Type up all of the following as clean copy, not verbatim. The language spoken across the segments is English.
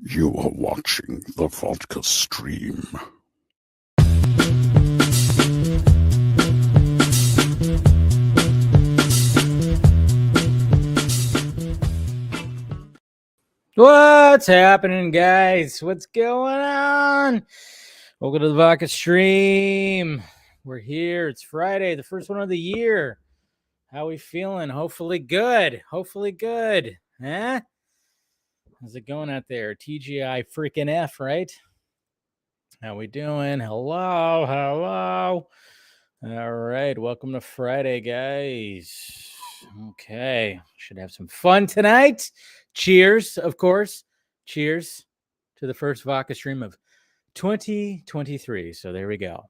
You are watching the Vodka stream. What's happening, guys? What's going on? Welcome to the Vodka stream. We're here. It's Friday, the first one of the year. How we feeling? Hopefully good. Hopefully good. Huh? How's it going out there? TGI freaking F, right? How we doing? Hello. All right. Welcome to Friday, guys. Okay. Should have some fun tonight. Cheers, of course. Cheers to the first vodka stream of 2023. So there we go.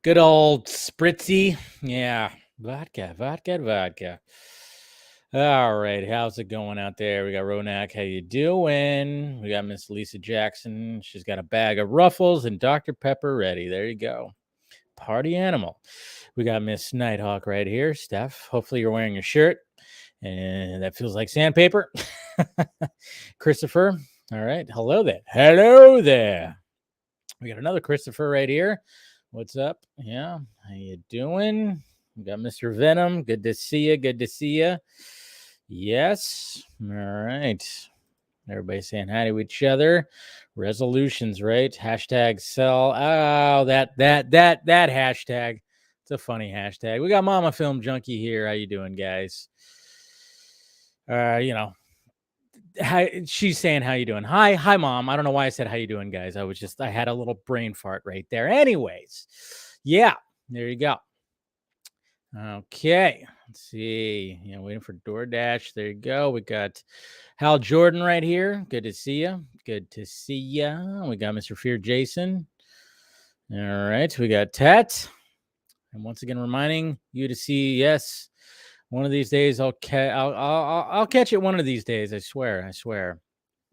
Good old spritzy. Yeah. Vodka. All right. How's it going out there? We got Ronak. How you doing? We got Miss Lisa Jackson. She's got a bag of Ruffles and Dr. Pepper ready. There you go. Party animal. We got Miss Nighthawk right here. Steph, hopefully you're wearing your shirt. And that feels like sandpaper. Christopher. All right. Hello there. We got another Christopher right here. What's up? Yeah. How you doing? We got Mr. Venom. Good to see you. Yes. All right. Everybody saying hi to each other. Resolutions, right? Hashtag sell. Oh, that hashtag. It's a funny hashtag. We got Mama Film Junkie here. How you doing, guys? She's saying how you doing. Hi, Mom. I don't know why I said how you doing, guys. I had a little brain fart right there. Anyways, yeah, there you go. Okay, let's see. Waiting for DoorDash. There you go. We got Hal Jordan right here. Good to see you. We got Mr. Fear Jason. All right, we got Tet. And once again, reminding you to see, yes, one of these days I'll catch it one of these days. I swear.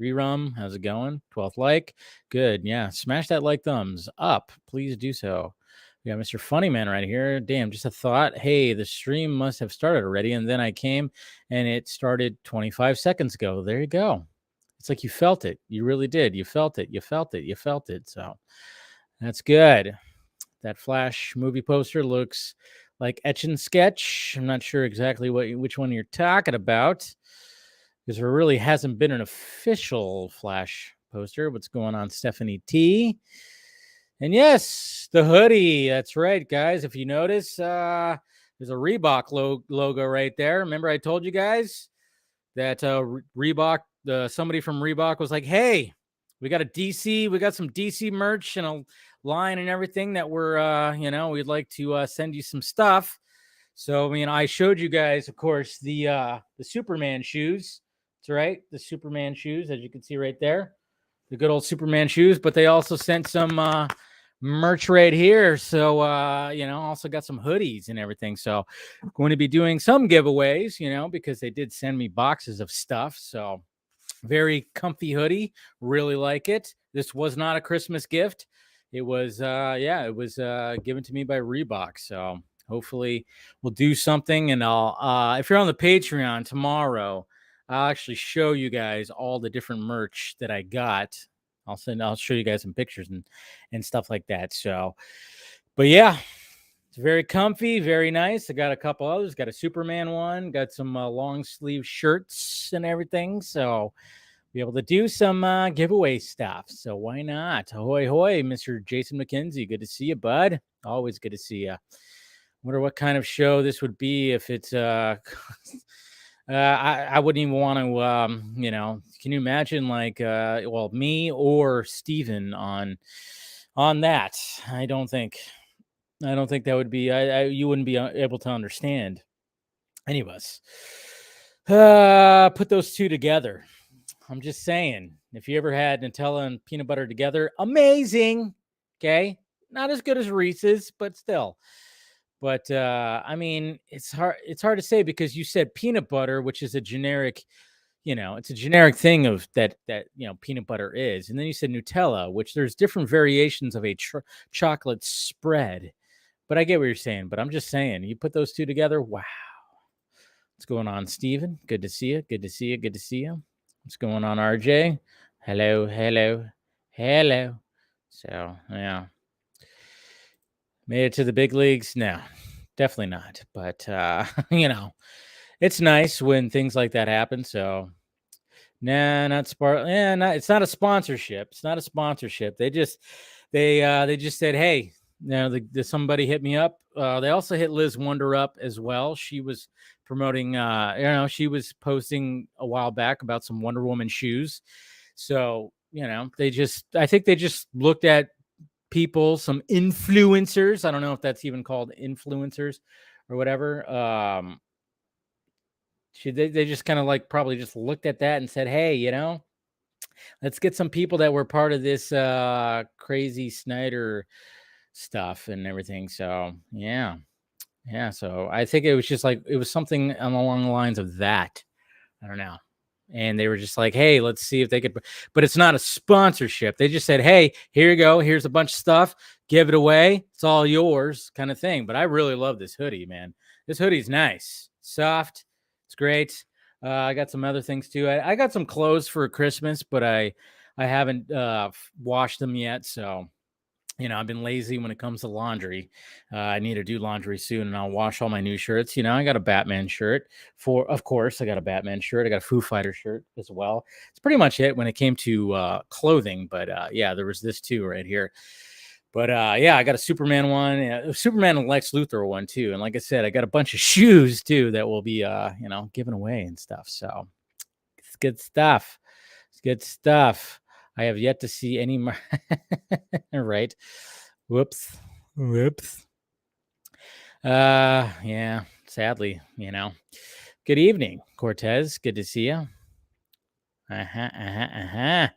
Rerum, how's it going? 12th like. Good. Yeah. Smash that like thumbs up. Please do so. We got Mr. Funny Man right here. Damn, just a thought. Hey, the stream must have started already. And then I came and it started 25 seconds ago. There you go. It's like you felt it. You really did. You felt it. So that's good. That Flash movie poster looks like Etch and Sketch. I'm not sure exactly which one you're talking about, because there really hasn't been an official Flash poster. What's going on, Stephanie T? And yes, the hoodie. That's right, guys. If you notice, there's a Reebok logo right there. Remember I told you guys that Reebok, somebody from Reebok was like, hey, we got some DC merch and a line and everything that we'd like to send you some stuff. So, I showed you guys, of course, the Superman shoes. That's right. The Superman shoes, as you can see right there, the good old Superman shoes, but they also sent some merch right here. So, also got some hoodies and everything. So I'm going to be doing some giveaways, because they did send me boxes of stuff. So very comfy hoodie. Really like it. This was not a Christmas gift. It was, given to me by Reebok. So hopefully we'll do something. And if you're on the Patreon tomorrow, I'll actually show you guys all the different merch that I got. I'll show you guys some pictures and stuff like that. So, but yeah, it's very comfy, very nice. I got a couple others. Got a Superman one. Got some long sleeve shirts and everything. So be able to do some giveaway stuff. So why not? Ahoy, hoy, Mr. Jason McKenzie. Good to see you, bud. Always good to see you. Wonder what kind of show this would be if it's I wouldn't even want to can you imagine me or Steven on that? I don't think that would be you wouldn't be able to understand any of us. Put those two together. I'm just saying, if you ever had Nutella and peanut butter together, amazing. Okay, not as good as Reese's, but still. But it's hard to say, because you said peanut butter, which is a generic, it's a generic thing of that peanut butter is. And then you said Nutella, which there's different variations of a chocolate spread. But I get what you're saying. But I'm just saying, you put those two together, wow. What's going on, Steven? Good to see you. Good to see you. Good to see you. What's going on, RJ? Hello, hello, hello. So, yeah. Made it to the big leagues? No, definitely not. But, it's nice when things like that happen. So, nah, not it's not a sponsorship. It's not a sponsorship. They just said, hey, somebody hit me up. They also hit Liz Wonder up as well. She was promoting, she was posting a while back about some Wonder Woman shoes. So, I think they just looked at people, some influencers. I don't know if that's even called influencers or whatever. They just kind of like probably just looked at that and said, hey, let's get some people that were part of this crazy Snyder stuff and everything. So yeah. So I think it was just like it was something along the lines of that. I don't know. And they were just like, hey, let's see if they could, but it's not a sponsorship. They just said, hey, here you go. Here's a bunch of stuff. Give it away. It's all yours, kind of thing. But I really love this hoodie, man. This hoodie's nice, soft. It's great. I got some other things too. I got some clothes for Christmas, but I haven't washed them yet. So, I've been lazy when it comes to laundry. I need to do laundry soon, and I'll wash all my new shirts. I got a Batman shirt of course, I got a Batman shirt. I got a Foo Fighter shirt as well. It's pretty much it when it came to clothing. But yeah, there was this too right here. But yeah, I got a Superman one, a Superman and Lex Luthor one too. And like I said, I got a bunch of shoes too that will be, given away and stuff. So it's good stuff. It's good stuff. I have yet to see any. Right. Whoops. Yeah, sadly, Good evening, Cortez. Good to see you. Yeah.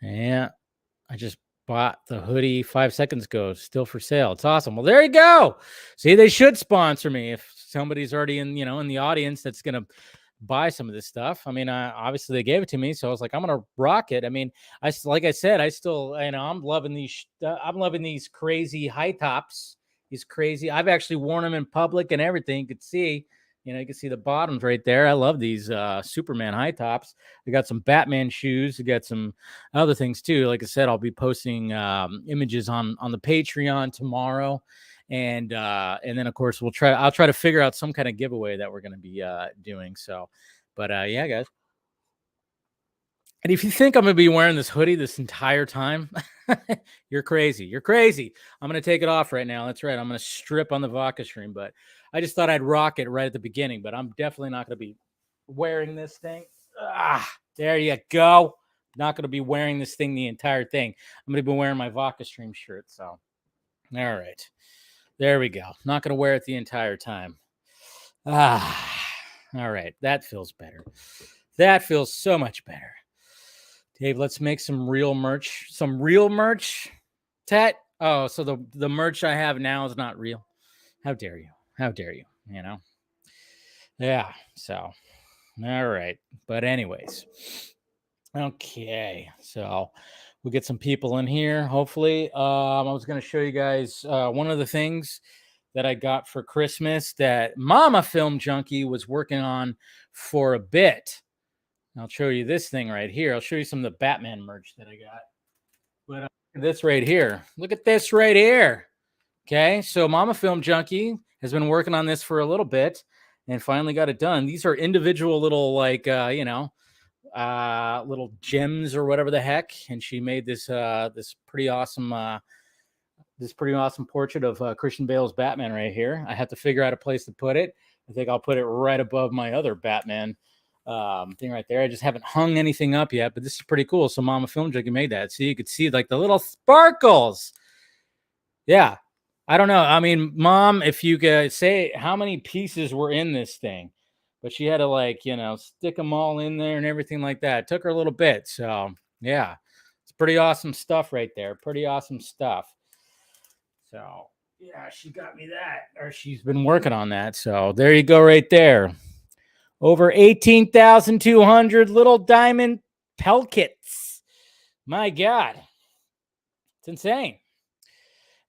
I just bought the hoodie 5 seconds ago. Still for sale. It's awesome. Well, there you go. See, they should sponsor me if somebody's already in the audience that's going to buy some of this stuff. I mean, obviously they gave it to me, so I was like, I'm gonna rock it. I mean, like I said, I still, I'm loving these. I'm loving these crazy high tops. These crazy. I've actually worn them in public and everything. You could see, you can see the bottoms right there. I love these Superman high tops. I got some Batman shoes. I got some other things too. Like I said, I'll be posting images on the Patreon tomorrow. And then of course I'll try to figure out some kind of giveaway that we're going to be doing. So, but yeah, guys. And if you think I'm going to be wearing this hoodie this entire time, you're crazy. You're crazy. I'm going to take it off right now. That's right. I'm going to strip on the Vodka stream, but I just thought I'd rock it right at the beginning, but I'm definitely not going to be wearing this thing. There you go. Not going to be wearing this thing the entire thing. I'm going to be wearing my Vodka stream shirt. So, all right. There we go. Not going to wear it the entire time. All right. That feels better. That feels so much better. Dave, let's make some real merch. Some real merch. Tet. Oh, so the merch I have now is not real. How dare you? How dare you? Yeah. So, all right. But anyways. Okay. So we'll get some people in here, hopefully. I was going to show you guys one of the things that I got for Christmas that Mama Film Junkie was working on for a bit. I'll show you this thing right here. I'll show you some of the Batman merch that I got. But look at this right here. Look at this right here. Okay, so Mama Film Junkie has been working on this for a little bit and finally got it done. These are individual little little gems or whatever the heck, and she made this pretty awesome portrait of Christian Bale's Batman right here. I have to figure out a place to put it. I think I'll put it right above my other Batman thing right there. I just haven't hung anything up yet, but this is pretty cool. So Mama Film Junkie made that, so you could see like the little sparkles. Yeah, I don't know. I mean, Mom, if you could say how many pieces were in this thing. But she had to stick them all in there and everything like that. It took her a little bit. So yeah, it's pretty awesome stuff right there. Pretty awesome stuff. So yeah, she got me that, or she's been working on that. So there you go right there. Over 18,200 little diamond pelkits. My God. It's insane.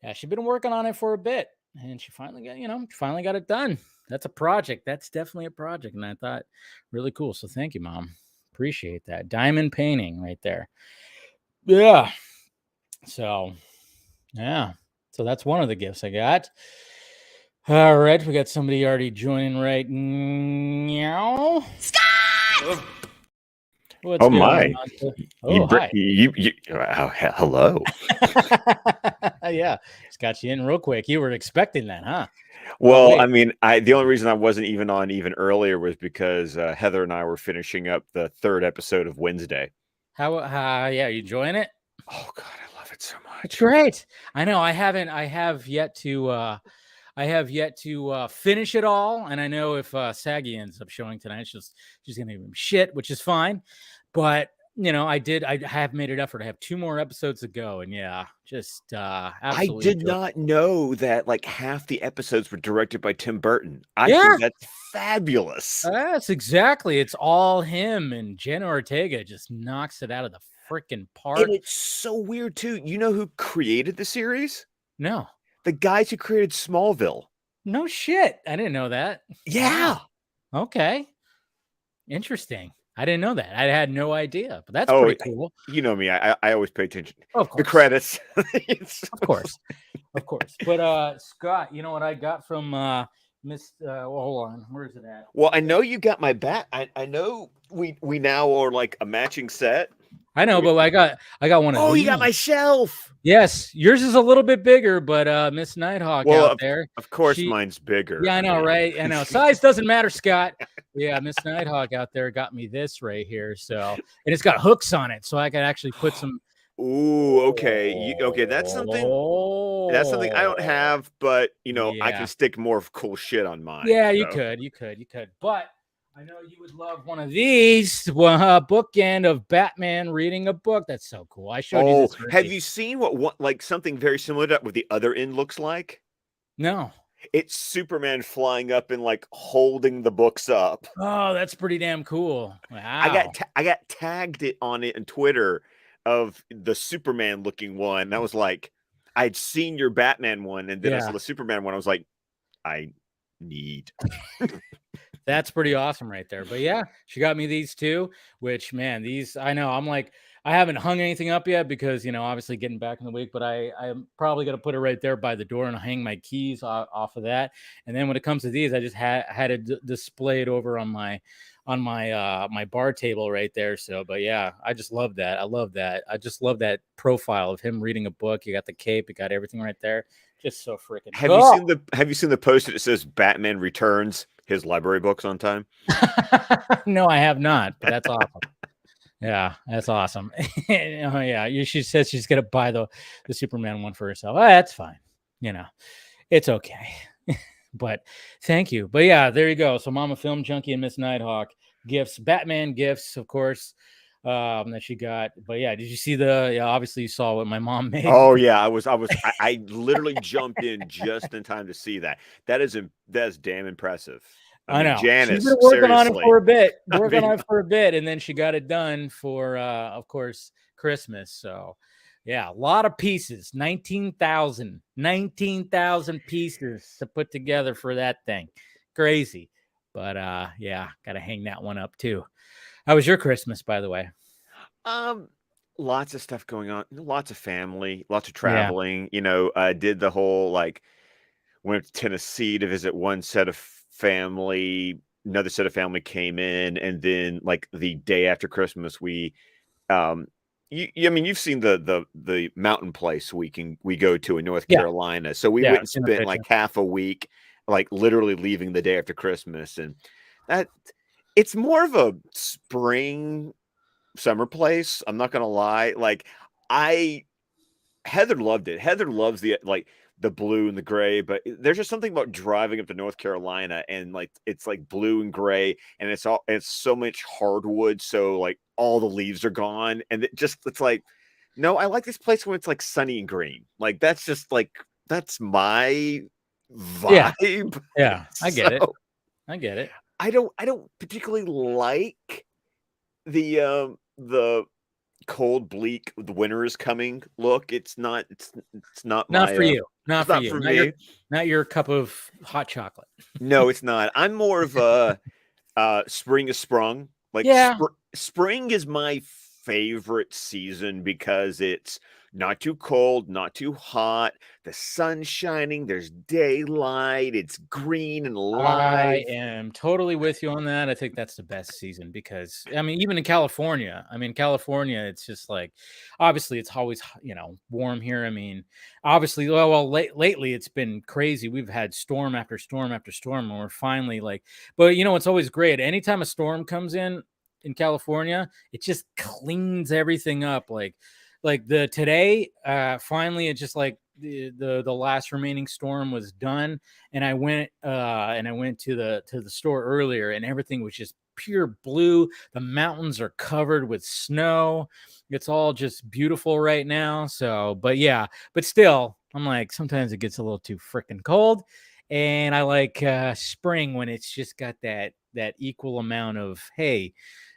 Yeah, she's been working on it for a bit. And she finally got it done. That's a project. That's definitely a project. And I thought really cool. So thank you, Mom. Appreciate that. Diamond painting right there. Yeah. So, yeah. So that's one of the gifts I got. All right. We got somebody already joining right now. Scott! What's Oh going my! on? Oh, hi. Hello. Yeah. Just got you in real quick. You were expecting that, huh? Well, wait. I mean, the only reason I wasn't even on even earlier was because Heather and I were finishing up the 3rd episode of Wednesday. How yeah, you enjoying it? Oh God, I love it so much. It's great. I know. I have yet to finish it all, and I know if Saggy ends up showing tonight, she's gonna give him shit, which is fine. But I have made an effort. I have 2 more episodes to go, and yeah, just absolutely. I did not know that like half the episodes were directed by Tim Burton. I Yeah. think that's fabulous. That's exactly. It's all him, and Jenna Ortega just knocks it out of the freaking park. And it's so weird too. You know who created the series? No. The guys who created Smallville. No shit. I didn't know that. Yeah. Wow. Okay. Interesting. I didn't know that. I had no idea, but that's pretty cool. You know me. I always pay attention. Of course. The credits. Of course. But Scott, you know what I got from Miss hold on, where is it at? Well, I know you got my bat. I know we now are like a matching set. I know, but I got one of these. Oh, you got my shelf. Yes, yours is a little bit bigger, but Miss Nighthawk out there. Of course, mine's bigger. Yeah, I know, right? I know. Size doesn't matter, Scott. Yeah, Miss Nighthawk out there got me this right here. So, and it's got hooks on it, so I can actually put some. Ooh, okay. Okay, that's something. That's something I don't have, but I can stick more cool shit on mine. Yeah, you could. But I know you would love one of these bookend of Batman reading a book. That's so cool. I showed you this. Have you seen what like something very similar to what the other end looks like? No. It's Superman flying up and like holding the books up. Oh, that's pretty damn cool. Wow. I got tagged it on it on Twitter of the Superman looking one. That was like, I'd seen your Batman one, and then I saw the Superman one. I was like, I need. That's pretty awesome right there. But yeah, she got me these 2, which, man, these, I know, I'm like, I haven't hung anything up yet because, obviously getting back in the week, but I'm probably going to put it right there by the door and hang my keys off of that. And then when it comes to these, I just had it displayed over on my my bar table right there. So, but yeah, I just love that. I love that. I just love that profile of him reading a book. You got the cape, you got everything right there. Just so freaking. Have you seen the post that says Batman returns his library books on time? No, I have not, but that's awesome. Yeah, that's awesome. Oh yeah, she says she's gonna buy the Superman one for herself. Oh, that's fine. It's okay. But thank you. But yeah, there you go. So Mama Film Junkie and Miss Nighthawk gifts, Batman gifts, of course, that she got. But yeah, did you see obviously you saw what my mom made. Oh yeah, I literally jumped in just in time to see that. That is damn impressive. I know. Janice, she's been working on it for a bit, and then she got it done for of course Christmas. So yeah, a lot of pieces, 19,000 pieces to put together for that thing. Crazy. But yeah, gotta hang that one up too. How was your Christmas, by the way? Lots of stuff going on, lots of family, lots of traveling. I did the whole went to Tennessee to visit one set of family, another set of family came in, and then like the day after Christmas we you've seen the mountain place we go to in North Carolina. So we went and spent like half a week, like literally leaving the day after Christmas. And that it's more of a spring summer place. I'm not gonna lie. Like Heather loved it. Heather loves the blue and the gray, but there's just something about driving up to North Carolina and like it's like blue and gray, and it's so much hardwood, so like all the leaves are gone, and it's like, no, I like this place when it's like sunny and green. Like that's my vibe. Yeah, I get it. I don't particularly like the cold, bleak, the winter is coming look. It's not for you. Not It's for not you. for me. Not your cup of hot chocolate. No, it's not. I'm more of a spring is sprung. Like Yeah. spring is my favorite season because it's not too cold, not too hot. The sun's shining. There's daylight. It's green and I alive. am totally with you on that. I think that's the best season because I mean, even in California, it's just like obviously it's always warm here. I mean, obviously, lately it's been crazy. We've had storm after storm after storm, and we're finally like, but it's always great. Anytime a storm comes in California, it just cleans everything up. Like the today, finally, it just like the last remaining storm was done, and I went to the store earlier, and everything was just pure blue. The mountains are covered with snow. It's all just beautiful right now. So, but still, I'm like sometimes it gets a little too freaking cold, and I like spring when it's just got that equal amount of hey,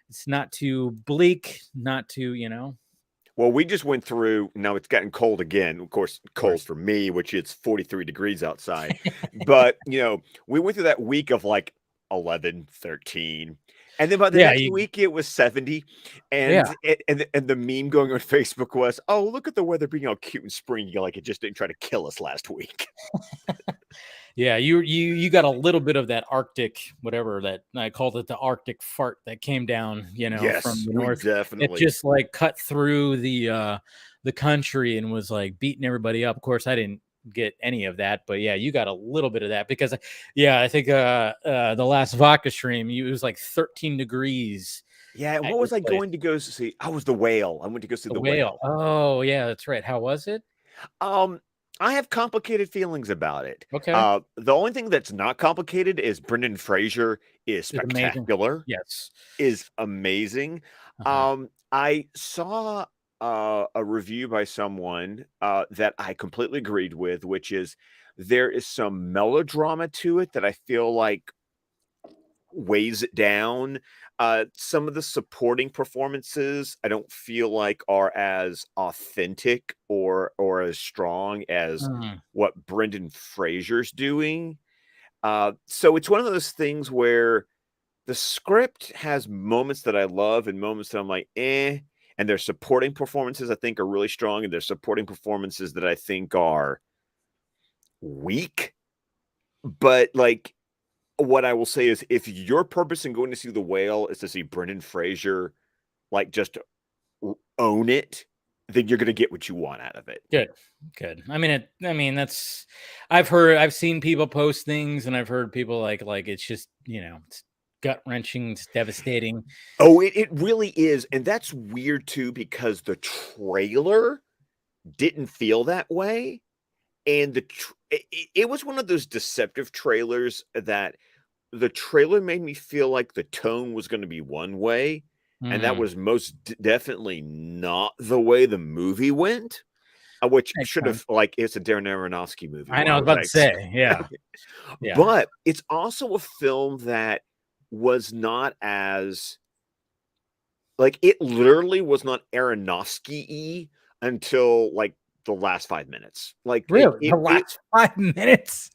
it's not too bleak, not too Well, we just went through. Now it's gotten cold again. Of course, Of cold course. for me, which it's 43 degrees outside. But, we went through that week of like 11, 13. And then by the Yeah, next week, it was 70. yeah. And the meme going on Facebook was, oh, look at the weather being all cute and springy. Like it just didn't try to kill us last week. Yeah, you got a little bit of that Arctic, whatever that I called it, the Arctic fart that came down, from Yes, the we north. It definitely. just like cut through the country and was like beating everybody up. Of course, I didn't get any of that, but yeah, you got a little bit of that because I think the last vodka stream, it was like 13 degrees Yeah. at What your was I place. going to go see? I was the whale. I went to go see The the whale. whale. Oh yeah, that's right. How was it? Um, I have complicated feelings about it. Okay. The only thing that's not complicated is Brendan Fraser is It's amazing. spectacular, Yes. is amazing. Uh-huh. I saw a review by someone that I completely agreed with, which is there is some melodrama to it that I feel like weighs it down. Some of the supporting performances I don't feel like are as authentic or as strong as Mm. what Brendan Fraser's doing. So it's one of those things where the script has moments that I love and moments that I'm like, eh. And their supporting performances I think are really strong, and their supporting performances that I think are weak. But like what I will say is if your purpose in going to see The Whale is to see Brendan Fraser, like, just own it, then you're gonna get what you want out of it. Good, good. That's I've seen people post things, and I've heard people like it's just it's gut wrenching, it's devastating. Oh, it really is, and that's weird too because the trailer didn't feel that way, and it was one of those deceptive trailers that the trailer made me feel like the tone was gonna be one way, and that Mm, was most definitely not the way the movie went, which makes should sense. have like, it's a Darren Aronofsky movie. I know. I Why was would about I to say, yeah, yeah. But it's also a film that was not as like, it literally was not Aronofsky-y until, like, the last 5 minutes. Like, Really, the last 5 minutes.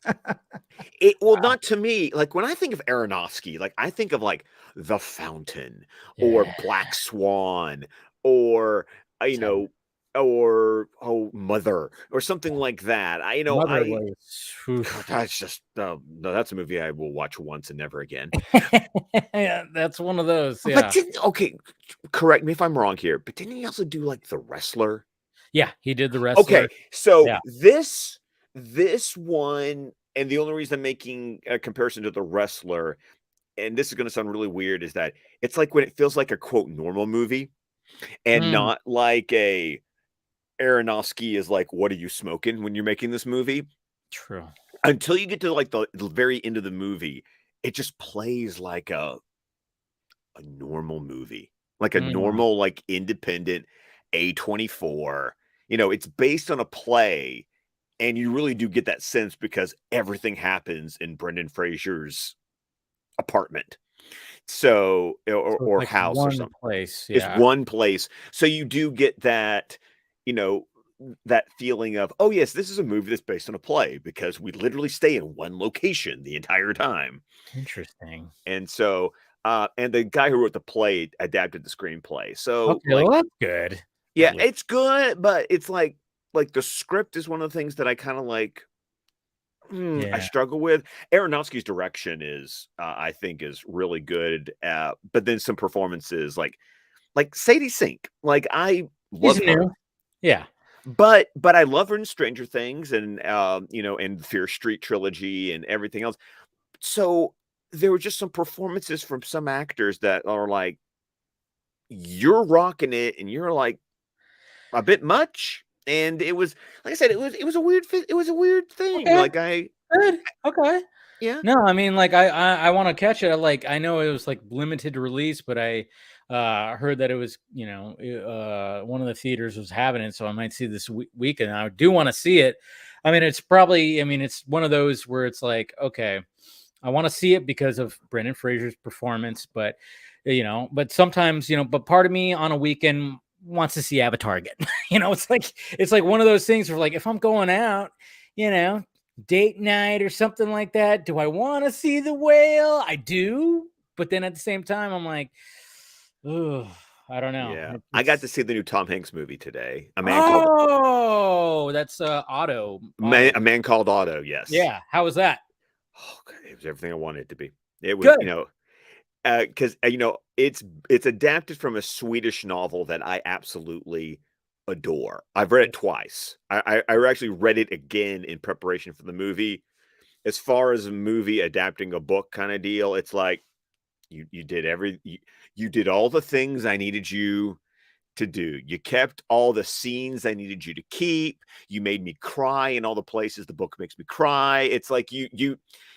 well, not to me. Like, when I think of Aronofsky, like, I think of, like, The Fountain or Yeah, Black Swan or, you so know, or, oh, Mother or something like that. Mother was. God, Oof. that's just no, that's a movie I will watch once and never again. Yeah, that's one of those. But Yeah, didn't okay, correct me if I'm wrong here, but didn't he also do, like, The Wrestler? yeah. He did The Okay, Wrestler. so Yeah. this one and the only reason I'm making a comparison to The Wrestler, and this is gonna sound really weird, is that it's like when it feels like a, quote, "normal movie" and Mm, not like a Aronofsky is like, "What are you smoking when you're making this movie?" true. Until you get to, like, the very end of the movie, it just plays like a normal movie, like a Mm, normal, like, independent A24. It's based on a play, and you really do get that sense because everything happens in Brendan Fraser's apartment. So so it's or like house or one something. place. It's Yeah. one place. So you do get that, you know, that feeling of, oh yes, this is a movie that's based on a play because we literally stay in one location the entire time. Interesting. And so, and the guy who wrote the play adapted the screenplay. So, Okay, well, that's good. yeah, At least. it's good, but it's like the script is one of the things that I kind of like. I Yeah. struggle with. Aronofsky's direction is, I think, is really good. But then some performances like Sadie Sink, like I love She's her. new. Yeah. But I love her in Stranger Things and and the Fear Street trilogy and everything else. So there were just some performances from some actors that are like, you're rocking it, and you're like a bit much. And it was, like I said, it was a weird it was a weird thing. Okay. Like Good. Okay. yeah. No, I mean, like I want to catch it. Like I know it was like limited release, but I heard that it was one of the theaters was having it, so I might see this weekend. I do want to see it. I mean, it's one of those where it's like, okay, I want to see it because of Brendan Fraser's performance, but but sometimes but part of me on a weekend wants to see Avatar again. It's like one of those things where like if I'm going out, date night or something like that, do I want to see the whale? I do, but then at the same time I'm like, oh, I don't know. Yeah, I got to see the new Tom Hanks movie today. That's Otto. A Man Called Otto. Yes. Yeah. How was that? Oh, God, it was everything I wanted it to be. It was, Good. Because it's adapted from a Swedish novel that I absolutely adore. I've read it twice. I actually read it again in preparation for the movie. As far as a movie adapting a book kind of deal, it's like you did all the things I needed you to do. You kept all the scenes I needed you to keep. You made me cry in all the places the book makes me cry. It's like you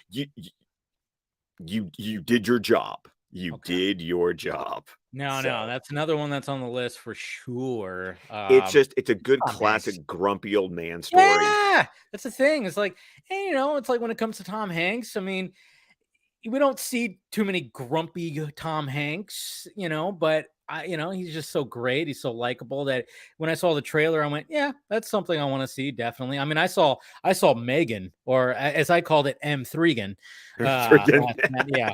did your job. You did your job. No, that's another one that's on the list for sure. It's a good classic grumpy old man story. Yeah, that's the thing. It's like, it's like when it comes to Tom Hanks, I mean, we don't see too many grumpy Tom Hanks, but he's just so great. He's so likable that when I saw the trailer, I went, yeah, that's something I want to see. Definitely. I mean, I saw Megan, or as I called it, M3gan. Yeah.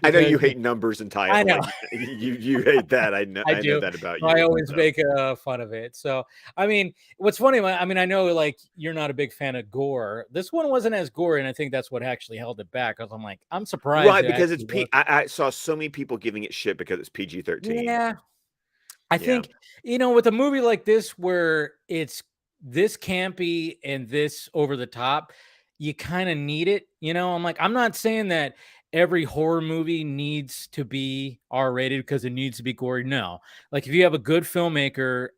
I know you hate numbers and titles. I know. Like, you hate that. I know that about you. I always make fun of it. So, I mean, what's funny, I mean, I know like you're not a big fan of gore. This one wasn't as gory, and I think that's what actually held it back. Because I'm like, I'm surprised. Right, because it's I saw so many people giving it shit because it's PG-13. Yeah. I think, with a movie like this where it's this campy and this over the top, you kind of need it. I'm like, I'm not saying that every horror movie needs to be R-rated because it needs to be gory. No. Like if you have a good filmmaker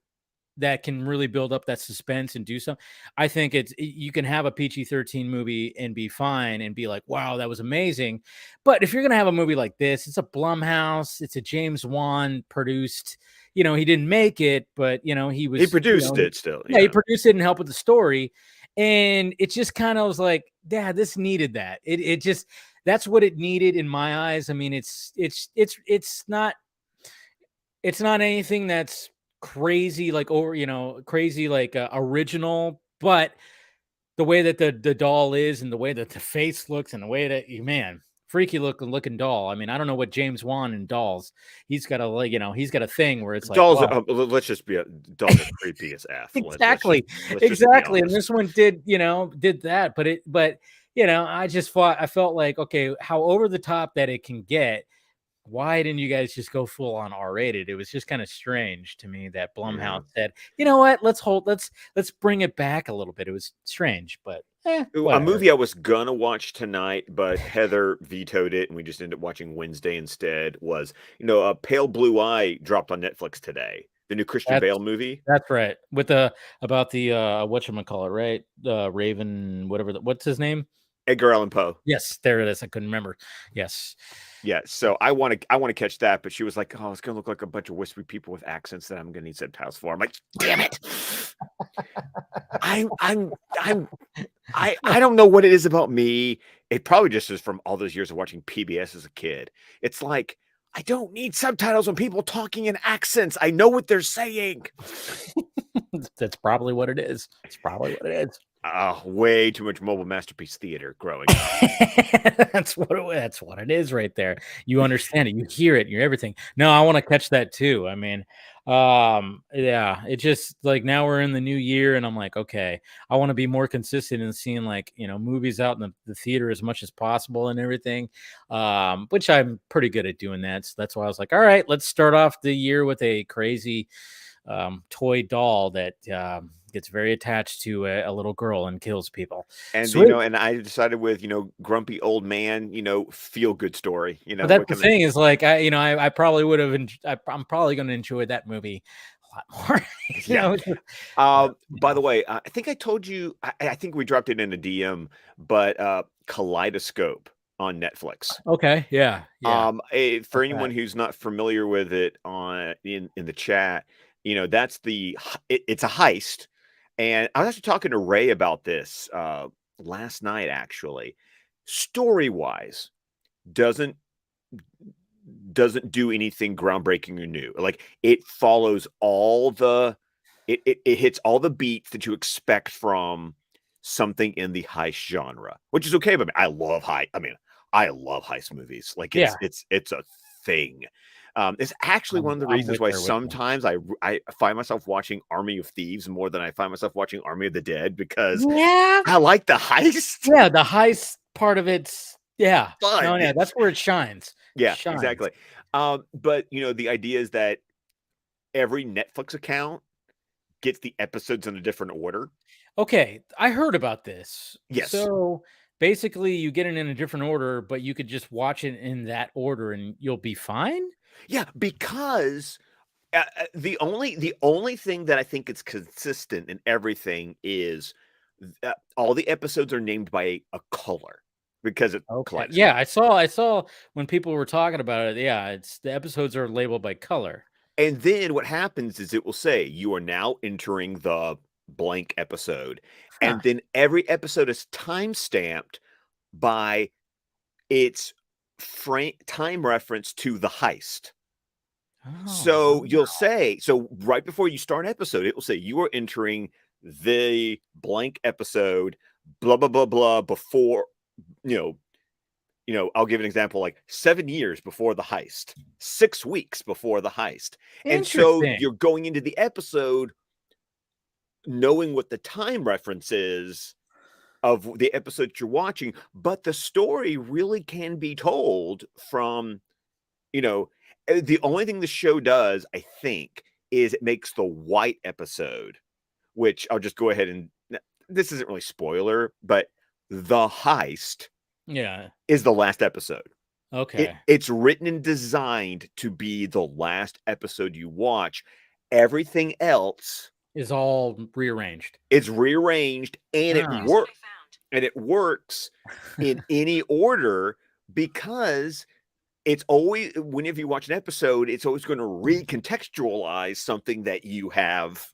that can really build up that suspense and do something, I think you can have a PG-13 movie and be fine and be like, wow, that was amazing. But if you're going to have a movie like this, it's a Blumhouse, it's a James Wan produced, he didn't make it, but he produced it still. Yeah, he produced it and helped with the story. And it just kind of was like, Dad, this needed that. It just, that's what it needed in my eyes. I mean, it's not anything that's crazy, like original, but the way that the doll is and the way that the face looks and the way that freaky looking doll. I mean, I don't know what James Wan and dolls. He's got he's got a thing where it's like dolls. Let's just be dolls are creepy as F. Exactly. Exactly. And this one did that, but I felt like, okay, how over the top that it can get. Why didn't you guys just go full on R-rated? It was just kind of strange to me that Blumhouse said, you know what, let's bring it back a little bit. It was strange, but a movie I was gonna watch tonight, but Heather vetoed it, and we just ended up watching Wednesday instead. Was a Pale Blue Eye dropped on Netflix today. The new Christian Bale movie. That's right. With about the whatchamacallit, right? Raven, whatever. What's his name? Edgar Allan Poe. Yes, there it is. I couldn't remember. Yes. Yeah, so I want to catch that, but she was like, "Oh, it's gonna look like a bunch of whispery people with accents that I'm gonna need subtitles for." I'm like, "Damn it!" I don't know what it is about me. It probably just is from all those years of watching PBS as a kid. It's like I don't need subtitles when people talking in accents. I know what they're saying. That's probably what it is. It's probably what it is. Way too much mobile masterpiece theater growing up. That's what it is right there. You understand it, you hear it, you're everything. No, I want to catch that too. I mean, yeah, it just like now we're in the new year, and I'm like, okay, I want to be more consistent in seeing like movies out in the theater as much as possible and everything. Which I'm pretty good at doing that. So that's why I was like, all right, let's start off the year with a crazy toy doll that gets very attached to a little girl and kills people. And Sweet. and I decided with grumpy old man, feel good story. But that's the thing is like I probably would have. I'm probably going to enjoy that movie a lot more. Yeah. By the way, I think I told you. I think we dropped it in a DM, but Kaleidoscope on Netflix. Okay. Yeah. For anyone who's not familiar with it in the chat, that's it's a heist. And I was actually talking to Ray about this last night, actually. Story-wise, doesn't do anything groundbreaking or new. Like it follows it hits all the beats that you expect from something in the heist genre, which is okay. But I love heist movies. Like it's a thing. It's actually one of the reasons why sometimes I find myself watching Army of Thieves more than I find myself watching Army of the Dead, because I like the heist. Yeah, the heist part of it's fun. Oh yeah, that's where it shines. Yeah, exactly. But the idea is that every Netflix account gets the episodes in a different order. Okay, I heard about this. Yes. So basically, you get it in a different order, but you could just watch it in that order, and you'll be fine. Yeah, because the only thing that I think is consistent in everything is all the episodes are named by a color, because it's okay. Yeah, I saw when people were talking about it. Yeah, it's the episodes are labeled by color. And then what happens is it will say you are now entering the blank episode, and then every episode is time stamped by its time reference to the heist. So you'll say, right before you start an episode, it will say you are entering the blank episode, blah blah blah blah, before I'll give an example, like 7 years before the heist, 6 weeks before the heist. And so you're going into the episode knowing what the time reference is of the episode you're watching, but the story really can be told from, the only thing the show does, I think, is it makes the white episode, which I'll just go ahead and, this isn't really spoiler, but the heist is the last episode. Okay. It's written and designed to be the last episode you watch. Everything else is all rearranged. It's rearranged, and it works in any order, because it's always, whenever you watch an episode, it's always going to recontextualize something that you have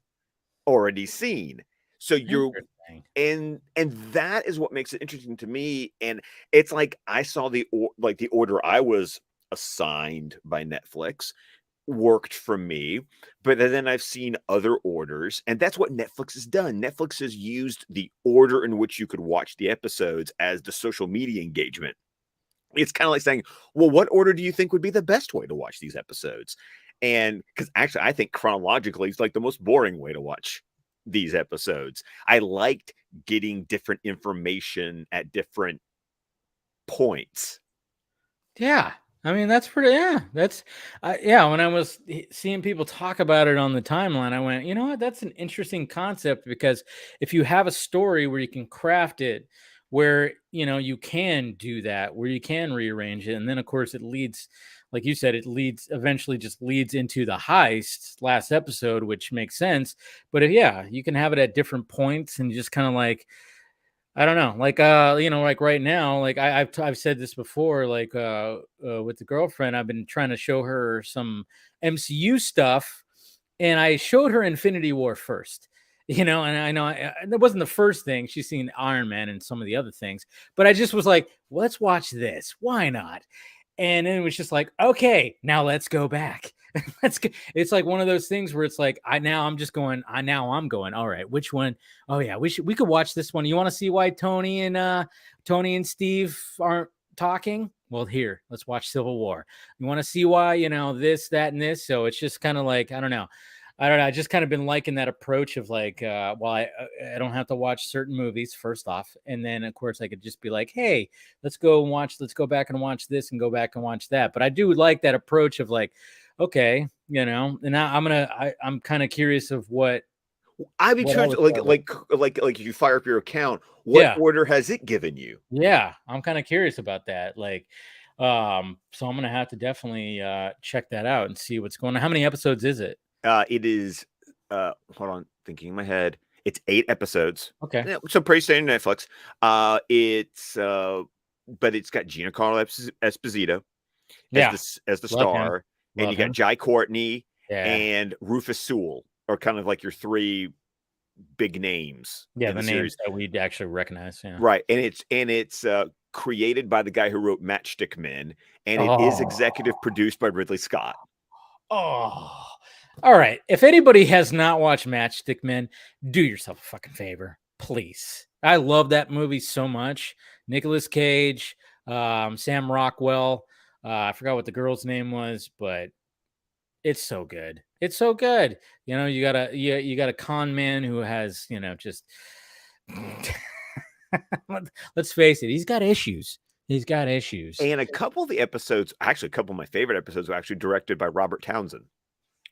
already seen. So and that is what makes it interesting to me. And it's like I saw the order I was assigned by Netflix worked for me, but then I've seen other orders, and that's what Netflix has done. Netflix has used the order in which you could watch the episodes as the social media engagement. It's kind of like saying, well, what order do you think would be the best way to watch these episodes? And because actually I think chronologically it's like the most boring way to watch these episodes. I liked getting different information at different points. Yeah. I mean, that's pretty, that's, when I was seeing people talk about it on the timeline, I went, you know what, that's an interesting concept, because if you have a story where you can craft it, where, you can do that, where you can rearrange it. And then of course it leads, like you said, eventually just leads into the heist last episode, which makes sense. But you can have it at different points and just kind of like, I don't know, like, like right now, like I've said this before, like, with the girlfriend, I've been trying to show her some MCU stuff, and I showed her Infinity War first, and I know that wasn't the first thing. She's seen Iron Man and some of the other things, but I just was like, let's watch this. Why not? And then it was just like, okay, now let's go back. It's like one of those things where it's like I'm going. All right, which one? Oh yeah, we could watch this one. You want to see why Tony and Steve aren't talking? Well, here, let's watch Civil War. You want to see why, this, that, and this. So it's just kind of like, I don't know. I just kind of been liking that approach of like, I don't have to watch certain movies first off. And then of course I could just be like, hey, let's go back and watch this and go back and watch that. But I do like that approach of like, okay, and now I'm kind of curious of what I'd be curious, like if you fire up your account, what order has it given you? Yeah, I'm kind of curious about that. Like, so I'm gonna have to definitely check that out and see what's going on. How many episodes is it? It is hold on, thinking in my head. It's 8 episodes. Okay. So pretty standard Netflix. But it's got Giancarlo Esposito as the star. And you got Jai Courtney and Rufus Sewell are kind of like your 3 big names. Yeah, the names that we'd actually recognize. Yeah. Right. And it's created by the guy who wrote Matchstick Men, and it is executive produced by Ridley Scott. Oh, all right. If anybody has not watched Matchstick Men, do yourself a fucking favor, please. I love that movie so much. Nicolas Cage, Sam Rockwell. I forgot what the girl's name was, but it's so good. It's so good. You got a con man who has, just let's face it, he's got issues. And a couple of the episodes, actually a couple of my favorite episodes, were actually directed by Robert Townsend.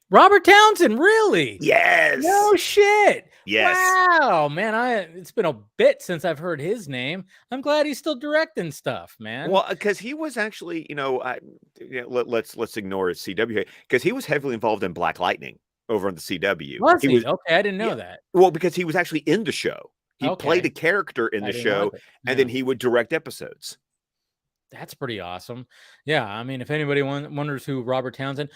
Robert Townsend, really? Yes. No shit. Yes. Wow, man. It's been a bit since I've heard his name. I'm glad he's still directing stuff, man. Well, because he was actually, let's ignore his CW, because he was heavily involved in Black Lightning over on the CW. Was he? Okay, I didn't know that. Well, because he was actually in the show. He played a character in the show, and then he would direct episodes. That's pretty awesome. Yeah, I mean, if anybody wonders who Robert Townsend.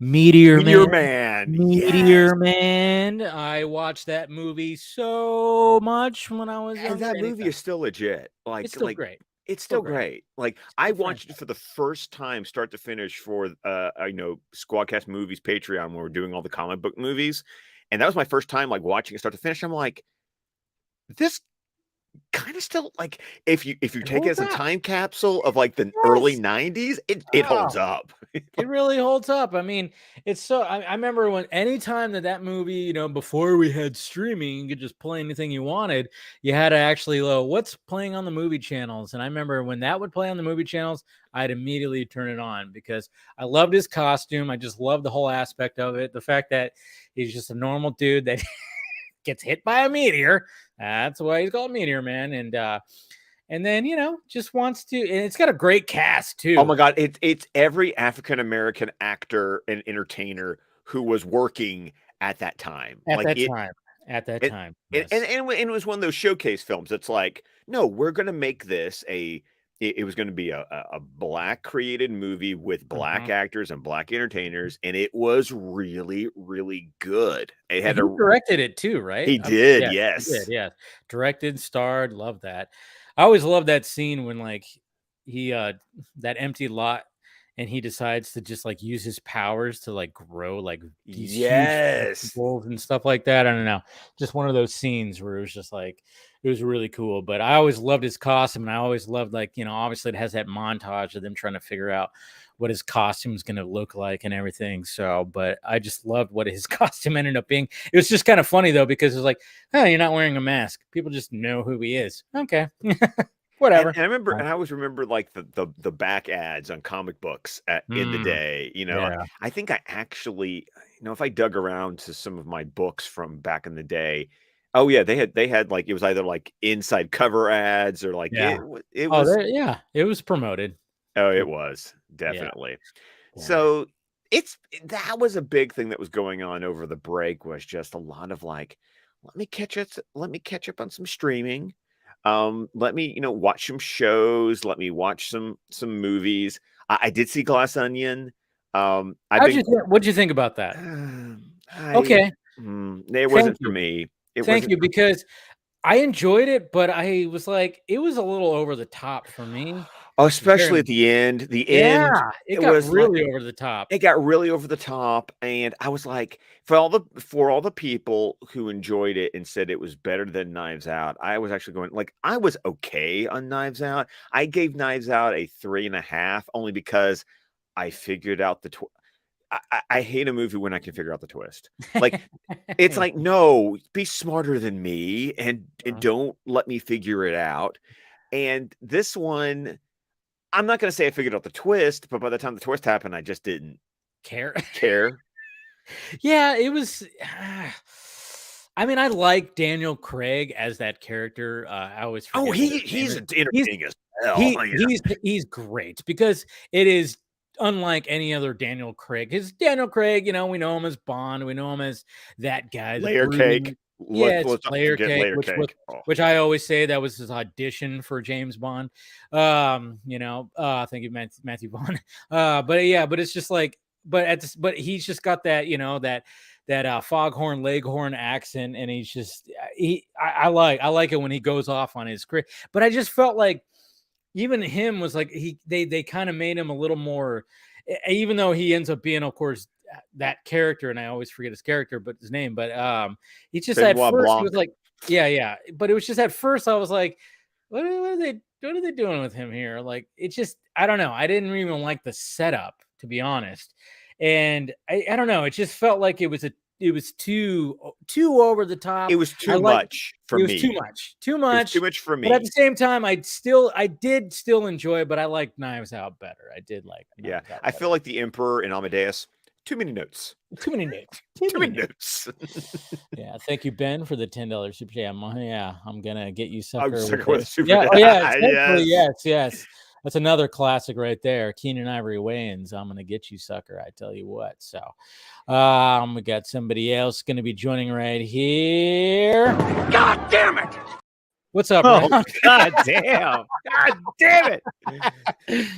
Meteor Man. Meteor Man. I watched that movie so much when I was younger. And that movie is still legit. Like, it's still great. It's still great. Like, I watched it for the first time, start to finish, for Squadcast Movies Patreon, when we're doing all the comic book movies, and that was my first time like watching it start to finish. I'm like, this kind of still, like, if you take it as a time capsule of like the early 90s, it holds up. It really holds up. I mean, it's so I remember when anytime that movie, before we had streaming, you could just play anything you wanted. You had to actually what's playing on the movie channels. And I remember when that would play on the movie channels, I'd immediately turn it on because I loved his costume. I just loved the whole aspect of it. The fact that he's just a normal dude that gets hit by a meteor. That's why he's called Meteor Man. And then, just wants to, and it's got a great cast too. Oh my God. It's every African-American actor and entertainer who was working at that time. At that time. Yes. And it was one of those showcase films. It's like, no, we're going to make this it was going to be a Black created movie with Black actors and Black entertainers, and it was really, really good. It had directed it too, right? He did, yes. He did, yeah. Directed, starred, love that. I always love that scene when like he that empty lot and he decides to just like use his powers to like grow like these huge vegetables and stuff like that. I don't know. Just one of those scenes where it was just like, it was really cool. But I always loved his costume, and I always loved, like, obviously it has that montage of them trying to figure out what his costume is going to look like and everything. So, but I just loved what his costume ended up being. It was just kind of funny though, because it was like, oh, you're not wearing a mask. People just know who he is. Okay. Whatever. And I remember, and I always remember like the back ads on comic books in the day. I think I actually, if I dug around to some of my books from back in the day, oh yeah, they had like, it was either like inside cover ads or like it was. It was promoted. Oh, it was definitely. Yeah. So that was a big thing that was going on over the break, was just a lot of like, let me catch up on some streaming. Let me, watch some shows. Let me watch some movies. I did see Glass Onion. What'd you think about that? Okay. It wasn't for me. Thank you, because I enjoyed it, but I was like, it was a little over the top for me. especially at the end. The end, it got really over the top. It got really over the top, and I was like, for all the people who enjoyed it and said it was better than Knives Out, I was actually going like, I was okay on Knives Out. I gave Knives Out a 3.5 only because I figured out the I hate a movie when I can figure out the twist. Like, it's like, no, be smarter than me and don't let me figure it out. And this one, I'm not going to say I figured out the twist, but by the time the twist happened, I just didn't care. Yeah, it was. I mean, I like Daniel Craig as that character. I always forget he's entertaining as hell. He's great because it is unlike any other Daniel Craig. Because Daniel Craig, we know him as Bond, we know him as that guy, Layer Cake. Layer Cake, which I always say that was his audition for James Bond. I think he meant Matthew Bond. But it's just like, but he's just got that, that foghorn leghorn accent, and he's just I like it when he goes off on his career. But I just felt like even him was like they kind of made him a little more, even though he ends up being, of course, that character, and I always forget his character, but his name. But he just at first he was like, yeah. But it was just at first I was like, what are they doing with him here? Like, it just, I don't know. I didn't even like the setup, to be honest. And I don't know. It just felt like it was too over the top. It was too much for me. It was too much. Too much for me. But at the same time, I did still enjoy it, but I liked Knives Out better. I did like Knives Out I feel like the Emperor and Amadeus. Too many notes. Too many notes. Yeah, thank you, Ben, for the $10 super chat. I'm gonna get you sucker. With super yes. That's another classic right there. Keenan Ivory Wayans. I'm gonna get you, sucker. I tell you what. So, we got somebody else gonna be joining right here. God damn it! What's up, Ron? Oh, God damn! God damn it!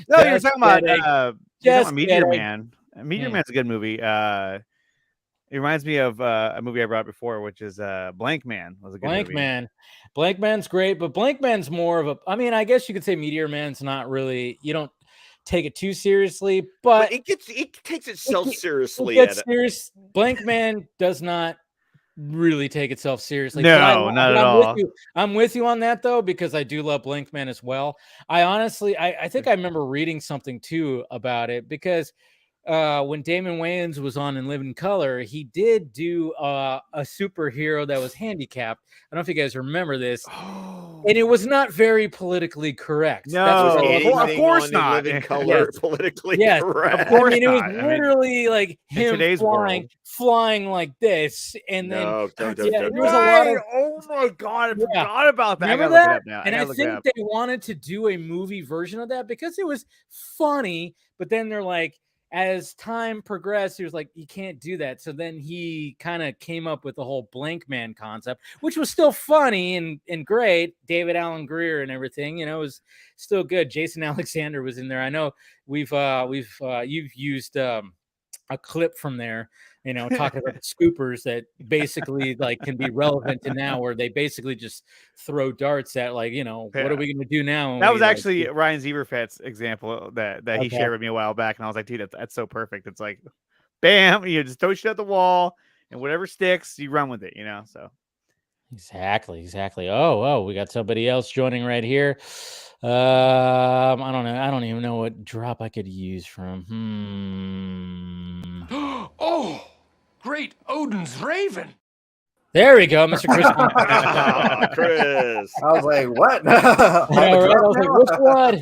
No, you're talking about Meteor Man. Meteor Man's a good movie. It reminds me of a movie I brought before, which is Blank Man. Was a good movie. Man. Blank Man's great, but Blank Man's more of a. I mean, I guess you could say Meteor Man's not really. You don't take it too seriously, but it takes itself seriously. Serious. Blank Man does not really take itself seriously. No, not at all. I'm with you on that though, because I do love Blank Man as well. I honestly, I think I remember reading something too about it, because when Damon Wayans was on In Living Color, he did do a superhero that was handicapped. I don't know if you guys remember this. And it was not very politically correct. No, of course not. Politically correct. Of course it was literally like him flying like this, and then there was a lot of. Oh my God, I forgot about that. Remember that? And I think they wanted to do a movie version of that because it was funny, but then they're like, as time progressed, he was like, you can't do that. So then he kind of came up with the whole Blank Man concept, which was still funny and great. David Alan Grier and everything, it was still good. Jason Alexander was in there. I know you've used a clip from there, talking about the scoopers that basically like can be relevant to now, where they basically just throw darts at what are we going to do now? That was actually Ryan Zieberfett's example that he shared with me a while back, and I was like, dude, that's so perfect. It's like, bam, you just throw shit at the wall, and whatever sticks, you run with it, So exactly. Oh, we got somebody else joining right here. I don't know. I don't even know what drop I could use from. Oh, great Odin's Raven. There we go, Mr. Chris. Chris. I was like, what? I was like, which one?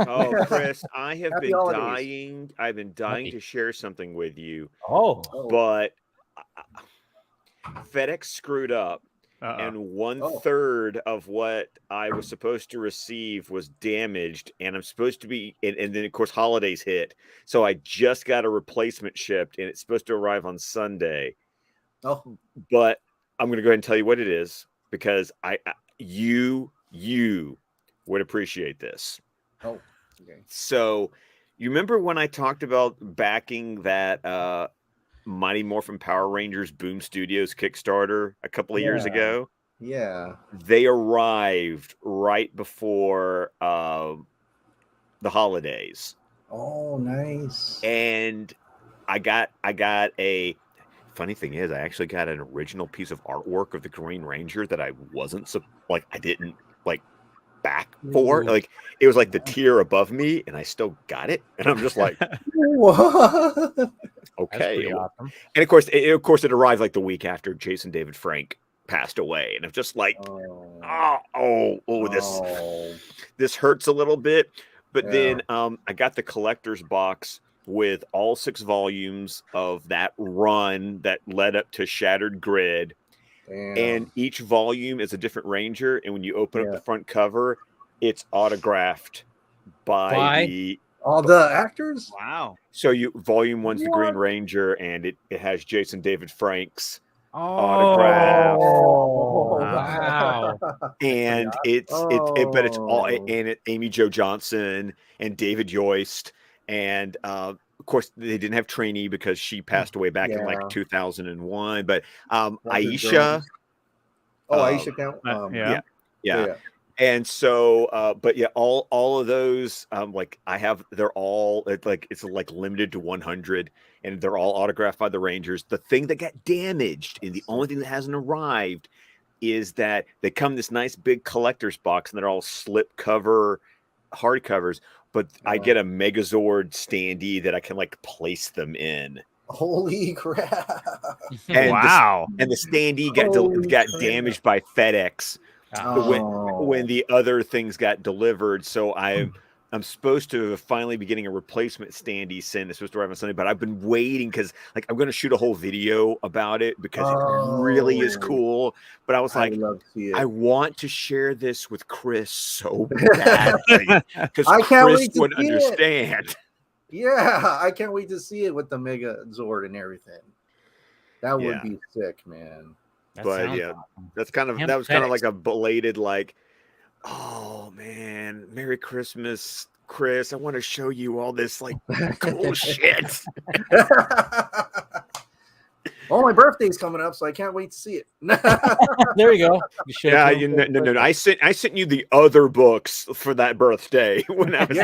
Oh, Chris, I have been dying. I've been dying to share something with you. But FedEx screwed up. And 1/3 of what I was supposed to receive was damaged, and I'm supposed to be, and then of course holidays hit, so I just got a replacement shipped, and it's supposed to arrive on Sunday. But I'm going to go ahead and tell you what it is, because you would appreciate this. Okay. So you remember when I talked about backing that Mighty Morphin Power Rangers Boom Studios Kickstarter a couple of years ago? Yeah. They arrived right before the holidays. Oh, nice. And I got a funny thing is I actually got an original piece of artwork of the Green Ranger that I wasn't I didn't like back for. Ooh. Like it was like the tier above me, and I still got it. And I'm just like, What? okay. Awesome. And of course it arrived like the week after Jason David Frank passed away, and I'm just like, this hurts a little bit. But then I got the collector's box with all 6 volumes of that run that led up to Shattered Grid. Damn. And each volume is a different Ranger. And when you open up the front cover, it's autographed by all the actors. Wow. So volume 1's the Green Ranger, and it has Jason David Frank's autograph. Oh, wow. And but it's all, and Amy Jo Johnson and David Yost. And of course, they didn't have Trini because she passed away back in like 2001. But Aisha. Aisha count. Yeah. And so, but yeah, all of those, like I have, they're all it's like limited to 100, and they're all autographed by the Rangers. The thing that got damaged, and the only thing that hasn't arrived, is that they come in this nice big collector's box, and they're all slip cover hardcovers. But I get a Megazord standee that I can like place them in. Holy crap! And wow! And the standee got damaged by FedEx when the other things got delivered. So I'm supposed to finally be getting a replacement standee sent. It's supposed to arrive on Sunday, but I've been waiting because like I'm going to shoot a whole video about it because it really is cool. But I was like, I want to share this with Chris so badly because Chris would understand. Yeah, I can't wait to see it with the Megazord and everything. That would be sick, man. But yeah, that's kind of that was kind of like a belated like, oh man, Merry Christmas, Chris. I want to show you all this like cool shit. Oh, my birthday's coming up, so I can't wait to see it. There you go. No. I sent you the other books for that birthday when I was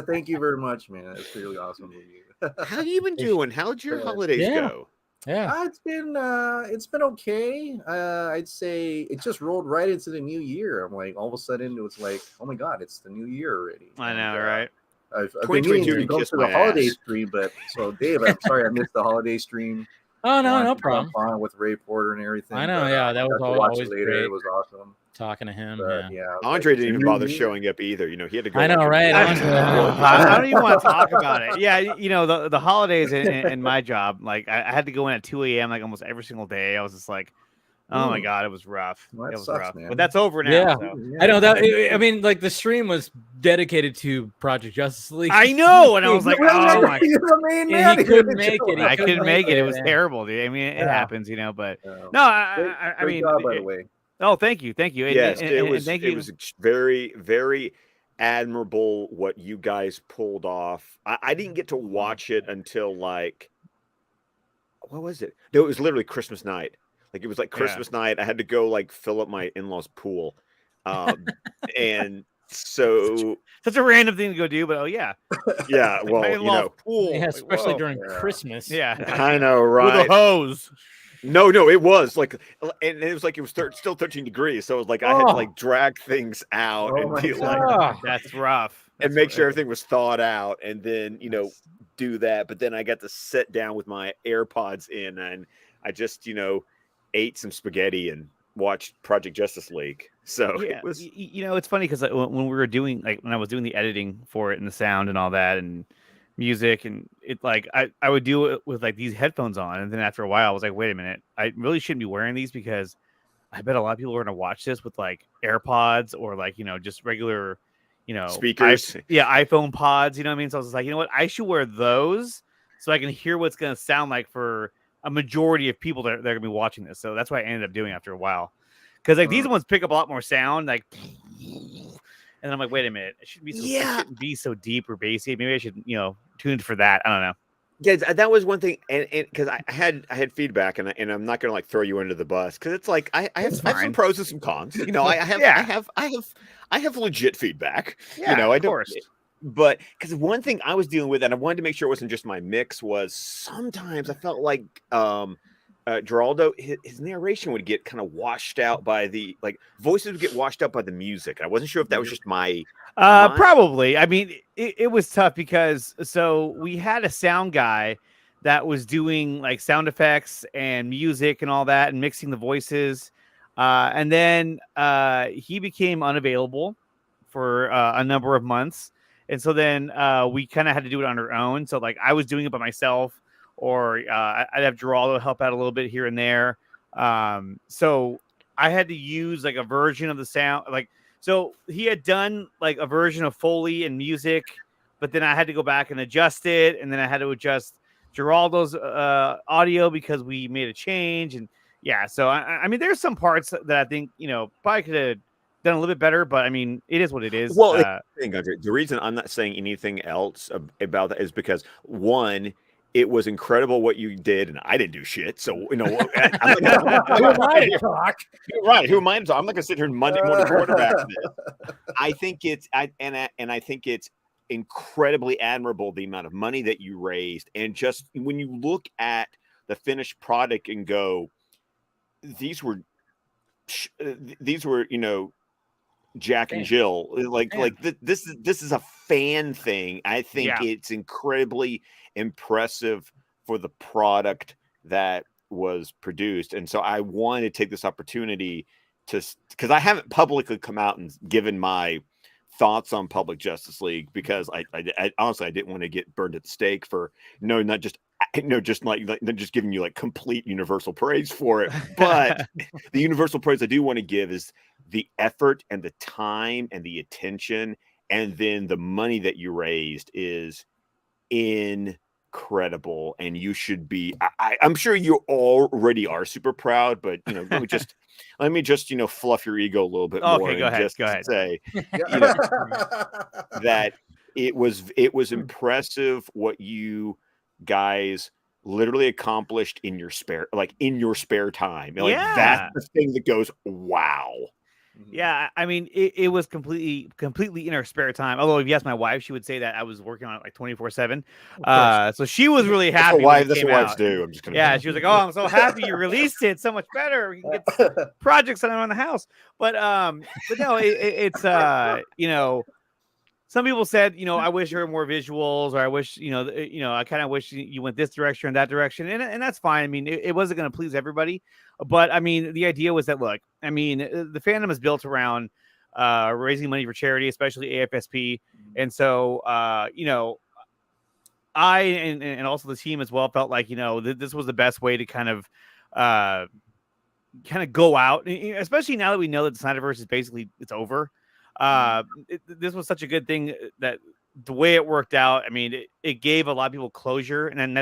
Thank you very much, man. It's really awesome of you. How have you been doing? How'd your holidays go? Yeah, it's been okay. I'd say it just rolled right into the new year. I'm like, all of a sudden it was like, oh my god, it's the new year already. I know, right? I've been meaning to go to the holiday stream, but so Dave, I'm sorry I missed the holiday stream. Oh no problem. On with Ray Porter and everything. I know, that was always great. It was awesome talking to him. But, Andre didn't even bother showing up either. You know, he had to go. I know, right? I don't even want to talk about it. Yeah, you know, the holidays in my job, like I had to go in at 2 a.m. like almost every single day. I was just like, oh my god, it was rough. Well, it was sucks, rough, man. but that's over now. Yeah, so. I know that. I mean, like the stream was dedicated to Project Justice League. I know, and I was like, oh my! And he couldn't make it. I couldn't make it. It was terrible, dude. I mean, it happens, you know. But no, I mean, job, by the way. Oh, thank you. Yes, it was very, very admirable what you guys pulled off. I didn't get to watch it until like, what was it? No, it was literally Christmas night. Like it was like Christmas night. I had to go like fill up my in-laws' pool, and so such a random thing to go do. But well, pool, especially during Christmas. Yeah, I know, right? With a hose. No, it was like, and it was like it was still 13 degrees. So it was like I had to like drag things out and be like, that's rough, and make sure everything was thawed out, and then do that. But then I got to sit down with my AirPods in, and I just ate some spaghetti and watched Project Justice League. So it was, it's funny because when we were doing when I was doing the editing for it and the sound and all that and music, and it like I would do it with like these headphones on, and then after a while I was like, wait a minute, I really shouldn't be wearing these because I bet a lot of people are going to watch this with like AirPods or like just regular speakers, iPhone pods, you know what I mean? So I was like, you know what, I should wear those so I can hear what's going to sound like for a majority of people that are going to be watching this. So that's what I ended up doing after a while. Because like these ones pick up a lot more sound, like, and I'm like, wait a minute, it shouldn't be so deep or bassy. Maybe I should, tune for that. I don't know. Yeah, that was one thing, and because I had feedback, and I'm not gonna like throw you under the bus because it's like I have some pros and some cons. I have legit feedback. Yeah, I of course. but because one thing I was dealing with, and I wanted to make sure it wasn't just my mix, was sometimes I felt like Geraldo, his narration would get kind of washed out by the voices would get washed out by the music. I wasn't sure if that was just my probably. I mean, it was tough because we had a sound guy that was doing like sound effects and music and all that and mixing the voices. And then he became unavailable for a number of months. And so then we kind of had to do it on our own. So like I was doing it by myself, or I'd have Geraldo help out a little bit here and there. So I had to use like a version of the sound. So he had done like a version of Foley and music, but then I had to go back and adjust it. And then I had to adjust Geraldo's audio because we made a change. And yeah, so I mean, there's some parts that I think, probably could have done a little bit better, but I mean, it is what it is. Well, the reason I'm not saying anything else about that is because one, it was incredible what you did, and I didn't do shit. So I'm not gonna talk. Right? Who am I to talk? I'm not gonna sit here and Monday morning quarterback this. I think it's incredibly admirable the amount of money that you raised, and just when you look at the finished product and go, these were Jack and Jill, this is a fan thing. I think it's incredibly impressive for the product that was produced, and so I wanted to take this opportunity because I haven't publicly come out and given my thoughts on Public Justice League because I honestly I didn't want to get burned at the stake for not just giving you like complete universal praise for it, but the universal praise I do want to give is the effort and the time and the attention, and then the money that you raised is incredible, and you should be. I'm sure you already are super proud, but let me just fluff your ego a little bit more. Okay, go ahead. Say that it was impressive what you guys literally accomplished in your spare time. That's the thing that goes, wow. Yeah, I mean, it was completely in our spare time. Although if you ask my wife, she would say that I was working on it like 24/7. So she was really happy. That's what wives do. I'm just gonna. Yeah, she was like, "Oh, I'm so happy you released it. So much better. We can get projects done around the house." But no, it's some people said, I wish there were more visuals, or I wish, I kind of wish you went this direction or that direction. And that's fine. I mean, it wasn't going to please everybody. But I mean, the idea was that, look, I mean, the fandom is built around raising money for charity, especially AFSP. And so, I and also the team as well felt like, this was the best way to kind of go out, especially now that we know that the Snyderverse is basically, it's over. This was such a good thing that the way it worked out, I mean, it gave a lot of people closure, and I'm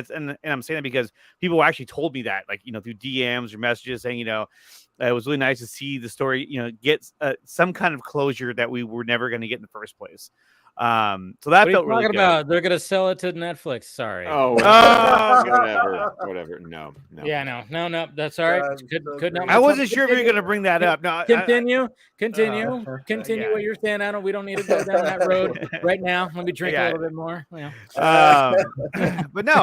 saying that because people actually told me that, like, through DMs or messages saying, it was really nice to see the story, get some kind of closure that we were never going to get in the first place. So that felt really good. About? They're going to sell it to Netflix. Sorry. Whatever. No. Yeah, no. That's all right. Could not. I wasn't sure if you were going to bring that up. No, continue what you're saying. We don't need to go down that road right now. Let me drink a little bit more. Yeah. But no,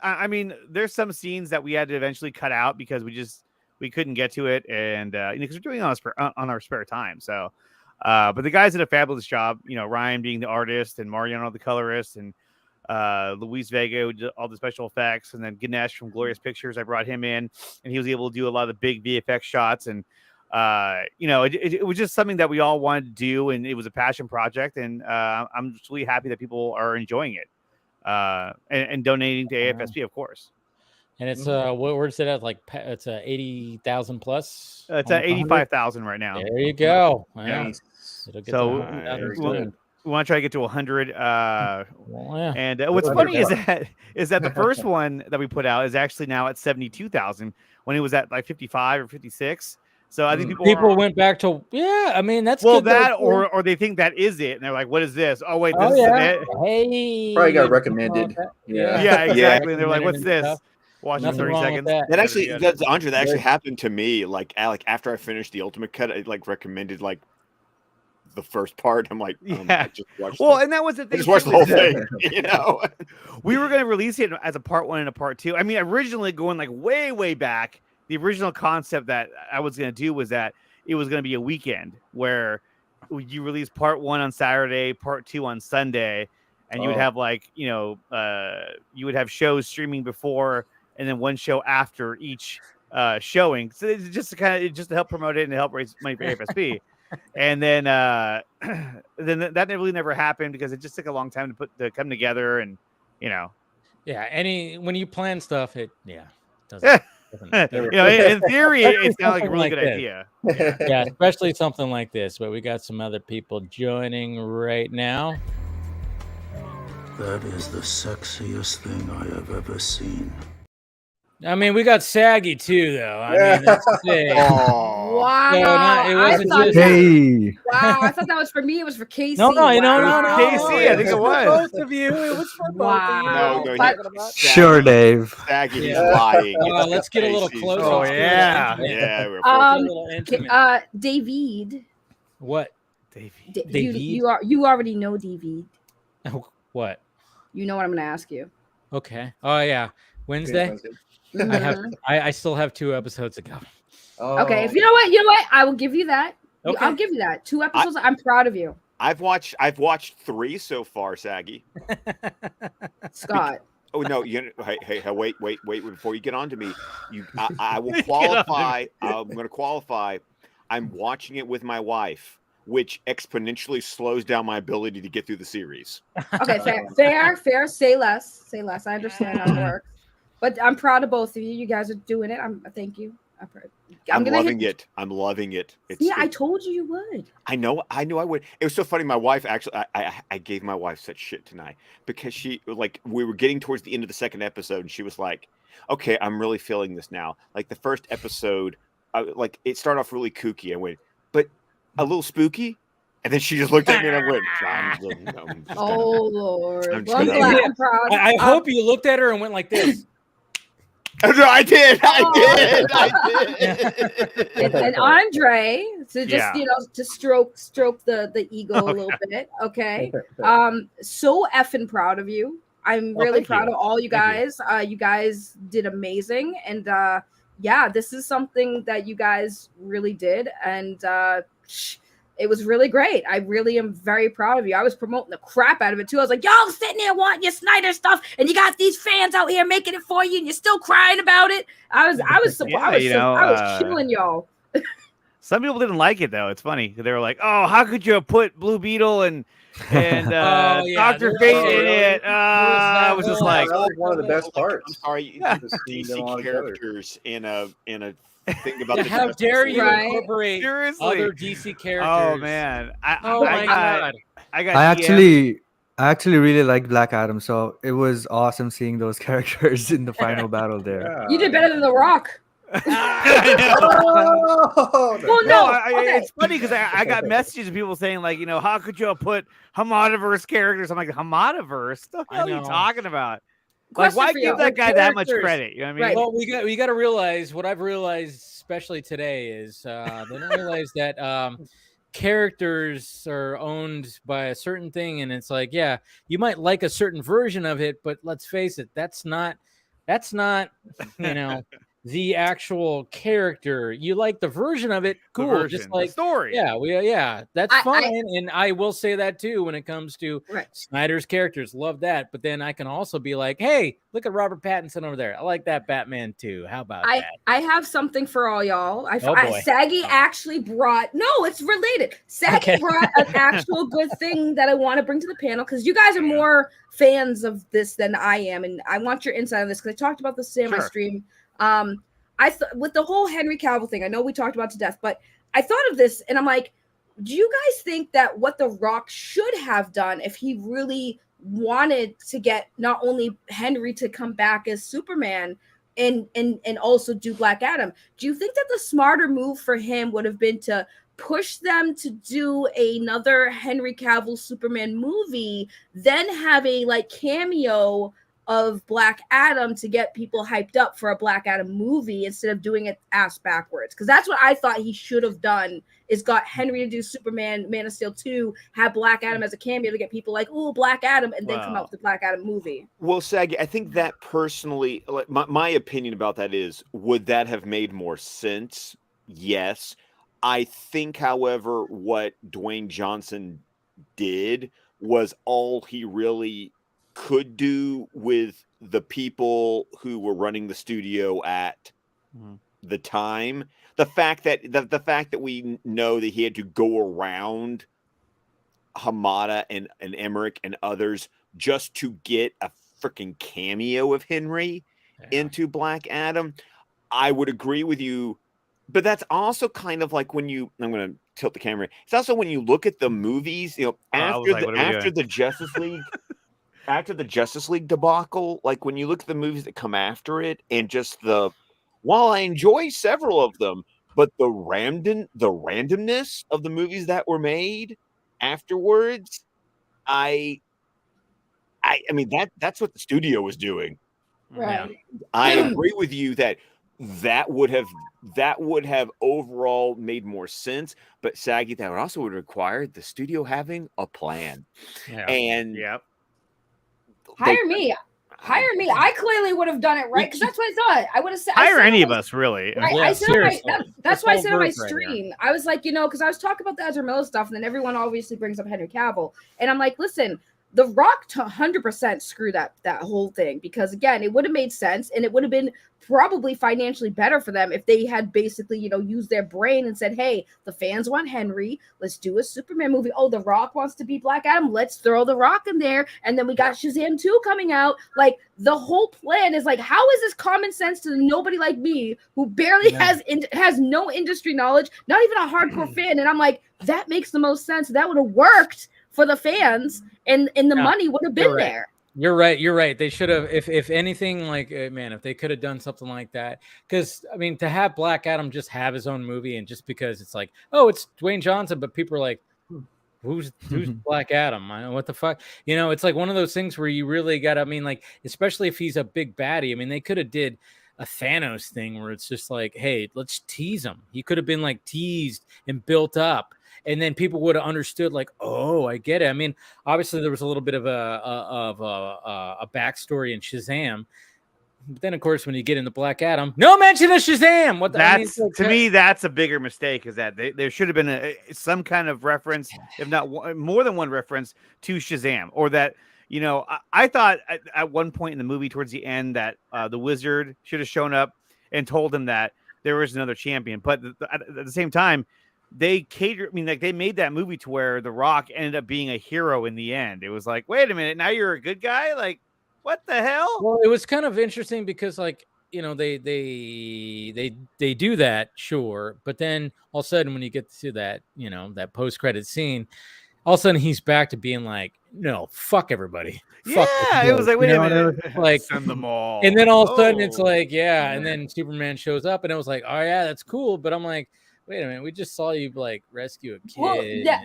I mean, there's some scenes that we had to eventually cut out because we couldn't get to it, and because we're doing it on our spare time. So. But the guys did a fabulous job, Ryan being the artist and Mariano the colorist, and Luis Vega who did all the special effects, and then Ganesh from Glorious Pictures. I brought him in, and he was able to do a lot of the big VFX shots. And it was just something that we all wanted to do, and it was a passion project. And I'm just really happy that people are enjoying it and donating to AFSP, of course. And it's where's it at? Like it's 80,000 plus. It's at 85,000 right now. There you go. Yeah. So we want to try to get to 100. And what's funny is that the first one that we put out is actually now at 72,000 when it was at like 55 or 56. So I think people went back to I mean that's good that or they think that is it, and they're like, what is this? Oh wait, this isn't it. Hey, probably got recommended. Yeah, exactly. And they're like, what's this? Watching 30 seconds. That actually, Andre, that actually happened to me. Like after I finished the Ultimate Cut, I recommended the first part. I'm like, I just watched. And that was the thing. I just watched the whole thing. You know, we were going to release it as a part 1 and a part 2. I mean, originally going like way back, the original concept that I was going to do was that it was going to be a weekend where you release part 1 on Saturday, part 2 on Sunday, and you would have like, you would have shows streaming before and then one show after each showing. So it's just to help promote it and to help raise money for AFSP. And then that really never happened because it just took a long time to come together, and Yeah, when you plan stuff, doesn't. In theory, it's not like a really good idea. Yeah, especially something like this. But we got some other people joining right now. That is the sexiest thing I have ever seen. I mean, we got Saggy too, though. I mean, that's the thing. Wow. It wasn't just. Wow, I thought that was for me. It was for Casey. No. Casey, I think it was. Both of you. It was for both of you. No, sure, Dave. Saggy, he's lying. Let's get a little closer. Oh, yeah. We're a little intimate. David. What? David. You already know David. What? You know what I'm going to ask you. Okay. Oh yeah, Wednesday. I still have 2 episodes to go. Okay, if you know what, I will give you that. Okay. I'll give you that. 2 episodes. I'm proud of you. I've watched 3 so far, Saggy. Scott. Oh no! Hey! Wait! Before you get on to me, I will qualify. I'm going to qualify. I'm watching it with my wife, which exponentially slows down my ability to get through the series. Okay, fair. Say less. I understand how it works. But I'm proud of both of you. You guys are doing it. Thank you. I'm loving it. I'm loving it. I told you would. I know I would. It was so funny. My wife actually, I gave my wife such shit tonight because she we were getting towards the end of the second episode and she was like, okay, I'm really feeling this now. Like the first episode, it started off really kooky. I went, but a little spooky. And then she just looked at me and I went, oh Lord. I'm proud. I hope you looked at her and went like this. I did. And Andre, to just to stroke the ego a little bit. Okay. So effing proud of you. I'm really proud of all you guys. You guys did amazing. And this is something that you guys really did. And it was really great. I really am very proud of you. I was promoting the crap out of it too. I was like, y'all sitting there wanting your Snyder stuff, and you got these fans out here making it for you, and you're still crying about it. I was chilling y'all. Some people didn't like it though. It's funny. They were like, "Oh, how could you have put Blue Beetle and Dr. Fate in it?" I was just like, that was one of the best parts. I'm sorry, DC characters in a thing about how dare you incorporate other DC characters? Oh man! God! I actually really liked Black Adam, so it was awesome seeing those characters in the final battle there. Yeah. You did better than The Rock. It's funny because I got messages of people saying like, how could you have put Hamadaverse characters? I'm like, Hamadaverse? What the hell are you talking about? Like, why give that guy that much credit? You know what I mean? Right. Well, we got to realize what I've realized, especially today, is they don't realize that characters are owned by a certain thing, and it's like, yeah, you might like a certain version of it, but let's face it, that's not the actual character. You like the version of it, cool. Just like the story. Yeah, that's fine. And I will say that too when it comes to Snyder's characters. Love that. But then I can also be like, hey, look at Robert Pattinson over there. I like that Batman too. How about that? I have something for all y'all. Saggy actually brought it's related. Saggy brought an actual good thing that I want to bring to the panel because you guys are more fans of this than I am, and I want your insight on this because I talked about this in my stream. With the whole Henry Cavill thing, I know we talked about to death, but I thought of this and I'm like, do you guys think that what The Rock should have done if he really wanted to get not only Henry to come back as Superman and also do Black Adam, do you think that the smarter move for him would have been to push them to do another Henry Cavill Superman movie, then have a cameo of Black Adam to get people hyped up for a Black Adam movie instead of doing it ass backwards. Because that's what I thought he should have done, is got Henry to do Superman, Man of Steel 2, have Black Adam as a cameo to get people like, ooh, Black Adam, and then come out with the Black Adam movie. Well, Saggy, I think that personally, like my opinion about that is, would that have made more sense? Yes. I think, however, what Dwayne Johnson did was all he really could do with the people who were running the studio at the time. The fact that we know that he had to go around Hamada and Emmerich and others just to get a freaking cameo of Henry into Black Adam, I would agree with you. But that's also kind of like when you, I'm going to tilt the camera. It's also when you look at the movies, you know, after the Justice League, after the Justice League debacle, like when you look at the movies that come after it, and just while I enjoy several of them, but the randomness of the movies that were made afterwards, I mean that's what the studio was doing. Right. I agree with you that would have overall made more sense, but Saggy, that would also require the studio having a plan. And hire me. I clearly would have done it right, because that's what I thought. I would have said hire any of us, really. Right. That's why I said on my stream. I was like, because I was talking about the Ezra Miller stuff, and then everyone obviously brings up Henry Cavill, and I'm like, listen, The Rock 100% screwed that whole thing, because again, it would have made sense, and it would have been probably financially better for them if they had basically, used their brain and said, hey, the fans want Henry, let's do a Superman movie. Oh, The Rock wants to be Black Adam, let's throw The Rock in there, and then we got Shazam 2 coming out. Like, the whole plan is like, how is this common sense to nobody like me who barely has no industry knowledge, not even a hardcore fan? And I'm like, that makes the most sense. That would have worked for the fans, and the money would have been there. You're right. They should have, if anything, like, man, if they could have done something like that. Because, I mean, to have Black Adam just have his own movie, and just because it's like, oh, it's Dwayne Johnson, but people are like, who's Black Adam? I know, what the fuck? It's like one of those things where you really got to, I mean, like, especially if he's a big baddie. I mean, they could have did a Thanos thing where it's just like, hey, let's tease him. He could have been like teased and built up, and then people would have understood, like, oh, I get it. I mean, obviously there was a little bit of a backstory in Shazam, but then of course when you get into Black Adam, no mention of Shazam. To me, that's a bigger mistake. Is that there should have been some kind of reference, if not more than one reference, to Shazam, or that. I thought at one point in the movie towards the end that the Wizard should have shown up and told him that there was another champion. But at the same time, they they made that movie to where The Rock ended up being a hero in the end. It was like, wait a minute, now you're a good guy? Like, what the hell? Well, it was kind of interesting because, like, they do that, sure, but then all of a sudden when you get to that, that post-credit scene, all of a sudden he's back to being like, no, fuck everybody. Fuck it was like, wait a minute, like, send them all. And then all of a sudden it's like, and then Superman shows up, and it was like, oh yeah, that's cool, but I'm like, wait a minute, we just saw you like rescue a kid. Well,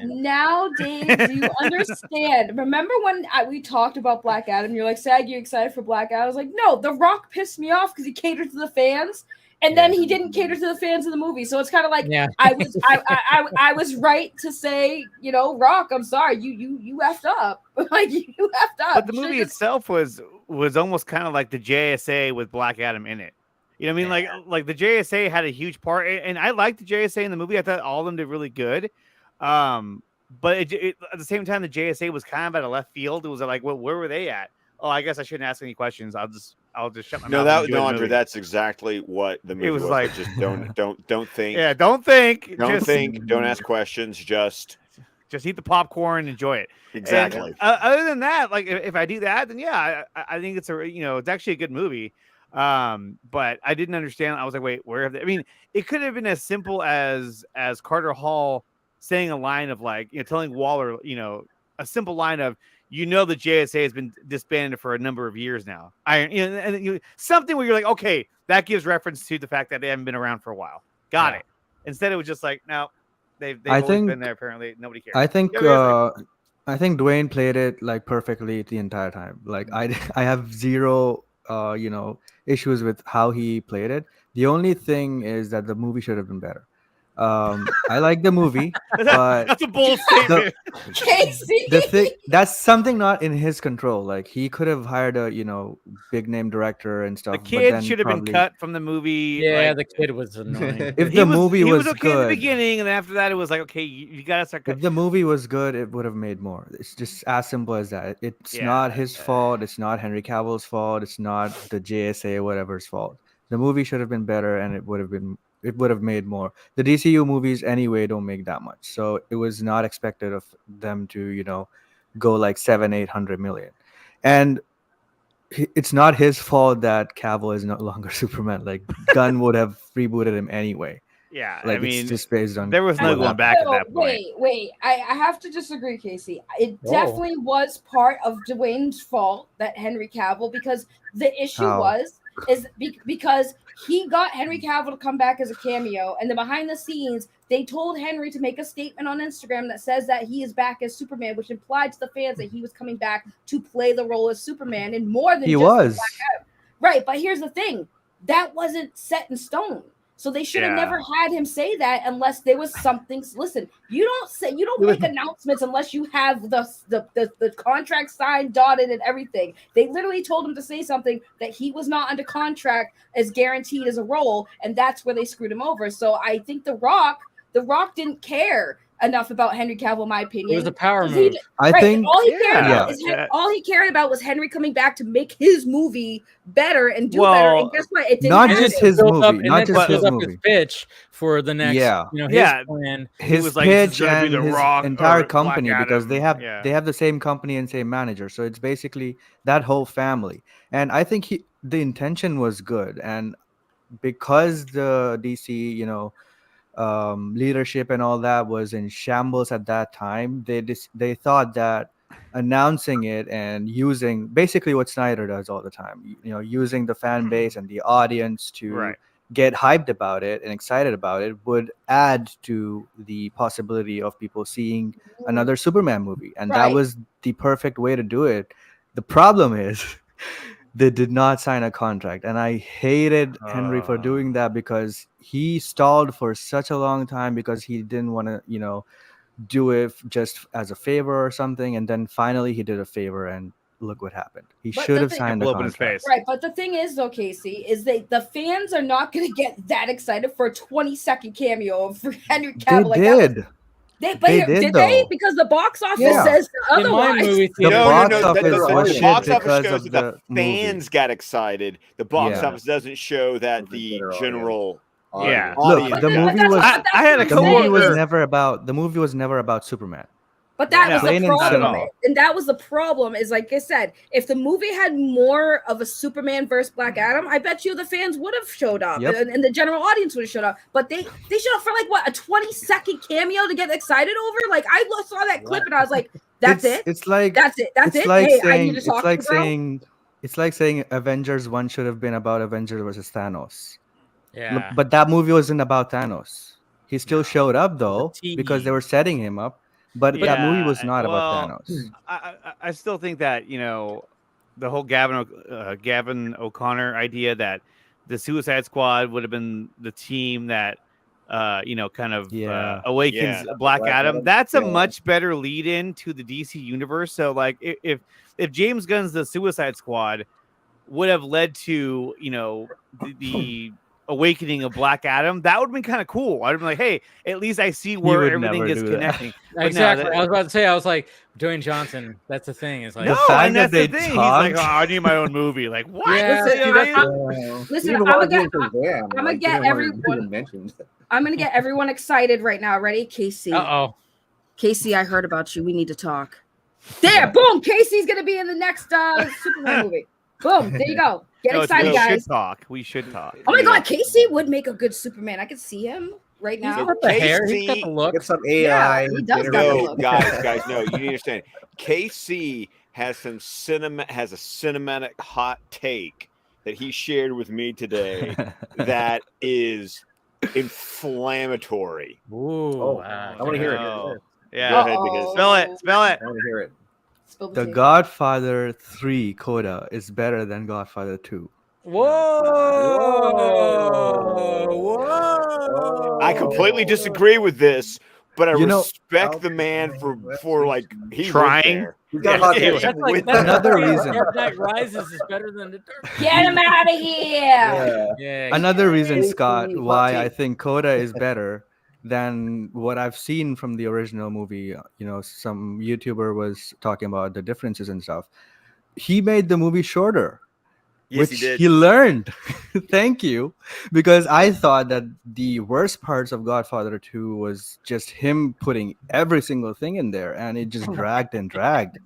now, Dave, do you understand? Remember when we talked about Black Adam? You're like, Sag, you excited for Black Adam? I was like, no, The Rock pissed me off because he catered to the fans, and then he didn't cater to the fans of the movie. So it's kind of like, I was right to say, Rock, I'm sorry, you effed up. Like, you effed up. But the movie itself was almost kind of like the JSA with Black Adam in it. You know what I mean? Like the JSA had a huge part, and I liked the JSA in the movie. I thought all of them did really good. But at the same time, the JSA was kind of at a left field. It was like, well, where were they at? Oh, I guess I shouldn't ask any questions. I'll just shut my mouth. No, Andre, that's exactly what the movie was like. Just don't think. Yeah, don't think. Don't ask questions. Just eat the popcorn, enjoy it. Exactly. And, other than that, like if I do that, then I think it's it's actually a good movie. But I didn't understand. I was like, wait, where have they? I mean, it could have been as simple as Carter Hall saying a line of like, telling Waller, a simple line of, the JSA has been disbanded for a number of years now. Something where you're like, okay, that gives reference to the fact that they haven't been around for a while. Got it. Instead, it was just like, no, they've always been there. Apparently, nobody cares. I think I think Dwayne played it like perfectly the entire time. Like I have zero issues with how he played it. The only thing is that the movie should have been better. I like the movie, but That's a bold statement. Casey. the thing that's something not in his control. Like he could have hired a big name director and stuff. The but kid then should have been probably- cut from the movie. Yeah, like, the kid was annoying. If he the was, movie he was okay at the good, beginning, and then after that, it was like, okay, you gotta start. if the movie was good, it would have made more. It's just as simple as that. It's Yeah. not his fault. It's not Henry Cavill's fault. It's not the JSA whatever's fault. The movie should have been better, and it would have made more. The DCU movies anyway don't make that much, so it was not expected of them to go like 700-800 million. And it's not his fault that Cavill is no longer Superman. Like Gunn would have rebooted him anyway. Yeah, Like I mean, it's just based on there was no what going happened. back at that point. Wait. I have to disagree, Casey. It definitely was part of Dwayne's fault that Henry Cavill, because the issue How? because he got Henry Cavill to come back as a cameo, and then behind the scenes, they told Henry to make a statement on Instagram that says that he is back as Superman, which implied to the fans that he was coming back to play the role as Superman and more than He just was. Black Adam. Right, but here's the thing. That wasn't set in stone. So they should have Yeah. never had him say that unless there was something. Listen, you don't make announcements unless you have the contract signed, dotted, and everything. They literally told him to say something that he was not under contract as guaranteed as a role, and that's where they screwed him over. So I think The Rock didn't care enough about Henry Cavill, in my opinion. It was a power 'Cause he- move. I think all he cared yeah. about is all he cared about was Henry coming back to make his movie better and do better. And guess what? It didn't not happen. just his Built movie, up- and not then just built his up movie. his pitch for the next, Yeah. his Yeah. plan. His was like, this is pitch gonna be and The his Rock entire or Black company, because Adam. they have the same company and same manager, so it's basically that whole family. And I think the intention was good, and because the DC leadership and all that was in shambles at that time, they thought that announcing it and using basically what Snyder does all the time, using the fan base and the audience to Right. get hyped about it and excited about it would add to the possibility of people seeing another Superman movie, and that Right. was the perfect way to do it. The problem is they did not sign a contract, and I hated Henry for doing that, because he stalled for such a long time because he didn't want to do it just as a favor or something, and then finally he did a favor, and look what happened. He But should the have thing- signed a Blew up in his contract. face. Right, but the thing is, though, Casey, is the fans are not going to get that excited for a 20-second cameo for Henry They Cavill. did. They They did did, they? though. Because the box office Yeah. says In my otherwise. movie The theater, box The office was box shit office because shows of that the the fans movie. got excited. The box Yeah. office doesn't show that The the general general Yeah. Look, audience. the movie that's- was that's I had what a I'm the movie saying. was coworker- never about Superman. But that Yeah. was Plain the and problem, simple. and that was the problem. Is like I said, if the movie had more of a Superman versus Black Adam, I bet you the fans would have showed up, Yep. and the general audience would have showed up. But they showed up for like what, a 20-second cameo to get excited over. Like I saw that clip and I was like, "That's it. It's like That's it. That's it's it." like Hey, I saying need to talk to you, bro. it's like saying Avengers 1 should have been about Avengers versus Thanos. yeah. But that movie wasn't about Thanos. He still showed up though, tease. because they were setting him up. But that movie was not about well, Thanos. I still think that the whole Gavin O'Connor idea that the Suicide Squad would have been the team that Yeah. awakens Yeah. Black Black Adam. Adam, That's a yeah. much better lead in to the DC universe. So like if James Gunn's The Suicide Squad would have led to the awakening of Black Adam, that would have been kind of cool. I'd have been like, hey, at least I see where would everything never is do that. connecting. But no, Exactly. that- I was about to say, I was like, Dwayne Johnson. That's the thing. It's like, No, fact and that that's the they thing. He's like, talked- I need my own movie. Like, what? Yeah, Listen, You know what I mean? Listen, Even I'ma while get- doing Shazam, I'ma like, get didn't want to everyone- even mention. I'm gonna get everyone excited right now. Ready, Casey? uh-oh. Casey, I heard about you. We need to talk. There, boom. Casey's gonna be in the next Superman movie. Boom. There you go. Get No, excited, we guys. should talk. We should talk. Oh my God, Casey would make a good Superman. I could see him right He's now. got the hair. He's got Casey- the look. Get some AI. he does got generated- the No, look. guys, no, you need to understand. KC has a cinematic hot take that he shared with me today that is inflammatory. Ooh, Oh, wow. I want to hear it. No. Yeah. Go ahead, because Spell it. Spell it. I want to hear it. The Godfather 3 coda is better than Godfather 2. Whoa! I completely disagree with this, but I You know- respect the man for like he Trying. went there. You got hot Yeah, take. That's like with Another saying reason. Dark Knight Rises is better than the Dark. Get him out of here. Yeah. Another reason, Hey, Scott, hot why I take. think coda is better than what I've seen from the original movie. You know, some YouTuber was talking about the differences and stuff. He made the movie shorter. Yes, which he did. he learned. Thank you. Because I thought that the worst parts of Godfather 2 was just him putting every single thing in there, and it just dragged and dragged.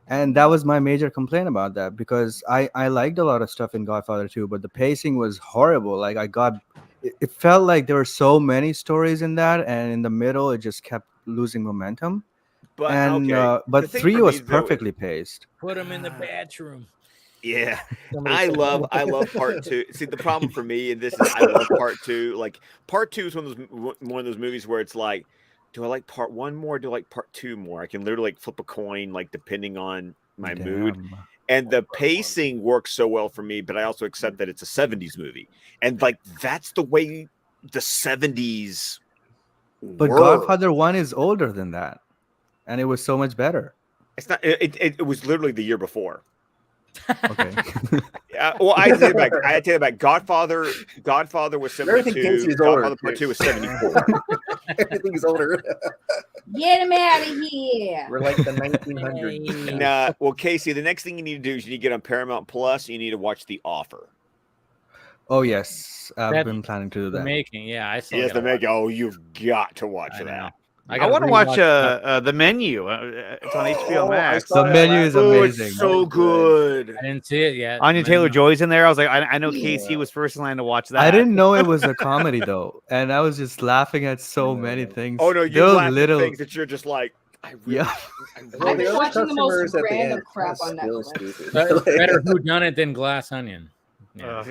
And that was my major complaint about that, because I liked a lot of stuff in Godfather 2, but the pacing was horrible. Like it felt like there were so many stories in that, and in the middle it just kept losing momentum. But And okay, but the thing 3 for was me, though, perfectly paced. Put him in the bathroom. yeah, Somebody I said love that. part 2. See, the problem for me in this is I love part 2. Like part 2 is one of those movies where it's like, do I like part 1 more? Do I like part 2 more? I can literally like flip a coin, like depending on my mood. Damn. And the pacing works so well for me, but I also accept that it's a 70s movie. And like that's the way the 70s But were. Godfather 1 is older than that, and it was so much better. It's not it was literally the year before. Okay. Well, I take it back. Godfather was Everything 72. Casey's older, Godfather Part too. 2 was 74. Everything's older. Get him out of here. We're like the 1900s. Nah, well, Casey, the next thing you need to do is you need to get on Paramount Plus. You need to watch The Offer. Oh yes, I've That- been planning to do The that. making, yeah, I saw. Yes, the make. Oh, you've got to watch I know. that. I gotta want to watch rewatch that. The Menu. It's on HBO I Max. saw The that menu last is night. Oh, amazing. it's so good. I didn't see it yet. Anya I Taylor know. Joy's in there. I was like, I know Casey Yeah. was first in line to watch that. I didn't know it was a comedy though, and I was just laughing at so many things. Oh no, you Those laugh little, at things that you're just like, I really, Yeah. Well, I've the been other watching the most customers at the random end crap are on still Netflix. stupid. Better Who Done It than Glass Onion. Yeah.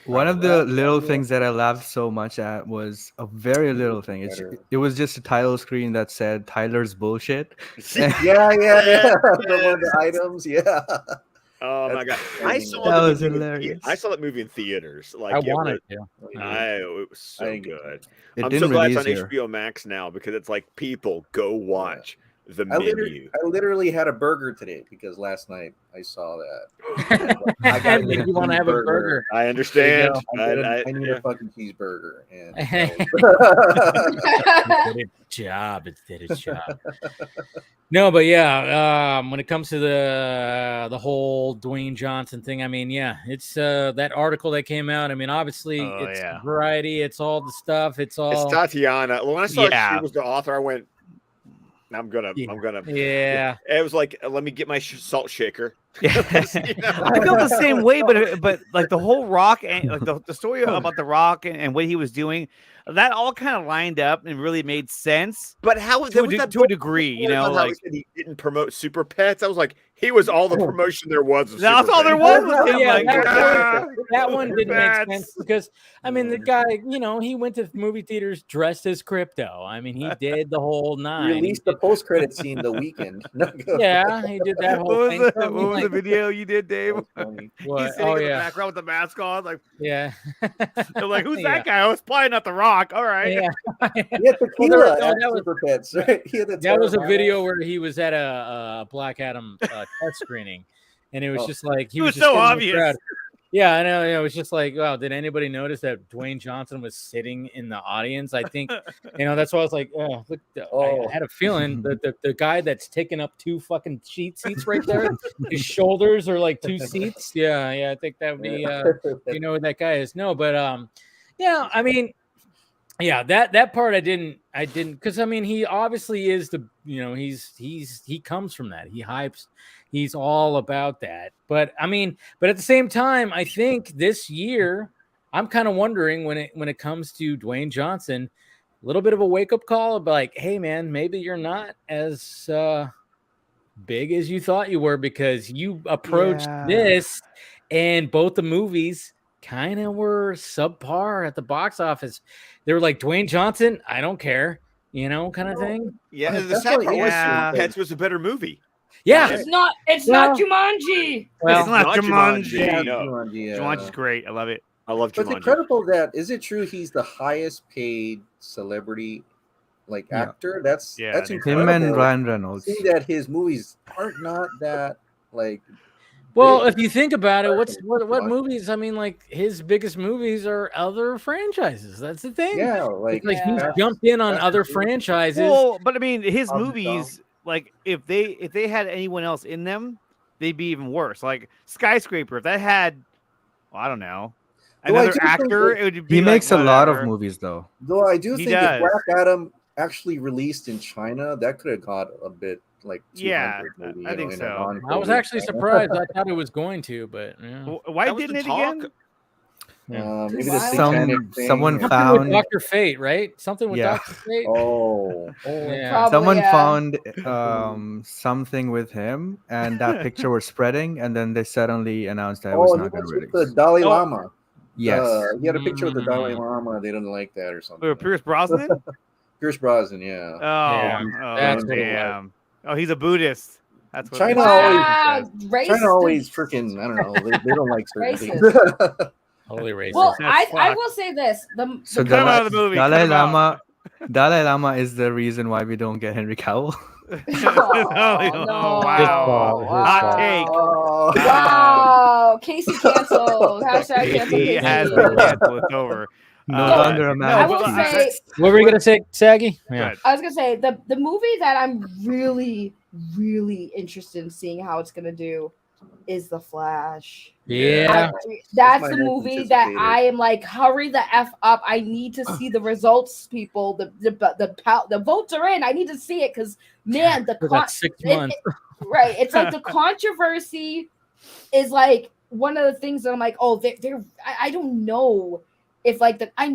one of the little things that I laughed so much at was a very little thing. It was just a title screen that said Tyler's bullshit. yeah. The one of the items, yeah. Oh my god, I saw That the was movie hilarious. I saw that movie in theaters. Like I it wanted was- to. it was so I didn't get good. It I'm didn't so glad it's release on here. HBO Max now because it's like people go watch the I menu. literally had a burger today because last night I saw that. I gotta And get a you want to have a cheeseburger. burger. I understand. I need yeah. a fucking cheeseburger. And It did its job. It did its job. No, but yeah, when it comes to the whole Dwayne Johnson thing, I mean, yeah, it's that article that came out. I mean, obviously, Oh, it's yeah. variety. It's all the stuff. It's all. It's Tatiana. When I saw Yeah. she was the author, I went, I'm gonna. Yeah. It was like, let me get my salt shaker. Yeah. You know? I felt the same way, but like the whole Rock and like the story about the Rock and what he was doing, that all kind of lined up and really made sense. But how To a degree, you know, how like he said he didn't promote Super Pets. I was like, he was all the promotion there was. Of that's Super all there Pets. was. Him, Yeah, like, that one didn't Pets. make sense because I mean the guy, you know, he went to movie theaters dressed as crypto. I mean, he did the whole nine. released the post credit scene the weekend. Yeah, he did that whole thing. So, I mean, What was the like, video you did, Dave? what? He's sitting Oh in the yeah, background with the mask on, like yeah. they're like, "Who's Yeah. that guy?" Oh, it's probably not the Rock. All right. Yeah. He had Well, tequila no, at that was- Super Pets, right? He had the That was a Terramana. video where he was at a Black Adam test screening, and it was Oh. just like It was just so sitting in the obvious. crowd. Yeah, I know. It was just like, wow, did anybody notice that Dwayne Johnson was sitting in the audience? I think, you know, that's why I was like, oh, look, Oh. I had a feeling that the guy that's taking up two fucking seats right there, his shoulders are like two seats. Yeah, I think that would be, you know, what that guy is. No, but yeah, I mean, yeah, that part I didn't, because I mean, he obviously is the, you know, he comes from that. He hypes. He's all about that. But I mean, but at the same time, I think this year, I'm kind of wondering when it comes to Dwayne Johnson, a little bit of a wake up call of like, hey man, maybe you're not as big as you thought you were because you approached this, and both the movies kind of were subpar at the box office. They were like, Dwayne Johnson, I don't care. kind of thing. Yeah, That's the sad part yeah. was Pets was a better movie. Yeah. It's not Jumanji. Well, It's not not Jumanji. Jumanji. Yeah, No. Jumanji, yeah. Jumanji's great. I love it. I love But it's Jumanji. incredible that is it true he's the highest paid celebrity Yeah. actor? That's Yeah, that's I think so. Him and incredible. Ryan Reynolds. See that his movies aren't not that like Well, big. if you think about it, what Production. movies? I mean, like his biggest movies are other franchises. That's the thing. Yeah, It's like Yeah. he's Fast- jumped in on Fast other and Furious. franchises. Well, but I mean, his Hobbs and movies, like if they had anyone else in them, they'd be even worse. Like Skyscraper, if that had, well, I don't know, Though I another do think actor, that- it would be He like, makes a lot of whatever. movies though. Though I do He think if does. Black Adam actually released in China, that could have got a bit like 200 Yeah, maybe, I think in a so. I was non-COVID actually China. surprised. I thought it was going to, but yeah. Why That was didn't the it talk. again? Maybe the Why? satanic thing. Someone Something found with Dr. Fate, right? Something with Yeah. Dr. Fate. Oh, Yeah. Probably, someone yeah. found something with him, and that picture was spreading, and then they suddenly announced that it was he not going was to with the release. Dalai Oh. Lama. Yes. He had a picture with the Dalai Mm. Lama. They didn't like that or something. Wait, Pierce Brosnan? Pierce Brosnan, yeah. Oh, that's what it damn. Oh, he's a Buddhist. That's what China Wow, race. China always freaking, I don't know, they don't like certain things. Holy racist. Well, That's I fucked. will say this: So Cut him out of the movie. Dalai Cut him out. Dalai Lama is the reason why we don't get Henry Cavill. Oh, no. fault, his Hot fault. take. Oh, Wow, Casey canceled. Hashtag cancel He Casey. has been canceled. It's over. No Uh, longer a no, man I of will but peace. say, What were you gonna say, Saggy? Go Yeah. ahead. I was gonna say the movie that I'm really, really interested in seeing how it's gonna do is The Flash. Yeah. That's my the most movie that anticipated. I am like, hurry the F up. I need to see the results, people. The votes are in. I need to see it because man, For that 6 months. right. It's like the controversy is like one of the things that I'm like, oh, I don't know if like I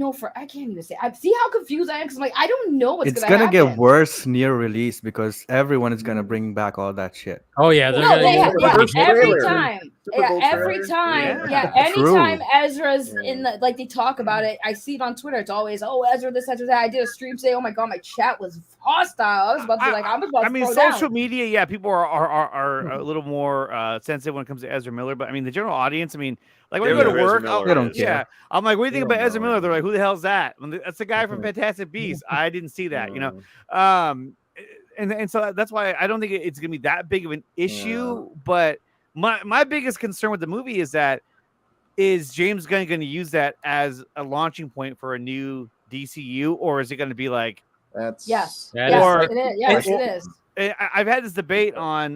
can't even say. I see how confused I am because I'm like, I don't know what's It's gonna gonna happen. get worse near release because everyone is gonna bring back all that shit. Oh yeah, they're No, gonna they get have, the yeah, first every trailer. time. Super Yeah, Bowl every trailer. time. Yeah. Yeah, True. anytime Ezra's Yeah. in the like they talk about it, I see it on Twitter. It's always, oh, Ezra this, Ezra that. I did a stream today. Oh my god, my chat was hostile. I was about to be like, I'm about to I mean, throw social down. media, yeah, people are a little more sensitive when it comes to Ezra Miller, but I mean, the general audience, I mean, like when They I go know to who Ezra work, Miller They don't is. care. yeah, I'm like, what do you They think don't about Ezra know. Miller? They're like, who the hell's that? That's the guy from Mhm. Fantastic Beasts. I didn't see that, you know. Mm. And so that's why I don't think it's gonna be that big of an issue. But my biggest concern with the movie is that is James Gunn going to use that as a launching point for a new DCU, or is it going to be like That's Yes, That yes, is- it is. Yes, it is. I've had this debate on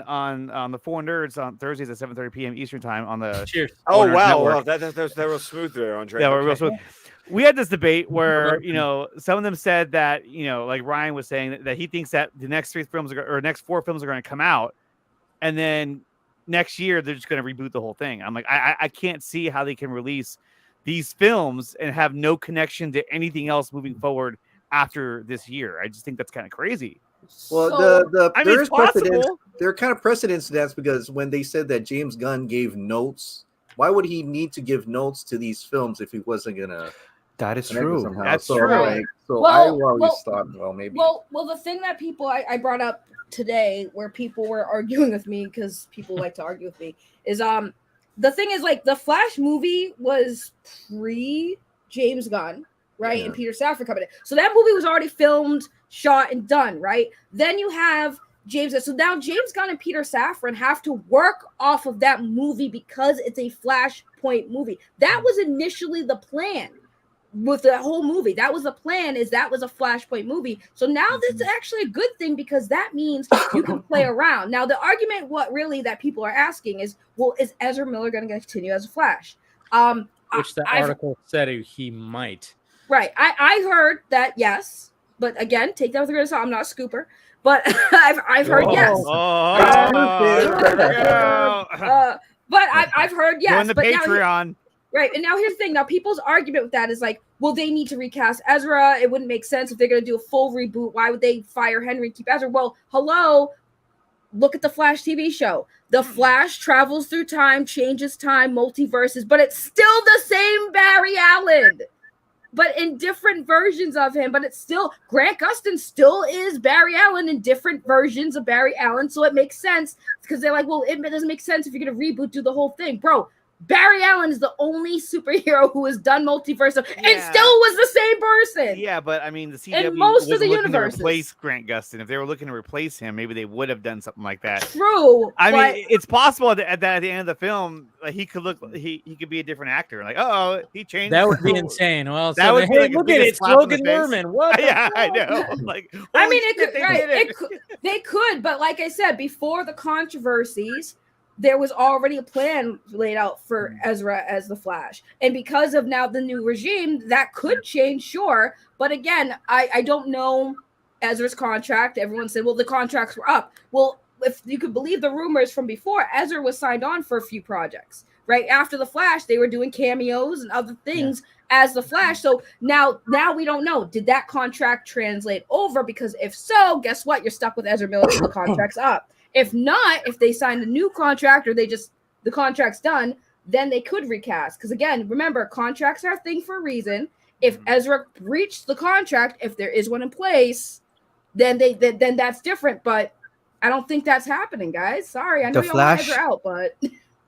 the Four Nerds on Thursdays at 7:30 p.m. Eastern time on the Cheers. Oh Nerds wow, Network. wow, that was smooth there, Andre. Yeah, we're real Okay. smooth. We had this debate where some of them said that like Ryan was saying that he thinks that the next 3 films or next 4 films are going to come out, and then next year they're just going to reboot the whole thing. I'm like, I can't see how they can release these films and have no connection to anything else moving forward after this year. I just think that's kind of crazy. Well, So- I mean, there it's is precedence. possible. There are kind of precedents to that because when they said that James Gunn gave notes, why would he need to give notes to these films if he wasn't gonna That is connect it true. somehow? That's so, true. Like, so Well- I always well- thought, well, maybe. Well, the thing that people I brought up today, where people were arguing with me because people like to argue with me, is the thing is like the Flash movie was pre James Gunn, right, Yeah. and Peter Safran coming in, so that movie was already filmed, shot, and done, right? Then you have James, so now James Gunn and Peter Safran have to work off of that movie because it's a Flashpoint movie. That was initially the plan. With the whole movie, that was the plan, is that was a Flashpoint movie. So now this is actually a good thing because that means you can play around. Now the argument what really that people are asking is, well, is Ezra Miller going to continue as a Flash? Which the I've- article said he might. right, I heard that, yes, but again, take that with a grain of salt. I'm not a scooper, but I've heard Whoa. yes. There we go. But I've heard yes. Join the but now Patreon. right, and now here's the thing. Now people's argument with that is like, well, they need to recast Ezra. It wouldn't make sense if they're going to do a full reboot. Why would they fire Henry and keep Ezra? Well, hello, look at the Flash TV show. The Flash travels through time, changes time, multiverses, but it's still the same Barry Allen. but in different versions of him. But it's still Grant Gustin still is Barry Allen in different versions of Barry Allen, so it makes sense because they're like, well, it doesn't make sense if you're gonna reboot, do the whole thing, bro. Barry Allen is the only superhero who has done multiverse and still was the same person. Yeah, but I mean, the CW in most of the looking universes. to replace Grant Gustin. If they were looking to replace him, maybe they would have done something like that. True. I mean, it's possible at the end of the film, like, he could be a different actor. Like, oh, he changed. That would be insane. Well, that would be like look at it, Logan Lerman. What? Yeah, I know. Like, I mean, they could, but like I said, before the controversies, there was already a plan laid out for Ezra as the Flash. And because of now the new regime, that could change, sure. But again, I don't know Ezra's contract. Everyone said, well, the contracts were up. Well, if you could believe the rumors from before, Ezra was signed on for a few projects. Right after the Flash, they were doing cameos and other things as the Flash. So now we don't know. Did that contract translate over? Because if so, guess what? You're stuck with Ezra Miller till the contract's up. If not, if they signed a new contract or the contract's done, then they could recast. Because again, remember, contracts are a thing for a reason. If Ezra breached the contract, if there is one in place, then then that's different. But I don't think that's happening, guys. Sorry, I know you want Ezra out, but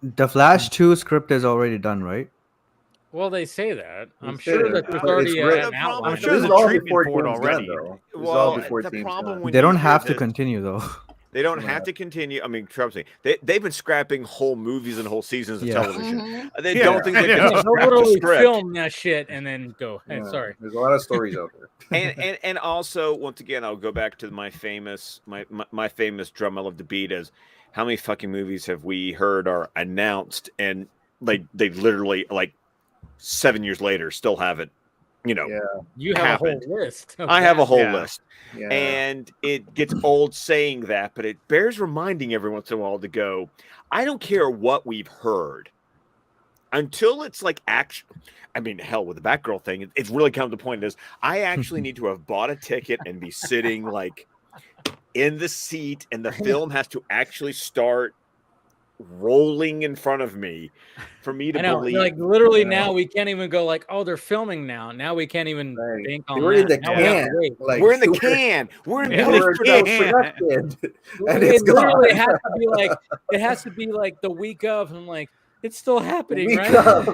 the Flash 2 script is already done, right? Well, they say that. I'm sure that there's already an outline. I'm sure there's a treatment for it already. Well, the problem they don't have to continue though. They don't have to continue. I mean, trust me, they've been scrapping whole movies and whole seasons of television. They don't think they can they'll literally film that shit and then go. Hey, sorry. There's a lot of stories out there. and also, once again, I'll go back to my famous drum I love to beat is how many fucking movies have we heard are announced and like they literally like 7 years later still haven't. You know, you have a whole list. I have a whole list. Yeah. And it gets old saying that, but it bears reminding every once in a while to go, I don't care what we've heard until it's like action. I mean, hell, with the Batgirl thing, it's really come to the point is I actually need to have bought a ticket and be sitting like in the seat, and the film has to actually start rolling in front of me for me to believe. Like literally now we can't even go like, oh, they're filming now. Now we can't even think on we're that. In the can. We're in the can. We're in the can. And it literally has to be like it has to be like the week of. I'm like, it's still happening, right?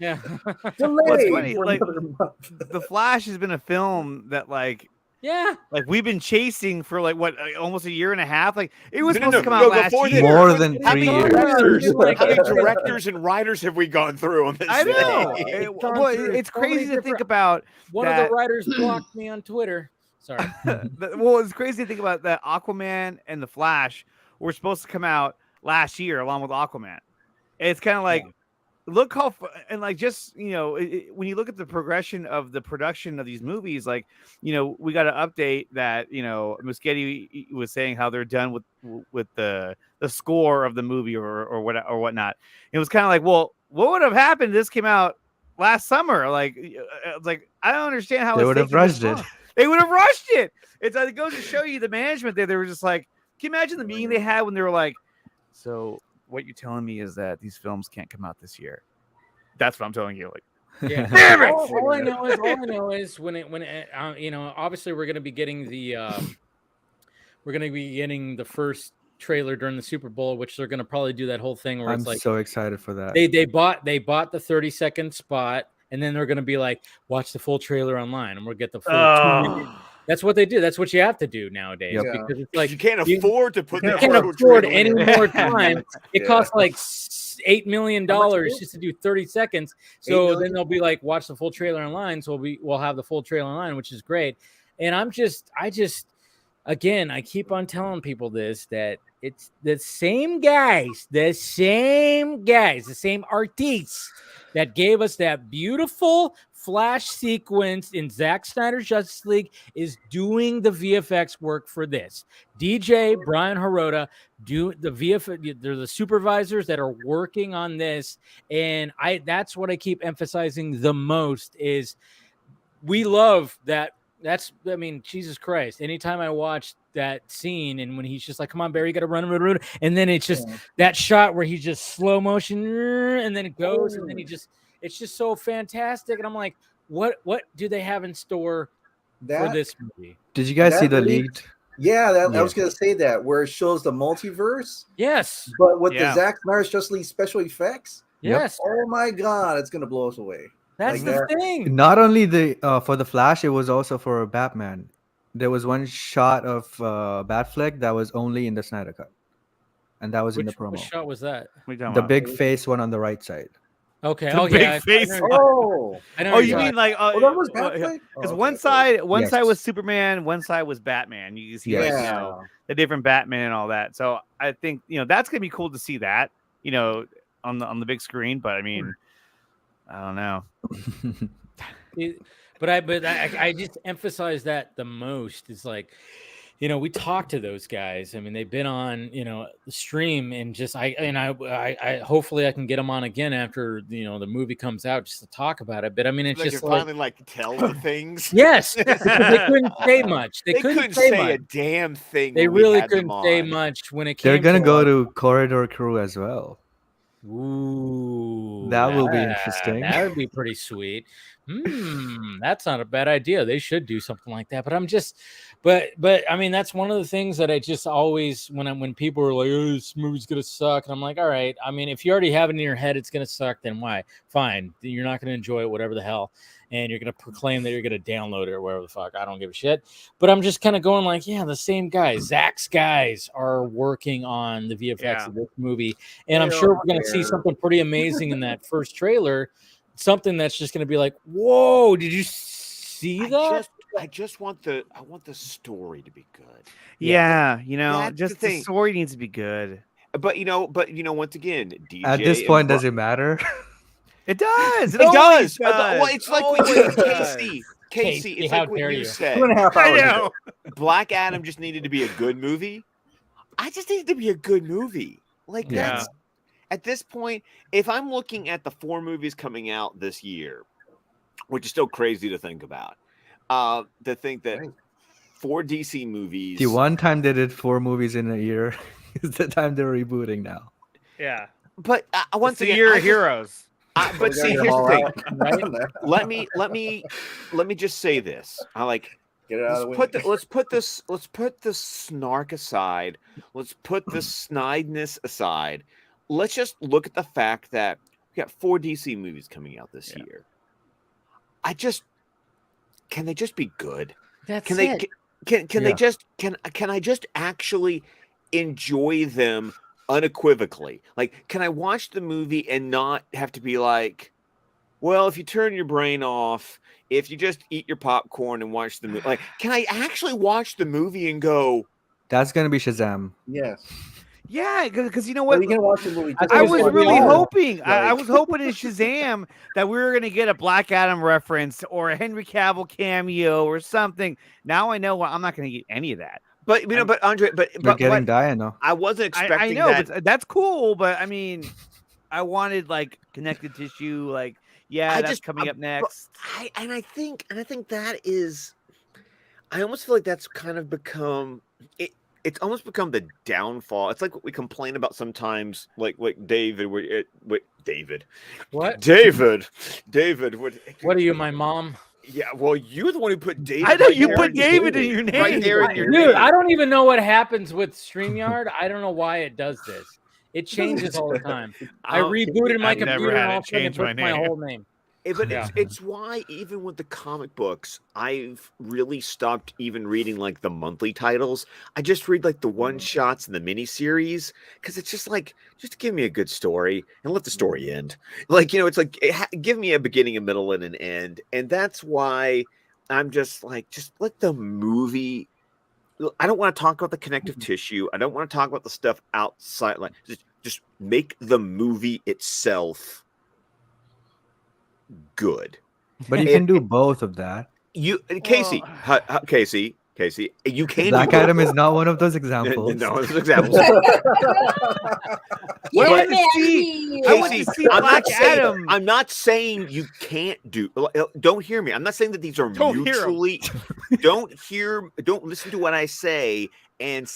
Yeah. What's funny, like, The Flash has been a film that like we've been chasing for like what almost a year and a half. Like it was supposed to come out last year. More than 3 years. How many directors and writers have we gone through on this? I know. It's crazy to think about. One of the writers blocked me on Twitter. Sorry. Well, it's crazy to think about that Aquaman and the Flash were supposed to come out last year along with Aquaman. It's kind of like. Look how and like just when you look at the progression of the production of these movies, like we got an update that Muschietti was saying how they're done with the score of the movie or whatnot. It was kind of like, well, what would have happened if this came out last summer? Like it's like I don't understand how they would have rushed it. They would have rushed it. It's like it goes to show you the management there. They were just like, can you imagine the meeting they had when they were like, so. What you're telling me is that these films can't come out this year. That's what I'm telling you. Like, damn it! All I know is when it obviously we're going to be getting the first trailer during the Super Bowl, which they're going to probably do that whole thing where it's like so excited for that. They bought the 30-second spot, and then they're going to be like, watch the full trailer online, and we'll get the full 2 minutes. That's what they do. That's what you have to do nowadays because it's like you can't afford to put. You can't afford any more time. It costs like $8 million just to do 30 seconds. So then they'll be like, watch the full trailer online. So we'll have the full trailer online, which is great. And I keep on telling people this that it's the same guys, the same artists that gave us that beautiful Flash sequence in Zack Snyder's Justice League is doing the VFX work for this. DJ, Brian Hirota, do the VFX. They're the supervisors that are working on this. And that's what I keep emphasizing the most is we love that. Jesus Christ. Anytime I watch that scene and when he's just like, come on, Barry, you got to run. And then it's just that shot where he's just slow motion and then it goes and then it's just so fantastic. And I'm like, what do they have in store for this movie? Did you guys see the leaked? leaked? Yeah, I was gonna say that where it shows the multiverse. Yes, but with the Zack Snyder's Justice League special effects. Yes. Oh my God, it's gonna blow us away. That's the thing. Not only for the Flash, it was also for Batman. There was one shot of Batfleck that was only in the Snyder Cut, and that was in the promo. Which shot was that? The big face one on the right side. Okay. The big face. Oh, you mean like? that was Batfleck? Because one side was Superman, one side was Batman. You see like the different Batman and all that. So I think that's gonna be cool to see that on the big screen. But I mean, I don't know. But I just emphasize that the most is like, we talked to those guys. I mean, they've been on, the stream, and just I hopefully I can get them on again after the movie comes out just to talk about it. But I mean, it's just finally tell the things. Yes, they couldn't say much. They couldn't say a damn thing. They really couldn't say much when it came. They're gonna go to Corridor Crew as well. Ooh, that will be interesting. That would be pretty sweet. That's not a bad idea. They should do something like that. But I mean, that's one of the things that I just always, when people are like, "Oh, this movie's gonna suck," and I'm like, all right. I mean, if you already have it in your head it's gonna suck, then why? Fine. You're not gonna enjoy it, whatever the hell, and you're gonna proclaim that you're gonna download it or whatever the fuck. I don't give a shit. But I'm just kind of going like, yeah, the same guys, Zach's guys, are working on the VFX of this movie, and I'm sure we're gonna see something pretty amazing in that first trailer. Something that's just going to be like, whoa, did you see that? I just want the story to be good. Yeah, just the story needs to be good. But once again, DJ at this point, does it matter? It does. It does. Well, it's like Casey. It's like what you said. 2.5 hours. I know. Black Adam just needed to be a good movie. I just needed to be a good movie. Like that's. At this point, if I'm looking at the 4 movies coming out this year, which is still crazy to think about, to think that 4 DC movies. The one time they did 4 movies in a year is the time they're rebooting now. Yeah, but once again, you're heroes. But see, here's the thing. Right? Let me just say this. Get it out of the way. Let's put the snark aside. Let's put the snideness aside. Let's just look at the fact that we got 4 DC movies coming out this year. Can they just be good? Can I just actually enjoy them unequivocally? Like, can I watch the movie and not have to be like, well, if you turn your brain off, if you just eat your popcorn and watch the movie, like, can I actually watch the movie and go, that's gonna be Shazam? Yes. Yeah, because you know what? You can watch the movie. I was really hoping. I was hoping in Shazam that we were going to get a Black Adam reference or a Henry Cavill cameo or something. Now I know I'm not going to get any of that. But but Andre, we're getting Diana. I wasn't expecting. I know, that. But that's cool. But I mean, I wanted like connective tissue. Like, that's coming up next. I think that is. I almost feel like that's kind of become it. It's almost become the downfall. It's like what we complain about sometimes, like David. David. What? David. What are you, my mom? Yeah, well, you're the one who put David. I know you put David in your name. Right there in your name. Dude, I don't even know what happens with StreamYard. I don't know why it does this. It changes all the time. I rebooted my computer and all of a sudden it puts my whole name. But it's why even with the comic books, I've really stopped even reading like the monthly titles. I just read like the one shots and the miniseries because it's just like, just give me a good story and let the story end. Like, it's like, give me a beginning, a middle, and an end. And that's why I'm just like, just let the movie. I don't want to talk about the connective tissue. I don't want to talk about the stuff outside. Like, just make the movie itself good. But you can do both of that. Casey, you can. Black Adam is not one of those examples. No, it's examples. I'm not saying you can't do. Don't hear me. I'm not saying that these are mutually. Don't listen to what I say and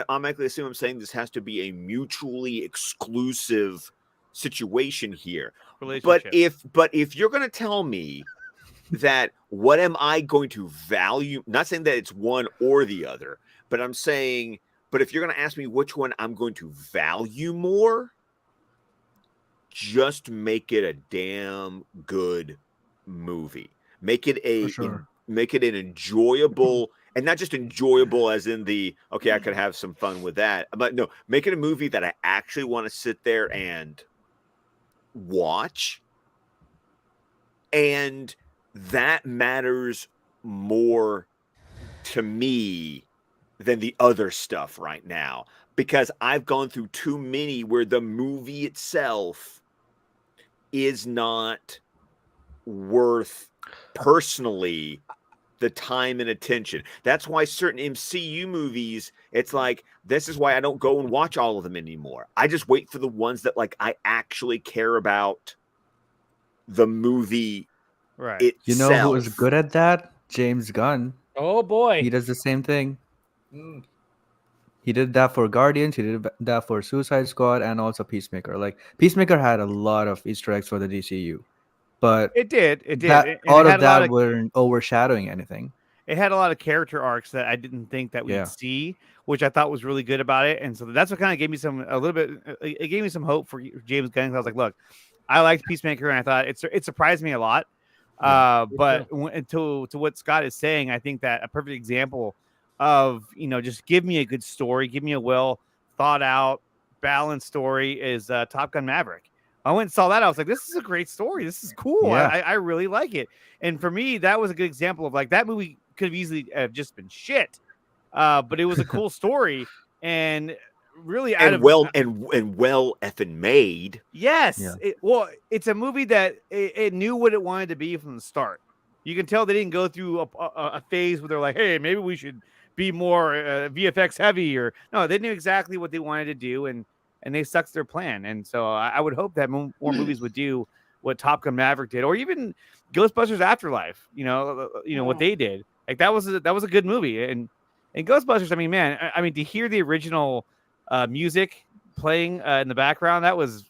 automatically assume I'm saying this has to be a mutually exclusive situation here. But if you're going to tell me that what am I going to value? Not saying that it's one or the other, but I'm saying, but if you're going to ask me which one I'm going to value more, just make it a damn good movie. Make it make it an enjoyable, and not just enjoyable as in the, okay, I could have some fun with that, but no, make it a movie that I actually want to sit there and watch. And that matters more to me than the other stuff right now, because I've gone through too many where the movie itself is not worth personally the time and attention. That's why certain MCU movies, it's like, this is why I don't go and watch all of them anymore. I just wait for the ones that like I actually care about the movie itself. You know who is good at that? James Gunn. Oh boy, he does the same thing. He did that for Guardians. He did that for Suicide Squad and also Peacemaker. Like Peacemaker had a lot of Easter eggs for the DCU, but it did. All of that weren't overshadowing anything. It had a lot of character arcs that I didn't think that we'd see, which I thought was really good about it. And so that's what kind of gave me it gave me some hope for James Gunn. I was like, look, I liked Peacemaker, and I thought it surprised me a lot. But to what Scott is saying, I think that a perfect example of, just give me a good story, give me a well thought out, balanced story is Top Gun Maverick. I went and saw that. I was like, this is a great story. This is cool. Yeah. I really like it. And for me, that was a good example of like that movie could have easily have just been shit. But it was a cool story and really well effing made. Yes. Yeah. It's a movie that it knew what it wanted to be from the start. You can tell they didn't go through a phase where they're like, hey, maybe we should be more VFX heavy, or no, they knew exactly what they wanted to do, and they stuck to their plan. And so I would hope that more movies would do what Top Gun Maverick did, or even Ghostbusters Afterlife. What they did. Like that was a good movie. And Ghostbusters, I mean, to hear the original music playing in the background, that was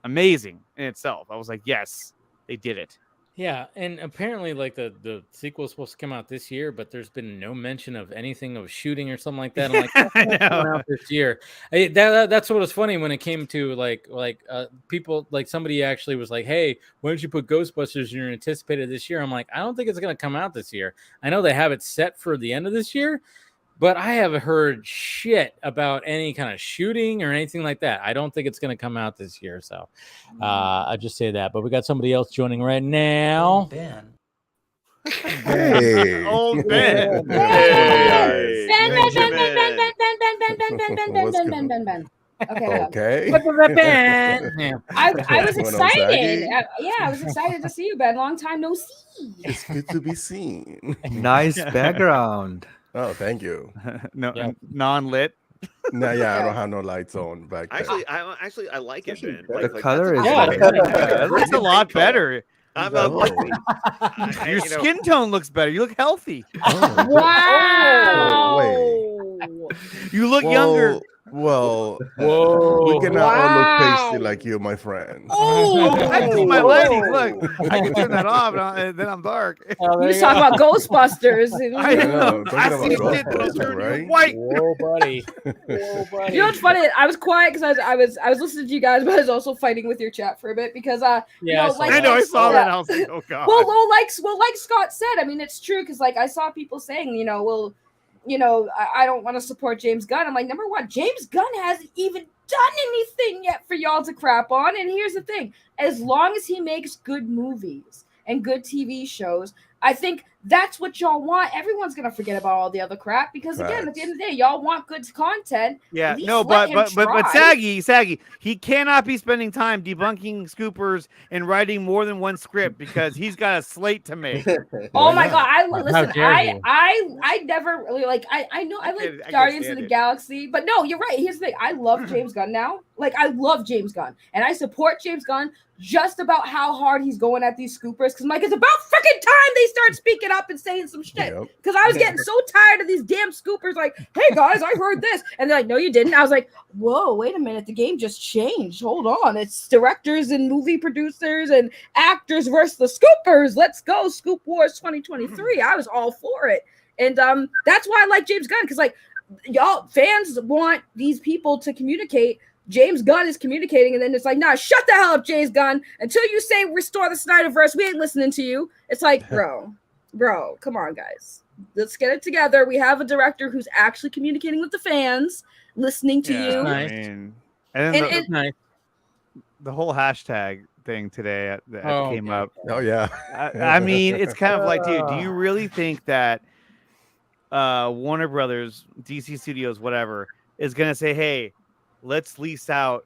amazing in itself. I was like, yes, they did it. Yeah, and apparently, like the sequel is supposed to come out this year, but there's been no mention of anything of shooting or something like that. I'm like, that's coming out this year. That's what was funny when it came to like people, like somebody actually was like, hey, why don't you put Ghostbusters in your anticipated this year? I'm like, I don't think it's going to come out this year. I know they have it set for the end of this year, but I haven't heard shit about any kind of shooting or anything like that. I don't think it's going to come out this year. So I just say that. But we got somebody else joining right now. Ben. Hey. Old Ben. Hey. Ben. Okay. I was excited. I was excited to see you, Ben. Long time no see. It's good to be seen. Nice background. Oh, thank you. Non-lit. No, yeah, I don't have no lights on back there. I like it, Ben. The color is it looks a lot better. Your Your skin tone looks better. You look healthy. Oh. Wow. Oh, you look younger. Well, whoa. we cannot all look pasty like you, my friend. Oh, I see my lighting. Look, I can turn that off, and then I'm dark. You just talk about Ghostbusters. I know. I see it, but I'll turn you white. Whoa, buddy. Whoa, buddy. You know what's funny? I was quiet because I was listening to you guys, but I was also fighting with your chat for a bit because I saw that. I was like, oh god. Well, like Scott said, I mean, it's true because like I saw people saying, I don't want to support James Gunn. I'm like, number one, James Gunn hasn't even done anything yet for y'all to crap on. And here's the thing: as long as he makes good movies and good TV shows, I think that's what y'all want. Everyone's gonna forget about all the other crap because again, at the end of the day, y'all want good content. Yeah, no, but Saggy, he cannot be spending time debunking scoopers and writing more than one script because he's got a slate to make. Oh my god! I never really I know I like Guardians of the Galaxy, but no, you're right. Here's the thing: I love James Gunn now. Like I love James Gunn, and I support James Gunn just about how hard he's going at these scoopers because I'm like, it's about freaking time they me start speaking up and saying some shit because I was getting so tired of these damn scoopers. Like, hey guys, I heard this, and they're like, no, you didn't. I was like, whoa, wait a minute, the game just changed. Hold on, it's directors and movie producers and actors versus the scoopers. Let's go, Scoop Wars 2023. I was all for it, and that's why I like James Gunn because like y'all fans want these people to communicate. James Gunn is communicating, and then it's like, nah, shut the hell up, James Gunn. Until you say restore the Snyderverse, we ain't listening to you. It's like, bro, come on, guys. Let's get it together. We have a director who's actually communicating with the fans, listening to you. I mean, and then the whole hashtag thing today that came up. Oh, yeah. I mean, it's kind of like, dude, do you really think that Warner Brothers, DC Studios, whatever, is going to say, hey, let's lease out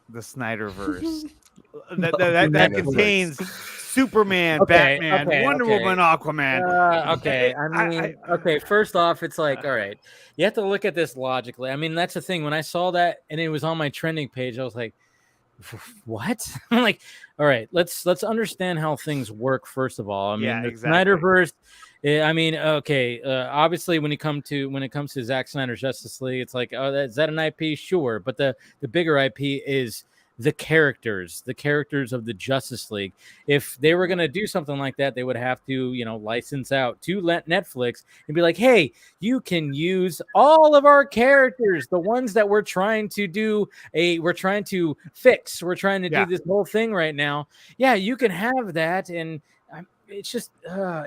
the Snyderverse that contains Superman, Batman, Wonder Woman, Aquaman. Okay. First off, it's like, all right, you have to look at this logically. I mean, that's the thing. When I saw that and it was on my trending page, I was like, what? I'm like, all right, let's understand how things work. First of all, I mean, the Snyderverse. I mean, okay. Obviously, when it comes to Zack Snyder's Justice League, it's like, oh, is that an IP? Sure, but the bigger IP is the characters of the Justice League. If they were going to do something like that, they would have to, license out to Netflix and be like, hey, you can use all of our characters, the ones that we're trying to do we're trying to fix. We're trying to do this whole thing right now. Yeah, you can have that. And it's just,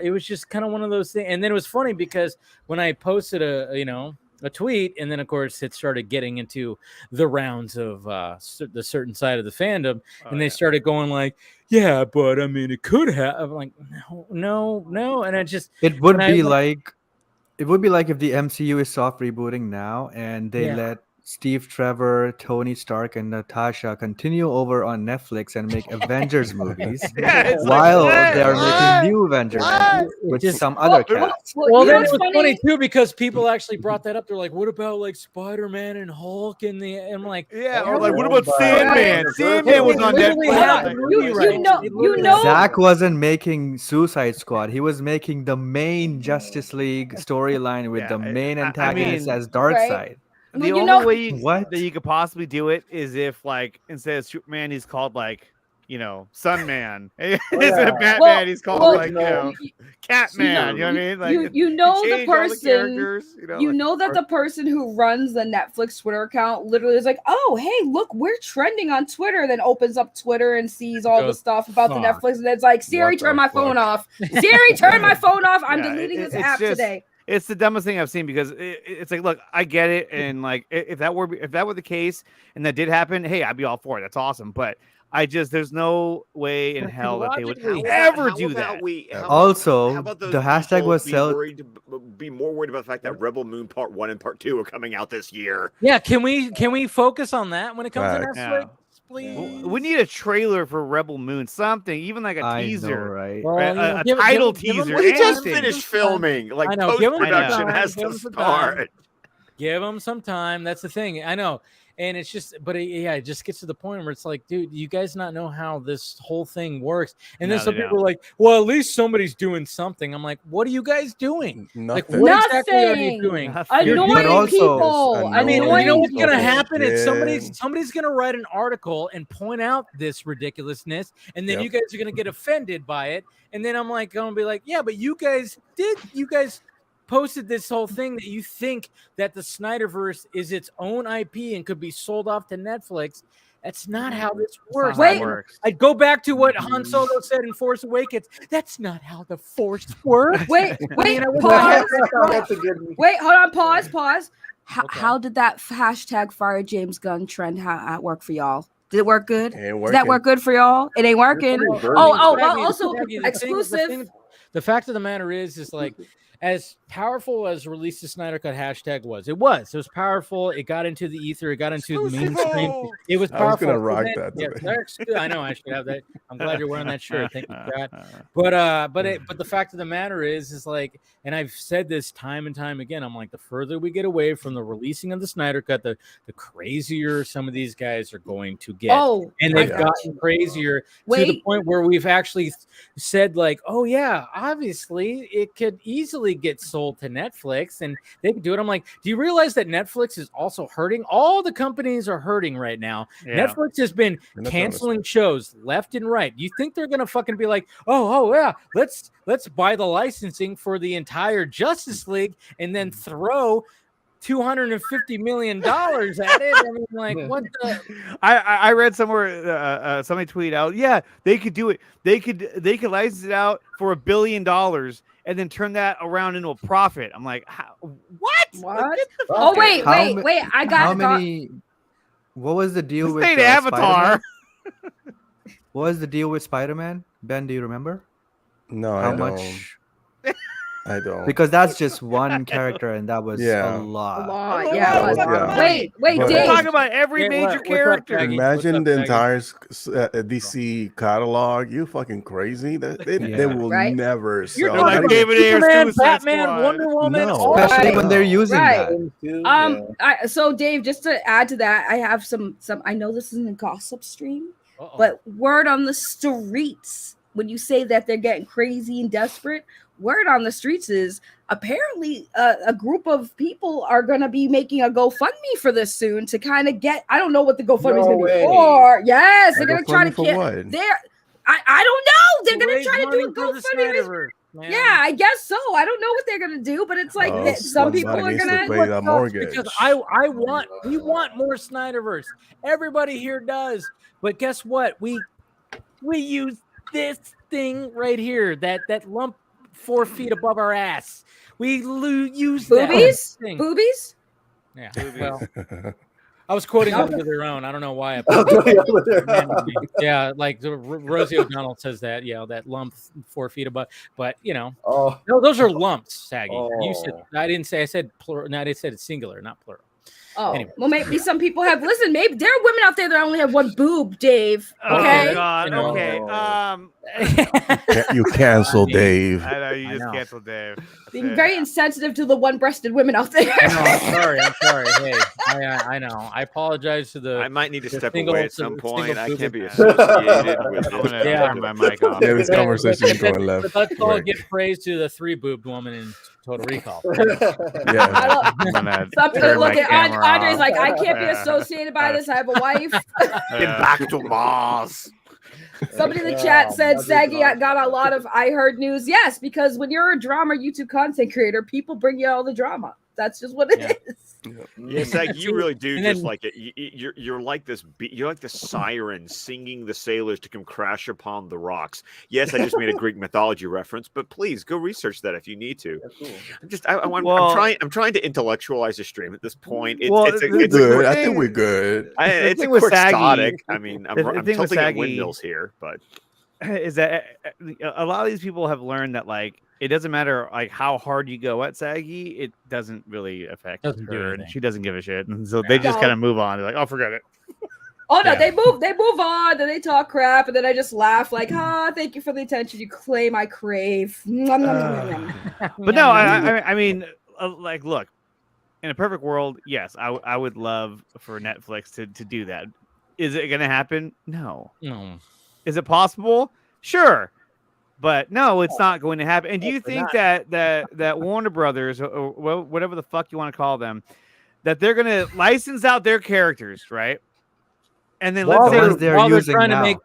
it was just kind of one of those things. And then it was funny because when I posted a tweet, and then of course it started getting into the rounds of the certain side of the fandom, and they started going like, yeah, but I mean, it could have. I'm like, no, and it would be like if the MCU is soft rebooting now, and they let Steve Trevor, Tony Stark, and Natasha continue over on Netflix and make Avengers movies while they're making new Avengers with some other cast. Well, then it was funny too because people actually brought that up. They're like, "What about like Spider-Man and Hulk?" And I'm like, or like, what about Sandman? Sandman was on Netflix. Zach wasn't making Suicide Squad. He was making the main Justice League storyline with the main antagonist as Darkseid. The only way that you could possibly do it is if, like, instead of Superman, he's called like, Sunman. Instead of Batman, he's called Catman. You know what I mean? Like, the person. That the person who runs the Netflix Twitter account literally is like, oh, hey, look, we're trending on Twitter. Then opens up Twitter and sees all the stuff about the Netflix, and it's like, Siri, turn my phone off. Siri, turn my phone off. I'm deleting this app today. It's the dumbest thing I've seen because it's like, look, I get it, and like if that were the case and that did happen, hey, I'd be all for it. That's awesome, but there's no way in hell that they would ever do that. Also, the hashtag was be more worried about the fact that Rebel Moon Part 1 and Part 2 are coming out this year. Yeah, can we focus on that when it comes to Netflix? Please. We need a trailer for Rebel Moon, something, even like a teaser, right? Well, a title teaser. We just finished filming. Like, post-production has to start. Give them some time. That's the thing. I know. And it's just, but it just gets to the point where it's like, dude, you guys not know how this whole thing works. And then some people are like, well, at least somebody's doing something. I'm like, what are you guys doing? Nothing. Like, what exactly are you doing? Annoying people. I mean, you know what's going to happen? It's somebody's going to write an article and point out this ridiculousness. And then you guys are going to get offended by it. And then I'm like, going to be like, yeah, but you guys posted this whole thing that you think that the Snyderverse is its own IP and could be sold off to Netflix. That's not how this works. I'd go back to what Han Solo said in Force Awakens. That's not how the Force works. Wait, pause. Wait, hold on, pause. How did that hashtag fire James Gunn trend work for y'all? Did it work good? Did that work good for y'all? It ain't working. Also exclusive. The fact of the matter is like, as powerful as Release the Snyder Cut hashtag was, it was powerful. It got into the ether. It got into the mainstream. It was powerful. I was gonna rock that. Yeah, I know. I should have that. I'm glad you're wearing that shirt. Thank you, God. But the fact of the matter is like, and I've said this time and time again. I'm like, the further we get away from the releasing of the Snyder Cut, the crazier some of these guys are going to get. And they've gotten crazier to the point where we've actually said like, oh yeah, obviously it could easily get sold to Netflix and they could do it. I'm like, do you realize that Netflix is also hurting? All the companies are hurting right now. Yeah. Netflix has been canceling shows left and right. You think they're gonna fucking be like, oh yeah, let's buy the licensing for the entire Justice League and then throw $250 million at it? I mean, like, what the? I read somewhere somebody tweeted out, yeah, they could do it. They could license it out for $1 billion and then turn that around into a profit. I'm like, what? What? Oh wait, I got how many. What was the deal with Avatar? What was the deal with Spider-Man? Ben, do you remember? No, how I much? Don't. I don't. Because that's just one character, and that was Yeah. a lot. Yeah. Oh, yeah. Wait, But- Dave. We're talking about every major character. Imagine the entire DC catalog. You fucking crazy? They will Right. never You're sell. talking Not even- about Superman, Batman, Wonder Woman, No. all Especially that. when they're using Right. that. So Dave, just to add to that, I have some. I know this isn't a gossip stream, but word on the streets when you say that they're getting crazy and desperate. Word on the streets is apparently a group of people are going to be making a GoFundMe for this soon to kind of get. I don't know what the GoFundMe is going to be for. Yes, they're going to try to for get. what? I don't know. They're going Raise to try to do a money for the GoFundMe. Snyderverse, man. Yeah, I guess so. I don't know what they're going to do, but it's like that some people somebody are needs going to pay that mortgage. Because we want more Snyderverse. Everybody here does. But guess what? We use this thing right here, that lump 4 feet above our ass. We use boobies. That thing. Boobies. Yeah. Well, I was quoting Under Their Own. I don't know why. Yeah, like Rosie O'Donnell says that. Yeah, that lump 4 feet above. But no, those are lumps, Saggy. You said I didn't say. I said plural. No, I said it's singular, not plural. Oh, anyway. Well, maybe some people have. Listen, maybe there are women out there that only have one boob, Dave. Okay. Oh God. Okay. You cancel Dave. I know you just canceled Dave. Being very insensitive to the one-breasted women out there. I'm sorry. Hey, I know. I apologize to the. I might need to step single- away at some the point. single I boob- can't be associated with I'm gonna this. turn my mic off. Yeah, this conversation is going But left. let's all quick. give praise to the 3-boobed woman in Total Recall. Yeah. I love, I'm gonna something turn look my at camera Andre's off. like, I can't be associated by this. I have a wife. Get back to Mars. Somebody in the chat said Saggy got a lot of I heard news. Yes, because when you're a drama YouTube content creator, people bring you all the drama. That's just what it is. Yeah, Zach, you really do And just then- like it. You're like this. You're like the siren singing the sailors to come crash upon the rocks. Yes, I just made a Greek mythology reference, but please go research that if you need to. I'm trying to intellectualize the stream at this point. It's good. I think we're good. It's a thing with quick Saggy- static. I mean, I'm thing with tilting at Saggy- windmills here, but is that a lot of these people have learned that like it doesn't matter like how hard you go at Saggy, it doesn't really affect Doesn't do her, and anything. she doesn't give a shit, and so they just kind of move on. They're like, oh, forget it. Oh no, Yeah. they move on, then they talk crap, and then I just laugh like, thank you for the attention you claim I crave. Nom, nom, nom, nom, nom. But no, I mean, like, look, in a perfect world, yes, I would love for Netflix to do that. Is it going to happen? No. No. Is it possible? Sure. But no, it's not going to happen. And do you think that Warner Brothers or whatever the fuck you want to call them, that they're going to license out their characters, right? And then let's say ones they're while they're using trying now. to make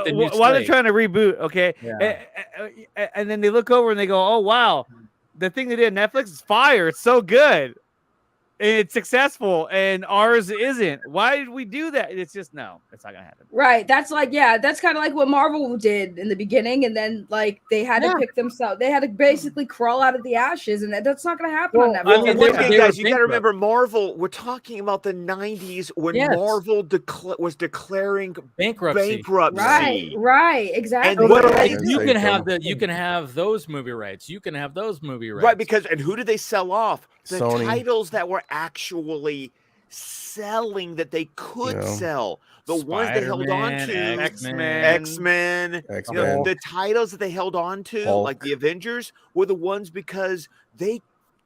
the new while they're slate. trying to reboot, okay? Yeah. And then they look over and they go, "Oh wow, the thing they did at Netflix is fire. It's so good. It's successful, and ours isn't. Why did we do that?" It's just no, it's not gonna happen. Right. That's like, that's kind of like what Marvel did in the beginning, and then like they had to pick themselves. They had to basically crawl out of the ashes, and that's not going to happen on Netflix. Well, mean, one they thing, were guys, you got to bankrupt. remember, Marvel. We're talking about the '90s when Yes. Marvel was declaring Bankruptcy. Right, exactly. And what Yeah, You say can have those movie rights. You can have those movie rights. Right, because and who did they sell off? The Sony. titles that were actually selling that they could Yeah. sell. The ones they held on Spider-Man, to, X-Men. X-Men, X-Men. the titles that they held on to, Hulk. like the Avengers, were the ones because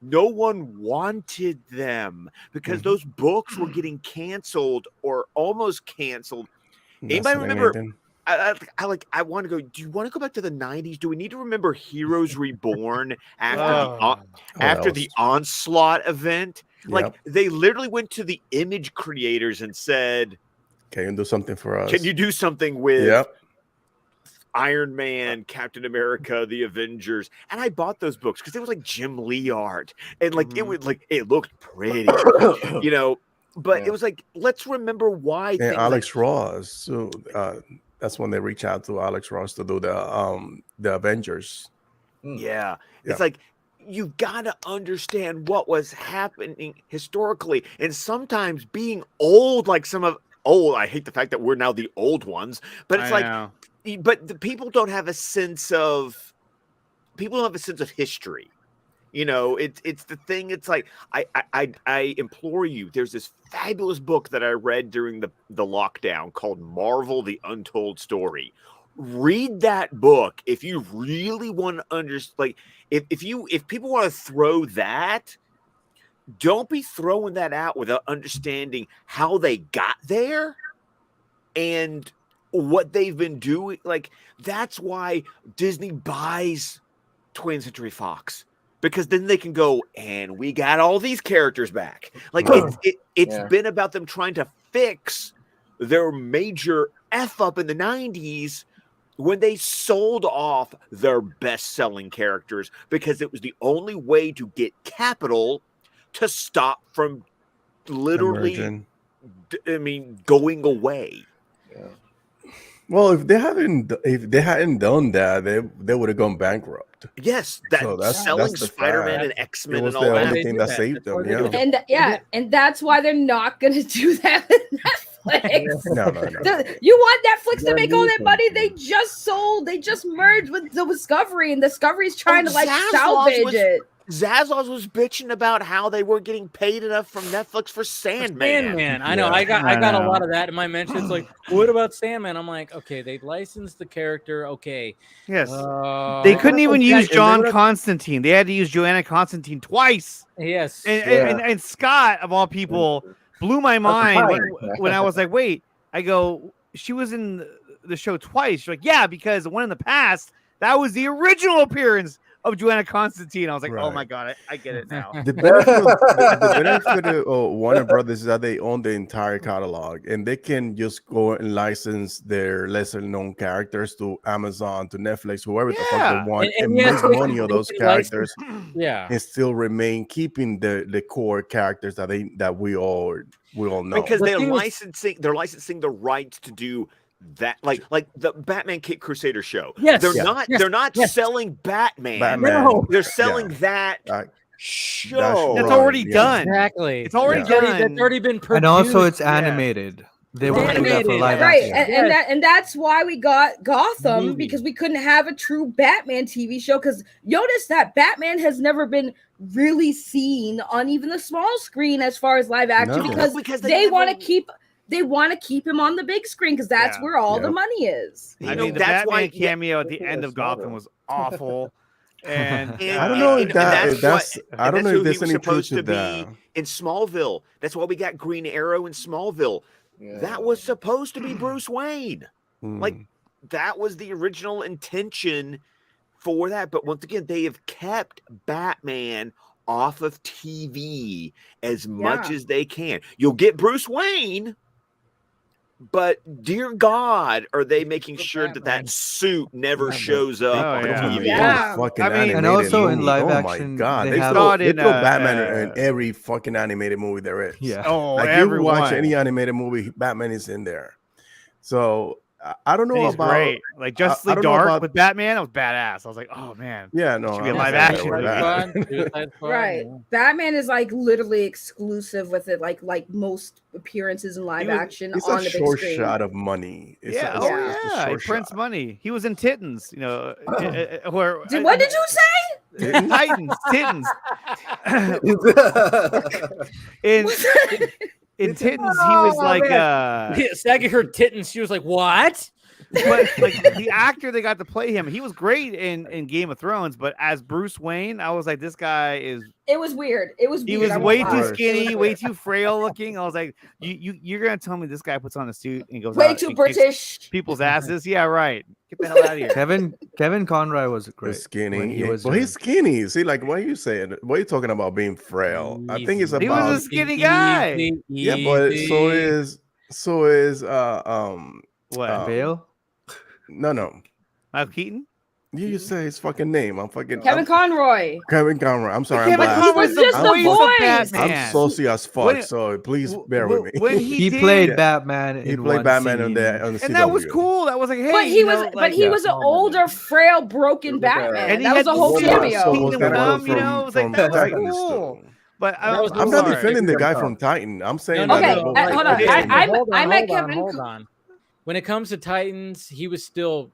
no one wanted them because Mhm. those books were getting canceled or almost canceled. Not Anybody saying remember- anything. I want to go. Do you want to go back to the 90s? Do we need to remember Heroes Reborn after the Onslaught event? Like they literally went to the image creators and said, "Can you do something for us? Can you do something with Iron Man, Captain America, the Avengers?" And I bought those books because it was like Jim Lee art, and like it was like it looked pretty, you know. But it was like, let's remember why. And Alex Ross. So that's when they reach out to Alex Ross to do the Avengers. Yeah, it's like you got to understand what was happening historically, and sometimes being old, like I hate the fact that we're now the old ones, but it's but the people don't have a sense of history. You know, it's the thing. It's like I implore you. There's this fabulous book that I read during the lockdown called Marvel: The Untold Story. Read that book if you really want to understand. Like, if people want to throw that, don't be throwing that out without understanding how they got there and what they've been doing. Like, that's why Disney buys 20th Century Fox. Because then they can go, and we got all these characters back. Like, it's been about them trying to fix their major F up in the 90s when they sold off their best-selling characters because it was the only way to get capital to stop from literally, going away. Yeah. Well, if they hadn't done that, they would have gone bankrupt. Yes, selling Spider-Man and X-Men and all that. It was the only thing that saved them. And that's why they're not going to do that with Netflix. No. You want Netflix to make all that money? They just merged with Discovery, and Discovery's trying to salvage it. Zaslav was bitching about how they weren't getting paid enough from Netflix for Sandman. I know. I got a lot of that in my mentions. Like, what about Sandman? I'm like, okay, they licensed the character. Okay. Yes. They couldn't even use John Constantine. They had to use Joanna Constantine twice. Yes. And Scott, of all people, blew my mind when I was like, wait. I go, she was in the show twice. She's like, yeah, because the one in the past, that was the original appearance of Joanna Constantine. I was like, oh my God, I get it now. The benefit of Warner Brothers is that they own the entire catalog and they can just go and license their lesser known characters to Amazon, to Netflix, whoever the fuck they want, and make money of those characters. And still remain keeping the core characters that we all know. Because they're licensing the rights to do that, like the Batman Kid Crusader show. They're not selling Batman. No. They're selling that show. That's already done. Exactly. It's already done. That's already been produced. And also it's animated. They won't do that for live action. And that's why we got Gotham, because we couldn't have a true Batman TV show. Because notice that Batman has never been really seen on even the small screen as far as live action, because they want to keep. They want to keep him on the big screen because that's where all the money is. I mean, the Batman cameo at the end of Gotham was awful. And I don't know if that's I don't know if there's any truth to that. In Smallville, that's why we got Green Arrow in Smallville. That was supposed to be Bruce Wayne. Like, that was the original intention for that. But once again, they have kept Batman off of TV as much as they can. You'll get Bruce Wayne, but dear God, are they making sure that suit never shows up on TV? And also in live action, my God, they throw Batman in every fucking animated movie there is. Yeah. Like, you watch any animated movie, Batman is in there. So I don't know about great. Like Justice League Dark with Batman. That was badass. I was like, oh man, no, should be a live action. Right. Batman is like literally exclusive with it, like most appearances in live action it's on a the big short screen. shot of money. He prints money. He was in Titans, you know. What did you say? Titans, Titans. In Titans, he was like Saggy heard Titans. She was like, what? but like the actor they got to play him, he was great in Game of Thrones. But as Bruce Wayne, I was like, this guy is. It was weird. It was. He weird. was I won't way lie. too It was skinny, weird. way too frail looking. I was like, you're gonna tell me this guy puts on a suit and goes Way out too and kicks British. people's asses? Yeah, right. Get the hell out of here. Kevin Conroy was He's great. skinny. when he Yeah. was Well, young. he's skinny. See, like, what are you saying? What are you talking about being frail? I think it's He about. was a skinny guy. Yeah, but so is What? Bale. no. Michael Keaton? You say his fucking name. I'm fucking Kevin Conroy. Kevin Conroy. I'm sorry. Kevin I'm Conroy blasted. was just I'm, the voice. Batman. I'm saucy as fuck. When- so please bear with me. When He did- played Batman. He in played one Batman scene. on the and that was CW. cool. That was like, hey, But he you was, know, but like, he was an older, frail, broken Look at Batman. that. and he that was had a whole the cameo. So Kingdom was that Come, one you know, it was like from that was Titans, cool. though? But That was I'm not sorry. defending the guy Kingdom from Titan. I'm saying No, Okay, that. no, hold on. okay. I met Kevin. Hold on. When it comes to Titans, he was still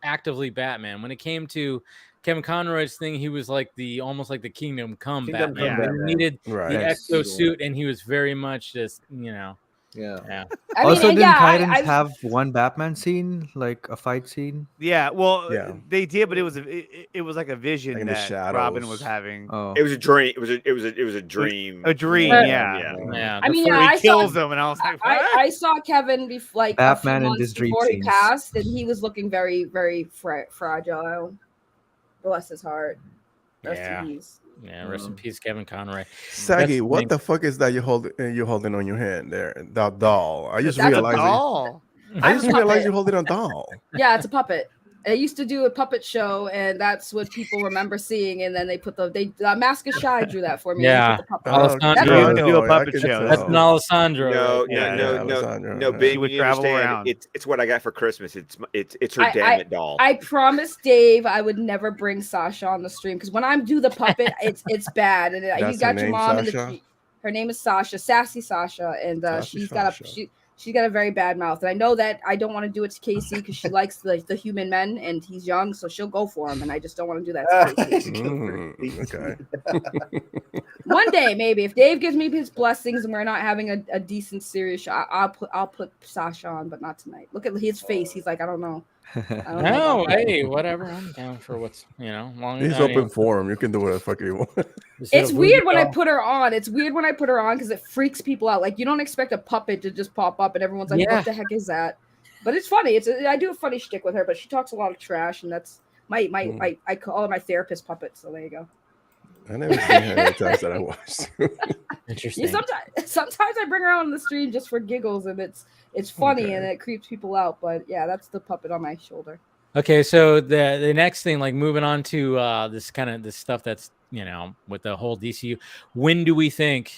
actively Batman. When it came to Kevin Conroy's thing, he was like almost like the Kingdom Come Kingdom Batman. Come He Batman. needed Right. the Yes. exosuit, and he was very much just, Yeah. yeah. I mean, Also, and didn't yeah, Titans I have one Batman scene, like a fight scene? yeah, well, Yeah. they did, but it was it was like a vision Like in the that Robin shadows. was having. Oh, It was a dream. It was a dream. A dream, Yeah. yeah. Yeah. I mean, Before yeah, he I saw, kills them, and I was like, what? I saw Kevin like Batman a few in months his dream before he scenes. passed, and he was looking very, very fragile. Bless his heart. Rest in Yeah. peace. Yeah, rest in peace, Kevin Conroy. Saggy, That's what funny. the fuck is that you're holding on your hand there? That doll. I just That's a realized. Oh, I just Puppet. realized you're holding a doll. Yeah, it's a puppet. I used to do a puppet show, and that's what people remember seeing. And then they put Mask is Shy drew that for me. Yeah. They put the puppet. Alessandro. I You do a know, puppet I can show. tell. That's an Alessandro. No, right there. Alessandro, no, yeah. Ben, She would you travel understand, around. It's what I got for Christmas. It's her damn it doll. I promised Dave I would never bring Sasha on the stream because when I do the puppet, it's bad. And That's you got her your name, mom in Sasha? her name is Sasha, Sassy Sasha, and Sassy she's Sasha. she's got a very bad mouth. And I know that I don't want to do it to Casey because she likes the human men and he's young, so she'll go for him. And I just don't want to do that to Casey. Okay. One day, maybe if Dave gives me his blessings and we're not having a decent serious show, I'll put Sasha on, but not tonight. Look at his face. He's like, I don't know. I don't know No, about that. hey, whatever. I'm down for what's, long He's as I open forum. You can do whatever the fuck you want. It's weird when I put her on. It's weird when I put her on because it freaks people out. Like you don't expect a puppet to just pop up and everyone's like, Yeah. "What the heck is that?" But it's funny. I do a funny shtick with her, but she talks a lot of trash, and that's I call her my therapist puppet. So there you go. I never seen her any times that I watched. Interesting. Yeah, sometimes I bring her on the stream just for giggles, and it's funny Okay. and it creeps people out. But yeah, that's the puppet on my shoulder. Okay, so the next thing, like moving on to this stuff that's with the whole DCU. When do we think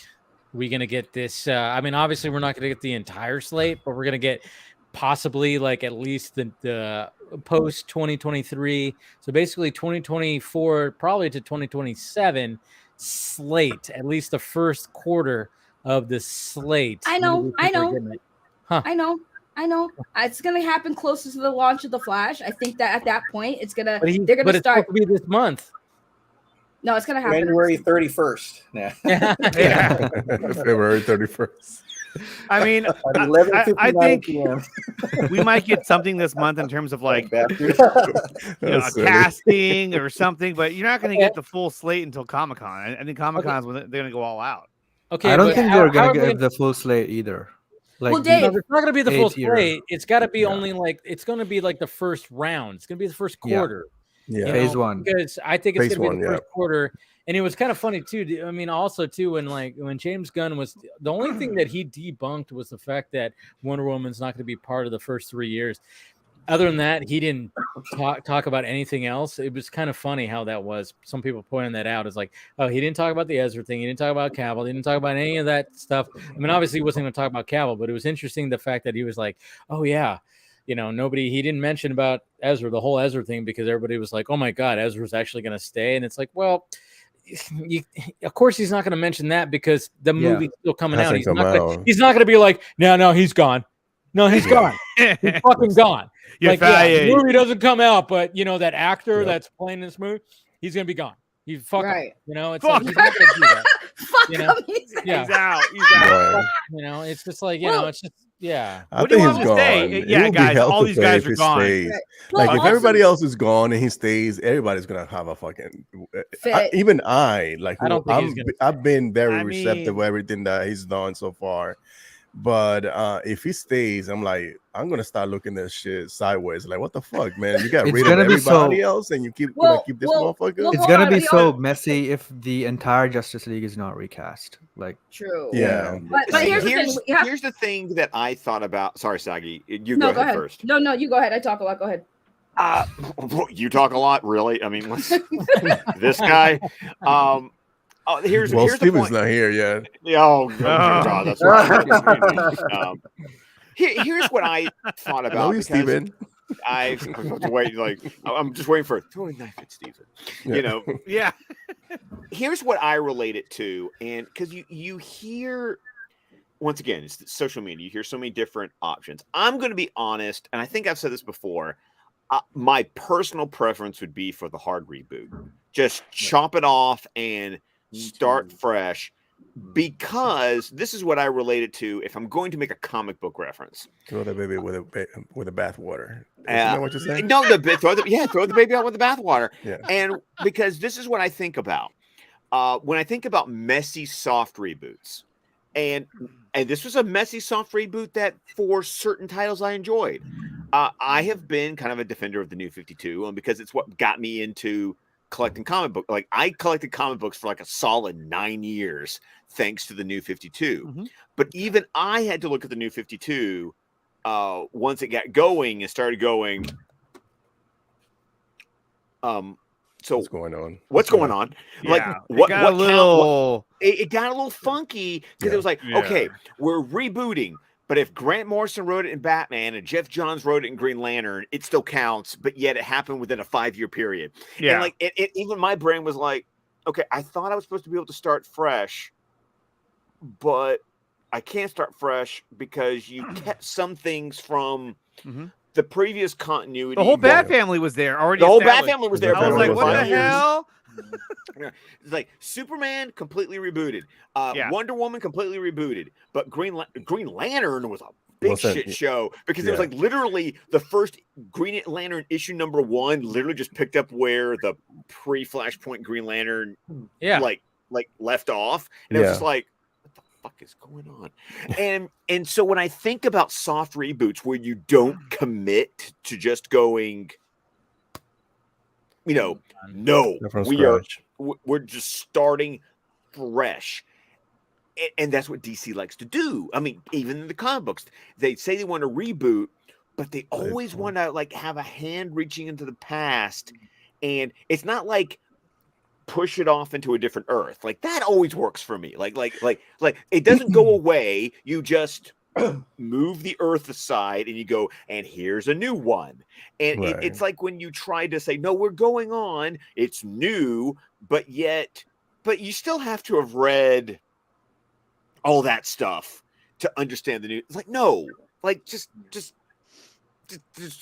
we're gonna get this? I mean, obviously we're not gonna get the entire slate, but we're gonna get possibly like at least the post 2023. So basically 2024, probably to 2027 slate. At least the first quarter of the slate. I When do know, we think I we're know. getting it? Huh. I know. It's gonna happen closer to the launch of the Flash. I think that at that point it's gonna But they're gonna it's start. supposed to be this month. No, it's gonna happen. January 31st. Yeah. yeah. February 31st. I mean, At I 11:59 think p.m. we might get something this month in terms of like Bastard. a That's silly. casting or something, but you're not going to get the full slate until Comic-Con. I think Comic-Con's when they're going to go all out. Okay, I don't but think how they're are gonna we get the full slate either. Like Well, the- Dave- No, it's not going to be the full eighth year. slate. It's got to be Yeah. only like it's going to be like the first round. It's going to be the first Yeah. quarter. Yeah. Phase one. Because I think it's Phase going to be the one, first quarter. And it was kind of funny too. I mean, also too when James Gunn was the only thing that he debunked was the fact that Wonder Woman's not going to be part of the first 3 years. Other than that, he didn't talk about anything else. It was kind of funny how that was. Some people pointing that out as like, oh, he didn't talk about the Ezra thing. He didn't talk about Cavill. He didn't talk about any of that stuff. I mean, obviously, he wasn't going to talk about Cavill, but it was interesting the fact that he was like, oh yeah, he didn't mention about Ezra, the whole Ezra thing, because everybody was like, oh my God, Ezra's actually going to stay. And it's like, well, of course he's not going to mention that because the movie's still coming out. Hasn't He's come not going to be like, no, he's gone. No, he's gone. He's fucking gone. You're Like, fired. the movie doesn't come out, but that actor that's playing this movie, he's gonna be gone. He's fucking, Right. it's Fuck. like he's not gonna do that. Fuck You know? him. Yeah. He's out. He's out. Right. It's just like Well, it's just Yeah. I What do you think want he's him to gone. stay? It Yeah, would be guys, hell all to these pay guys if are he gone. stays. Well, Like if also- everybody else is gone and he stays, everybody's gonna have a fucking. Fit. Even I, like, I don't think he's gonna I've been very I receptive mean- to everything that he's done so far. But if he stays, I'm like, I'm gonna start looking at shit sideways. Like, what the fuck, man? You got It's rid of gonna be everybody so- else, and you gonna Well, keep this well, motherfucker. well, It's hold gonna on, be we so all- messy if the entire Justice League is not recast. Like, True. Yeah. But here's the thing. You have... Here's the thing that I thought about. Sorry, Sagi. You No, go ahead first. No, you go ahead. I talk a lot. Go ahead. You talk a lot, really. I mean, this guy. Here's the Steven's point. not here yet. Oh God, that's right. Here's what I thought about. Hello, you, Steven. I was waiting, like I'm just waiting for throwing knife at Steven. You know. Yeah. Here's what I relate it to, and because you hear. Once again, it's social media. You hear so many different options. I'm going to be honest, and I think I've said this before. My personal preference would be for the hard reboot. Just chop it off and start fresh, because this is what I relate it to. If I'm going to make a comic book reference, Throw the baby with a bathwater. Isn't that what you're saying? No, throw the baby out with the bathwater. Yeah. And because this is what I think about when I think about messy soft reboots, and this was a messy soft reboot that for certain titles I enjoyed. I have been kind of a defender of the New 52, because it's what got me into collecting comic books. Like, I collected comic books for like a solid 9 years thanks to the New 52. Mhm. But even I had to look at the New 52 once it got going and started going. So What's going on? What's going on? Like, Yeah. what It got a little. it got a little funky, because it was like, Yeah. okay, we're rebooting, but if Grant Morrison wrote it in Batman and Jeff Johns wrote it in Green Lantern, it still counts, but yet it happened within a 5-year period. Yeah. And like, it even my brain was like, okay, I thought I was supposed to be able to start fresh, but I can't start fresh because you kept some things from Mhm. the previous continuity. The whole Bat Family was there already. The whole Bat established. Family was there. I I was for like, was what the 5 years. hell? It's like Superman completely rebooted, Yeah. Wonder Woman completely rebooted, but Green Lantern was a big Well, shit show, because it was yeah. like literally the first Green Lantern issue #1 literally just picked up where the pre-Flashpoint Green Lantern like left off, and it was Yeah. just like, what the fuck is going on? And so when I think about soft reboots where you don't commit to just going, no, From we're just starting fresh. And that's what DC likes to do. I mean, even in the comic books, they say they want to reboot, but they always want to like have a hand reaching into the past. And it's not like push it off into a different Earth. Like, that always works for me. Like it doesn't go away. You just move the Earth aside and you go, and here's a new one. And Right. it's like when you try to say, no, we're going on, it's new, but you still have to have read all that stuff to understand the new. It's like, no, like just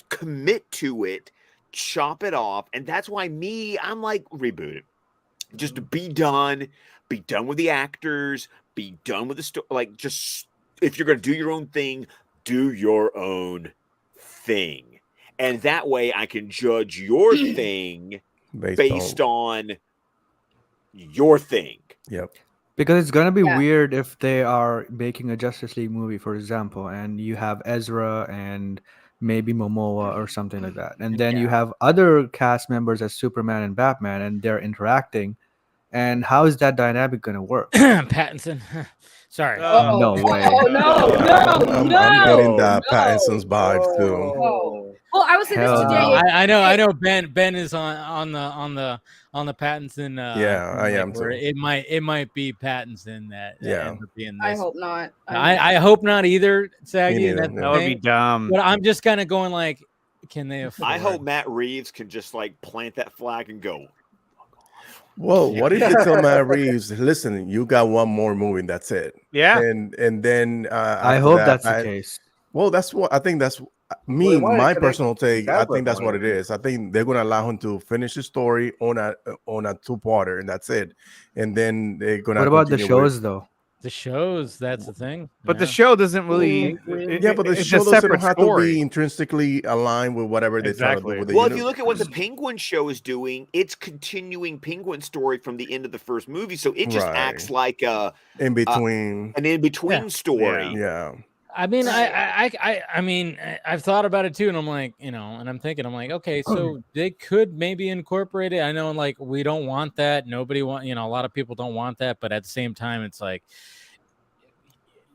commit to it, chop it off. And that's why I'm like, reboot it. Just be done with the actors, be done with the story. Like, just, if you're going to do your own thing, do your own thing. And that way I can judge your thing based on your thing. Yep. because it's gonna be Yeah. weird if they are making a Justice League movie, for example, and you have Ezra and maybe Momoa or something like that, and then you have other cast members as Superman and Batman, and they're interacting. And how is that dynamic gonna work? Pattinson. Sorry. No way. Oh no! I'm getting that Pattinson's vibe too. Oh. Well, I was saying this Hell today. no. I know. Ben is on the Pattinson. Yeah, I am where too. It might be Pattinson that Yeah. ends up being I this. hope not. I hope not either, Saggy. neither, That's no. the That would be thing. dumb. But I'm just kind of going like, can they afford? I hope Matt Reeves can just like plant that flag and go. Well, what if you tell Matt Reeves, listen, you got one more movie, and that's it. Yeah. And then I after hope that, that's the case. Well, that's what I think. That's me. Well, why My connect personal take. I that think that's with what it is. I think they're gonna allow him to finish the story on a two-parter, and that's it. And then they're gonna. What about the continue with- shows though? The shows, that's the thing. But the show doesn't really. But the it's show a doesn't separate have story. to be intrinsically aligned with whatever they try to do with the Well, if universe. you look at what the Penguin show is doing, it's continuing Penguin story from the end of the first movie, so it just acts like an in between story. Yeah. I mean, I mean, I've thought about it too, and I'm like, and I'm thinking, I'm like, okay, so they could maybe incorporate it. I know, like, we don't want that. Nobody want, a lot of people don't want that, but at the same time, it's like,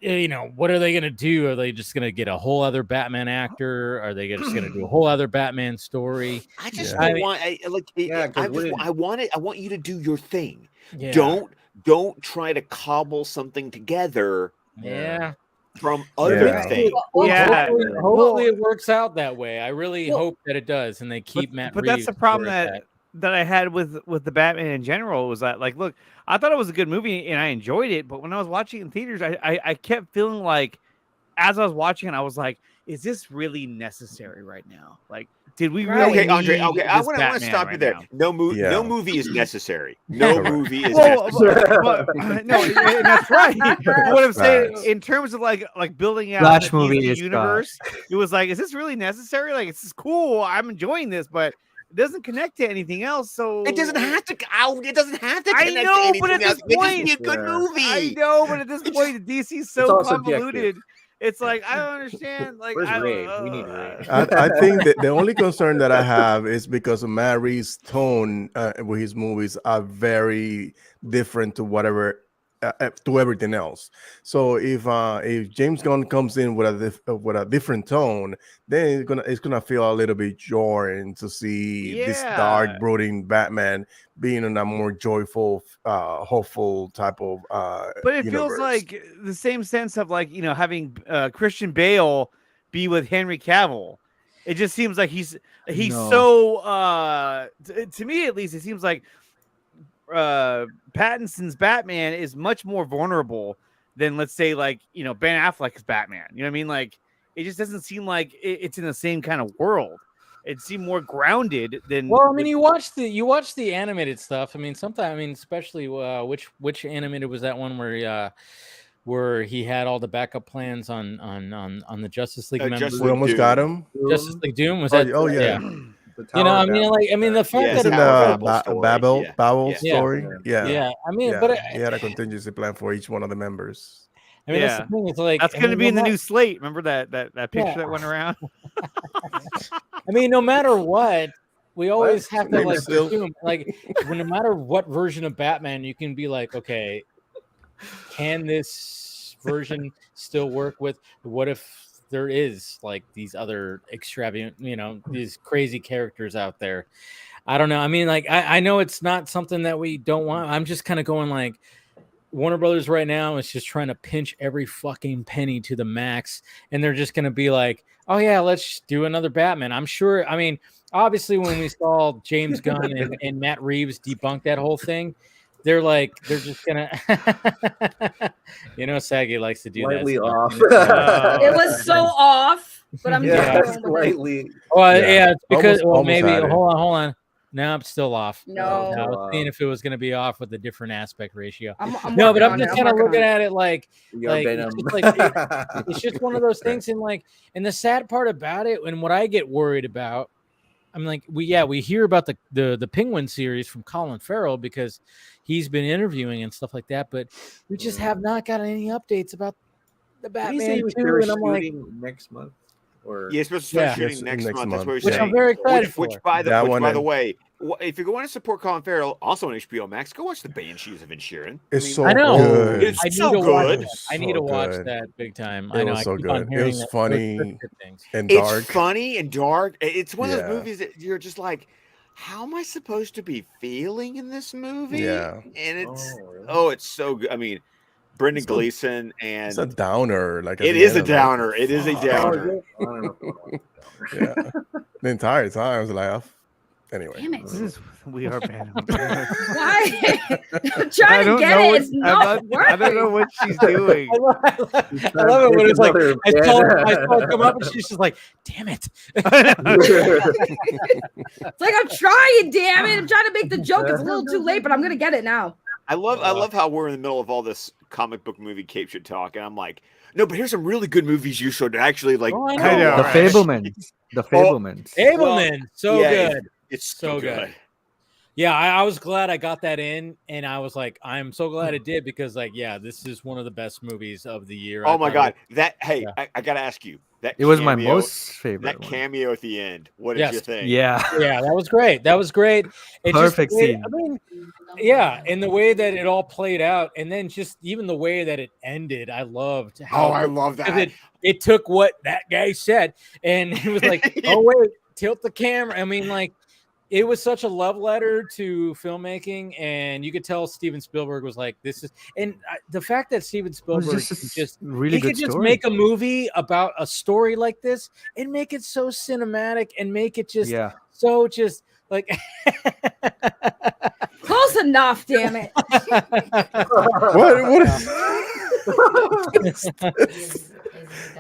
what are they going to do? Are they just going to get a whole other Batman actor? Are they just going to do a whole other Batman story? I just don't want. I want you to do your thing. Yeah. Don't try to cobble something together. Yeah. From other things. Hopefully it works out that way. I really hope that it does, and they keep Matt. But Reeves that's the problem that I had with the Batman in general was that, like, look, I thought it was a good movie and I enjoyed it, but when I was watching it in theaters, I kept feeling like, as I was watching it, I was like, is this really necessary right now? Like, did we really? Okay, Andre. Okay, I want to stop you right there. now? No movie is necessary. No movie is necessary. No, that's right. What I'm saying in terms of like building out Flash the movie DC is universe, it was like, is this really necessary? Like, this is cool. I'm enjoying this, but it doesn't connect to anything else. So it doesn't have to. It doesn't have to. I know, but at this point, be a good movie. I know, but at this point, the DC's so convoluted. It's like, I don't understand. Like, where's Ray? We need Ray. I think that the only concern that I have is because of Matt Reeves' tone with his movies are very different to whatever to everything else. So if James Gunn comes in with a different tone, then it's gonna feel a little bit jarring to see this dark, brooding Batman being in a more joyful, hopeful type of but it universe. feels like the same sense of, like, having Christian Bale be with Henry Cavill. It just seems like he's so to me, at least, it seems like Pattinson's Batman is much more vulnerable than, let's say, like, Ben Affleck's Batman. You know what I mean? Like, it just doesn't seem like it's in the same kind of world. It seemed more grounded than. Well, I mean, you watch the animated stuff. I mean, sometimes, I mean, especially which animated was that one where he had all the backup plans on the Justice League members. We almost got him. Justice League Doom was that? Oh yeah. I mean, the fact Isn't that Babel story? Yeah. I mean, but he had a contingency plan for each one of the members. I mean, that's the thing. It's like, that's going to be in the new slate. Remember that picture that went around? I mean, no matter what, we always have to assume, like, no matter what version of Batman, you can be like, okay, can this version still work with? What if there is, like, these other extravagant, these crazy characters out there? I don't know. I mean, like, I know it's not something that we don't want. I'm just kind of going, like, Warner Brothers right now is just trying to pinch every fucking penny to the max, and they're just going to be like, oh yeah, let's do another Batman. I'm sure. I mean, obviously, when we saw James Gunn and Matt Reeves debunk that whole thing, they're just gonna, Saggy likes to do slightly that. Off. It was so off, but I'm just slightly. Well, it's because almost hold on. No, I'm still off. No, I was seeing if it was going to be off with a different aspect ratio. I'm but I'm just kind of looking at it like it's it's just one of those things. And the sad part about it, and what I get worried about, I'm like, we hear about the Penguin series from Colin Farrell because he's been interviewing and stuff like that, but we just have not gotten any updates about the Batman 2. And I'm like, next month. Or it's supposed to start shooting next month. That's what we're which saying. I'm very excited for. Which by the way, if you want to support Colin Farrell, also on HBO Max, go watch The Banshees of Inisherin. I know. Good. It's so good. I need to watch that big time. I know. Was so good. It was funny and dark. It's funny and dark. It's one of those movies that you're just like, how am I supposed to be feeling in this movie? Yeah. And it's so good. I mean, Brendan Gleeson and it's a downer. Like it is a downer. It is a downer. Yeah. The entire time I was like, anyway. Damn it. We are bad. Why? I'm trying to get it. It's not working. I don't know what she's doing. I love it when it's like I saw her come up and she's just like, damn it. It's like, I'm trying, damn it. I'm trying to make the joke. It's a little too late, but I'm gonna get it now. I love how we're in the middle of all this comic book movie cape shit talk, and I'm like, no, but here's some really good movies you should actually like. Oh, I go know. The watch. Fabelmans. The Fabelmans. Fabelman, so yeah, good. It's So so good. good. Yeah, I was glad I got that in, and I was like, I'm so glad it did because, like, yeah, this is one of the best movies of the year. Oh my god, yeah. I gotta ask you that. It was my cameo- most favorite. That one. cameo at the end. What did Yes. you think? Yeah. Yeah, that was great. That was great. It Perfect just, scene. I mean, yeah, and the way that it all played out, and then just even the way that it ended, I loved. How I love that. It took what that guy said, and it was like, oh wait, tilt the camera. I mean, like, it was such a love letter to filmmaking, and you could tell Steven Spielberg was like, "This is." And the fact that Steven Spielberg just really he good could just story. make a movie about a story like this and make it so cinematic and make it just so just like close enough. Damn it!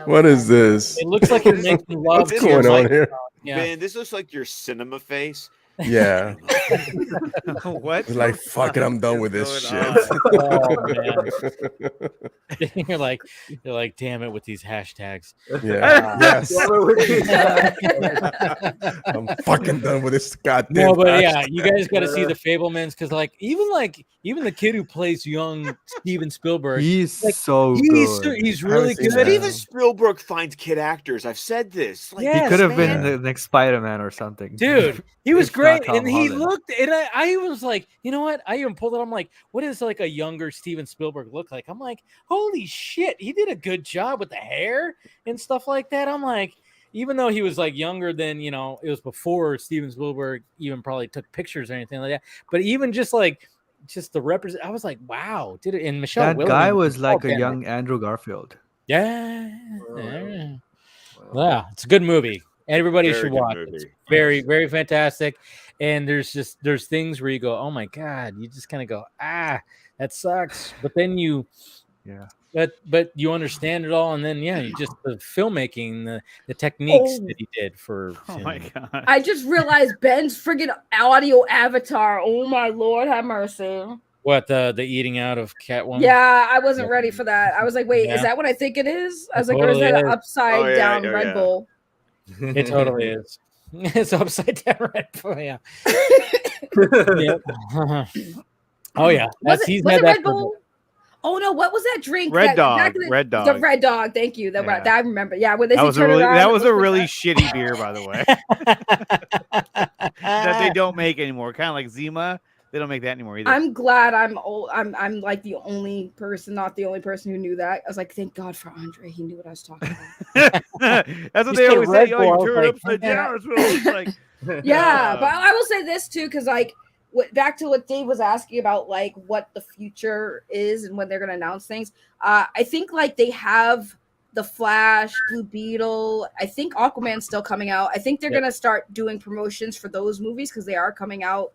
What is this? It looks like you're making love. What's going on here? Yeah. Man, this looks like your cinema face. Yeah. What? It's like, fuck it, I'm done with this shit. Oh, man. you're like, damn it with these hashtags. Yeah. Yes. I'm fucking done with this goddamn. No, but yeah, hashtag. you guys got to see the Fabelmans because, even the kid who plays young Steven Spielberg, He's so he's good. he's really good. Steven Spielberg finds kid actors. I've said this. Like, Yes, He could have man. been the next Spider-Man or something. Dude, he was If not great, Tom and he Holland. looked. And I was like, you know what? I even pulled it. I'm like, what does like a younger Steven Spielberg look like? I'm like, holy shit, he did a good job with the hair and stuff like that. I'm like, even though he was like younger than it was before Steven Spielberg even probably took pictures or anything like that. But even just the represent, I was like, wow, did it? And Michelle, That guy Williams was like a damn it. young Andrew Garfield. Yeah. It's a good movie. Everybody Very should good watch it. movie. It's very, very fantastic. And there's things where you go, oh my God, you just kind of go, that sucks. But then but you understand it all, and then you just the filmmaking, the techniques that he did for. Oh my god! I just realized Ben's friggin' audio avatar. Oh my Lord, have mercy. What the eating out of Catwoman? Yeah, I wasn't ready for that. I was like, wait, is that what I think it is? I was like, or is that an upside down Red Bull? It totally is. It's upside down Red Bull. Yeah. Yep. Oh yeah. Was it Red Bull? Oh no, what was that drink? Red Dog. The Red Dog. Thank you. That I remember. Yeah, when they that was turn around, that was a really shitty beer, by the way. That they don't make anymore. Kind of like Zima. They don't make that anymore either. I'm glad I'm old. I'm like the only person, not the only person who knew that. I was like, thank God for Andre. He knew what I was talking about. That's what they always say. Oh, you turn it upside down. It's like, yeah, but I will say this too, because like back to what Dave was asking about, like what the future is and when they're going to announce things. I think like they have the Flash, Blue Beetle. I think Aquaman's still coming out. I think they're going to start doing promotions for those movies because they are coming out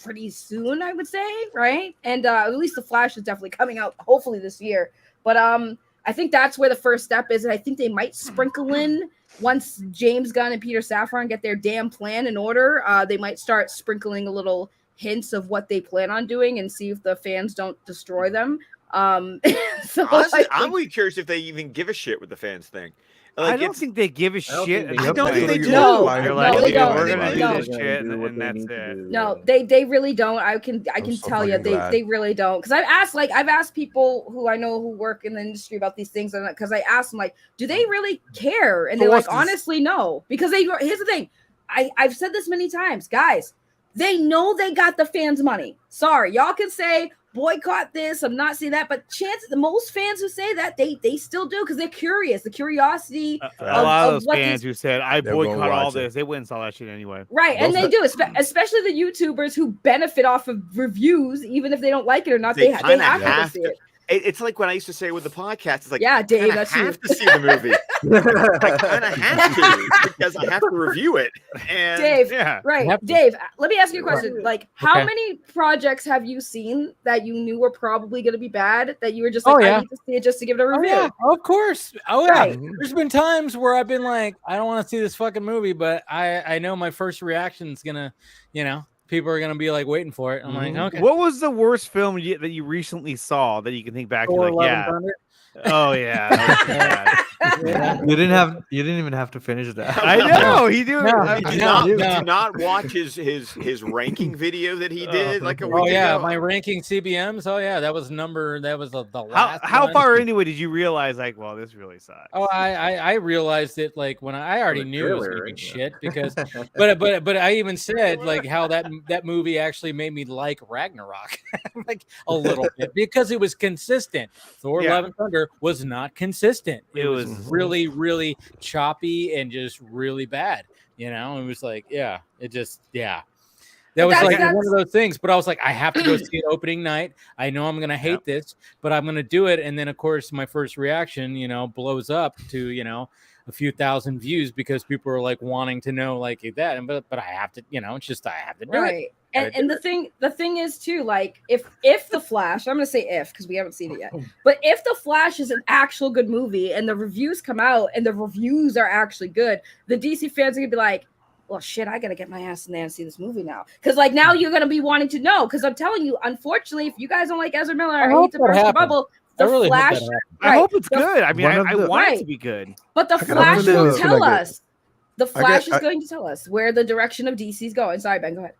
pretty soon, I would say, right? And at least the Flash is definitely coming out hopefully this year. But I think that's where the first step is, and I think they might sprinkle in once James Gunn and Peter Safran get their damn plan in order. They might start sprinkling a little hints of what they plan on doing and see if the fans don't destroy them. So honestly, I'm really curious if they even give a shit what the fans think. Like, I don't think they give a shit. I don't think they do. No, They're like, they don't. we're gonna They do don't. this shit, and that's it. No, they really don't. I can tell you they really don't. Because I've asked people who I know who work in the industry about these things, and because I asked them like, do they really care? And they're like, honestly, no. Because here's the thing. I've said this many times, guys. They know they got the fans' money. Sorry, y'all can say boycott this. I'm not saying that, but the most fans who say that they still do because they're curious. The curiosity. A lot of those fans who said I boycott all this, they wouldn't saw that shit anyway. Right, and they do, especially the YouTubers who benefit off of reviews, even if they don't like it or not. They have to see it. It's like when I used to say with the podcast, it's like, yeah, Dave, that's I have to see the movie. I kind of have to because I have to review it. And Dave, right? Dave, let me ask you a question. Like, how many projects have you seen that you knew were probably going to be bad that you were just like, I need to see it just to give it a review? Yeah, of course. Oh yeah. Right. There's been times where I've been like, I don't want to see this fucking movie, but I know my first reaction is gonna, people are gonna be like waiting for it. I'm like, okay. What was the worst film that you recently saw that you can think back to? Like, yeah. Oh yeah. You didn't even have to finish that. I know he do. Do not watch his ranking video that he did like a week ago. My ranking CBMs. Oh yeah, that was the last. How one. far anyway did you realize like, well, this really sucks? Oh, I realized it like when I already knew it was gonna be shit because, but I even said like how that movie actually made me like Ragnarok like a little bit because it was consistent. Thor: Love and Thunder was not consistent. It was really, really choppy and just really bad. You know, it was like, it just. That was like one of those things, but I was like, I have to go see it opening night. I know I'm gonna hate this, but I'm gonna do it. And then, of course, my first reaction, blows up to a few thousand views because people are like wanting to know like that. And but I have to, it's just I have to do it. And the thing is too, like if the Flash, I'm gonna say if because we haven't seen it yet, but if the Flash is an actual good movie and the reviews come out and the reviews are actually good, the DC fans are gonna be like, well, shit, I gotta get my ass in there and see this movie now. Because like now you're gonna be wanting to know. Because I'm telling you, unfortunately, if you guys don't like Ezra Miller, I hate to burst the bubble. The really Flash. I hope it's good. I mean, I want it to be good. But the Flash will tell us. The Flash is going to tell us where the direction of DC is going. Sorry, Ben, go ahead.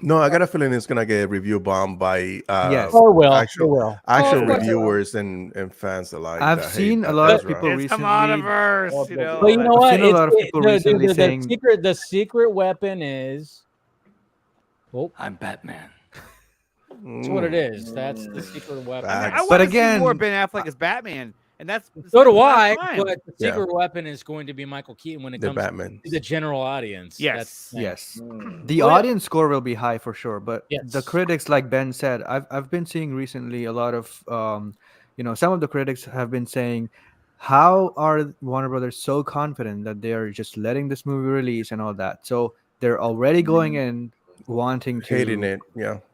No, I got a feeling it's gonna get review bombed by actual reviewers and fans alike. I've seen a lot of people recently. But you know what? I've seen a lot of people recently saying the secret weapon is. Oh, I'm Batman. That's what it is. That's the secret weapon. I want to see more Ben Affleck as Batman. And that's so do I, but the secret weapon is going to be Michael Keaton when it comes Batman. to the general audience. Yes. The audience score will be high for sure, but the critics, like Ben said, I've been seeing recently a lot of some of the critics have been saying, how are Warner Brothers so confident that they are just letting this movie release and all that? So they're already going in wanting to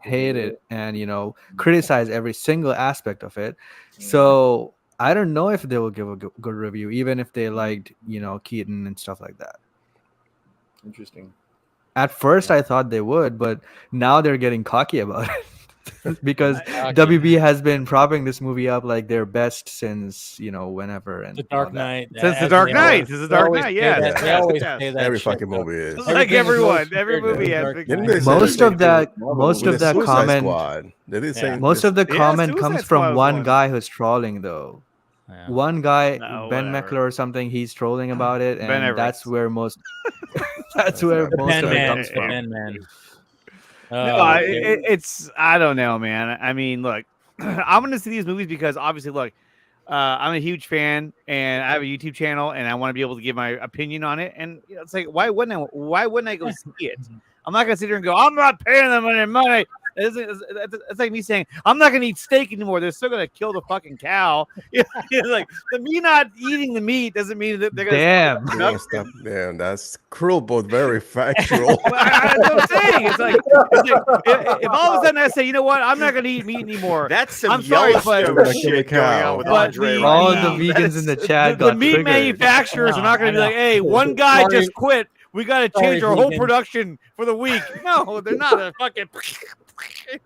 hate it and criticize every single aspect of it. So I don't know if they will give a good review, even if they liked, Keaton and stuff like that. Interesting. At first, I thought they would, but now they're getting cocky about it because WB has been propping this movie up like their best since, whenever. And The Dark Knight. Since The Dark Knight. Since The Dark Knight, They always say that. Every fucking movie is. Like every movie has. Most of that comment. Most of the comment comes from one guy who's trolling, though. Yeah. One guy, Ben Meckler or something, he's trolling about it, and that's where most of it comes from. Ben Man. It's I don't know, man. I mean, look, I'm going to see these movies because obviously, look, I'm a huge fan, and I have a YouTube channel, and I want to be able to give my opinion on it. And it's like, why wouldn't I go see it? I'm not going to sit here and go, I'm not paying them any money. It's like me saying, I'm not going to eat steak anymore. They're still going to kill the fucking cow. Like me not eating the meat doesn't mean that they're going to. Damn, that's cruel, but very factual. That's what I'm saying. It's like if all of a sudden I say, you know what, I'm not going to eat meat anymore. That's some I'm sorry, but shit going on with Andre. All the vegans in the chat got the meat manufacturers are not going to be like, hey, one guy just quit. We got to change our whole production for the week. No, they're not a fucking.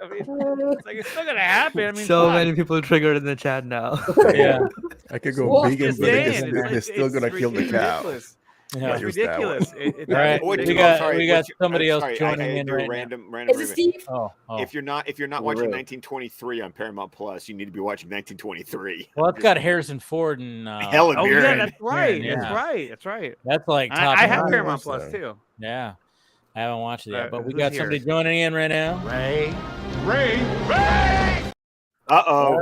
I mean, it's still gonna happen. I mean, many people triggered in the chat now. I could go vegan, but they're still gonna kill the cow. Yeah. It's ridiculous. Right. We got somebody else joining in right random. Is it Steve? Oh. If you're not watching 1923 on Paramount Plus, you need to be watching 1923. Well, it's got Harrison Ford and Helen Mirren. Yeah, that's right. That's right. That's like top. I have Paramount Plus too. Yeah, I haven't watched it yet, but we got somebody joining in right now. Ray. Uh-oh.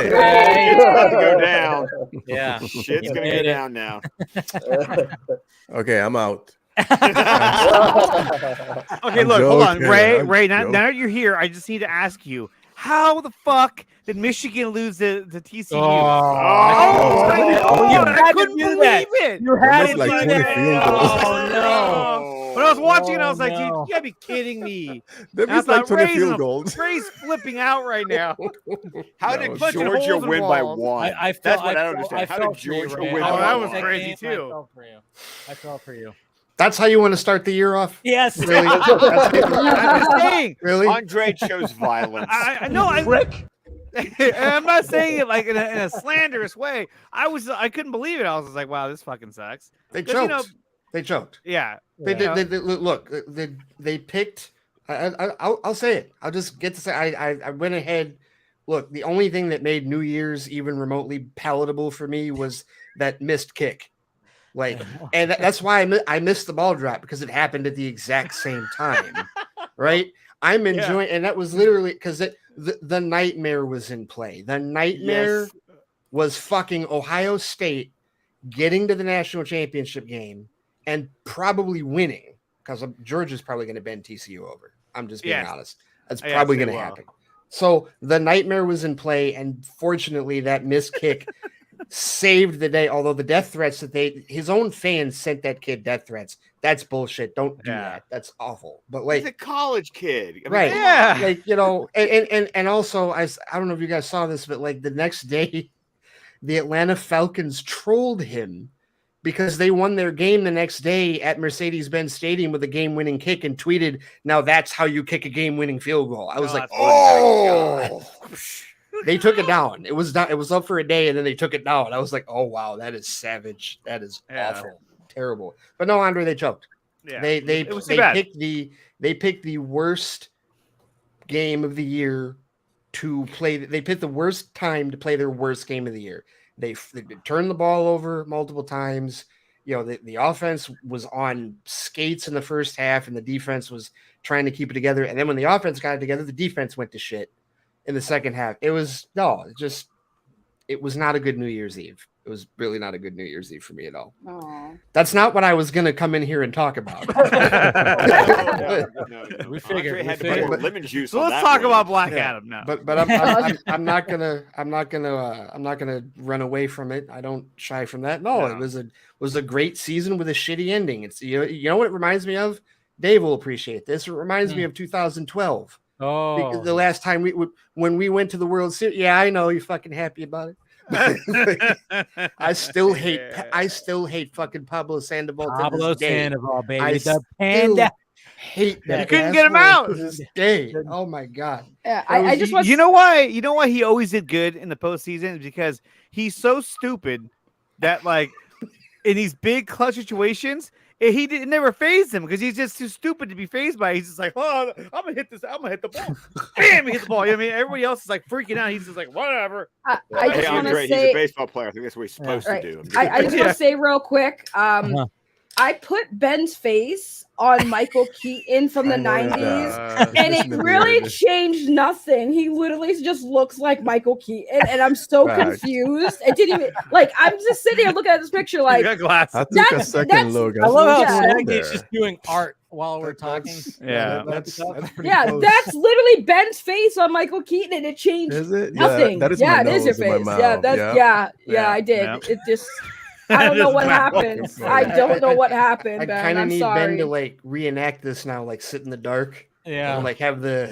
Shit's about to go down. Yeah. Shit's going to go down now. Okay, I'm out. Okay, look, hold on. Ray, now that you're here, I just need to ask you, how the fuck did Michigan lose to TCU? I couldn't believe it. You had it like 20 field goals. Oh, no. When I was watching it, I was like, dude, you gotta be kidding me. They missed like 20 field goals. Ray's flipping out right now. How did Georgia win by one? That's what I don't understand. How did Georgia win by one? That was crazy, too. I felt for you. That's how you want to start the year off? Yes. Really? I'm just saying. Really? Andre chose violence. I know. I'm not saying it like in a slanderous way. I couldn't believe it. I was just like, wow, this fucking sucks. They choked. They choked. Yeah. They look. They picked. I'll say it. I'll just get to say. I went ahead. Look, the only thing that made New Year's even remotely palatable for me was that missed kick. Like, and that's why I missed the ball drop, because it happened at the exact same time, right? I'm enjoying, and that was literally because the nightmare was in play. The nightmare was fucking Ohio State getting to the national championship game and probably winning, because Georgia's probably going to bend TCU over. I'm just being honest. That's probably going to happen. So the nightmare was in play, and fortunately, that missed kick saved the day. Although the death threats that his own fans sent that kid death threats. That's bullshit. Don't do that. That's awful. But like, he's a college kid, I mean, right? Yeah. Like, you know, and also I don't know if you guys saw this, but like the next day, the Atlanta Falcons trolled him because they won their game the next day at Mercedes-Benz Stadium with a game-winning kick and tweeted, "Now that's how you kick a game-winning field goal." I was like, "Oh." They took it down. It was up for a day, and then they took it down. I was like, "Oh wow, that is savage. That is awful, terrible." But no, Andre, they choked. Yeah. They picked the worst game of the year to play. They picked the worst time to play their worst game of the year. They turned the ball over multiple times. You know, the offense was on skates in the first half, and the defense was trying to keep it together. And then when the offense got it together, the defense went to shit in the second half. It was not a good New Year's Eve. It was really not a good New Year's Eve for me at all. Aww. That's not what I was going to come in here and talk about. We figured. Lemon juice. So let's talk about Black Adam now. But I'm not gonna run away from it. I don't shy from that. No. It was a great season with a shitty ending. It's you know what it reminds me of? Dave will appreciate this. It reminds me of 2012. Oh, the last time when we went to the World Series. Yeah, I know you're fucking happy about it. I still hate fucking Pablo Sandoval. Pablo Sandoval, baby. I the panda. Hate that. You couldn't get him out to this day. Oh my god. Yeah, I just want. You know why he always did good in the postseason is because he's so stupid that like in these big clutch situations. It never phased him because he's just too stupid to be phased by it. He's just like, oh, I'm gonna hit this. I'm gonna hit the ball. Bam, he hit the ball. You know what I mean, everybody else is like freaking out. He's just like, whatever. Hey, Andre, he's a baseball player. I think that's what he's supposed to do. I just want to say real quick. I put Ben's face on Michael Keaton from the 90s, and it really changed nothing. He literally just looks like Michael Keaton, and I'm so confused. It didn't even I'm just sitting here looking at this picture like I took a second look. I love how Sagi's just doing art while we're talking. That's pretty close. That's literally Ben's face on Michael Keaton, and it changed nothing. That is it is your face. I did. It just. I don't know what happened. I don't know what happened. I kind of need Ben to like reenact this now, like sit in the dark. Yeah, and, like have the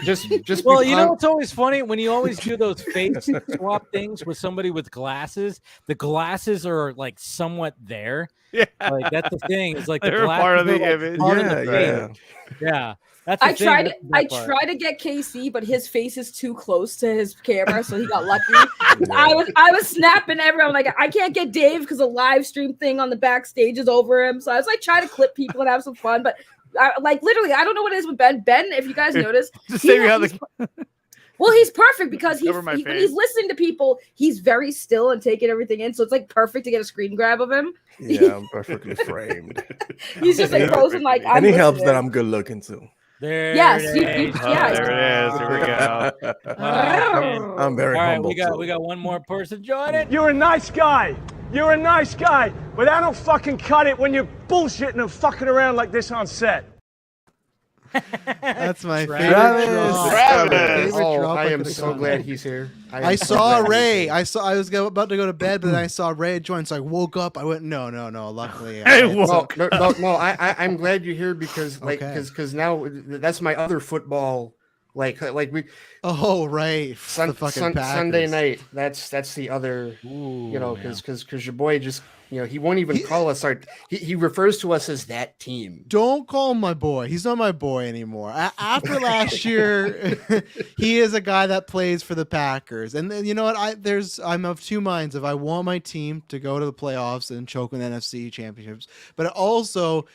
just. Well, you know what's always funny when you always do those face swap things with somebody with glasses. The glasses are like somewhat there. Yeah, like that's the thing. It's like they're part of the image. Yeah. I tried to get KC, but his face is too close to his camera, so he got lucky. I was snapping everyone like I can't get Dave because the live stream thing on the backstage is over him. So I was like trying to clip people and have some fun, but literally I don't know what it is with Ben. Ben, if you guys notice, well, he's perfect because when he's listening to people, he's very still and taking everything in. So it's like perfect to get a screen grab of him. Yeah, I'm perfectly framed. He's just like frozen, like and he helps that I'm good looking too. There yes, it is. There it is. Here we go. I'm very humble. We got one more person joining. You're a nice guy. You're a nice guy, but I don't fucking cut it when you're bullshitting and fucking around like this on set. That's my favorite. Travis. I am so glad he's here. I saw Ray. I was about to go to bed, but then I saw Ray join. So I woke up. I went, no. Luckily, I'm glad you're here because because now that's my other football. Like we. Oh right, Sunday night. That's the other. Because your boy just You know, he won't even call us our. He refers to us as that team. Don't call him my boy. He's not my boy anymore. After last year, he is a guy that plays for the Packers. And then, you know what? I'm of two minds. If I want my team to go to the playoffs and choke in NFC championships, but also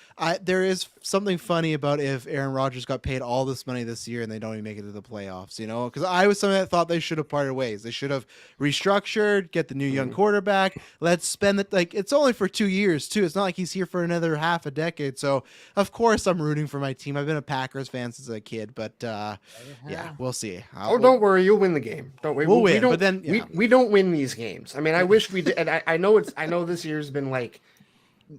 there is something funny about if Aaron Rodgers got paid all this money this year and they don't even make it to the playoffs. You know, because I was someone that thought they should have parted ways. They should have restructured, get the new young quarterback. Let's spend it it's only for 2 years too. It's not like he's here for another half a decade. So of course I'm rooting for my team. I've been a Packers fan since a kid, but yeah, we'll see. Don't worry, you'll win the game. Don't worry, we'll win. We don't, but then we don't win these games. I mean, I wish we did. And I know this year's been like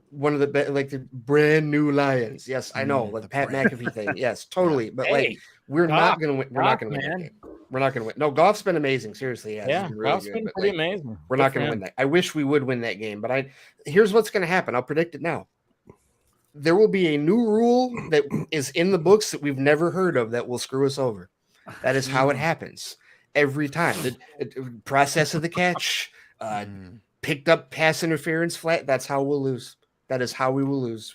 one of the like the brand new Lions. Yes, I know, like the Pat McAfee thing. Yes, totally. But like we're not gonna win. We're not gonna win that game. We're not going to win. No, Goff's been amazing. Seriously, yeah, been really Goff's good, been but, pretty amazing. We're not going to win that. I wish we would win that game, but here's what's going to happen. I'll predict it now. There will be a new rule that is in the books that we've never heard of that will screw us over. That is how it happens every time. The process of the catch, picked up pass interference flat. That's how we'll lose. That is how we will lose.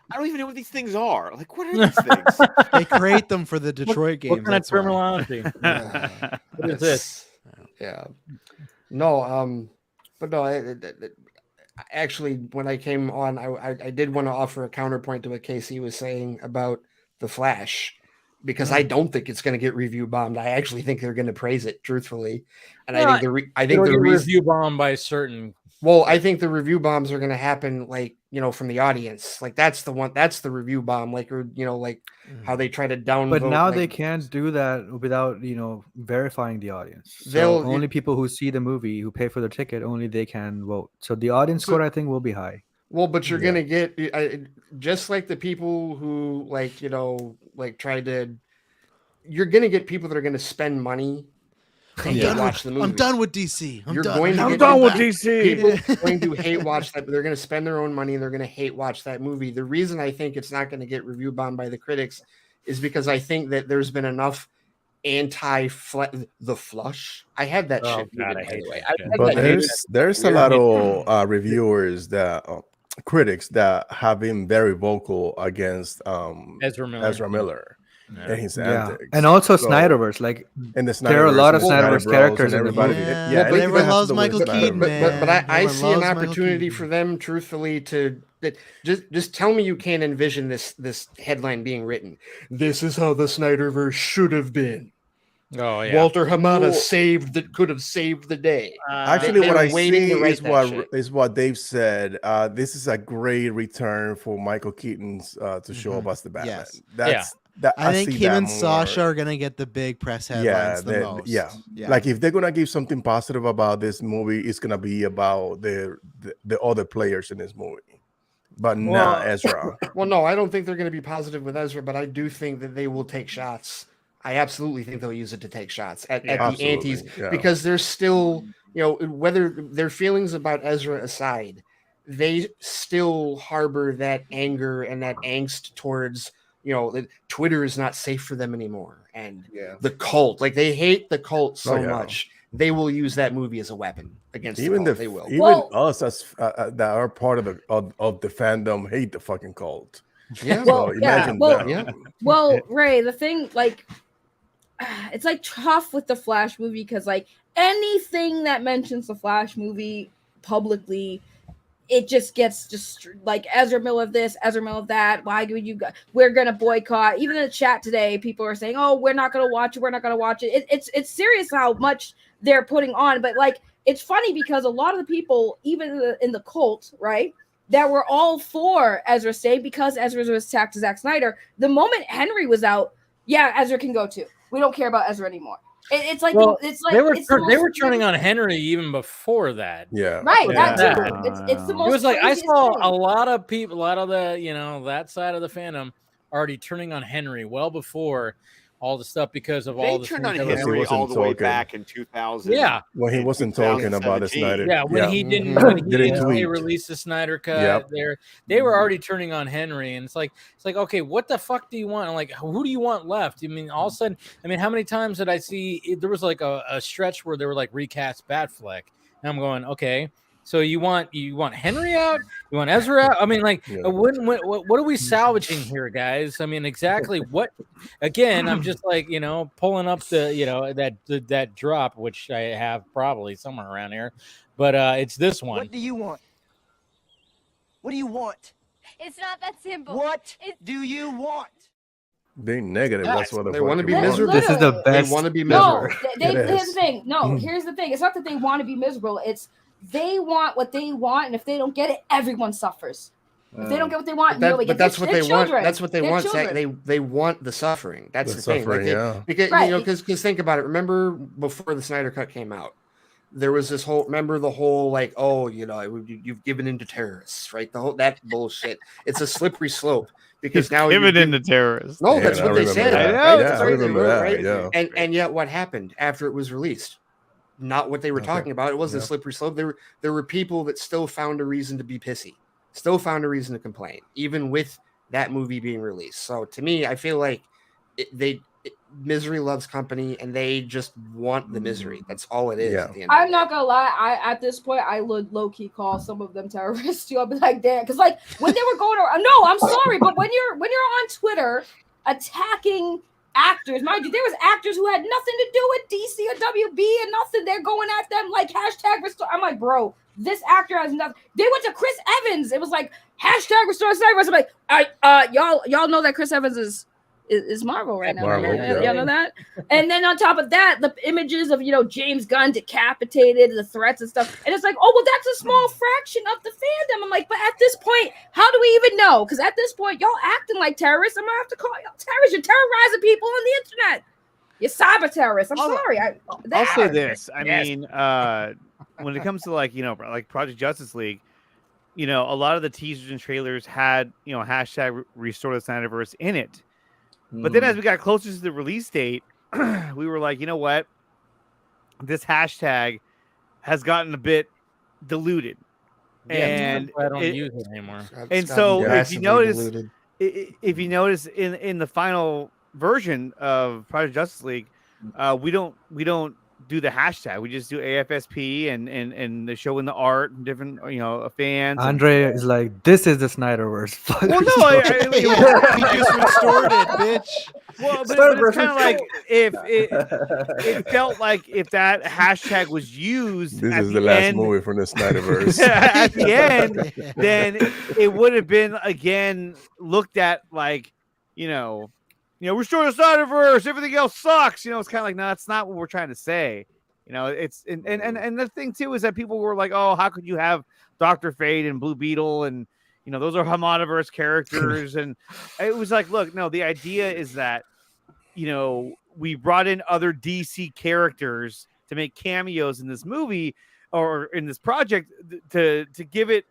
I don't even know what these things are. Like, what are these things? They create them for the Detroit game. What kind of terminology? What is this? Yeah. No, but no, actually, when I came on, I did want to offer a counterpoint to what Casey was saying about The Flash, because I don't think it's going to get review bombed. I actually think they're going to praise it, truthfully. And I think the review bombed by certain. Well, I think the review bombs are going to happen, like, you know, from the audience. Like, that's the review bomb, like, or, you know, like how they try to downvote. But now like, they can't do that without, you know, verifying the audience. So only people who see the movie, who pay for the ticket, only they can vote. So the audience score, I think, will be high. Well, but you're going to get, just like the people who, like, you know, like you're going to get people that are going to spend money to watch the movie. I'm done with DC. I'm done with DC. People are going to hate watch that, but they're going to spend their own money and they're going to hate watch that movie. The reason I think it's not going to get review bombed by the critics is because I think that there's been enough the flush. I had that shit. God, I hate but there's a lot of reviewers that critics that have been very vocal against Ezra Miller. And his antics. And also Snyderverse, like there are a lot of Snyderverse characters in the movie. Yeah, but everyone loves Michael Keaton, man. But I see an opportunity for them, truthfully, to just tell me you can't envision this headline being written. This is how the Snyderverse should have been. Oh yeah, Walter Hamada could have saved the day. Actually, what I see is what Dave said. This is a great return for Michael Keaton's to show up as the Batman. Yes. I think him and Sasha are gonna get the big press headlines the most. Yeah, like if they're gonna give something positive about this movie, it's gonna be about the other players in this movie, but not Ezra. Well, no, I don't think they're gonna be positive with Ezra, but I do think that they will take shots. I absolutely think they'll use it to take shots at the antis, because there's still, you know, whether their feelings about Ezra aside, they still harbor that anger and that angst towards, you know, Twitter is not safe for them anymore. And the cult, like they hate the cult so much, they will use that movie as a weapon against the cult. They will. Even us as that are part of the fandom hate the fucking cult. Yeah. So imagine them. Well, Ray, the thing, like, it's like tough with the Flash movie because like anything that mentions the Flash movie publicly, it just gets just like Ezra Miller of this, Ezra Miller of that. Why do you? We're gonna boycott. Even in the chat today, people are saying, "Oh, we're not gonna watch it. We're not gonna watch it." It's serious how much they're putting on. But like, it's funny because a lot of the people, even in the cult, right, that were all for Ezra staying because Ezra was attacked to Zack Snyder. The moment Henry was out, yeah, Ezra can go too. We don't care about Ezra anymore. It's like they were turning on Henry even before that. Yeah, right. That too. It's the most. It was like I saw a lot of people, a lot of the that side of the fandom already turning on Henry well before all the stuff because of all the turned on Henry all the way back in 2000. Yeah, when he wasn't talking about the Snyder. Yeah, when he didn't release the Snyder cut. They were already turning on Henry, and it's like okay, what the fuck do you want? Like, who do you want left? I mean, all of a sudden, how many times did I see there was like a stretch where they were like recast Batfleck, and I'm going, okay, So you want Henry out? You want Ezra out? I mean, like, what are we salvaging here, guys? I mean, exactly what? Again, I'm just like, pulling up the that drop, which I have probably somewhere around here, but it's this one. What do you want? What do you want? It's not that simple. What do you want? Being negative. That's what they want to be want. miserable. This is the best. They want to be miserable. No, here's the thing. No, here's the thing. It's not that they want to be miserable. It's they want what they want, and if they don't get it, everyone suffers. If they don't get what they want, but that's what they want. That's what they want. Children. They want the suffering. That's the thing. Suffering, Because think about it. Remember before the Snyder Cut came out, there was this whole. Remember the whole like, oh, you've given in to terrorists, right? The whole that bullshit. It's a slippery slope. Because now given in to terrorists. No, that's what they said. I know. Yeah, I remember that. Right? Yeah. And yet, what happened after it was released? Not what they were talking about. It wasn't a slippery slope. There were people that still found a reason to be pissy, still found a reason to complain, even with that movie being released. So to me, I feel like misery loves company, and they just want the misery. That's all it is. Yeah. At the end I'm not gonna lie. At this point, I would low key call some of them terrorists too. I'll be like, damn, because like when they were going around. No, I'm sorry, but when you're on Twitter attacking actors, mind you, there was actors who had nothing to do with DC or WB and nothing. They're going at them like hashtag restore. I'm like, bro, this actor has nothing. They went to Chris Evans. It was like hashtag restore Cyberverse. I'm like, y'all know that Chris Evans is Marvel right now. Marvel, Y'all know that? And then on top of that, the images of James Gunn decapitated, the threats and stuff. And it's like, oh well, that's a small fraction of the fandom. I'm like, but at this point, how do we even know? Because at this point, y'all acting like terrorists. I'm gonna have to call y'all terrorists. You're terrorizing people on the internet. You're cyber terrorists. I'm sorry. I'll say this. I mean, when it comes to like Project Justice League, a lot of the teasers and trailers had hashtag restore the Snyderverse in it. But then as we got closer to the release date, we were like, you know what? This hashtag has gotten a bit diluted. And I don't use it anymore. And so if you notice in the final version of Project Justice League, we don't do the hashtag. We just do AFSP and the show in the art and different fans. Andre is like, this is the Snyderverse. Well, no, he just restored it, bitch. Well, but it's kind of like if it felt like if that hashtag was used. This is the last movie from the Snyderverse. At the end, then it would have been again looked at like restore the Snyderverse. Everything else sucks. It's kind of like, no, that's not what we're trying to say. It's and the thing too is that people were like, oh, how could you have Dr. Fate and Blue Beetle and those are Hamadaverse characters, and it was like, look, no, the idea is that we brought in other DC characters to make cameos in this movie or in this project to give it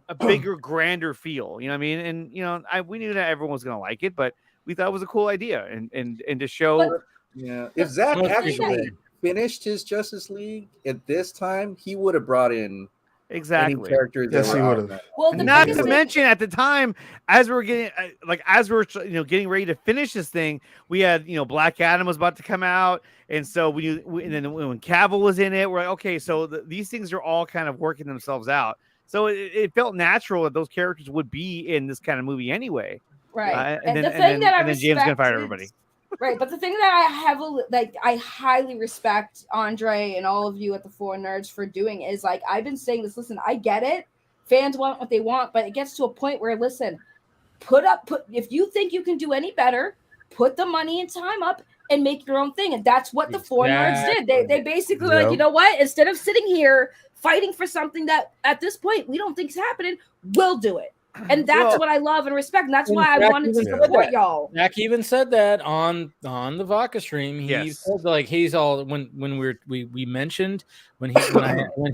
a bigger, grander feel. You know what I mean? And we knew that everyone was gonna like it, but we thought it was a cool idea, and to show. If Zack actually finished his Justice League at this time, he would have brought in any characters. Yes, he would have. Well, not to mention at the time, as we were getting getting ready to finish this thing, we had Black Adam was about to come out, and so and then when Cavill was in it, we're like, okay, so these things are all kind of working themselves out. So it felt natural that those characters would be in this kind of movie anyway. Right. And the then, thing that I and then James gonna fire everybody. Right, but the thing that I highly respect Andre and all of you at the Four Nerds for doing is like I've been saying this. Listen, I get it. Fans want what they want, but it gets to a point where listen, if you think you can do any better, put the money and time up and make your own thing. And that's what the Four Nerds did. They basically were like, you know what? Instead of sitting here fighting for something that at this point we don't think is happening, we'll do it. And that's what I love and respect. And that's why I wanted to support y'all. Zach even said that on the Vodka stream. He said like he's all when we mentioned when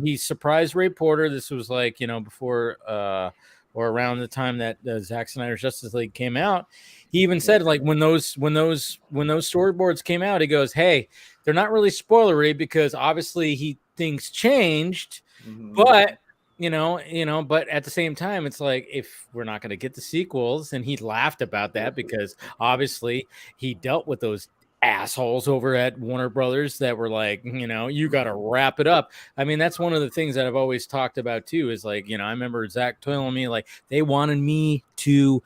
he surprised Ray Porter. This was like before or around the time that Zack Snyder's Justice League came out. He even said like when those storyboards came out, he goes, "Hey, they're not really spoilery because obviously things changed, but." But at the same time, it's like if we're not going to get the sequels, and he laughed about that because obviously he dealt with those assholes over at Warner Brothers that were like, you got to wrap it up. I mean, that's one of the things that I've always talked about too, is like, I remember Zach telling me like they wanted me to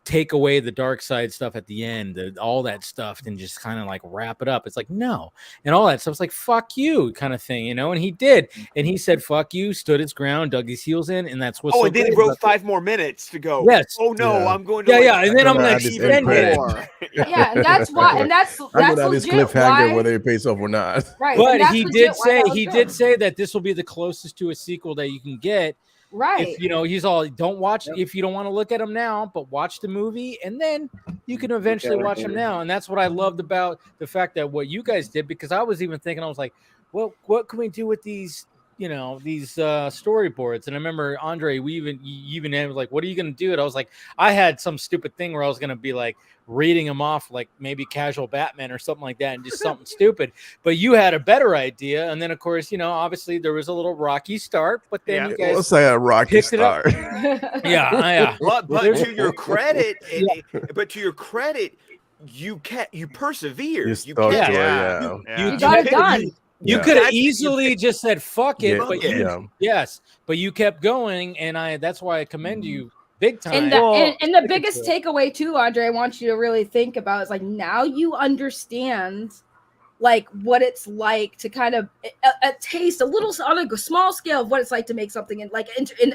take away the dark side stuff at the end, all that stuff, and just kind of like wrap it up. It's like, no, and all that stuff's like, fuck you kind of thing, and he did, and he said fuck you, stood his ground, dug his heels in, and that's what's and then he wrote 5 more minutes to go. Yes. Oh no, Yeah. I'm going to and then I'm gonna extend more. Yeah, and that's why, and that's this legit cliffhanger why. whether it pays off or not. Right, but and that's he legit did why that was he good. did say that this will be the closest to a sequel that you can get. Right. If he's all, don't watch if you don't want to look at him now, but watch the movie and then you can eventually watch him now. And that's what I loved about the fact that what you guys did, because I was even thinking, I was like, well, what can we do with these storyboards? And I remember Andre, you even was like, what are you going to do? And I was like, I had some stupid thing where I was going to be like reading them off, like maybe Casual Batman or something like that, and just something stupid. But you had a better idea. And then of course, obviously there was a little rocky start, but then you guys Let's say a rocky start. yeah. But to your credit, you persevered. You got it done. You could have easily just said fuck it, but yes, but you kept going, and that's why I commend you big time. And the biggest takeaway too, Andre, I want you to really think about is like, now you understand like what it's like to kind of a taste a little on a small scale of what it's like to make something in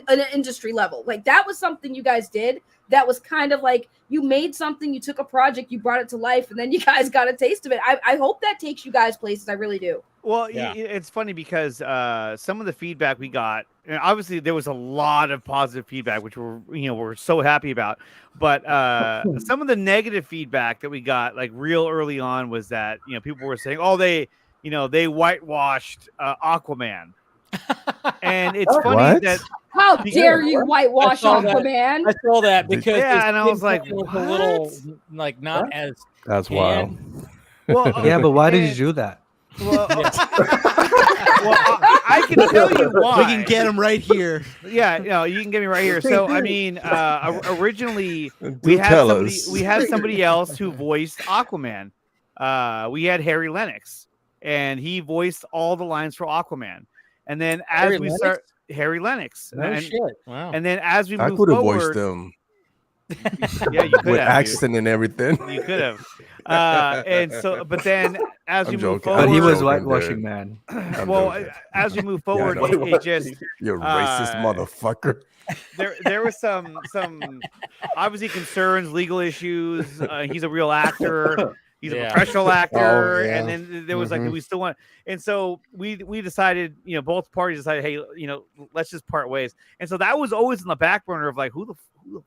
an industry level. Like that was something you guys did. That was kind of like you made something, you took a project, you brought it to life, and then you guys got a taste of it. I hope that takes you guys places. I really do. Well, it's funny because some of the feedback we got, and obviously there was a lot of positive feedback, which we're so happy about. But some of the negative feedback that we got, like real early on, was that people were saying, "Oh, they whitewashed Aquaman," and it's funny that. How dare you whitewash Aquaman? I saw that because and I was like, a little like not as. That's wild. Well, yeah, but why did you do that? Well, I can tell you why. We can get him right here. Yeah, you can get me right here. So, I mean, originally we had somebody else who voiced Aquaman. We had Harry Lennox, and he voiced all the lines for Aquaman. And then as Harry Lennox. No shit. Wow. And then as we I move could have forward, voiced them. Yeah, you could with have accent and everything. You could have. And so, but then as we move forward, but he was whitewashing man. Well, as we move forward, it just you racist motherfucker. There was some obviously concerns, legal issues. He's a real actor. He's a professional actor, and then there was like, we still want, and so we decided, both parties decided, hey, let's just part ways. And so that was always in the back burner of like, who the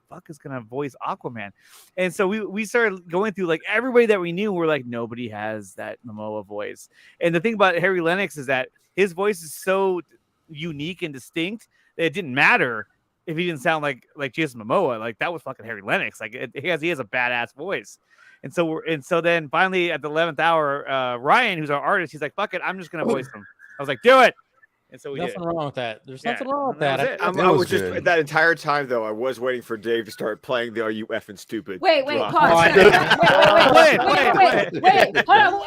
fuck is gonna voice Aquaman? And so we started going through like everybody that we knew. We're like, nobody has that Momoa voice. And the thing about Harry Lennox is that his voice is so unique and distinct that it didn't matter if he didn't sound like Jason Momoa. Like that was fucking Harry Lennox. Like he has a badass voice. And so then finally at the 11th hour, Ryan, who's our artist, he's like, fuck it, I'm just gonna voice him. I was like, do it. And so we nothing did. wrong with that. There's nothing wrong with that. I was just that entire time though. I was waiting for Dave to start playing the "Are you effing stupid?" Wait, drop. pause. Wait. Hold on.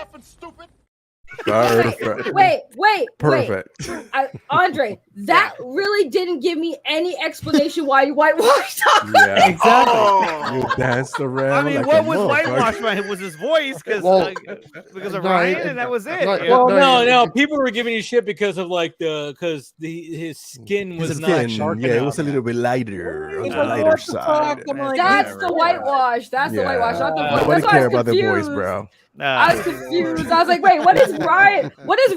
Perfect. Andre, that really didn't give me any explanation why you whitewashed. Yeah, exactly. You danced around. I mean, like what a was motherfucker. whitewashed by him was his voice because of Ryan, and that was it. No. People were giving you shit because of like his skin was His not skin, sharp it enough. was a little bit lighter on the like, lighter what the side. fuck? I'm like, That's the whitewash. That's the whitewash. Not the voice. Nobody That's why I care was about the voice, confused. bro. I was confused. I was like, wait, what does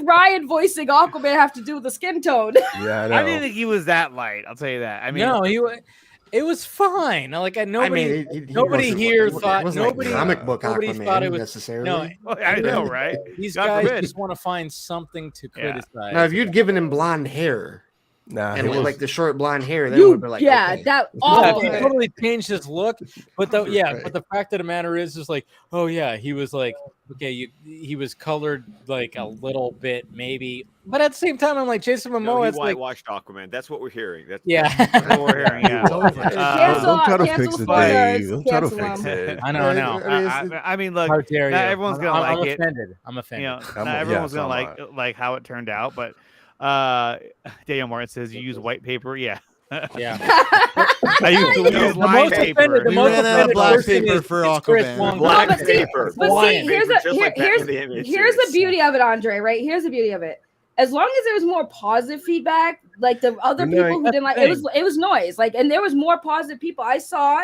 Ryan voicing Aquaman have to do with the skin tone? Yeah, I know. I didn't think he was that light. I'll tell you that. I mean, no, it was fine. Like nobody here thought nobody comic book nobody Aquaman thought it was necessarily. No, I know, right? These God guys forbid. just want to find something to criticize. Now, if you'd given him blonde hair, Nah, and he with was like the short blonde hair, then it would be like, okay. that Yeah, all he totally changed his look. But but the fact of the matter is like, oh yeah, he was like, okay, he was colored like a little bit maybe, but at the same time, I'm like Jason No, Momoa. he It's like, whitewashed Aquaman. That's what we're hearing. That's that's what we're hearing. Yeah, It's over. don't try to cancel fix it, spoilers. Dave. Don't try to Cancel fix them. it. I know. I mean, look, How dare you? not everyone's gonna I'm like it. offended. I'm offended. You know, I'm- not everyone's yes, gonna I'm like how it turned out, but Daniel Martin says you use white paper. Yeah. Yeah. I used to use white paper. We ran out of black paper for Aquaman. black but see- paper. But Black see, here's paper, the just like here's Batman the Animated here's the Series. beauty of it, Andre. Right? Here's the beauty of it. As long as there was more positive feedback, like the other Good people night. who didn't like it was noise. Like, and there was more positive people. I saw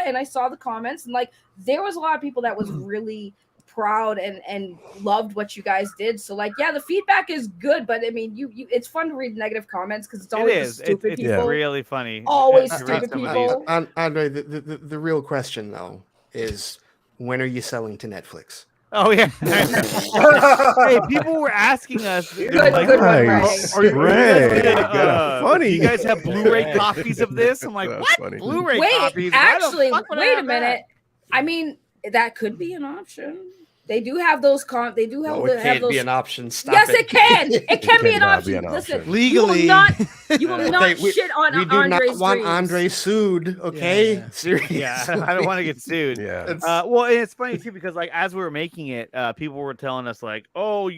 the comments, and like there was a lot of people that was really proud and loved what you guys did. So like, yeah, the feedback is good, but I mean, you it's fun to read negative comments because it's always the stupid It's people. really funny. Always to read stupid some of these. people. Andre, the real question though is, when are you selling to Netflix? Oh yeah. Hey, people were asking us. They were Good like, one, Ray. Nice. Are you Ray, guys funny. do you guys have Blu-ray copies of this? I'm like, That's what? funny. Blu-ray Wait, copies? Why the actually, fuck would I wait a have minute. I mean, that could be an option. They do have those they do have, No, it have can't those. be an option. Stop Yes, it. it can. It can be an cannot option. be an Listen, option. Legally. you will not Okay, shit on We do Andre's not want dreams. Andre sued. Okay, Yeah. seriously. Yeah, I don't want to get sued. Yeah. Well, and it's funny too because like as we were making it, people were telling us like, oh,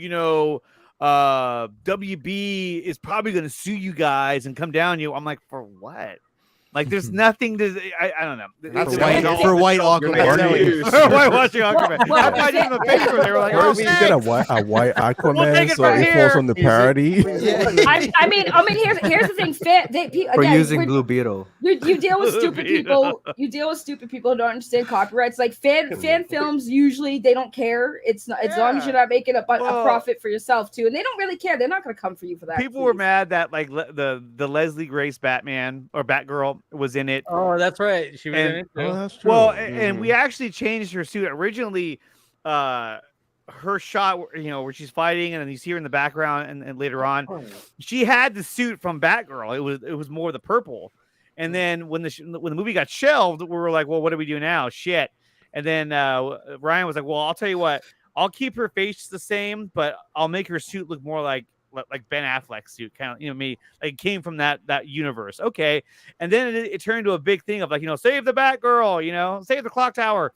WB is probably going to sue you guys and come down you. I'm like, for what? Like, there's nothing to. I don't know. That's For white Aquaman. Whitewashing Aquaman. Well, I find it in the paper. They were like, Or oh, if you get a white Aquaman, take it so from it here. falls on the parody. I mean, here's the thing. For using Blue Beetle. You deal with Blue stupid Beetle. people. You deal with stupid people who don't understand copyrights. Like fan films, usually they don't care. It's not as long as you're not making a profit for yourself too, and they don't really care. They're not going to come for you for that. People were mad that like the Leslie Grace Batman or Batgirl was in it. Oh, that's right. She was in it too. Oh, that's true. Well, and we actually changed her suit. Originally, her shot, where she's fighting, and then you see her in the background, and later on, she had the suit from Batgirl. It was more the purple. And then when the movie got shelved, we were like, well, what do we do now? Shit. And then Ryan was like, well, I'll tell you what, I'll keep her face the same, but I'll make her suit look more like Ben Affleck's suit, kind of, me, like, came from that universe. Okay. And then it turned into a big thing of like, save the Batgirl, save the clock tower.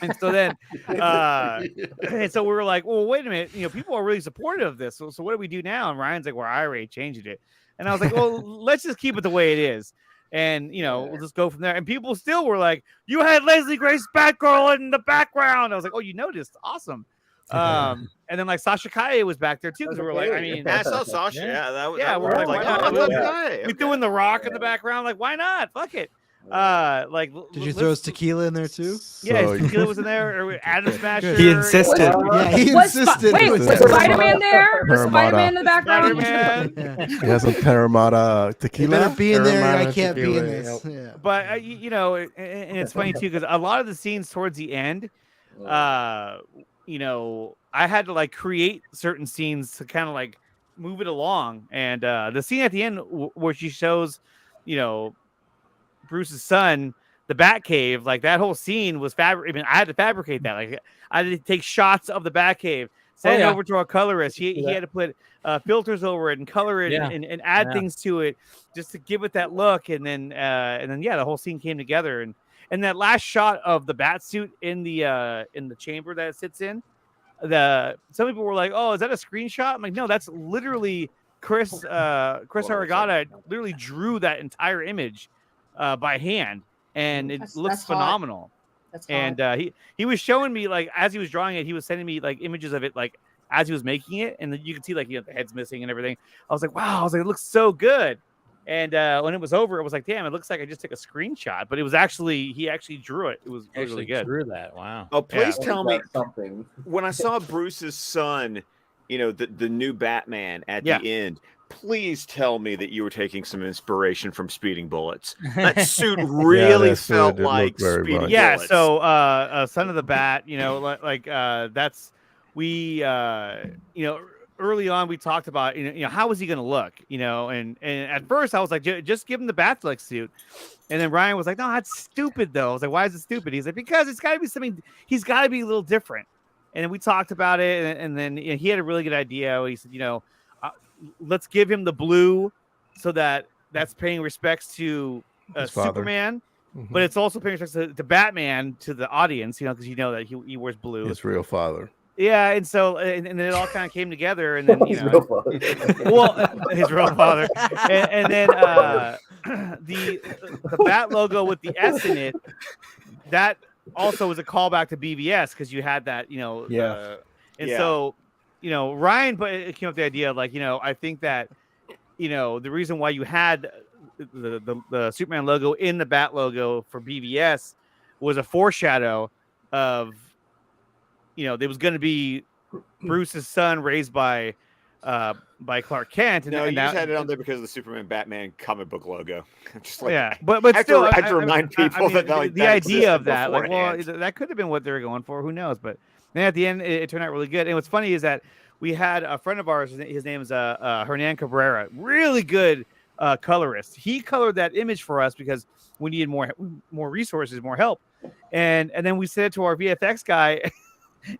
And so then and so we were like, well, wait a minute, people are really supportive of this. So what do we do now? And Ryan's like, well, I already changed it. And I was like, well, let's just keep it the way it is. And we'll just go from there. And people still were like, you had Leslie Grace Batgirl in the background. I was like, oh, you noticed? Awesome. And then like Sasha Kaye was back there too, because we were like, I mean, I saw Sasha. Yeah, that was. yeah, that we're was like, oh, why not? okay. We threw in the Rock in the background, like, why not? Fuck it. Like, Did you throw his tequila in there too? Yeah, his tequila was in there. Or Adam Smasher. He insisted. Yeah, he insisted. Was Spider-Man there? Was Spider-Man in the background? Spider-Man. He has some Terramata You tequila. better be in there. I Terramana can't be in tequila, this. Yeah. But and it's funny too because a lot of the scenes towards the end, I had to like create certain scenes to kind of like move it along. And the scene at the end where she shows, Bruce's son, the Batcave, like that whole scene was I had to fabricate that. Like I had to take shots of the Batcave, send it over to our colorist. He had to put filters over it and color it and add things to it just to give it that look. And then the whole scene came together. And that last shot of the bat suit in the chamber that it sits in, some people were like, "Oh, is that a screenshot?" I'm like, "No, that's literally Chris Aragata literally drew that entire image by hand, and it looks phenomenal." That's hot. And he was showing me, like, as he was drawing it, he was sending me like images of it, like as he was making it, and then you could see like the head's missing and everything. I was like, "Wow!" I was like, "It looks so good." And when it was over, it was like, damn, it looks like I just took a screenshot, but it was he actually drew it. It was really good. Drew that. Wow. Oh, please tell me something. When I saw Bruce's son, the new Batman at the end, please tell me that you were taking some inspiration from Speeding Bullets. That suit really felt like Speeding Bullets. Yeah. So, Son of the Bat, that's early on we talked about how was he going to look, and at first I was like, just give him the Batfleck suit, and then Ryan was like, no, that's stupid though. I was like, why is it stupid? He's like, because it's got to be something. He's got to be a little different. And then we talked about it, and then he had a really good idea. He said, let's give him the blue, so that's paying respects to Superman, but it's also paying respects to Batman, to the audience, because that he wears blue. His real father. Yeah, and so and then it all kind of came together, and then his real father. His real father, and then the Bat logo with the S in it, that also was a callback to BVS because you had that, so Ryan came up with the idea of I think that the reason why you had the Superman logo in the Bat logo for BVS was a foreshadow of there was going to be Bruce's son raised by Clark Kent. And, no, and you that, just had it on there because of the Superman Batman comic book logo. Just but I still, I have to remind people that the idea of that, that could have been what they were going for. Who knows? But then at the end, it turned out really good. And what's funny is that we had a friend of ours. His name is Hernan Cabrera. Really good colorist. He colored that image for us because we needed more resources, more help. And then we sent it to our VFX guy.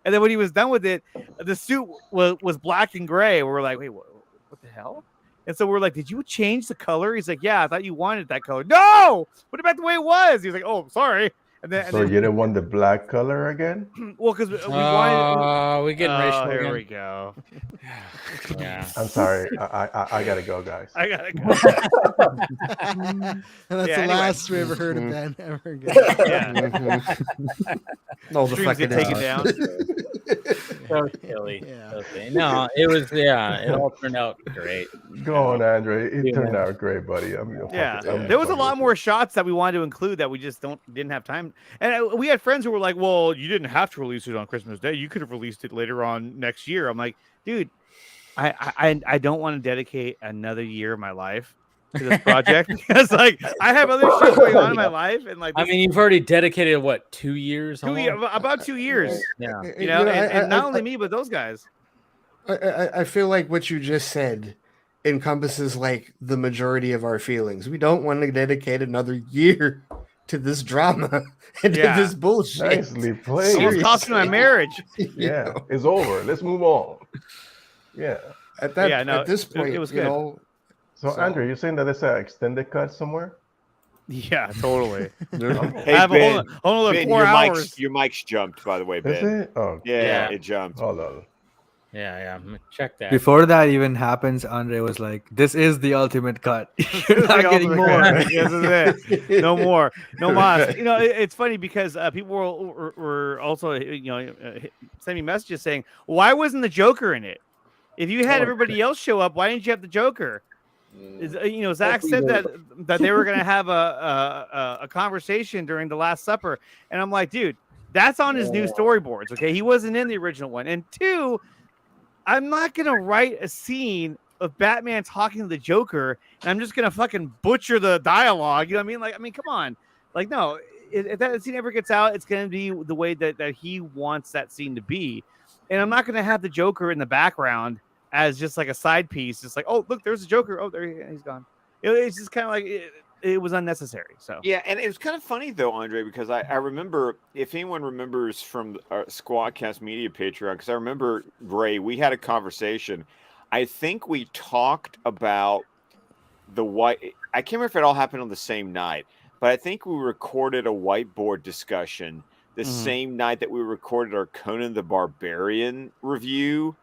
And then when he was done with it, the suit was black and gray. We were like, wait, what the hell? And so we're like, did you change the color? He's like, yeah, I thought you wanted that color. No, put it back the way it was. He's like, oh, sorry. And then, you didn't want the black color again? Well, because we wanted. We getting racial. Here again. we go. Yeah. I'm sorry. I gotta go, guys. I gotta go. And that's the last we ever heard of Ben ever again. Yeah. No, the Streams fucking get taken down. So silly. Okay. No, it was. Yeah, it all turned out great. Go on, Andre. It turned out great, buddy. There was a lot more shots that we wanted to include that we just didn't have time. And we had friends who were like, "Well, you didn't have to release it on Christmas Day. You could have released it later on next year." I'm like, dude, I don't want to dedicate another year of my life to this project because I have other shit going on in my life, and I mean, you've already dedicated what 2 years? About 2 years. Yeah, and not only me, but those guys. I feel like what you just said encompasses the majority of our feelings. We don't want to dedicate another year to this drama and to this bullshit. Nicely played. Almost cost me my marriage. Yeah, it's over. Let's move on. Yeah. At this point, it was good. So, Andrew, you're saying that it's an extended cut somewhere? Yeah, totally. Hey, Ben, Ben, 4 hours. Your mic's jumped, by the way, Ben. Is it? Oh, yeah, it jumped. Hold on. Yeah. Check that. Before that even happens, Andre was like, "This is the ultimate cut. You're not getting more. This is it. No more. No mas." It's funny because people were also sending me messages saying, "Why wasn't the Joker in it? If you had everybody else show up, why didn't you have the Joker?" Zach said that they were going to have a conversation during the Last Supper, and I'm like, dude, that's on his new storyboards. Okay, he wasn't in the original one, and two, I'm not going to write a scene of Batman talking to the Joker, and I'm just going to fucking butcher the dialogue. You know what I mean? Come on. No, if that scene ever gets out, it's going to be the way that he wants that scene to be. And I'm not going to have the Joker in the background as just a side piece. Just oh, look, there's the Joker. Oh, he's gone. It's just kind of it was unnecessary. So yeah, and it was kind of funny though, Andre, because I remember, if anyone remembers from our Squadcast Media Patreon, because I remember, Ray, we had a conversation. I think we talked about the white. I can't remember if it all happened on the same night, but I think we recorded a whiteboard discussion the same night that we recorded our Conan the Barbarian review,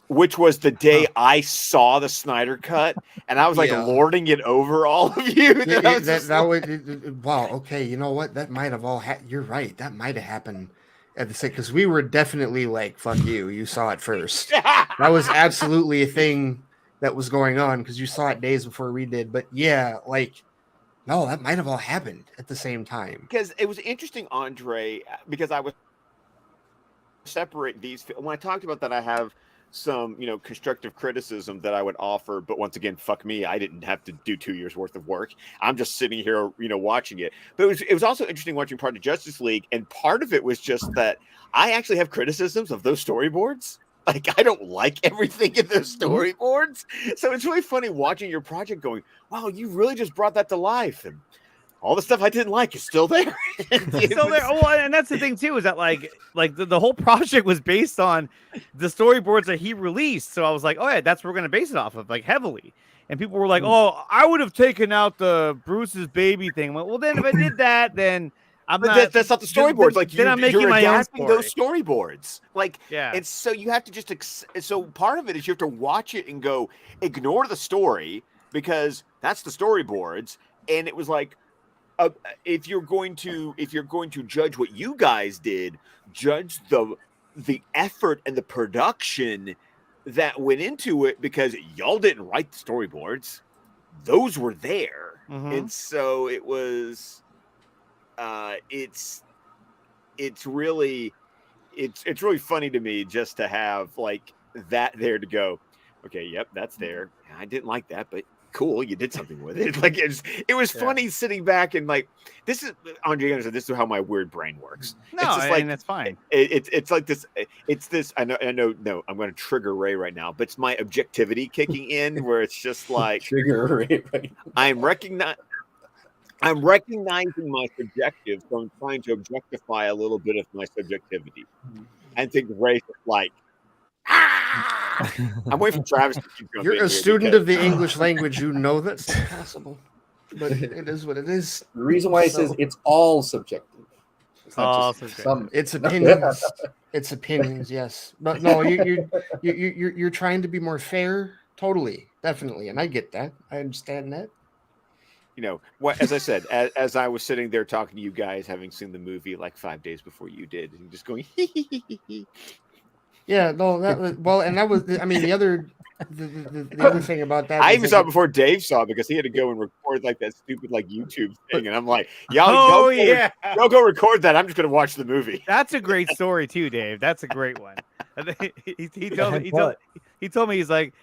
which was the day I saw the Snyder Cut, and I was lording it over all of you. Wow. Okay, you know what? That might have all. You're right. That might have happened at the same, because we were definitely like, "Fuck you! You saw it first." That was absolutely a thing that was going on because you saw it days before we did. But yeah, no, that might have all happened at the same time. Because it was interesting, Andre, because I would separate these. When I talked about that, I have some, constructive criticism that I would offer. But once again, fuck me. I didn't have to do 2 years worth of work. I'm just sitting here, watching it. But it was also interesting watching part of Justice League. And part of it was just that I actually have criticisms of those storyboards. like I don't like everything in those storyboards. So it's really funny watching your project going, wow, you really just brought that to life. And all the stuff I didn't like is still there. Still there. Oh, and that's the thing too, is that like the whole project was based on the storyboards that he released. So I was like, oh yeah, that's what we're gonna base it off of, like heavily. And people were like, oh, I would have taken out the Bruce's baby thing. Well, then if I did that, then that's not the storyboards. Like then I'm making my own story. those storyboards. Like, yeah. And so you have to just so part of it is you have to watch it and go ignore the story because that's the storyboards. And it was like, if you're going to judge what you guys did, judge the effort and the production that went into it, because y'all didn't write the storyboards; those were there, and so it was. It's really funny to me just to have like that there to go. Okay, yep, that's there. I didn't like that, but cool, you did something with it. Like it was funny sitting back and like, this is Andre Anderson. This is how my weird brain works. No, it's just that's fine. It's like this. It's this. I know. No, I'm going to trigger Ray right now, but it's my objectivity kicking in, where it's just like trigger Ray. Right now. I'm recognizing my subjective, so I'm trying to objectify a little bit of my subjectivity, and think Ray's like. I'm waiting for Travis to keep going. You're a student of the English language. You know that's not possible, but it is what it is. The reason why it says it's all subjective. It's not just some. It's opinions. It's opinions. Yes, but no, you're trying to be more fair. Totally, definitely, and I get that. I understand that. You know, as I said, as I was sitting there talking to you guys, having seen the movie like 5 days before you did, and just going. Yeah, no, that was well, and that was. I mean, the other thing about that. I even saw it before Dave saw it, because he had to go and record like that stupid like YouTube thing, and I'm like, y'all go record that. I'm just gonna watch the movie. That's a great story too, Dave. That's a great one. He told me he's like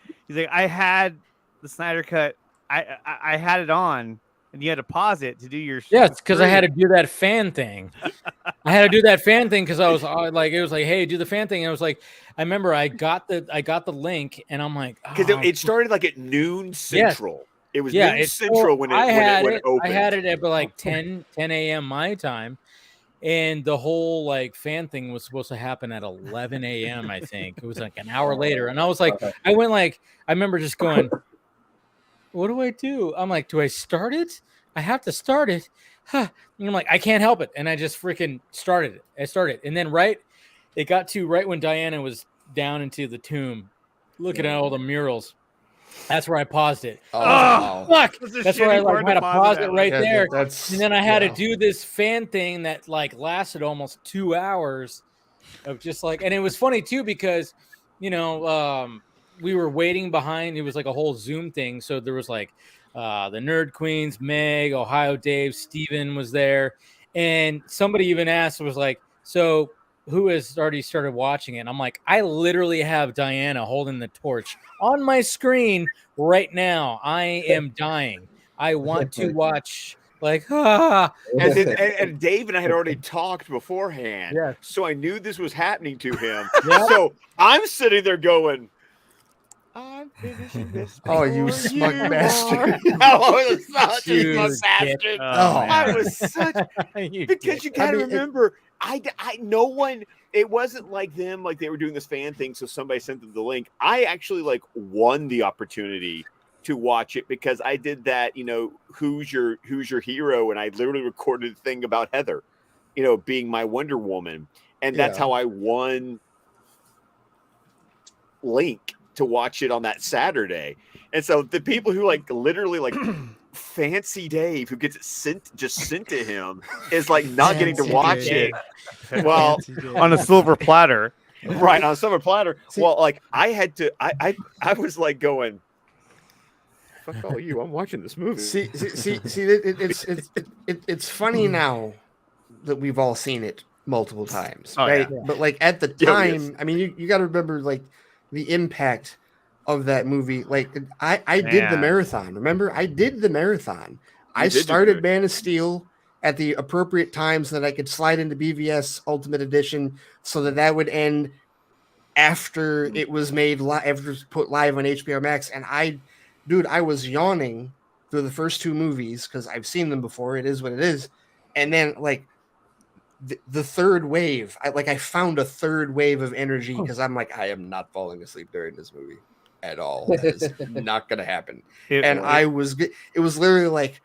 I had the Snyder Cut. I had it on. And you had to pause it to do your. Yeah, it's because I had to do that fan thing. I had to do that fan thing because I was like, it was like, hey, do the fan thing. And I was like, I remember I got the link, and I'm like, because it started like at noon Central. Yes. It was noon Central when it opened. I had it at like 10 a.m. my time, and the whole like fan thing was supposed to happen at 11 a.m. I think it was like an hour later, and I was like, I remember just going. What do I do? I'm like, do I start it? I have to start it. Huh. And I'm like, I can't help it. And I just freaking started it. I started. And then it got to right when Diana was down into the tomb, looking at all the murals. That's where I paused it. Oh, fuck. That's where I had to pause it right there. And then I had to do this fan thing that like lasted almost 2 hours of just like, and it was funny too, because, you know, we were waiting behind. It was like a whole Zoom thing. So there was like the Nerd Queens, Meg, Ohio Dave, Steven was there. And somebody even asked, was like, so who has already started watching it? And I'm like, I literally have Diana holding the torch on my screen right now. I am dying. I want to watch like, and Dave and I had already talked beforehand. Yeah. So I knew this was happening to him. So I'm sitting there going, I'm finishing this. Oh, you smug bastard! I was such a smug bastard. I was such because you gotta remember, no one. It wasn't like them, like they were doing this fan thing. So somebody sent them the link. I actually like won the opportunity to watch it because I did that. You know, who's your hero? And I literally recorded a thing about Heather, you know, being my Wonder Woman, and that's how I won link to watch it on that Saturday. And so the people who like literally like fancy Dave who gets it sent to him is like not getting to watch it. Well, on a silver platter. Right, on a silver platter. Well, like I had to I was like going, fuck all you, I'm watching this movie. See it's funny now that we've all seen it multiple times, right? Yeah. But like at the time, I mean, you got to remember like the impact of that movie. Like I did the marathon. Remember, I did the marathon. I started Man of Steel at the appropriate times so that I could slide into BVS Ultimate Edition so that would end after it was made live, after it was put live on HBO Max, and I was yawning through the first two movies because I've seen them before. It is what it is, and then like the third wave, I found a third wave of energy because I'm like, I am not falling asleep during this movie at all. That is not going to happen. It was literally like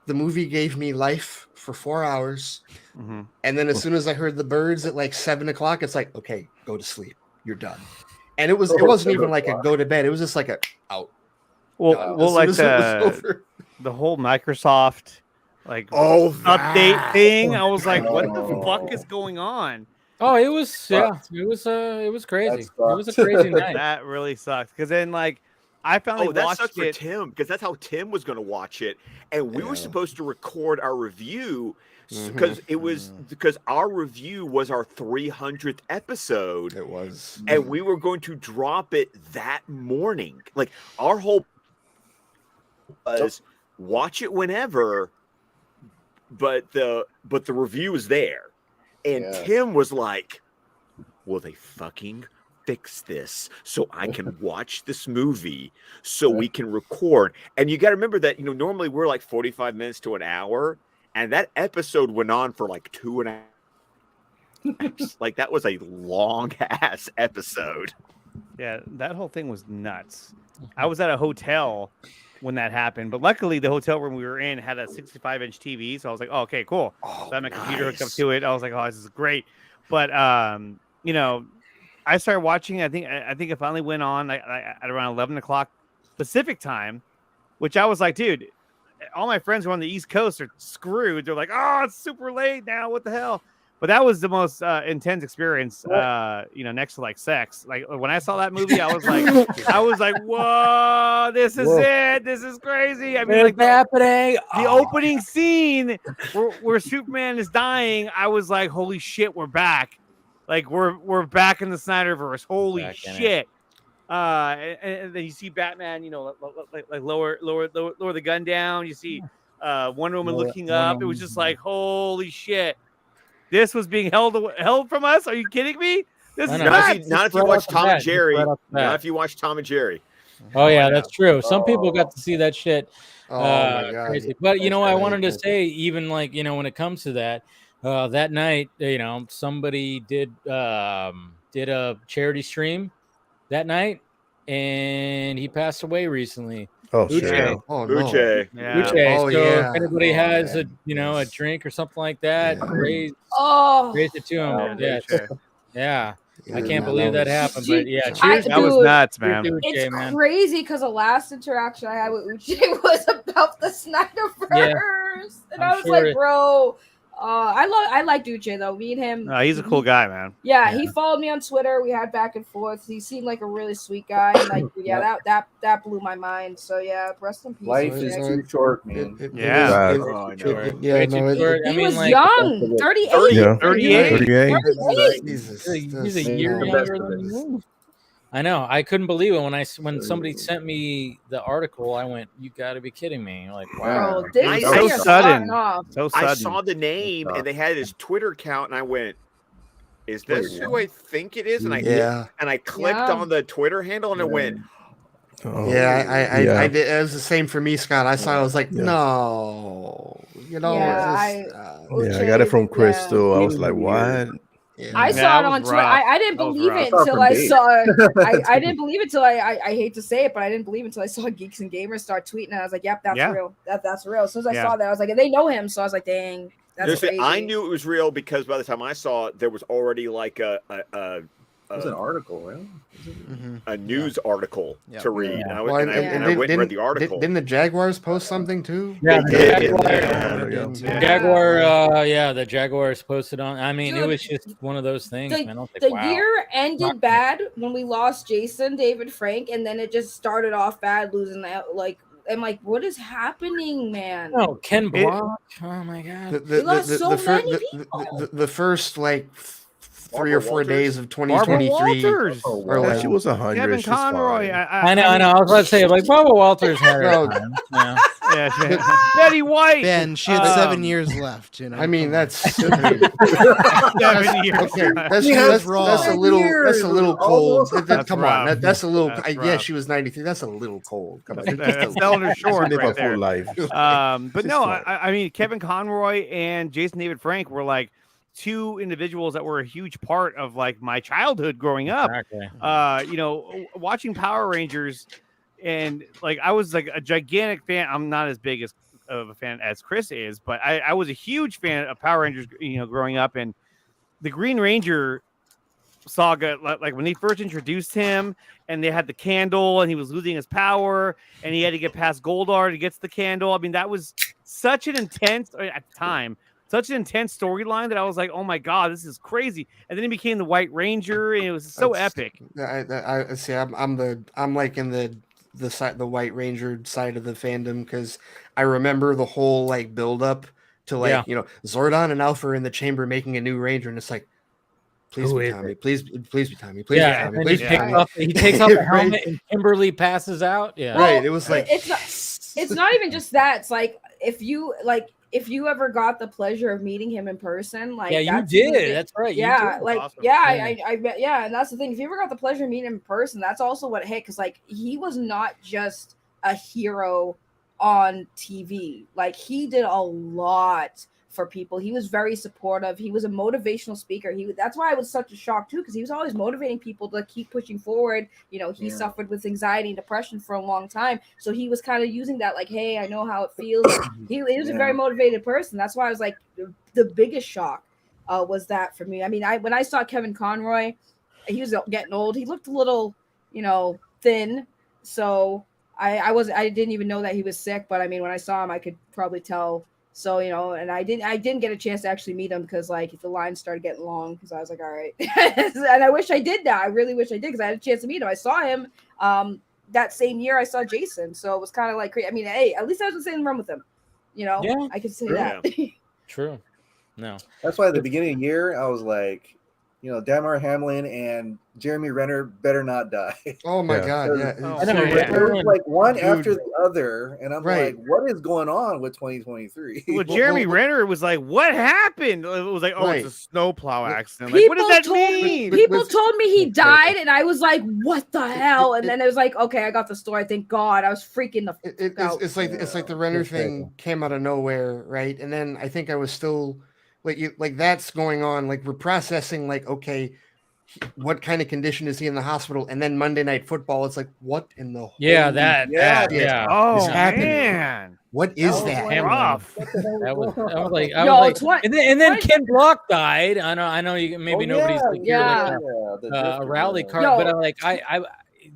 the movie gave me life for 4 hours. Mm-hmm. And then as soon as I heard the birds at like 7 o'clock, it's like, okay, go to sleep. You're done. And it wasn't even like a go to bed. It was just like a out. Well, like the whole Microsoft update thing. I was like, what the fuck is going on? Oh, it was it was crazy. It was a crazy night. That really sucked. Because then I finally that watched sucked it. for Tim because that's how Tim was going to watch it, and we were supposed to record our review because because our review was our 300th episode. It was, and we were going to drop it that morning. Like our whole was watch it whenever, but the review is there, and Tim was like, "Will they fucking fix this so I can watch this movie so we can record?" And you got to remember that normally we're like 45 minutes to an hour, and that episode went on for like 2.5 hours. Like that was a long ass episode. Yeah, that whole thing was nuts. I was at a hotel when that happened, but luckily the hotel room we were in had a 65-inch TV, so I was like, oh, okay, cool. So I had my computer hooked up to it. I was like, oh, this is great. But I started watching. I think it finally went on at around 11 o'clock Pacific time, which I was like, dude, all my friends who are on the East Coast are screwed. They're like, oh, it's super late now. What the hell? But that was the most intense experience, next to like sex. Like when I saw that movie, I was like, whoa, this is it. This is crazy. I mean, it's happening. The opening scene where Superman is dying, I was like, holy shit, we're back. Like we're back in the Snyderverse. Holy shit. And then you see Batman, like lower the gun down. You see Wonder Woman looking up. It was just like, holy shit. This was being held from us? Are you kidding me? This is not if you watch Tom and Jerry. Not if you watch Tom and Jerry. Oh yeah, that's true. Some people got to see that shit. Oh my God. Crazy. But I wanted to say, even when it comes to that, that night, somebody did a charity stream that night, and he passed away recently. Oh, Uche. sure. Oh, no. Uche. Yeah. Uche. Oh, So yeah. if anybody has a drink or something like that, raise it to him. Yeah. I can't believe that happened, but yeah, cheers. That was nuts, man. It's crazy because the last interaction I had with Uche was about the Snyderverse, and I was like, bro. I like Uche though. Me and him. He's a cool guy, man. Yeah, he followed me on Twitter. We had back and forth. He seemed like a really sweet guy. And that blew my mind. So yeah, rest in peace. Life is too short, man. He was young, 38. 38. He's a year younger than me. I know. I couldn't believe it when somebody sent me the article. I went, "You got to be kidding me!" Like, wow, so sudden. I saw the name and they had his Twitter account, and I went, "Is this who I think it is?" And I clicked on the Twitter handle, and it went. I did. It was the same for me, Scott. I saw it, I was like, no, I got it from Chris too. I was like, what? Yeah. I saw it on Twitter. I didn't believe it until I saw it. I didn't believe it until I hate to say it, but I didn't believe it until I saw Geeks and Gamers start tweeting. And I was like, yep, that's real. That's real. As soon as I saw that, I was like, and they know him. So I was like, dang, that's crazy. I knew it was real because by the time I saw it, there was already like it was an article, right? A news article to read. Yeah. I went and read the article. Didn't the Jaguars post something too? Yeah, the Jaguars posted on. I mean, it was just one of those things, man. The year ended bad when we lost Jason, David, Frank, and then it just started off bad, losing that. I'm like, what is happening, man? Oh, Ken Block. Oh my God. We lost so many people. The first 3 or 4 days of Barbara 2023. Walters. Or Yeah, like, she was 100. Kevin She's Conroy. fine. I know. I was about to say, like, Barbara Walters had her No. time. Yeah. Yeah, Betty White. Ben, she had 7 years left. You know. I mean, that's 7 years. okay. That's wrong. That's a little cold. That's Come rough. on, that's a little. That's Yeah, rough. she was 93. That's a little cold. Come on, That's selling her short Live right a there. full life. But She's no, fine. I mean, Kevin Conroy and Jason David Frank were like two individuals that were a huge part of like my childhood growing up. Exactly. You know, watching Power Rangers, and like I was like a gigantic fan. I'm not as big of a fan as Chris is, but I was a huge fan of Power Rangers, you know, growing up. And the Green Ranger saga, like when they first introduced him and they had the candle and he was losing his power and he had to get past Goldar to get to the candle. I mean, that was such an intense, at the time, such an intense storyline that I was like, oh my God, this is crazy. And then he became the White Ranger and it was so epic. I see. I'm like in the side, the White Ranger side of the fandom, because I remember the whole like build up to like, you know, Zordon and Alpha are in the chamber making a new Ranger, and it's like, please be Tommy, please be Tommy, please be Tommy, please be Tommy. He takes off the helmet and Kimberly passes out. Yeah, right. It was like it's not even just that. It's like if you ever got the pleasure of meeting him in person, like yeah, you that's did. That's right. You Yeah, did. like Awesome. I and that's the thing. If you ever got the pleasure of meeting him in person, that's also what hit, because like he was not just a hero on TV. Like he did a lot for people. He was very supportive. He was a motivational speaker. That's why I was such a shock too, because he was always motivating people to keep pushing forward. You know, he suffered with anxiety and depression for a long time, so he was kind of using that, like, hey, I know how it feels. He was a very motivated person. That's why I was like, the biggest shock was that for me. I mean, when I saw Kevin Conroy, he was getting old. He looked a little, you know, thin. So I didn't even know that he was sick. But I mean, when I saw him, I could probably tell. So, you know, and I didn't get a chance to actually meet him because like the line started getting long, because I was like, all right. And I wish I did that. I really wish I did, because I had a chance to meet him. I saw him that same year I saw Jason. So it was kind of like, I mean, hey, at least I was in the same room with him. You know, I could say that. True. No. That's why at the beginning of the year, I was like, you know, Damar Hamlin and Jeremy Renner better not die. Oh my God! Yeah, It was like one after the other, and I'm like, what is going on with 2023? Well, Jeremy Renner was like, what happened? It was like, oh, it's a snowplow accident. Like, what does that mean? People told me he died, and I was like, what the hell? And then it was like, okay, I got the story. Thank God. I was freaking the out. It's like the Renner thing came out of nowhere, right? And then I think I was still like that's going on. Like we're processing, like, okay, what kind of condition is he in the hospital? And then Monday Night Football, it's like, what in the yeah. is happening? Man. What is that? Rough. I was like, and then Ken Block died. I know you maybe nobody's like, a rally car, but I'm like, I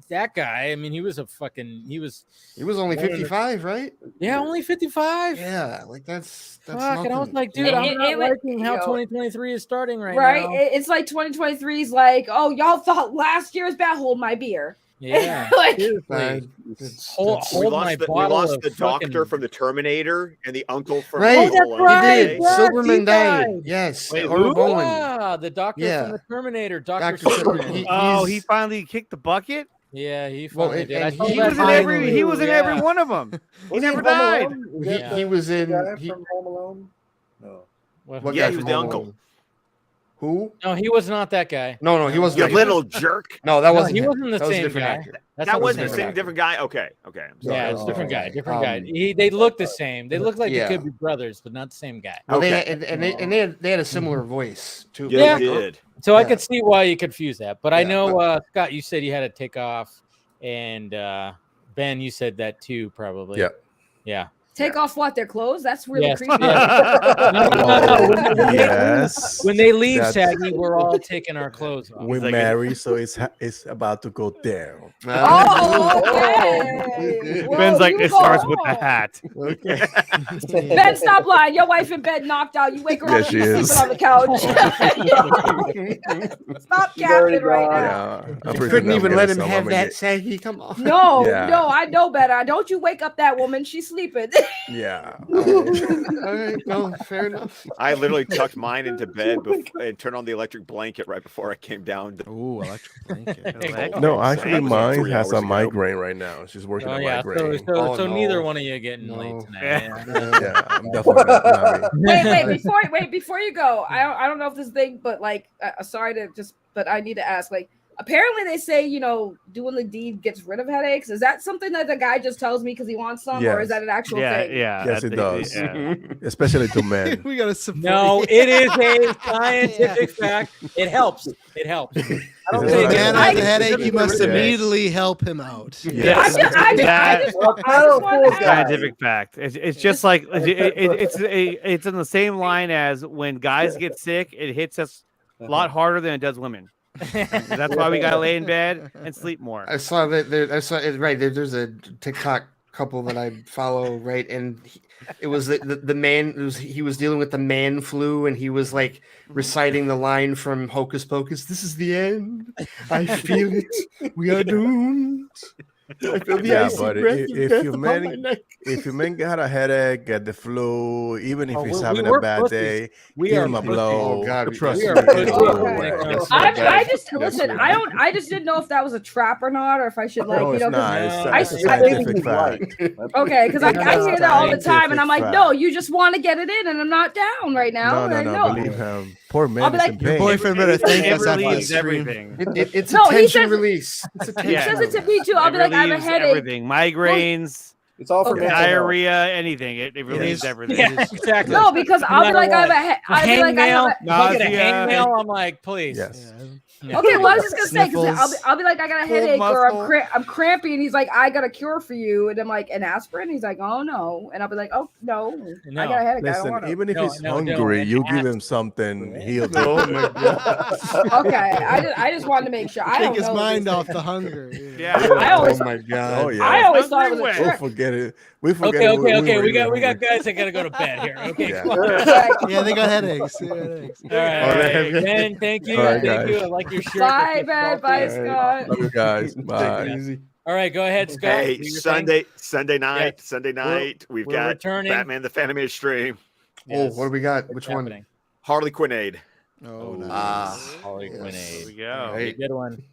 that guy. I mean, he was only 55, right? Yeah, only 55. Yeah, like that's fuck. And I was like, dude, I'm not liking how 2023 is starting right now. It's like 2023 is like, oh, y'all thought last year was bad. Hold my beer. Yeah, like, hold my bottle. We lost the doctor from the Terminator and the uncle from right. He did. Silverman died. Yes. Wait, the doctor from the Terminator. Dr. Silverman. He finally kicked the bucket. Yeah, he finally did. He was in every one of them. He never died. He was in from Home Alone. No. What yeah, guy he was from the Home uncle. Alone? Who? No, he was not that guy. No, he wasn't. You little jerk. No, that wasn't. He him. wasn't the That was a same different guy. actor. That wasn't the same different guy. Okay. Yeah, it's a different guy. Different guy. They look the same. They look like they could be brothers, but not the same guy. Well, they had a similar voice too. Yeah, they did. So I could see why you confuse that, but I know Scott, you said you had to take off, and Ben, you said that too, probably. Yeah. Take off what? Their clothes? That's really creepy. When they leave, Saggy, we're all taking our clothes off. We're married, so it's about to go down. Okay. Ben's like, it starts with the hat. Ben, stop lying. Your wife in bed knocked out. You wake her up, she's sleeping on the couch. Stop capping right now. You couldn't even let him have that, Saggy. Come on. No, I know better. Don't you wake up that woman. She's sleeping. Yeah. All right. No, fair enough. I literally tucked mine into bed and turned on the electric blanket right before I came down. Ooh, electric blanket. No, actually, mine 3 has hours a ago. migraine right now. She's working Oh on yeah, migraine. so neither one of you are getting late tonight. Yeah, I'm definitely not me. Wait, before you go, I don't know if this thing, but like, sorry to just, but I need to ask, like, apparently they say, doing the deed gets rid of headaches. Is that something that the guy just tells me because he wants some, or is that an actual thing? Yeah, yes, it does. Especially to men. We gotta support. No, it is a scientific fact. It helps. It helps. If a man has a headache, you must immediately help him out. Yes. I just want to ask. Scientific fact. It's just like it's in the same line as when guys get sick, it hits us a lot harder than it does women. That's why we gotta lay in bed and sleep more. I saw that there. I saw it right there. There's a TikTok couple that I follow, right, and it was the man. He was dealing with the man flu, and he was like reciting the line from Hocus Pocus. This is the end. I feel it. We are doomed. I feel the Yeah, icy but breath of if death your upon my man neck. if your man got a headache, get the flu, even if he's we having were a bad pussies. day, We give are him a pussies. blow. Oh, God, Trust we me, are it'll pussies. go away. I just listen. I just didn't know if that was a trap or not, or if I should like, No, it's not. It's a I scientific fact. okay, because I hear that all the time, and I'm like, Scientific no, fact. you just want to get it in, and I'm not down right now. No, and I no, know. believe him. Poor I'll man be is like, in Your pain. boyfriend better thank It us after relieves this stream. everything. It's No, a he tension says- release. It's a He tension says it to release. me too. I'll be like, I have a relieves headache. everything. Migraines, It's all for mental health. diarrhea, anything. It relieves is. everything. Yeah, exactly. No, because I'll be like, I have a I'll be like, I have hangnail. a If I get a Nausea. hangnail, I'm like, please. Yes. Okay, well, I was just gonna say because Sniffles. I'll be like, I got a Cold headache or muscle. I'm crampy, and he's like, I got a cure for you, and I'm like, an asprin. He's like, oh no, and I'll be like, oh no, I got a headache. I don't Listen, want to. even if No, he's no, no, hungry, an you give him something, he'll do Oh it. my god. Okay, I just wanted to make sure. I Take don't his know mind these off things. the hunger. Yeah. I always, Oh my god. Oh yeah. I always thought it was a Hungry We'll trick. forget it. We forget Okay, it. okay. were We got hungry. guys that gotta go to bed here. Okay. Yeah. Come on. Yeah, they got headaches. They got headaches. All right. Ben, thank you. All right, Thank you. guys. I like your shirt. Bye, That's bye, salty. bye, All right. Scott. Love you guys. Take Bye. it easy. All right, go ahead, Scott. Hey, Do your Sunday night, Yes. Sunday night. We've we're got returning. Batman the Animated Stream, Oh, what do we got? Which one? happening? Harley Quinn-aid. Oh, nice. Harley Yes. Quinn. There we go. All right. Good one.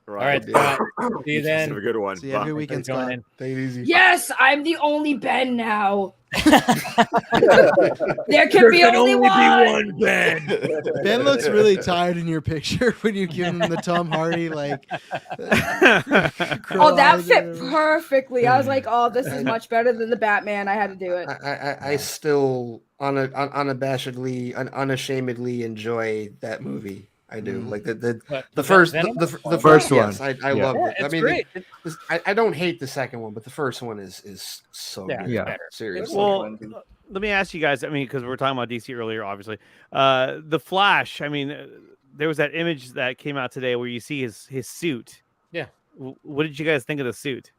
Right. All right, Scott. See you Have a then. good one. See you every Bye. weekend, Going Scott. in. Take it easy. Yes, I'm the only Ben now. There can be only one. Ben. Ben looks really tired in your picture when you give him the Tom Hardy like. Oh, that fit perfectly. I was like, oh, this is much better than the Batman. I had to do it. I still unabashedly, unashamedly enjoy that movie. I do like the first the first one. Yes, I love it. I mean, great. I don't hate the second one, but the first one is so good. Yeah. Seriously. Well, let me ask you guys. I mean, because we were talking about DC earlier, obviously. The Flash. I mean, there was that image that came out today where you see his suit. Yeah. What did you guys think of the suit?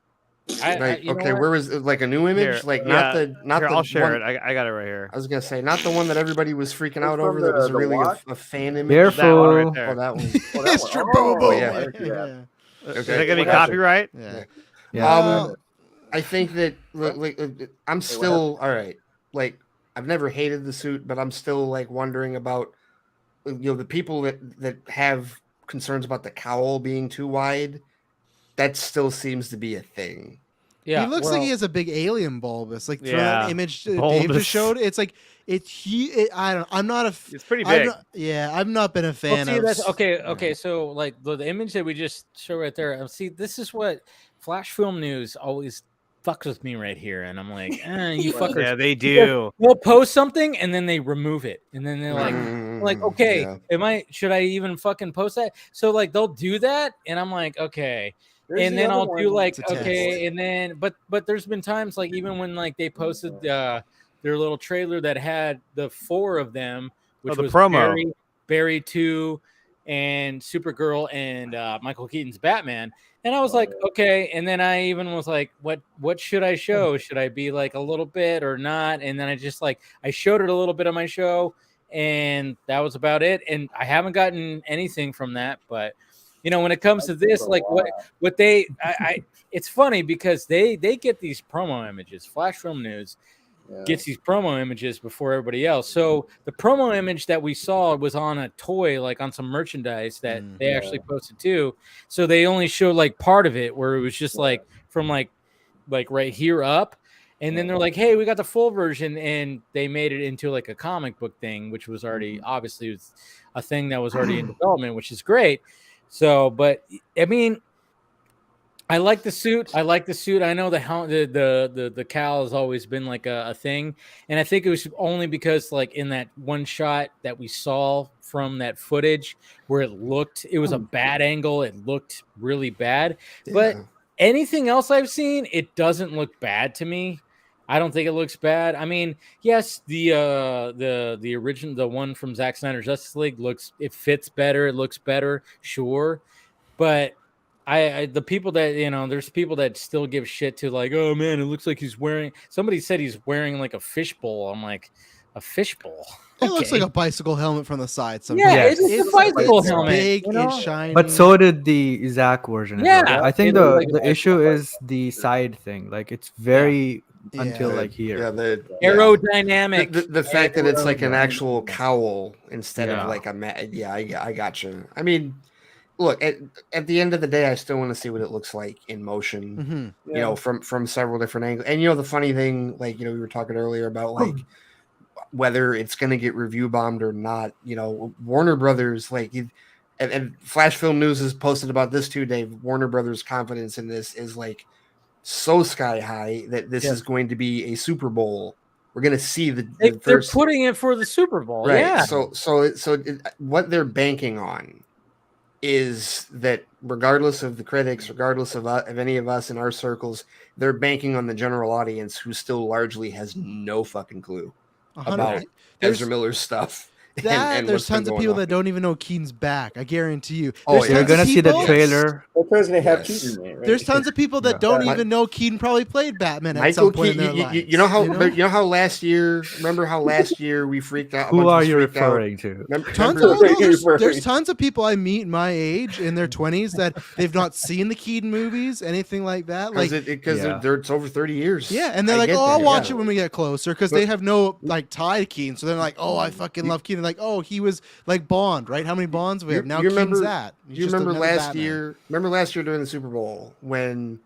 Right. Okay. Where was it, like a new image? Here, Like yeah. not the Here, I'll share one, it. I got it right here. I was gonna say not the one that everybody was freaking out from over. That was the really Watch? a fan image. Careful. That one right there. Oh, that one. Oh, that Mr. one. Boom Oh, Boom. yeah. Is that gonna be copyright? Yeah. Yeah. I think that like I'm still all right. Like I've never hated the suit, but I'm still like wondering about the people that have concerns about the cowl being too wide. That still seems to be a thing. Yeah. He looks like he has a big alien bulbous. Like from Yeah, that image Dave bulbous. just showed, it's like I don't. I'm not a. It's pretty big. I've not been a fan see, of. that's, okay. So like the image that we just showed right there. See, this is what Flash Film News always fucks with me right here, and I'm like, you fuckers. Yeah, they do. They'll post something and then they remove it, and then they're like, okay, yeah. should I even fucking post that? So like they'll do that, and I'm like, okay. There's And the then other I'll one. do like, It's a okay, test. and then but there's been times like even when like they posted their little trailer that had the 4 of them, which the was promo. Barry 2 and Supergirl and Michael Keaton's Batman. And I was like, okay. And then I even was like, what should I show? Should I be like a little bit or not? And then I showed it a little bit on my show, and that was about it. And I haven't gotten anything from that, but you know, when it comes to this, like what they, it's funny because they get these promo images. Flash Film News gets these promo images before everybody else. So the promo image that we saw was on a toy, like on some merchandise that they actually posted too. So they only showed like part of it, where it was just like from like right here up. And then they're like, hey, we got the full version. And they made it into like a comic book thing, which was already obviously was a thing that was already in development, which is great. So, but I mean, I like the suit. I know the cowl has always been like a thing. And I think it was only because like in that one shot that we saw from that footage where it was a bad angle. It looked really bad. Yeah. But anything else I've seen, it doesn't look bad to me. I don't think it looks bad. I mean, yes, the original, the one from Zack Snyder's Justice League it fits better. It looks better. Sure. But the people that, you know, there's people that still give shit to like, oh man, it looks like somebody said he's wearing like a fishbowl. I'm like, a fishbowl? It looks like a bicycle helmet from the side. Yeah, it's a bicycle helmet. Big, you know? it's shiny. But so did the Zach version. Yeah, well. I think the issue is the side thing. Like it's very until like here. Yeah, the aerodynamic. The fact that it's like an actual cowl instead of like a mat. Yeah, I got you. I mean, look, at the end of the day, I still want to see what it looks like in motion. You know, from several different angles. And you know, the funny thing, like, you know, we were talking earlier about like whether it's going to get review bombed or not. You know, Warner Brothers, like, and Flash Film News has posted about this too, Dave. Warner Brothers' confidence in this is like so sky high that this is going to be a Super Bowl. We're going to see the first. They're putting it for the Super Bowl, right? Yeah. So what they're banking on is that regardless of the critics, regardless of any of us in our circles, they're banking on the general audience who still largely has no fucking clue about Ezra Miller's stuff. And there's tons of people that don't even know Keaton's back. I guarantee you. You're gonna see the trailer. There's gonna have Keaton in it, right? There's tons of people that don't even know Keaton probably played Batman at some point in their lives. You know how last year? Remember how last year we freaked out? Who are you referring to? There's tons of people I meet my age in their 20s that they've not seen the Keaton movies, anything like that. Like because it's over 30 years. Yeah, and they're like, oh, I'll watch it when we get closer because they have no like tie to Keaton. So they're like, oh, I fucking love Keaton. Like, oh, he was like Bond, right? How many Bonds we have now? Keaton's that. Do you remember last year? Remember last year during the Super Bowl when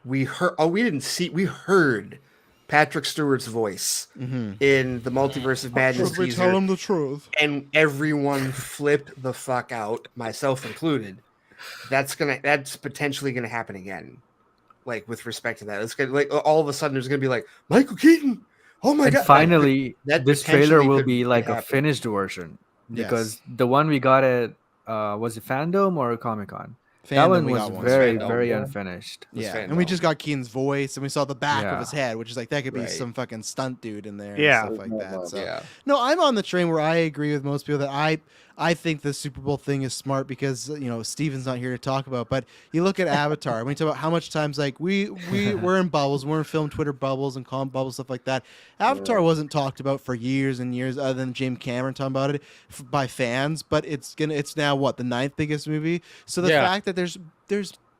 we heard? Oh, we didn't see. We heard Patrick Stewart's voice in the Multiverse of Madness teaser. Tell him the truth, and everyone flipped the fuck out, myself included. That's potentially gonna happen again. Like with respect to that, it's gonna like all of a sudden there's gonna be like Michael Keaton. Oh my god! Finally, this trailer will be like a finished version because the one we got at was it Fandom or Comic-Con? That one was very unfinished. Yeah, and we just got Keaton's voice, and we saw the back of his head, which is like that could be some fucking stunt dude in there, and stuff like that. So no, I'm on the train where I agree with most people that I think the Super Bowl thing is smart because you know Steven's not here to talk about, but you look at Avatar, and we talk about how much times like we're in bubbles, we're in film Twitter bubbles and comment bubbles, stuff like that. Avatar wasn't talked about for years and years, other than James Cameron talking about it by fans, but it's now what, the 9th biggest movie. So the fact that there's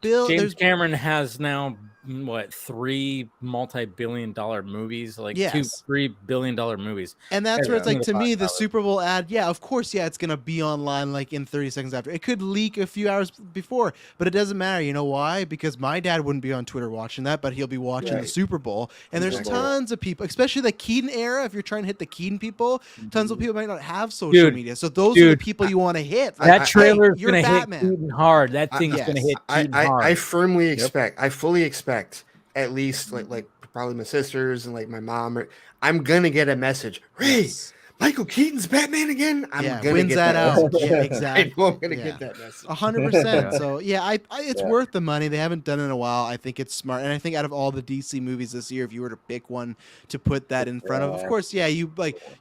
James Cameron has now 3 multi-billion-dollar movies, like $2-3 billion movies, and that's where it's like to me the Super Bowl ad. Yeah, of course, it's gonna be online like in 30 seconds after. It could leak a few hours before, but it doesn't matter. You know why? Because my dad wouldn't be on Twitter watching that, but he'll be watching the Super Bowl. And there's tons of people, especially the Keaton era. If you're trying to hit the Keaton people, tons of people might not have social media, so those are the people you want to hit. That trailer is gonna hit Keaton hard. That thing's gonna hit Keaton hard. I firmly expect. I fully expect. At least like probably my sisters and like my mom, I'm gonna get a message. Ray, Michael Keaton's Batman again. I'm gonna wins get that out. Message. Yeah, exactly. I'm gonna get that message. 100%. So yeah, it's worth the money. They haven't done it in a while. I think it's smart, and I think out of all the DC movies this year, if you were to pick one to put that in front of course, you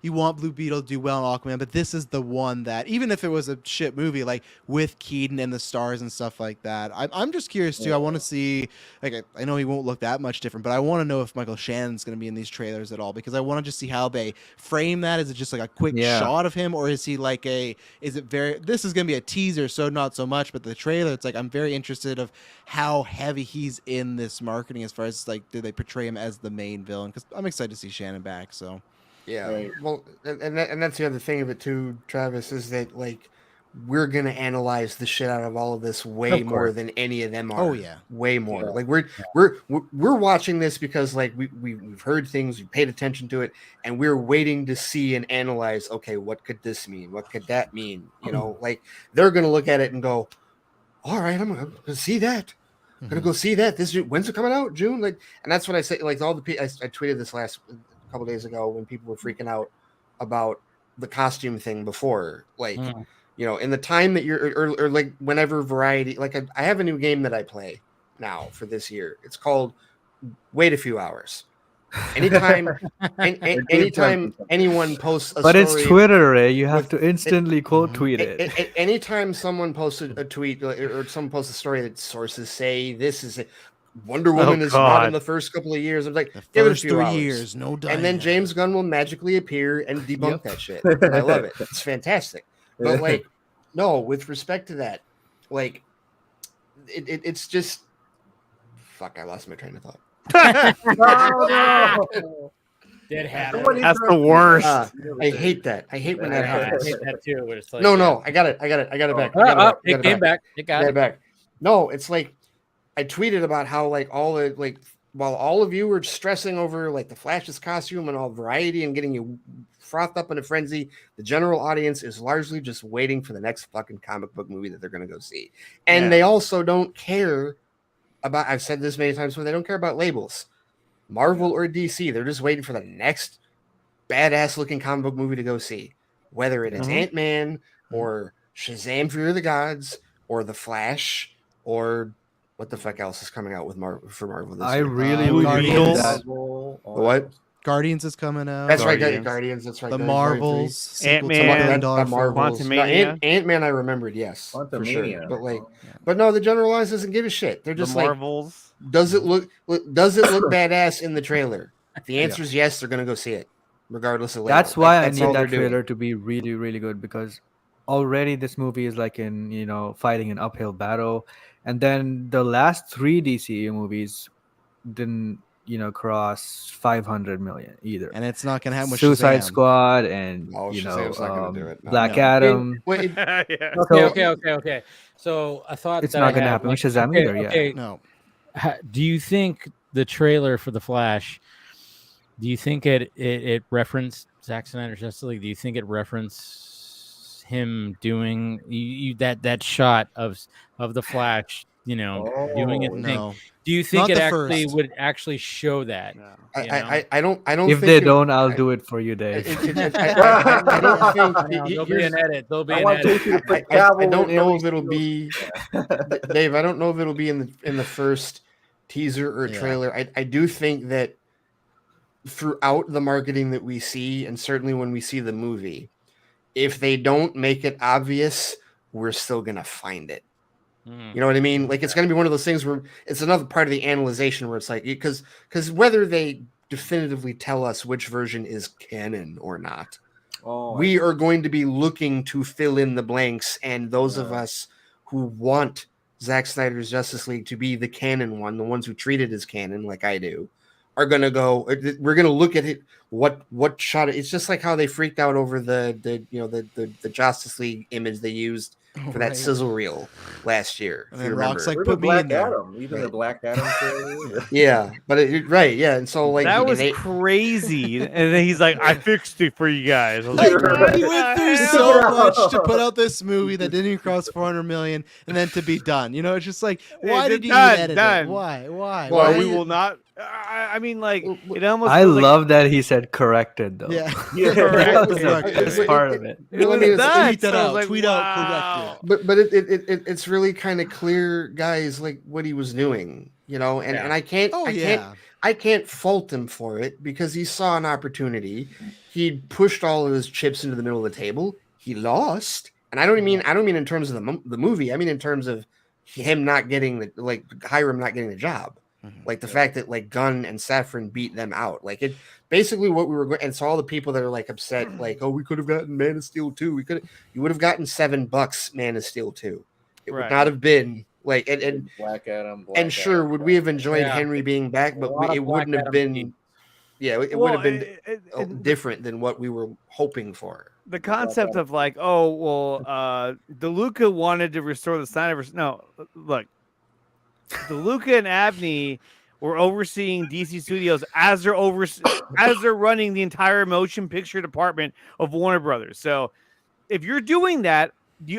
want Blue Beetle to do well in Aquaman, but this is the one that even if it was a shit movie, like with Keaton and the stars and stuff like that, I'm just curious too. I want to see, like, I know he won't look that much different, but I want to know if Michael Shannon's going to be in these trailers at all because I want to just see how they frame that. Is it just just like a quick shot of him, or is he like is it very? This is gonna be a teaser, so not so much. But the trailer, it's like I'm very interested of how heavy he's in this marketing as far as like, do they portray him as the main villain? Because I'm excited to see Shannon back. So yeah, well, and that's the other thing of it too, Travis, is that like we're gonna analyze the shit out of all of this way more than any of them are. Oh yeah, way more. Like we're watching this because like we've heard things, we paid attention to it, and we're waiting to see and analyze. Okay, what could this mean? What could that mean? You know, like they're gonna look at it and go, "All right, I'm gonna see that. I'm gonna go see that. This when's it coming out? June?" Like, and that's what I say. Like all the I tweeted this last couple days ago when people were freaking out about the costume thing before, like. You know, in the time that you're, or like whenever Variety, like I have a new game that I play now for this year. It's called Wait a Few Hours. Anytime anyone posts a but story, it's Twitter, Ray. You have to instantly quote tweet it. Anytime someone posted a tweet or someone posts a story that sources say this is Wonder Woman is not in the first couple of years. I'm like, give it a few 3 hours. years, no doubt. And then James Gunn will magically appear and debunk that shit. And I love it. It's fantastic. But like, no, with respect to that, like, it's just fuck. I lost my train of thought. Did happen. That's the worst. I hate that. I hate when that happens. I hate that too. Where it's like, No, I got it back. It came back. It got it back. No, it's like I tweeted about how like all the like while all of you were stressing over like the Flash's costume and all Variety and getting you frothed up in a frenzy, the general audience is largely just waiting for the next fucking comic book movie that they're going to go see. And they also don't care about, I've said this many times, but they don't care about labels. Marvel or DC, they're just waiting for the next badass looking comic book movie to go see. Whether it is Ant-Man or Shazam Fear of the Gods or The Flash or what the fuck else is coming out with Marvel for Marvel this year? Really Guardians. What? Guardians is coming out. That's right, Guardians. That's right. The Marvels, Ant-Man, Ant-Man. I remembered, yes, for sure. But like, but no, the general audience doesn't give a shit. They're just the like, Marvels. Does it look badass in the trailer? If the answer is yes, they're gonna go see it, regardless of. That's why I need that trailer to be really, really good, because already this movie is like fighting an uphill battle, and then the last 3 DCU movies didn't cross 500 million either, and it's not gonna happen with Suicide Shazam. Squad and Shazam's not gonna do it. No. Black Adam. Okay. So I thought it's not gonna happen with Shazam either. Okay. No. Do you think the trailer for The Flash? Do you think it referenced Zack Snyder's Justice League? Do you think it referenced him doing that shot of the Flash? Doing a thing. No. Do you think Not it the actually first. would actually show that? No. I don't. If they don't, I'll do it for you, Dave. I don't think there'll be an edit. There'll be an edit. I don't know if it'll be Dave. I don't know if it'll be in the first teaser or trailer. I do think that throughout the marketing that we see, and certainly when we see the movie, if they don't make it obvious, we're still gonna find it. You know what I mean? Like, it's going to be one of those things where it's another part of the analyzation where it's like, because whether they definitively tell us which version is canon or not, we are going to be looking to fill in the blanks. And those of us who want Zack Snyder's Justice League to be the canon one, the ones who treat it as canon, like I do, are going to go, we're going to look at it. What shot? It's just like how they freaked out over the Justice League image they used for that sizzle reel last year. And then Rock's like, Or put the me Black in there. Adam, even the Black Adam trailer. Yeah, but and so like that was crazy. And then he's like, "I fixed it for you guys." I was like, He went through so much to put out this movie that didn't even cross 400 million, and then to be done. It's just like, why did you edit it? Why? Well, we will not. I mean, like, it almost. I love that he said corrected though. Yeah, That's part of it. It was tweet nuts. that I was out. like, Tweet out corrected. But it's really kind of clear, guys, like what he was doing, and I can't I can't fault him for it because he saw an opportunity. He pushed all of his chips into the middle of the table. He lost, and I don't mean in terms of the movie. I mean in terms of him not getting Hiram not getting the job. Like the fact that like Gunn and Safran beat them out, like it basically what we were going. And so all the people that are like upset, like, oh, we could have gotten Man of Steel 2. You would have gotten $7 Man of Steel 2. It would not have been like and Black Adam. And sure, would we have enjoyed Henry being back? But it wouldn't have been. Yeah, it would have been different than what we were hoping for. The concept of like, oh well, DeLuca wanted to restore the Snyderverse. No, look, DeLuca and Abney were overseeing DC Studios as they're running the entire motion picture department of Warner Brothers. So if you're doing that,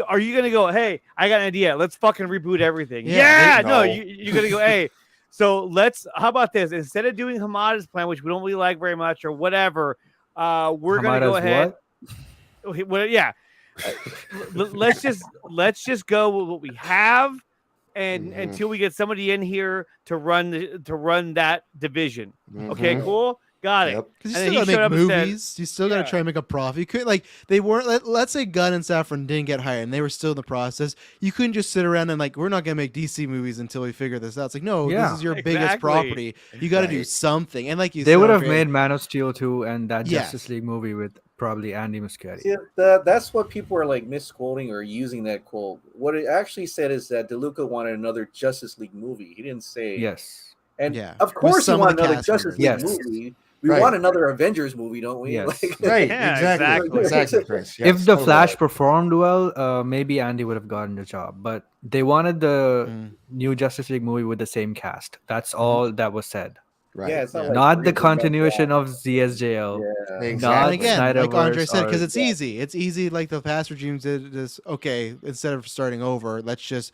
are you gonna go, hey, I got an idea, let's fucking reboot everything? No, you're gonna go, hey, so how about this? Instead of doing Hamada's plan, which we don't really like very much or whatever, we're gonna go ahead. Well, yeah. let's just go with what we have, and until we get somebody in here to run that division. Okay, cool. Got it. Because you still gotta make movies. You still gotta try and make a profit. You couldn't, like, they weren't. Let's say Gunn and Safran didn't get hired, and they were still in the process. You couldn't just sit around and like, we're not gonna make DC movies until we figure this out. It's like, no, this is your biggest property. You got to do something. And like you said, they would have made Man of Steel 2 and that Justice League movie with probably Andy Muschietti. See, that's what people are like misquoting or using that quote. What it actually said is that DeLuca wanted another Justice League movie. He didn't say yes. And of course, he wanted another Justice League movie. We want another Avengers movie, don't we? Yes. Like, Exactly, Chris. Yes, if the Flash performed well, maybe Andy would have gotten the job. But they wanted the new Justice League movie with the same cast. That's all that was said. Right. Yeah, it's not, not the continuation of ZSJL. Yeah. Exactly. And again, like Andre said, because it's easy. It's easy. Like the past regimes did this. Okay, instead of starting over, let's just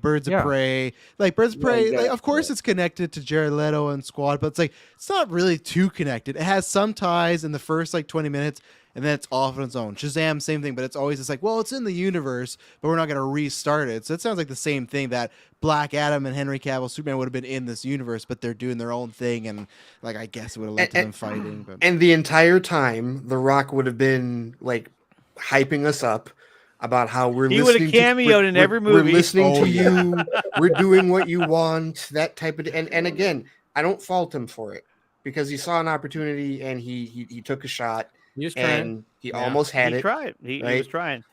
Birds of Prey. Like Birds of Prey. Like, of course, it's connected to Jared Leto and Squad, but it's like it's not really too connected. It has some ties in the first like 20 minutes. And then it's off on its own. Shazam, same thing, but it's always just like, well, it's in the universe, but we're not going to restart it. So it sounds like the same thing, that Black Adam and Henry Cavill Superman would have been in this universe, but they're doing their own thing, and like I guess it would have led to them fighting. But... And the entire time, The Rock would have been like hyping us up about how he would have cameoed in every movie. We're listening to you. We're doing what you want. That type of and again, I don't fault him for it because he saw an opportunity and he took a shot. He was trying. And he almost had it. He tried. He was trying.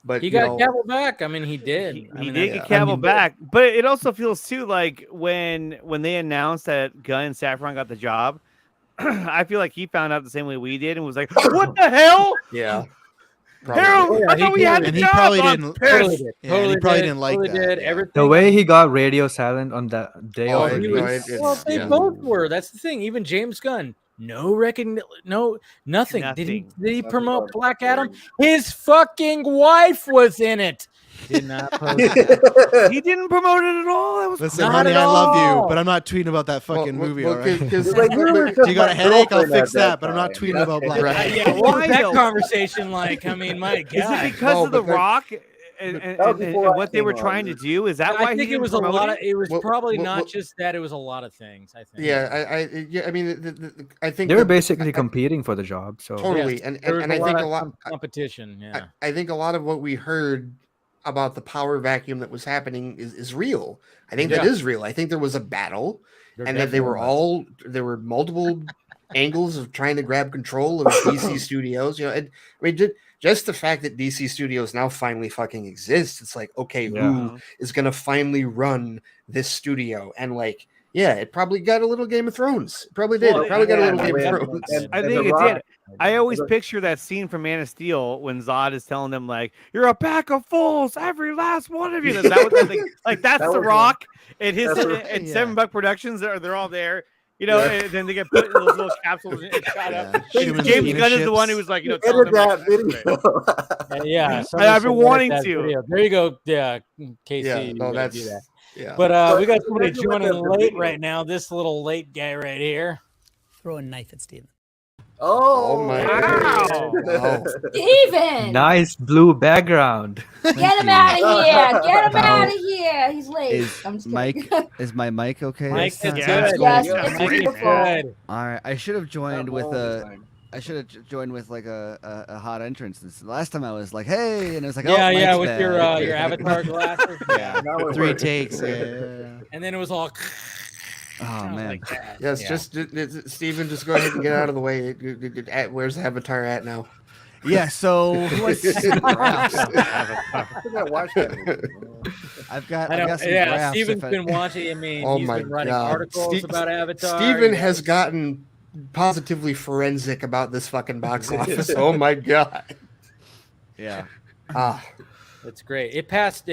But he got Cavill back. I mean, he did. He did get Cavill back. But it also feels too like when they announced that Gunn and Safran got the job, I feel like he found out the same way we did and was like, "What the hell?" Yeah. Harold, I thought we had the job. He probably didn't. He probably didn't like that. The way he got radio silent on that day. They both were. That's the thing. Even James Gunn. No recognition, nothing. Did he promote Black Adam? His fucking wife was in it. Did not post it. He didn't promote it at all. It was Listen, honey, I love you, but I'm not tweeting about that fucking movie. All right? You got a headache? I'll fix that. But I'm not tweeting about Black Adam. Yeah, what was that conversation like? I mean, my God. Is it because of The Rock? And what they were trying to do? Is that why I think it was a lot of? It was probably not just that. It was a lot of things. I think. Yeah, I mean, I think they were basically competing for the job. So totally, and I think a lot competition. Yeah, I think a lot of what we heard about the power vacuum that was happening is real. I think that is real. I think there was a battle, and that there were multiple angles of trying to grab control of DC Studios. You know, I mean, just the fact that DC Studios now finally fucking exists, it's like, okay, who is going to finally run this studio? And like, yeah, it probably got a little Game of Thrones. It probably did. It probably got a little Game of Thrones. I think it did. I always picture that scene from Man of Steel when Zod is telling them, like, you're a pack of fools, every last one of you. That was like that's The Rock and his and $7 Productions. They're all there. You know, and then they get put in those little capsules and shot up. James Gunn is the one who was like, you know, telling them yeah. I've been wanting to. Video. There you go. Yeah, Casey. Yeah, no, that's do that. Yeah. But we got somebody joining late right now. This little late guy right here. Throw a knife at Steven. Oh my God. Wow. Steven! Nice blue background. Get him out of here. Get him out of here. He's late. Is my mic okay? Mike is good. Yes, it's good. All right. I should have joined with a hot entrance. The last time I was like, "Hey," and it was like, "Oh, with your avatar glasses." Yeah, 3 takes. Yeah. And then it was all. Oh man. Like that. Yes, Yeah. just Steven, just go ahead and get out of the way. Where's Avatar at now? Yeah, so who has some graphs of I gotta watch that movie. I've got some yeah, graphs. Steven's if I- been watching. I mean, Oh he's my been writing God. articles about Avatar. Steven yeah. has gotten positively forensic about this fucking box office. Oh my God. Yeah. That's great. It passed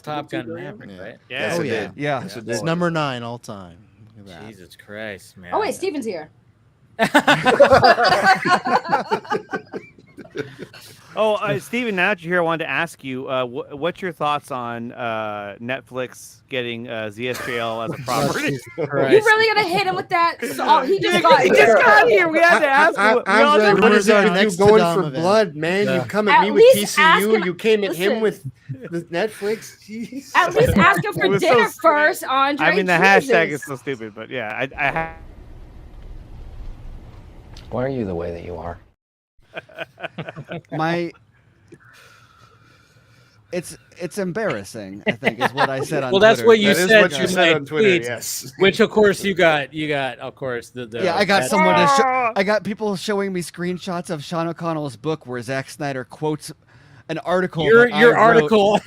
Top Gun Maverick, Yeah. right? Yeah. Yes, Oh it yeah. did. Yeah. Yes, it It's did. number 9 all time. Look at that. Jesus Christ, man. Oh wait, Steven's here. Steven, now that you're here, I wanted to ask you, what's your thoughts on Netflix getting ZSJL as a property? You really gonna hit him with that? So, he just got He here. just got here. We had to ask him. Andre, what is Rumors are it with you next to going Dom for event. blood, man? Yeah. You come at At me with least ask TCU. him- You came at him listen. with Netflix. Jeez. At least ask him It for was so dinner stupid. first, Andre. I mean, the Jesus. hashtag is so stupid, but yeah, Why are you the way that you are? It's embarrassing, I think, is what I said on Well, Twitter. that's what you That is said. what you said my on Twitter, tweets, yes. Which of course you got. Of course the Yeah, I got that- someone to show. I got people showing me screenshots of Sean O'Connell's book where Zack Snyder quotes an article. Your that I wrote, article.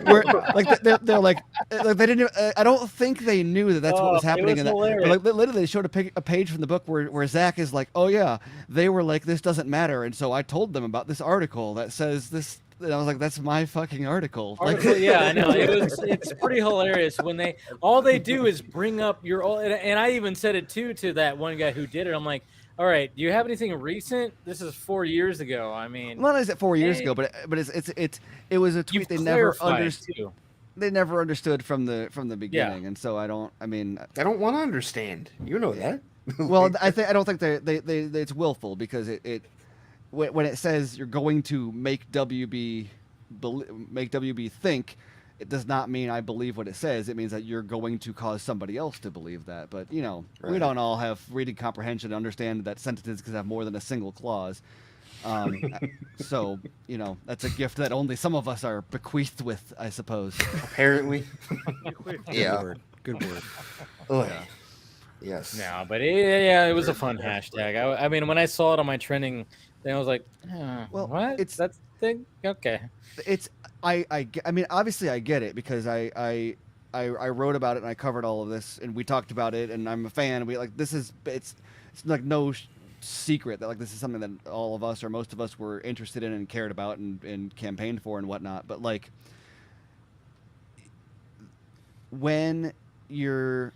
where, like they're like they didn't. I don't think they knew that that's what was Oh, it happening. was In that, hilarious. like literally, they showed a page from the book where Zack is like, "Oh yeah, they were like this doesn't matter," and so I told them about this article that says this. And I was like, "That's my fucking article." Article, yeah, I know. It's pretty hilarious when all they do is bring up your old. And I even said it too to that one guy who did it. I'm like, all right, do you have anything recent? This is 4 years ago. I mean, Not only is it 4 years ago, but it was a tweet they never understood. They never understood from the beginning, and so I don't want to understand. You know that. Well, I don't think they it's willful because it when it says you're going to make WB think, it does not mean I believe what it says. It means that you're going to cause somebody else to believe that. But we Right. don't all have reading comprehension to understand that sentences can have more than a single clause. So that's a gift that only some of us are bequeathed with, I suppose. Apparently. Yeah. Good word. Oh, Yeah. yes. No, but it was a fun hashtag. I mean, when I saw it on my trending, then I was like, Well, what? it's- That's the thing. Okay. I mean, obviously I get it because I wrote about it and I covered all of this and we talked about it and I'm a fan. It's like no secret that like this is something that all of us or most of us were interested in and cared about and campaigned for and whatnot. But like when your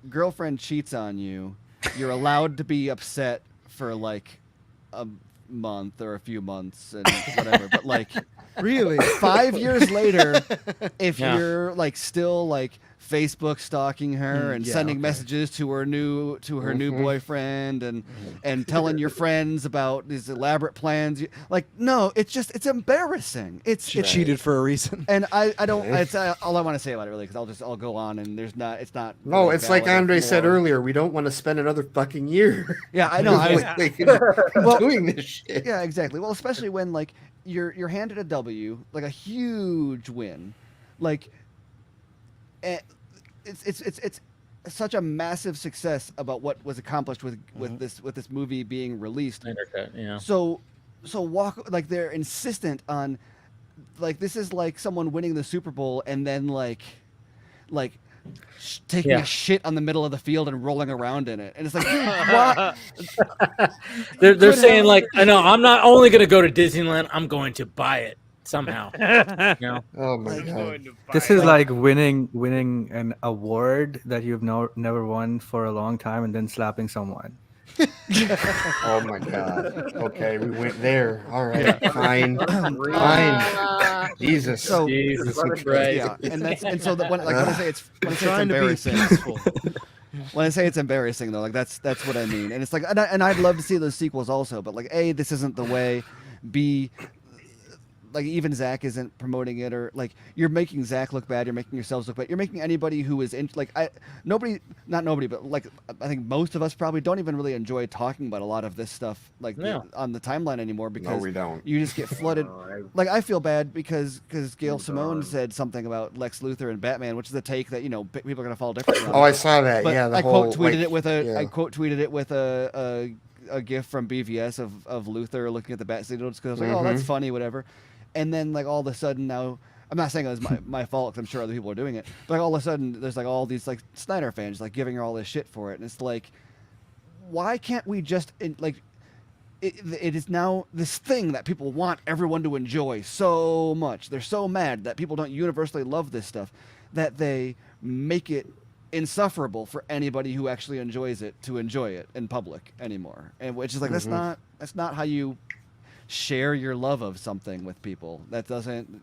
girlfriend cheats on you, you're allowed to be upset for like a month or a few months and whatever. But like Really? 5 years later, if Yeah. you're like still like Facebook stalking her and yeah, sending okay. messages to her new boyfriend and telling your friends about these elaborate plans, no, it's embarrassing. She cheated for a reason. And I don't. It's all I want to say about it really because I'll go on and it's not. No, really it's like valid Andre said anymore. earlier. We don't want to spend another fucking year. Yeah, I know. Well, doing this shit. Yeah, exactly. Well, especially when like you're handed a W, like a huge win, like it's such a massive success about what was accomplished with this movie being released. Yeah. So they're insistent on like this is like someone winning the Super Bowl and then like taking Yeah. a shit on the middle of the field and rolling around in it, and it's like, dude, what? They're saying like, I know I'm not only going to go to Disneyland, I'm going to buy it somehow. Oh my god. This is like winning an award that you've never won for a long time and then slapping someone. Oh my god. Okay, we went there. All right, fine. Jesus. So Jesus Christ. Yeah, and so when I say it's Trying to be embarrassing. peaceful. When I say it's embarrassing though, like that's what I mean. And it's like, and I'd love to see those sequels also, but like, A, this isn't the way. B, like even Zach isn't promoting it, or like you're making Zach look bad, you're making yourselves look bad, you're making anybody who is in like not nobody, but like I think most of us probably don't even really enjoy talking about a lot of this stuff like on the timeline anymore because we don't. You just get flooded. Like I feel bad because Gail Simone said something about Lex Luthor and Batman, which is a take that people are gonna fall differently on. Oh, I saw that. But yeah, I quote tweeted it with a gif from BVS of Luthor looking at the bat signal just because I was like, oh, that's funny, whatever. And then like all of a sudden now, I'm not saying it was my fault because I'm sure other people are doing it, but like all of a sudden there's like all these like Snyder fans like giving her all this shit for it, and it's like, why can't we just it is now this thing that people want everyone to enjoy so much. They're so mad that people don't universally love this stuff that they make it insufferable for anybody who actually enjoys it to enjoy it in public anymore. And which is like that's not how you share your love of something with people. That doesn't.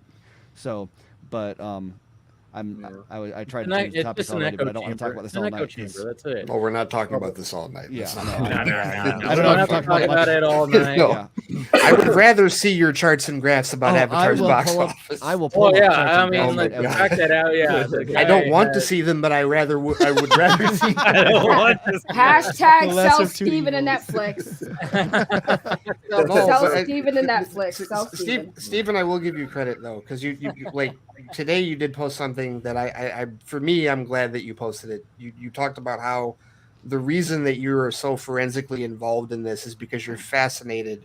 So, but I tried to change the topic already, but I don't want to talk about this all night. That's it. Well, we're not talking about this all night. Yeah, I don't have to talk about it all night. No. I would rather see your charts and graphs about Avatar's box office. I will pull up I mean, like, check that out. Yeah, I don't want to see them, but I would rather see them. I don't want to see Hashtag sell Steven and Netflix. Sell Steven and Netflix. Steven, I will give you credit though, because you like today you did post something that I for me, I'm glad that you posted it. You talked about how the reason that you are so forensically involved in this is because you're fascinated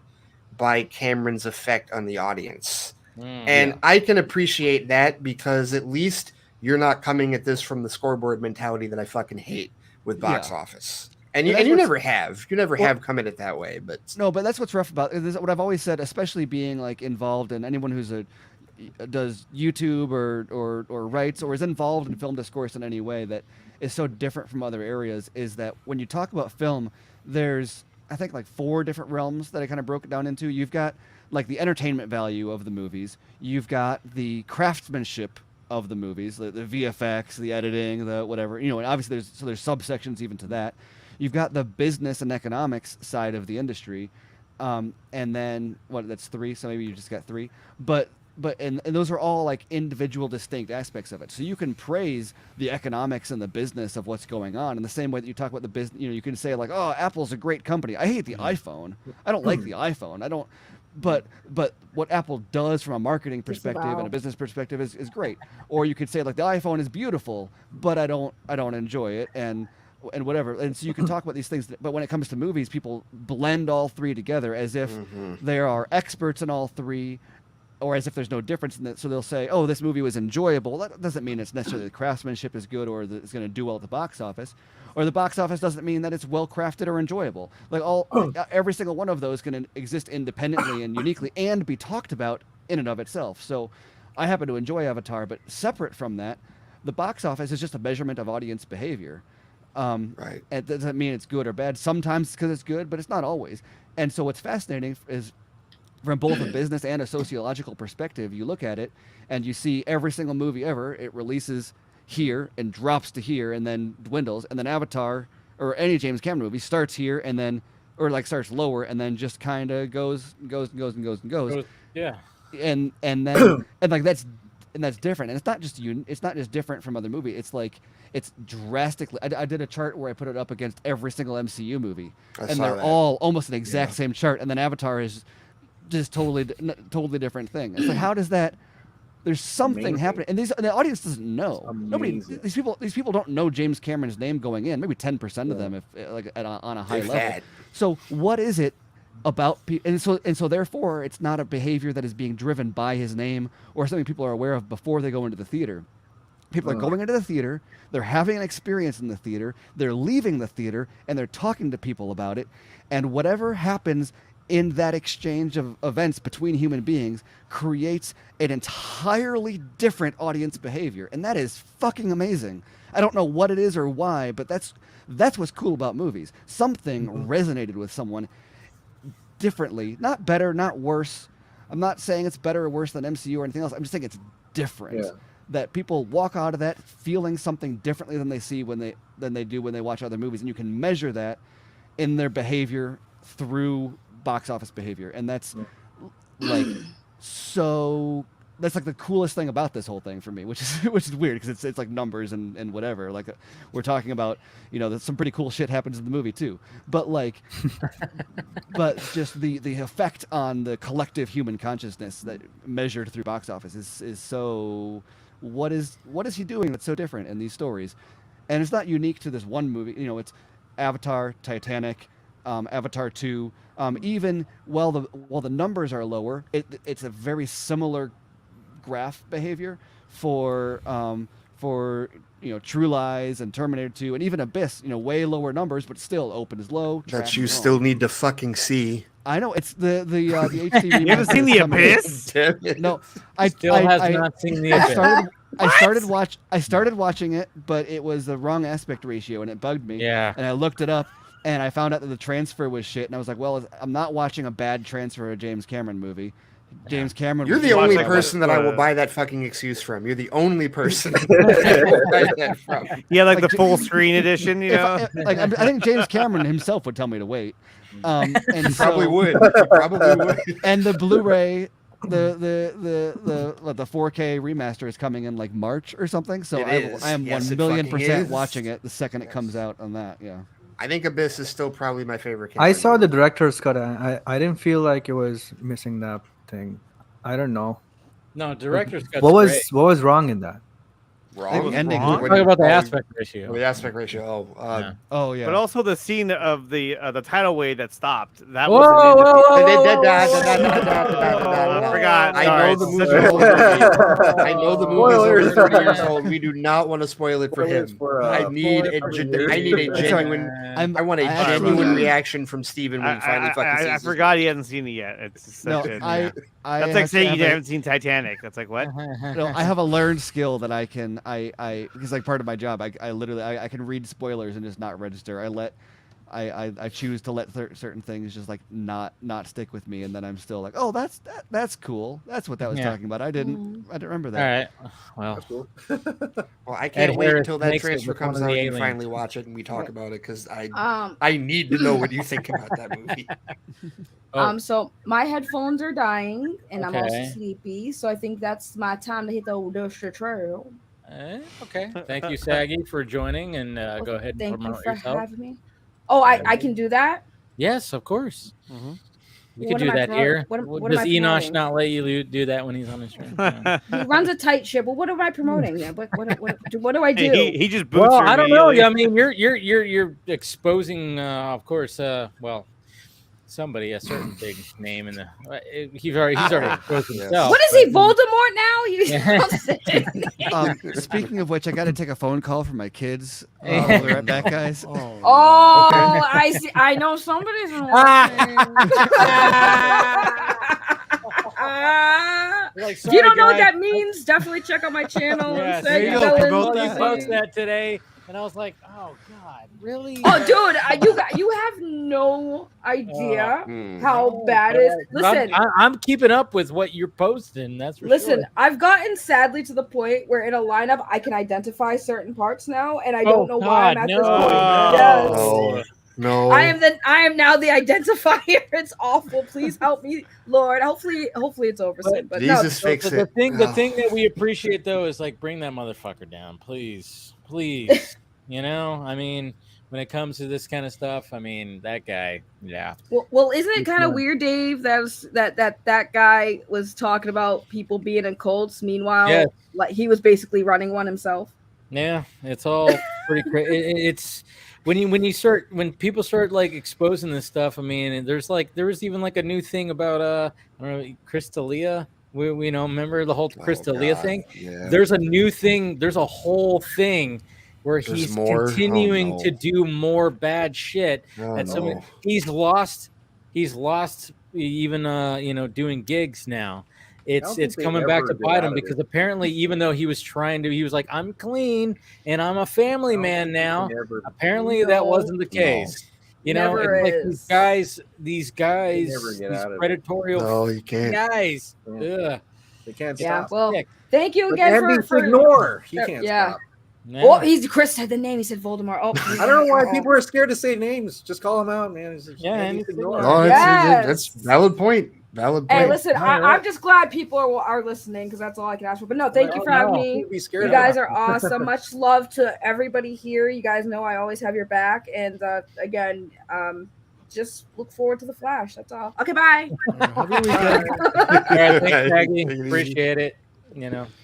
by Cameron's effect on the audience. And I can appreciate that because at least you're not coming at this from the scoreboard mentality that I fucking hate with box office. And you never have. You never have come at it that way. But no, but that's what's rough about it. This is what I've always said, especially being like involved in anyone who's does YouTube or writes or is involved in film discourse in any way that is so different from other areas, is that when you talk about film, there's I think like 4 different realms that I kind of broke it down into. You've got like the entertainment value of the movies, you've got the craftsmanship of the movies, the VFX, the editing, the whatever, and obviously there's subsections even to that. You've got the business and economics side of the industry, and then that's 3, so maybe you just got 3, but those are all like individual distinct aspects of it. So you can praise the economics and the business of what's going on in the same way that you talk about the business. You can say like, oh, Apple's a great company. I hate the iPhone. I don't like the iPhone. I don't. But what Apple does from a marketing perspective and a business perspective is great. Or you could say like the iPhone is beautiful, but I don't enjoy it and whatever. And so you can talk about these things, but when it comes to movies, people blend all 3 together as if there are experts in all 3. Or as if there's no difference in that. So they'll say, oh, this movie was enjoyable. That doesn't mean it's necessarily the craftsmanship is good or that it's going to do well at the box office. Or the box office doesn't mean that it's well crafted or enjoyable. Like every single one of those can exist independently and uniquely and be talked about in and of itself. So I happen to enjoy Avatar, but separate from that, the box office is just a measurement of audience behavior. Right. It doesn't mean it's good or bad. Sometimes it's because it's good, but it's not always. And so what's fascinating is from both a business and a sociological perspective, you look at it and you see every single movie ever, it releases here and drops to here and then dwindles. And then Avatar or any James Cameron movie starts here and then, or like starts lower and then just kind of goes. Yeah. And then, and like that's different. And it's not just different from other movies. It's like, it's drastically. I did a chart where I put it up against every single MCU movie. And they're all almost an exact same chart. And then Avatar is just totally different thing. It's like, how does that? There's something happening, and the audience doesn't know. Nobody, these people don't know James Cameron's name going in. Maybe 10% of them, if like on a high level. So what is it about? And so therefore, it's not a behavior that is being driven by his name or something people are aware of before they go into the theater. People are going into the theater, they're having an experience in the theater, they're leaving the theater, and they're talking to people about it, and whatever happens in that exchange of events between human beings creates an entirely different audience behavior. And that is fucking amazing. I don't know what it is or why, but that's what's cool about movies. Something resonated with someone differently, not better, not worse. I'm not saying it's better or worse than MCU or anything else. I'm just saying it's different. Yeah. That people walk out of that feeling something differently than they see than they do when they watch other movies. And you can measure that in their behavior through box office behavior. And that's like So that's like the coolest thing about this whole thing for me, which is weird because it's like numbers and whatever. Like we're talking about, that some pretty cool shit happens in the movie too. But like, but just the effect on the collective human consciousness that measured through box office is so. What is he doing that's so different in these stories? And it's not unique to this one movie. It's Avatar, Titanic, Avatar 2. Even while the numbers are lower, it's a very similar graph behavior for True Lies and Terminator 2 and even Abyss, way lower numbers, but still open is low. That you still need to fucking see. I know it's the HD. You haven't seen the Abyss? No, I has not seen the Abyss. I started watching it, but it was the wrong aspect ratio and it bugged me. Yeah. And I looked it up and I found out that the transfer was shit. And I was like, well, I'm not watching a bad transfer of a James Cameron movie. James Cameron. You're the only person that I will buy that fucking excuse from. You're the only person I will buy that from. Yeah, like the full screen edition, I think James Cameron himself would tell me to wait. And He probably would. He probably would. And the Blu-ray, the 4K remaster is coming in like March or something. So I am 1,000,000% watching it the second it comes out on that. Yeah. I think Abyss is still probably my favorite. I saw the director's cut. I didn't feel like it was missing that thing. I don't know. No, director's cut. What was wrong in that? Wrong. Ending. Talking about the aspect ratio. The aspect ratio. Oh yeah. But also the scene of the tidal wave that stopped. That Whoa, I forgot. I know the movie. I know the movie is over 30 years old. We do not want to spoil it for him. I need a genuine. I want a genuine reaction from Steven when he finally fucking sees it. I forgot he hasn't seen it yet. It's such that's like saying you haven't seen Titanic. That's like what? No, I have a learned skill that I can because like part of my job, I literally I can read spoilers and just not register. I choose to let certain things just like not stick with me, and then I'm still like, oh, that's cool. That's what that was talking about. I didn't remember that. All right. Well, That's cool. Well, I can't wait until that makes it transfer with one comes of out the and you aliens. finally watch it and we talk about it because I need to know what you think about that movie. So my headphones are dying and I'm also Okay. sleepy, so I think that's my time to hit the industrial trail. Okay. Thank you, Saggy, for joining, and go ahead and Thank you promote for yourself. having me. Oh, I can do that. Yes, of course. We What could do am I that promo- here. what am Does I Enosh promoting? not let you do that when he's on the stream? He runs a tight ship, but what am I promoting? Yeah, what do I do? He just boots Well, her I don't know. immediately. I mean, you're exposing, of course. Somebody a certain big name in the. He's already exposed himself. What is he, Voldemort now? Speaking of which, I got to take a phone call from my kids. We'll be right back, guys. Oh, I see. I know somebody's watching. If you don't know what that means, definitely check out my channel. Yes, and there you say go. Ellen You TV. posted that today, and I was like, "Oh God, really?" Oh, dude, you have no idea how bad it is. Listen, I'm keeping up with what you're posting. That's for listen. sure. I've gotten sadly to the point where in a lineup I can identify certain parts now, and I don't know why I'm at this point. Yes. No. I am now the identifier. It's awful. Please help me, Lord. Hopefully it's over soon. But Jesus, no. fix The it. thing that we appreciate though is like bring that motherfucker down, please. You know, I mean, when it comes to this kind of stuff, I mean, that guy, yeah. Well, isn't it kind of weird, Dave? That guy was talking about people being in cults. Meanwhile, like he was basically running one himself. Yeah, it's all pretty crazy. It's when people start like exposing this stuff. I mean, there was even like a new thing about I don't know, Crystalia. We remember the whole Crystalia thing. Yeah. There's a new thing. There's a whole thing where There's he's more? continuing Oh, no. to do more bad shit. Oh, And so no. he's lost even doing gigs now. It's think they coming back ever to get bite out him of because it. apparently even though he was like, I'm clean and I'm a family man now. Apparently that wasn't the case. You know, Never it's like is. these guys, never get these out of it. predatorial No, you can't. guys. Yeah. Ugh. They can't Yeah. stop. Well, thank you But again Andy for ignore. He can't yeah. stop. Oh, Chris said the name. He said Voldemort. Oh, I don't know why people are scared to say names. Just call them out, man. That's valid point. Valid point. Hey, listen, I'm just glad people are listening because that's all I can ask for. But no, thank you for having me. You guys are awesome. Much love to everybody here. You guys know I always have your back. And again, just look forward to the Flash. That's all. Okay, bye. All right, thanks, Maggie. Appreciate it.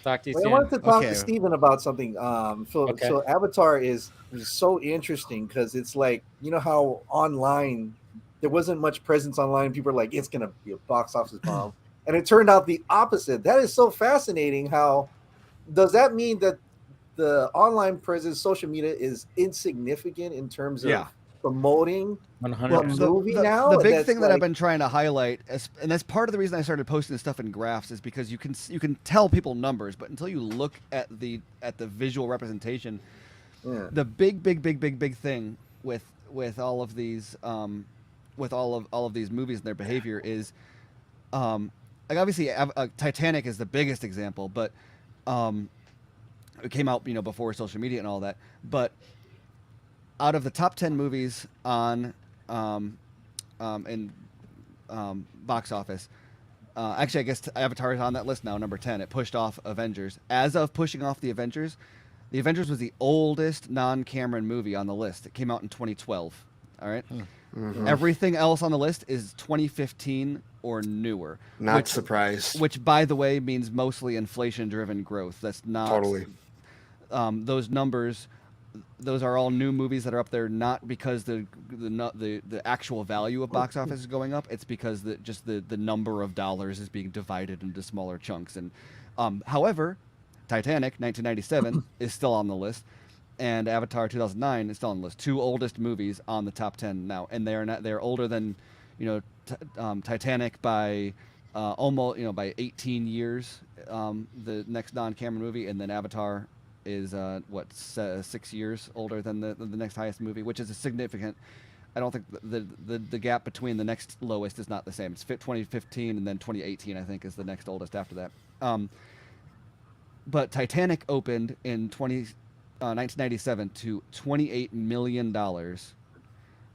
Talk to you soon. I wanted to talk to Steven about something. So Avatar is so interesting because it's like, how online there wasn't much presence online. People are like, it's gonna be a box office bomb, and it turned out the opposite. That is so fascinating. How does that mean that the online presence, social media, is insignificant in terms of promoting the movie now? The big thing that I've been trying to highlight, and that's part of the reason I started posting this stuff in graphs, is because you can tell people numbers, but until you look at the visual representation, the big thing with all of these with all of these movies and their behavior is like obviously Titanic is the biggest example, but it came out before social media and all that, but out of the top 10 movies on in box office, actually I guess Avatar is on that list now, number 10. It pushed off Avengers. As of pushing off the Avengers was the oldest non-Cameron movie on the list. It came out in 2012. All right. Mm-hmm. Everything else on the list is 2015 or newer. Not surprised. Which, by the way, means mostly inflation-driven growth. That's not totally. Those numbers, those are all new movies that are up there, not because the actual value of box office is going up. It's because the number of dollars is being divided into smaller chunks. And however, Titanic 1997 is still on the list, and Avatar 2009 is still on the list. Two oldest movies on the top 10 now, and they're older than Titanic by almost by 18 years. The next non-Cameron movie, and then Avatar is 6 years older than the next highest movie, which is a significant. I don't think the gap between the next lowest is not the same. It's 2015 and then 2018 I think is the next oldest after that. But Titanic opened in 1997 to $28 million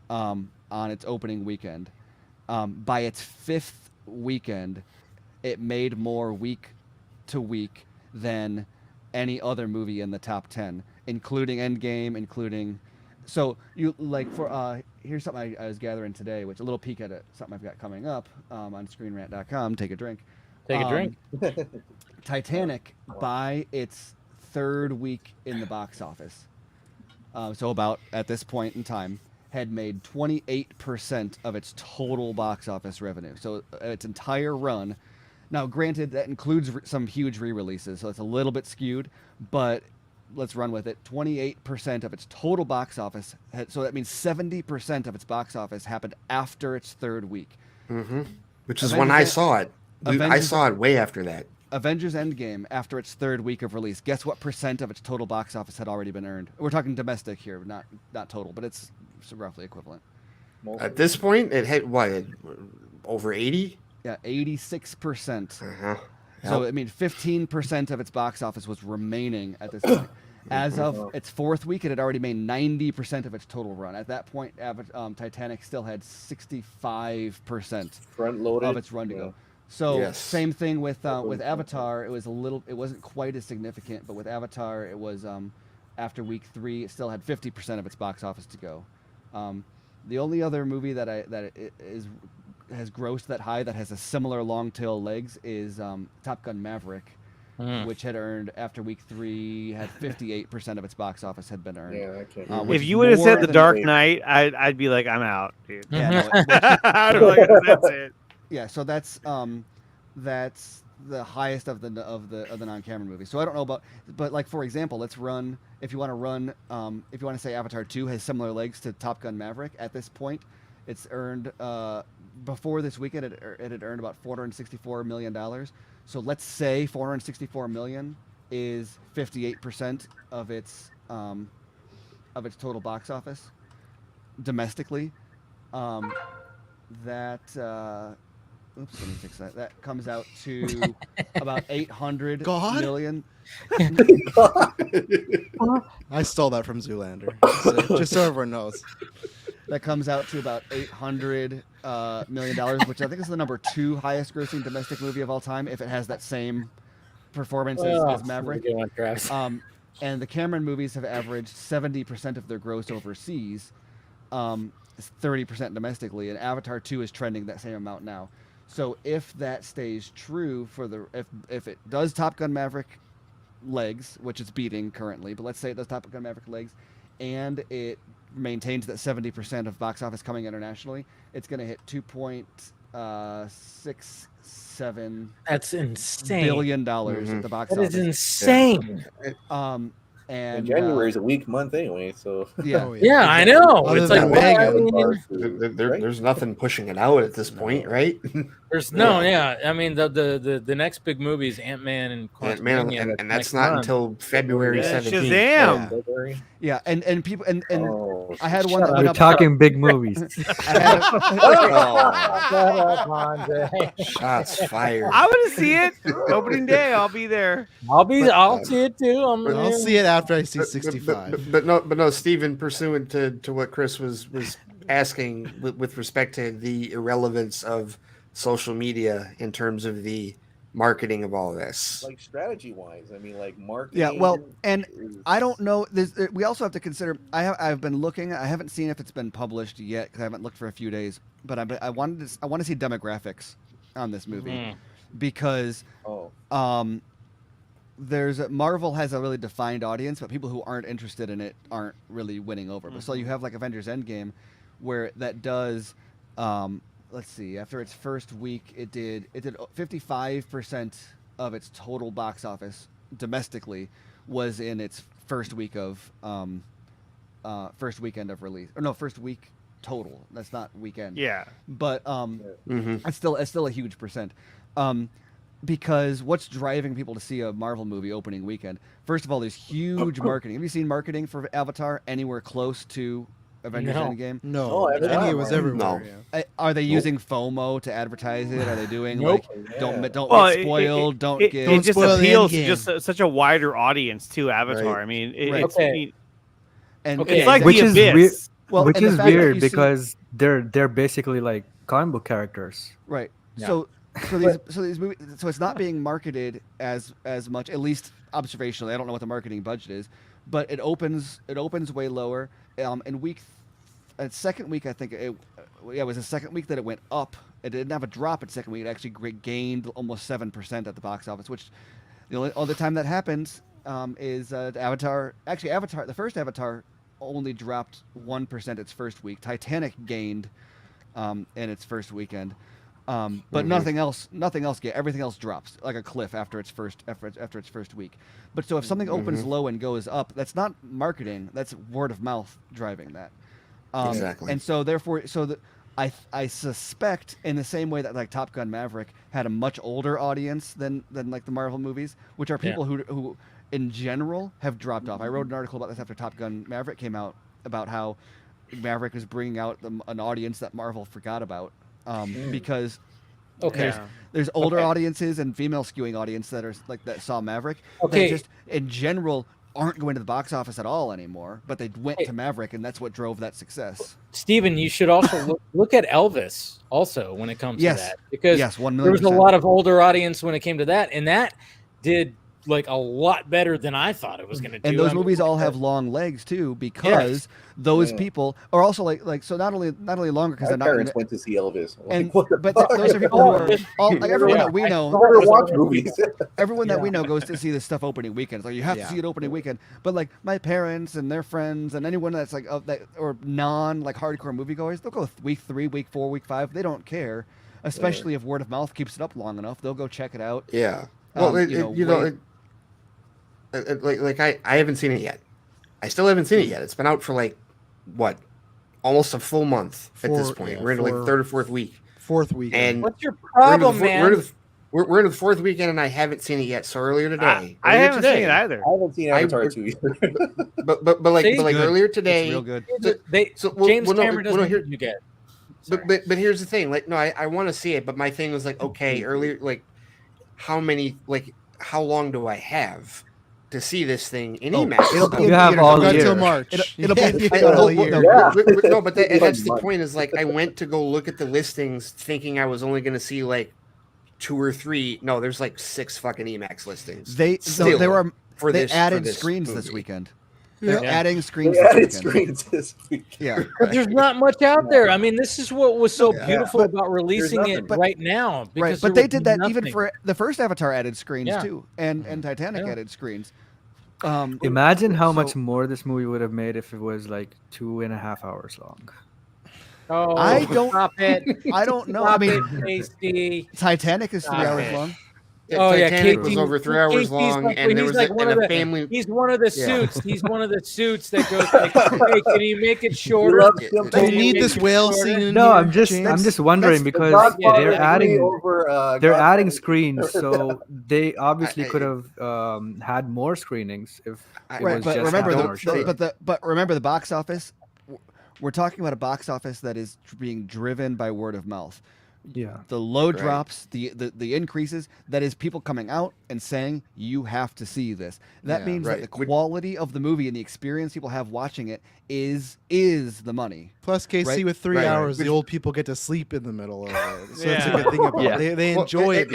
on its opening weekend. By its fifth weekend, it made more week to week than any other movie in the top 10, including Endgame, so you like for here's something I was gathering today, which a little peek at it, something I've got coming up on screenrant.com. Take a drink. Titanic, by its third week in the box office, so about at this point in time, had made 28% of its total box office revenue. So its entire run. Now, granted, that includes some huge re-releases, so it's a little bit skewed, but let's run with it. 28% of its total box office, so that means 70% of its box office happened after its third week. Mm-hmm. Which is when I saw it. I saw it way after that. Avengers Endgame, after its third week of release, guess what percent of its total box office had already been earned? We're talking domestic here, not total, but it's roughly equivalent. At this point, it had what, over 80? Yeah, 86%. Uh-huh. So, 15% of its box office was remaining at this point. As of its fourth week, it had already made 90% of its total run. At that point, Titanic still had 65% front-loaded of its run to go. So same thing with Avatar. It wasn't quite as significant, but with Avatar, it was after week 3, it still had 50% of its box office to go. The only other movie that has grossed that high, that has a similar long tail legs, is Top Gun Maverick, which had earned after week 3 had 58% of its box office had been earned. Yeah, I can't. If you would have said The Dark Knight, I'd be like, I'm out, dude. Yeah, that's it. Yeah, so that's the highest of the non-Cameron movies. So I don't know about, but like for example, let's run if you want to say Avatar 2 has similar legs to Top Gun Maverick. At this point, it's earned before this weekend it had earned about $464 million. So let's say $464 million is 58% of its total box office domestically. That Oops, let me fix that. That comes out to about 800 God? million. I stole that from Zoolander, just so everyone knows. That comes out to about $800 million, which I think is the number 2 highest grossing domestic movie of all time, if it has that same performance as Maverick. Good one, Travis. And the Cameron movies have averaged 70% of their gross overseas, 30% domestically, and Avatar 2 is trending that same amount now. So if that stays true if it does Top Gun Maverick legs, which it's beating currently, but let's say it does Top Gun Maverick legs, and it maintains that 70% of box office coming internationally, it's going to hit 2.67 That's insane. billion dollars at the box That office. is insane. And January is a weak month anyway, so yeah, yeah, I know. Other It's like than well, Megan. There's nothing pushing it out at this point, right? there's no, yeah. I mean, the next big movie is Ant-Man and Quantumania, and that's not until February 17th. Shazam! Yeah, and people and I had one that We're went up. talking big movies. Shots fired. I want to see it. Opening day, I'll be there. I'll see it too. I'll see it after I see 65. But no, Stephen, pursuant to what Chris was asking with respect to the irrelevance of social media in terms of the marketing of all this. Like strategy wise, I mean, like marketing. Yeah, well, and I don't know. We also have to consider. I've been looking. I haven't seen if it's been published yet because I haven't looked for a few days. But I want to see demographics on this movie because Marvel has a really defined audience, but people who aren't interested in it aren't really winning over. But so you have like Avengers Endgame, where that does. Let's see. After its first week, it did 55% of its total box office domestically was in its first week of first weekend of release. Or no, first week total. That's not weekend. Yeah. But it's still a huge percent. Because what's driving people to see a Marvel movie opening weekend? First of all, there's huge marketing. Have you seen marketing for Avatar anywhere close to Avengers Endgame? No, it was everywhere. Yeah. Are they using FOMO to advertise it? Are they doing Nope. like don't get spoiled? It just spoil the appeals to Endgame. just such a wider audience to Avatar. Right. I mean, It's like which The is Abyss. weird. Well, Which and the is fact that weird you see- because they're basically like comic book characters. Right. Yeah. So these movies, so it's not being marketed as much, at least observationally. I don't know what the marketing budget is, but it opens way lower. Second week, I think it was the second week that it went up. It didn't have a drop at second week. It actually gained almost 7% at the box office, which the only other time that happens is Avatar. Actually, the first Avatar only dropped 1% its first week. Titanic gained in its first weekend. But nothing else. Everything else drops like a cliff after its first week. But so if something opens low and goes up, that's not marketing. That's word of mouth driving that. Exactly. And so therefore, I suspect in the same way that like Top Gun Maverick had a much older audience than like the Marvel movies, which are people who in general have dropped off. I wrote an article about this after Top Gun Maverick came out about how Maverick is bringing out an audience that Marvel forgot about. Because there's older audiences and female skewing audience that are like that saw Maverick. Okay. They just in general aren't going to the box office at all anymore, but they went to Maverick, and that's what drove that success. Steven, you should also look at Elvis also when it comes to that, because there was a lot of older audience when it came to that, and that did like a lot better than I thought it was going to do. And those movies all have long legs too, because those people are also like so not only longer because My they're not parents went to see Elvis. And but those are people who are all, like everyone that we know. Watch movies. Everyone that we know goes to see this stuff opening weekend. Like you have to see it opening weekend. But like my parents and their friends and anyone that's like that or non like hardcore moviegoers, they'll go week 3, week 4, week 5. They don't care, especially if word of mouth keeps it up long enough. They'll go check it out. Yeah. Well, I haven't seen it yet. I still haven't seen it yet. It's been out for like what, almost a full month at this point. We're into like third or fourth week. Fourth week. And what's your problem, man? We're into the fourth weekend, and I haven't seen it yet. So earlier today, I haven't seen it either. I haven't seen Avatar 2 either. but earlier today, it's real good. James Cameron doesn't. You get. But here's the thing. Like, no, I want to see it, but my thing was like, okay, earlier, like, how long do I have to see this thing in IMAX? You have all year. Until March. It'll be all year. No, but that's the point. Is like I went to go look at the listings, thinking I was only going to see like 2 or 3. No, there's like 6 fucking IMAX listings. They added screens this weekend. They're adding screens. This weekend. Yeah, but there's not much out there. I mean, this is what was so beautiful about releasing it right now. Right, but they did that even for the first Avatar added screens too, and Titanic added screens. Imagine how much more this movie would have made if it was like 2.5 hours long. Oh, I don't. Stop it. I don't know. Stop I mean, it, Titanic is 3 hours long. Oh yeah, Titanic was over 3 hours long, and there was like a family. He's one of the suits. He's one of the suits that goes like, "Hey, can you make it shorter? Do you need this whale scene in No, here, I'm just wondering because they're adding screens, so they obviously could have had more screenings if it was but just remember an hour show. but remember the box office. We're talking about a box office that is being driven by word of mouth. Yeah, the low drops, the increases, that is people coming out and saying you have to see this. That means that the quality of the movie and the experience people have watching it is the money. Plus, KC with 3 hours, the old people get to sleep in the middle of it, so it's a good thing about it. They enjoy it.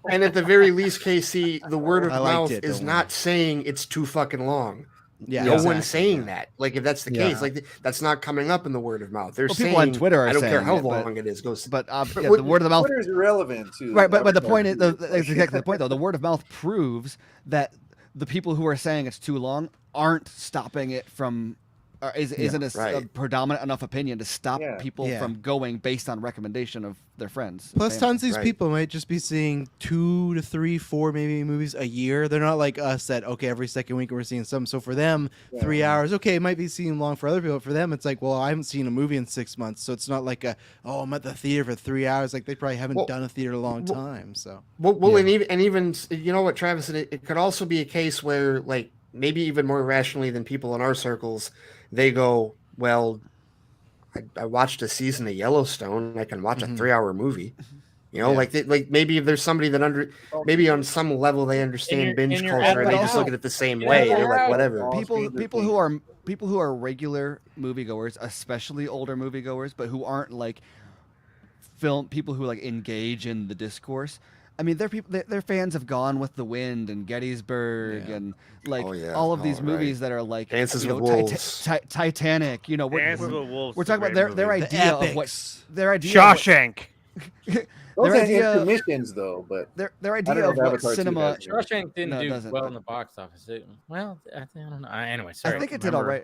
And at the very least, KC, the word of mouth is not saying it's too fucking long. Yeah, no one's saying that. Like, if that's the case, like that's not coming up in the word of mouth. They're saying people on Twitter are I don't care saying how it, long it is. But the word of the mouth. Twitter is irrelevant too. Right, but the point is, that's exactly the point though. The word of mouth proves that the people who are saying it's too long aren't stopping it from. Isn't a predominant enough opinion to stop people from going based on recommendation of their friends. Plus, tons of these people might just be seeing 2 to 3, 4 maybe movies a year. They're not like us that every second week we're seeing some. So for them, 3 hours, it might be seeming long for other people. But for them, it's like, well, I haven't seen a movie in 6 months, so it's not like I'm at the theater for 3 hours. Like they probably haven't done a theater in a long time. So and even you know what, Travis, it could also be a case where like maybe even more rationally than people in our circles. They go, well, I watched a season of Yellowstone. I can watch a 3-hour movie. You know, like maybe if there's somebody that maybe on some level they understand binge culture and they just look at it the same way. They're like, whatever. People who are regular moviegoers, especially older moviegoers, but who aren't like people who like engage in the discourse. I mean, they're fans of Gone with the Wind and Gettysburg and like all of these movies that are like Dances with Wolves, Titanic. You know, we're talking about their idea of what their idea. Shawshank. Those are intermissions, though, but their idea of what cinema. Shawshank didn't do well in the box office. I don't know. Anyway, sorry. I think it did all right.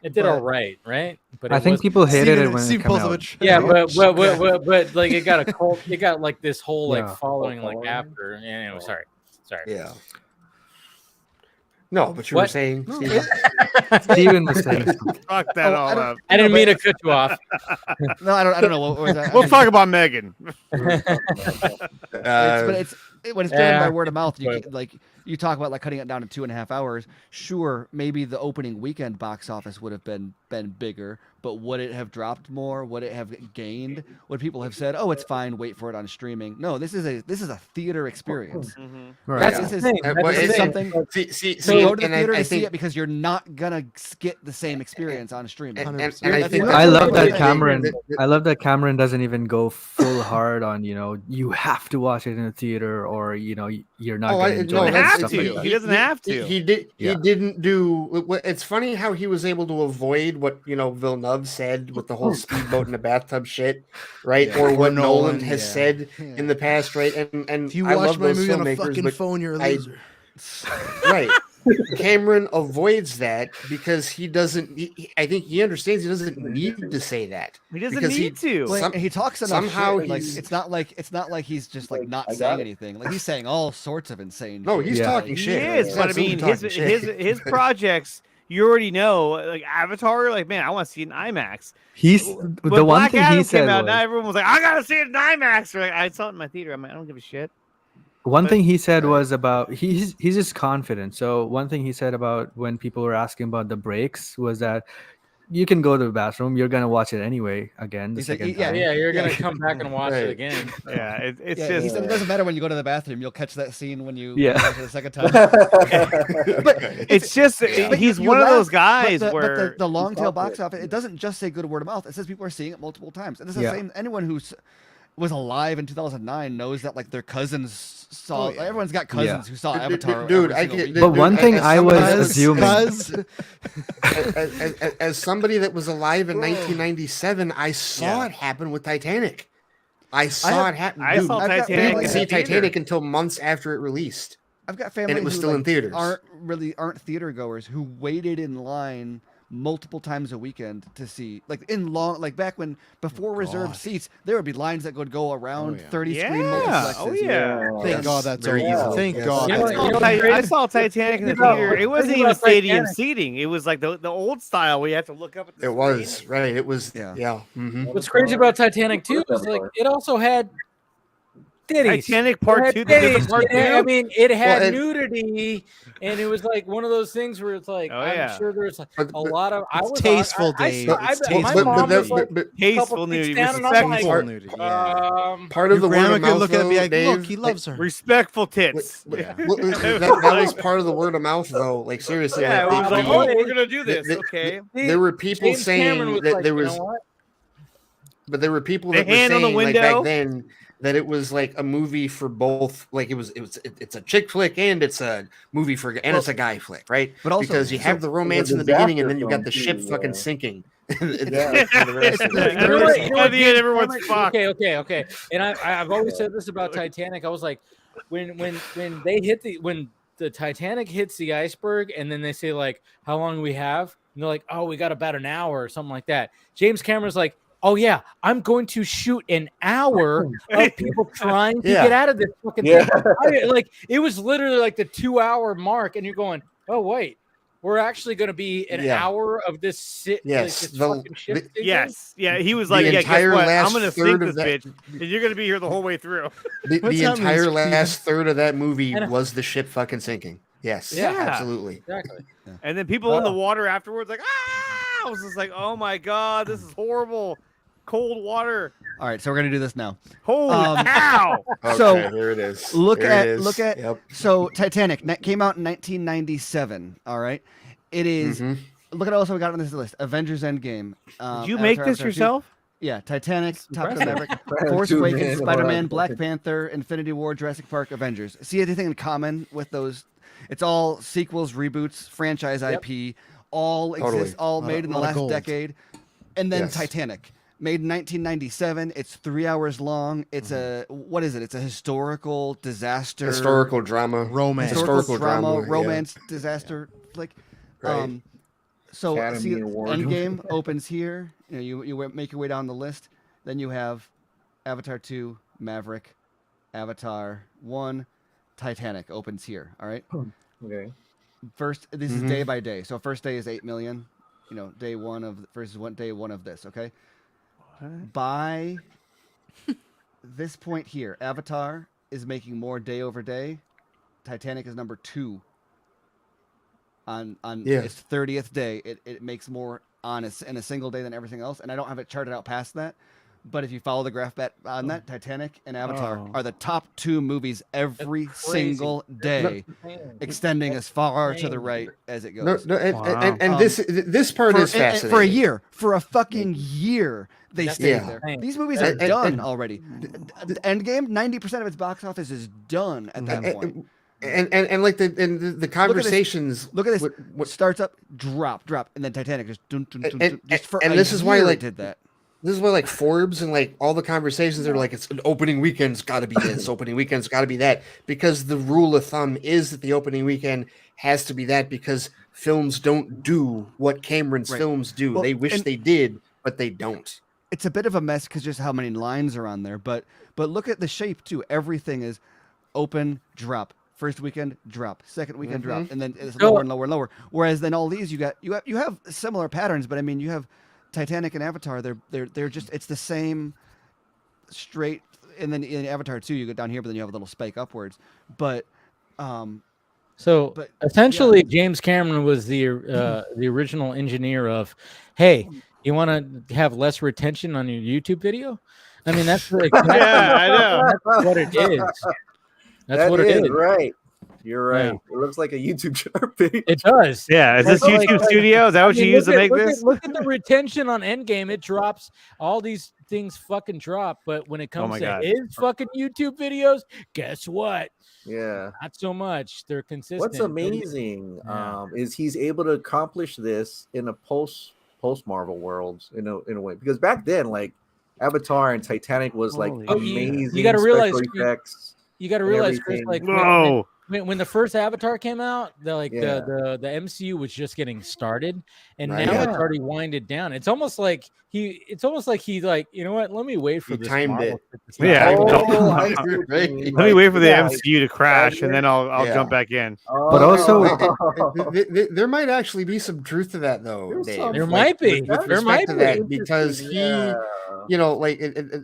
It did all right, right? But I think people hated it when it came out. Yeah, but like it got a cult. It got like this whole like following like after. Anyway, sorry. Yeah. No, but you were saying. Steven was saying. Fuck that all up. I didn't mean to cut you off. No, I don't know what was that. We'll talk about Megan. But it's when it's driven by word of mouth. You talk about like cutting it down to 2.5 hours. Sure, maybe the opening weekend box office would have been bigger, but would it have dropped more? Would it have gained? Would people have said, "Oh, it's fine, wait for it on streaming"? No, this is a theater experience. Right. This is something. Go to the theater to see it because you're not gonna get the same experience on streaming. I love that Cameron. I love that Cameron doesn't even go full hard on you have to watch it in a theater or you're not going to enjoy it. He doesn't have to. He didn't do. It's funny how he was able to avoid what Villeneuve said with the whole speedboat in the bathtub shit, right? Yeah. Or what Nolan has said in the past, right? And if you I watch love my those movie on a filmmakers, fucking but phone, you're a loser. Right. Cameron avoids that because he doesn't. I think he understands he doesn't need to say that. He doesn't need to. He talks enough somehow. Shit. Like it's not like he's just like not saying anything. Like he's saying all sorts of insane. No, he's talking shit. He is, but I mean, his projects. You already know, like Avatar. Like, man, I want to see it in IMAX. The one Black thing Adam he said came out, was, now everyone was like, I gotta see it in IMAX. Or like, I saw it in my theater. I'm like, I don't give a shit. One thing he said was about he's just confident. So one thing he said about when people were asking about the breaks was that you can go to the bathroom. You're gonna watch it anyway again the He said, second yeah, time. Yeah, you're gonna come back and watch it Right. again. Yeah, it's Yeah, just he said it doesn't matter when you go to the bathroom. You'll catch that scene when you Yeah. watch it the second time. but it's just But he's you one of laugh, those guys but where the long tail Stop box it. office, it doesn't just say good word of mouth. It says people are seeing it multiple times. And it's the Yeah. same. Anyone who was alive in 2009 knows that like their cousins saw. Like, everyone's got cousins who saw Avatar. Dude, every I single can- week. But one thing I was assuming. as somebody that was alive in 1997, I saw it happen with Titanic. I saw it happen. I Dude, saw I Titanic didn't in see the theater. Titanic until months after it released. I've got family it was who, still in like, theaters. aren't theater goers who waited in line multiple times a weekend to see, like back when before reserved seats, there would be lines that would go around 30 screen multiplexes. Oh yeah. Thank God that's very over. easily. Thank Yes. God. You know that's what- over. I saw Titanic in the theater. It wasn't even about stadium Titanic. seating. It was like the old style where you have to look up at the It was right. It was yeah. Mhm. What's crazy about Titanic too is like it also had titties. Titanic It Part had 2. There's a titties. Part 2? I mean, it had Well, nudity, and it was like one of those things where it's like Oh, I'm yeah. sure there's a But- lot of. I It's was tasteful, I, Dave. I, I, It's I, my tasteful mom was nudity. like But- Tasteful couple feet nudity, down, and I'm like, respectful nudity. Part of Your the word grandma of could mouth, look at it and be though, like, Dave, look, he loves her. respectful tits. Yeah. that was part of the word of mouth, though. Like seriously, Yeah, it like, was the- like, oh, we're gonna do this. the- Okay. there were people James Cameron saying was that like, there you was, know what? but there were people The that were hand on the saying like window? back then that it was like a movie for both. Like it's a chick flick and it's a movie for and it's a guy flick, right? But also- because you have the romance in the disaster beginning and then you got film the ship too, fucking sinking. Yeah. For the rest of it. You know what, At the end, James everyone's Cameron- fucked. Okay. And I've always said this about Titanic. I was like, when they hit when the Titanic hits the iceberg, and then they say like, how long do we have? And they're like, oh, we got about an hour or something like that. James Cameron's like, oh yeah, I'm going to shoot an hour of people trying to Yeah. get out of this fucking Yeah. thing. Like it was literally like the 2-hour mark, and you're going, oh wait, we're actually going to be an Yeah. hour of this Yes, this the- fucking ship sinking? Yes. Yeah. He was The like, yeah, guess entire what? I'm last gonna third sink of this that- bitch, and you're gonna be here the whole way through. The What's happening, entire Steve? last third of that movie And- was the ship fucking sinking. Yes, Yeah. absolutely. Exactly. And then people in the water afterwards, like, ah! I was just like, oh my god, this is horrible. Cold water. All right, so we're gonna do this now. Holy Um, cow! So, Okay, here it is. Look Here at it is. Yep. so Titanic came out in 1997. All right, it is- Mhm. Look at also we got on this list: Avengers Endgame. Did you make Avatar, this Avatar 2. yourself? Yeah, Titanic, Top Gun impressive. Maverick, Force Awakens, Man, Spider-Man, wow. Black Panther, Infinity War, Jurassic Park, Avengers. See anything in common with those? It's all sequels, reboots, franchise IP, all Totally. exist, all Lot made of- in the lot of last gold. decade. And then Yes. Titanic, made in 1997. It's 3 hours long. It's a what is it? It's a historical disaster, Historical drama. Romance. historical drama, yeah. romance, disaster flick. Right. So Academy see, Award. Endgame opens here. You make your way down the list. Then you have Avatar 2, Maverick, Avatar 1, Titanic opens here. All right. Okay. First, this Mhm. is day by day. So first day is 8 million. Day one of day one of this. Okay. By this point here, Avatar is making more day over day. Titanic is number 2. On Yeah. its 30th day, it makes more in a single day than everything else. And I don't have it charted out past that. But if you follow the graph on that, Titanic and Avatar are the top 2 movies every That's crazy. single day, extending as far to the right as it goes. No, Wow. and this part is fascinating. For a year, for a fucking year, they That's stayed insane. there. These movies are And- done already. The Endgame, 90% of its box office is done at that point. And like the conversations. Look at this. what- Starts up, drop, and then Titanic just dun, dun, dun, And- dun, just for and a this is why, year like, it did that. This is why like Forbes and like all the conversations are like it's an opening weekend's got to be this, opening weekend's got to be that, because the rule of thumb is that the opening weekend has to be that because films don't do what Cameron's Right. films do. Well, They wish and- they did, but they don't. It's a bit of a mess because just how many lines are on there. But look at the shape too. Everything is open, drop. First weekend, drop. Second weekend, drop, and then it's lower and lower and lower. Whereas then all these you have similar patterns, but I mean you have Titanic and Avatar. They're just it's the same straight. And then in Avatar 2, you go down here, but then you have a little spike upwards. But So But, essentially, yeah. James Cameron was the original engineer of, hey, you want to have less retention on your YouTube video? I mean, that's exactly I know. that's what it is. That's That what it is. right. You're right. Yeah. It looks like a YouTube chart page. It does. Yeah, is this Like- YouTube Studio? Is that what you use to make this? Look at the retention on Endgame. It drops. All these things fucking drop. But when it comes my to God. his fucking YouTube videos, guess what? Yeah. Not so much. They're consistent. What's amazing Yeah. is he's able to accomplish this in a post Marvel world in a way, because back then, like, Avatar and Titanic was like amazing. You got to realize. special effects. You got to and realize, Chris. everything. Like, when the first Avatar came out, the Yeah. the MCU was just getting started, and Right. now Yeah. it's already winded down. It's almost like he's like, you know what? Let me wait for He this. timed Marvel it. shit to stop. Yeah, Oh, I see what you Right. mean. Let me Like, wait for the yeah, MCU to crash, and then I'll Yeah. jump back in. But also- there might actually be some truth to that, though. There's Dave. some- There Like, might be. with There might respect to be. that, because he, Yeah. you know, like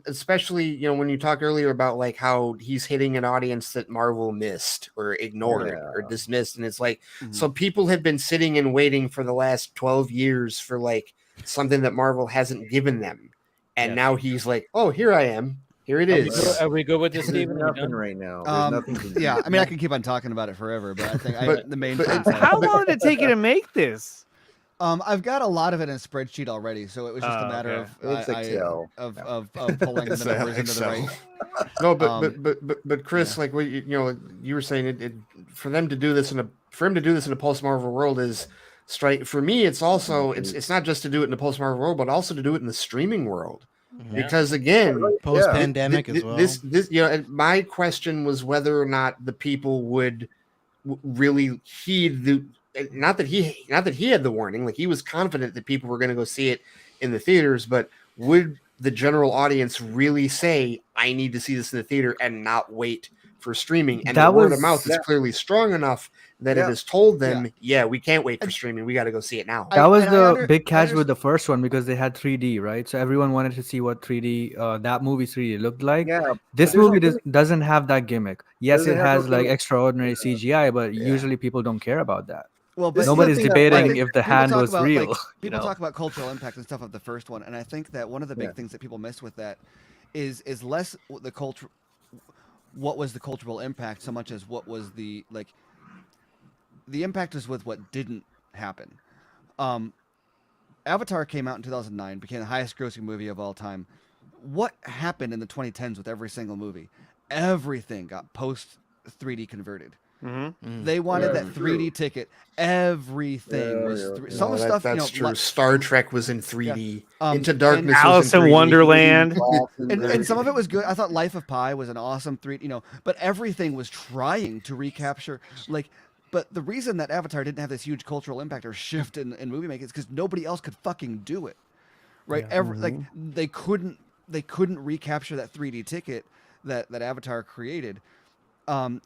especially, you know, when you talked earlier about like how he's hitting an audience that Marvel missed or ignored or dismissed, and it's like, so people have been sitting and waiting for the last 12 years for like something that Marvel hasn't given them, and Yes. now he's like, oh, here I am, here it is. Are we good with this, There's Steven? Are we nothing done? right now. There's nothing to do. Yeah, I mean, I can keep on talking about it forever, but I think But- the main but- points. How long did it take you to make this? I've got a lot of it in a spreadsheet already, so it was just a matter okay. It's Excel. of pulling the Excel, numbers into the Excel. right. No, but Chris, like what you know, you were saying, it for them to do this in a post Marvel world is strike. For me, it's also it's not just to do it in the post Marvel world, but also to do it in the streaming world, because again, Post pandemic as well. This you know, and my question was whether or not the people would really heed the. Not that he had the warning, like he was confident that people were going to go see it in the theaters, but would the general audience really say, I need to see this in the theater and not wait for streaming? And That the word was- of mouth is clearly strong enough that it Yeah. has told them, yeah, we can't wait for streaming. We got to go see it now. That was and I the under- big I catch under- with the first one because they had 3D, right? So everyone wanted to see what 3D, that movie 3D looked like. Yeah. This there's movie no doesn't have that gimmick. Yes, Doesn't it have no has like gimmick. extraordinary CGI, but usually people don't care about that. Well, This but is Nobody's the thing I debating like. if the people hand talk was about, real. like, you people know? talk about cultural impact and stuff of the first one, and I think that one of the big things that people miss with that is less the culture. What was the cultural impact, so much as what was the impact is with what didn't happen. Avatar came out in 2009, became the highest grossing movie of all time. What happened in the 2010s with every single movie? Everything got post 3D converted. They wanted that 3D ticket. Everything was some of the stuff. That's you know, true. Star Trek was in 3D. Yeah. Into Darkness. and was Alice in 3D. Wonderland. and some of it was good. I thought Life of Pi was an awesome 3D. You know, but everything was trying to recapture like. But the reason that Avatar didn't have this huge cultural impact or shift in movie making is because nobody else could fucking do it, right? Like they couldn't recapture that 3D ticket that Avatar created. And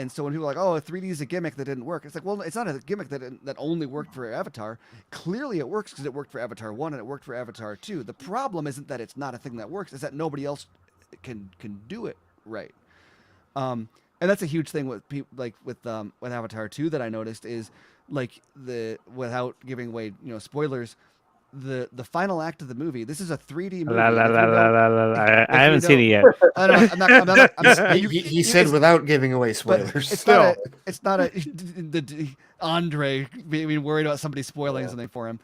so when people are like, oh, 3D is a gimmick that didn't work, it's like, well, it's not a gimmick that only worked for Avatar. Clearly, it works because it worked for Avatar 1 and it worked for Avatar 2. The problem isn't that it's not a thing that works; it's that nobody else can do it right. And that's a huge thing with people like with Avatar 2 that I noticed is like without giving away spoilers. The final act of the movie. This is a 3D movie. I haven't seen it yet. I'm not, he said without giving away spoilers. It's not a Andre being worried about somebody spoiling something for him.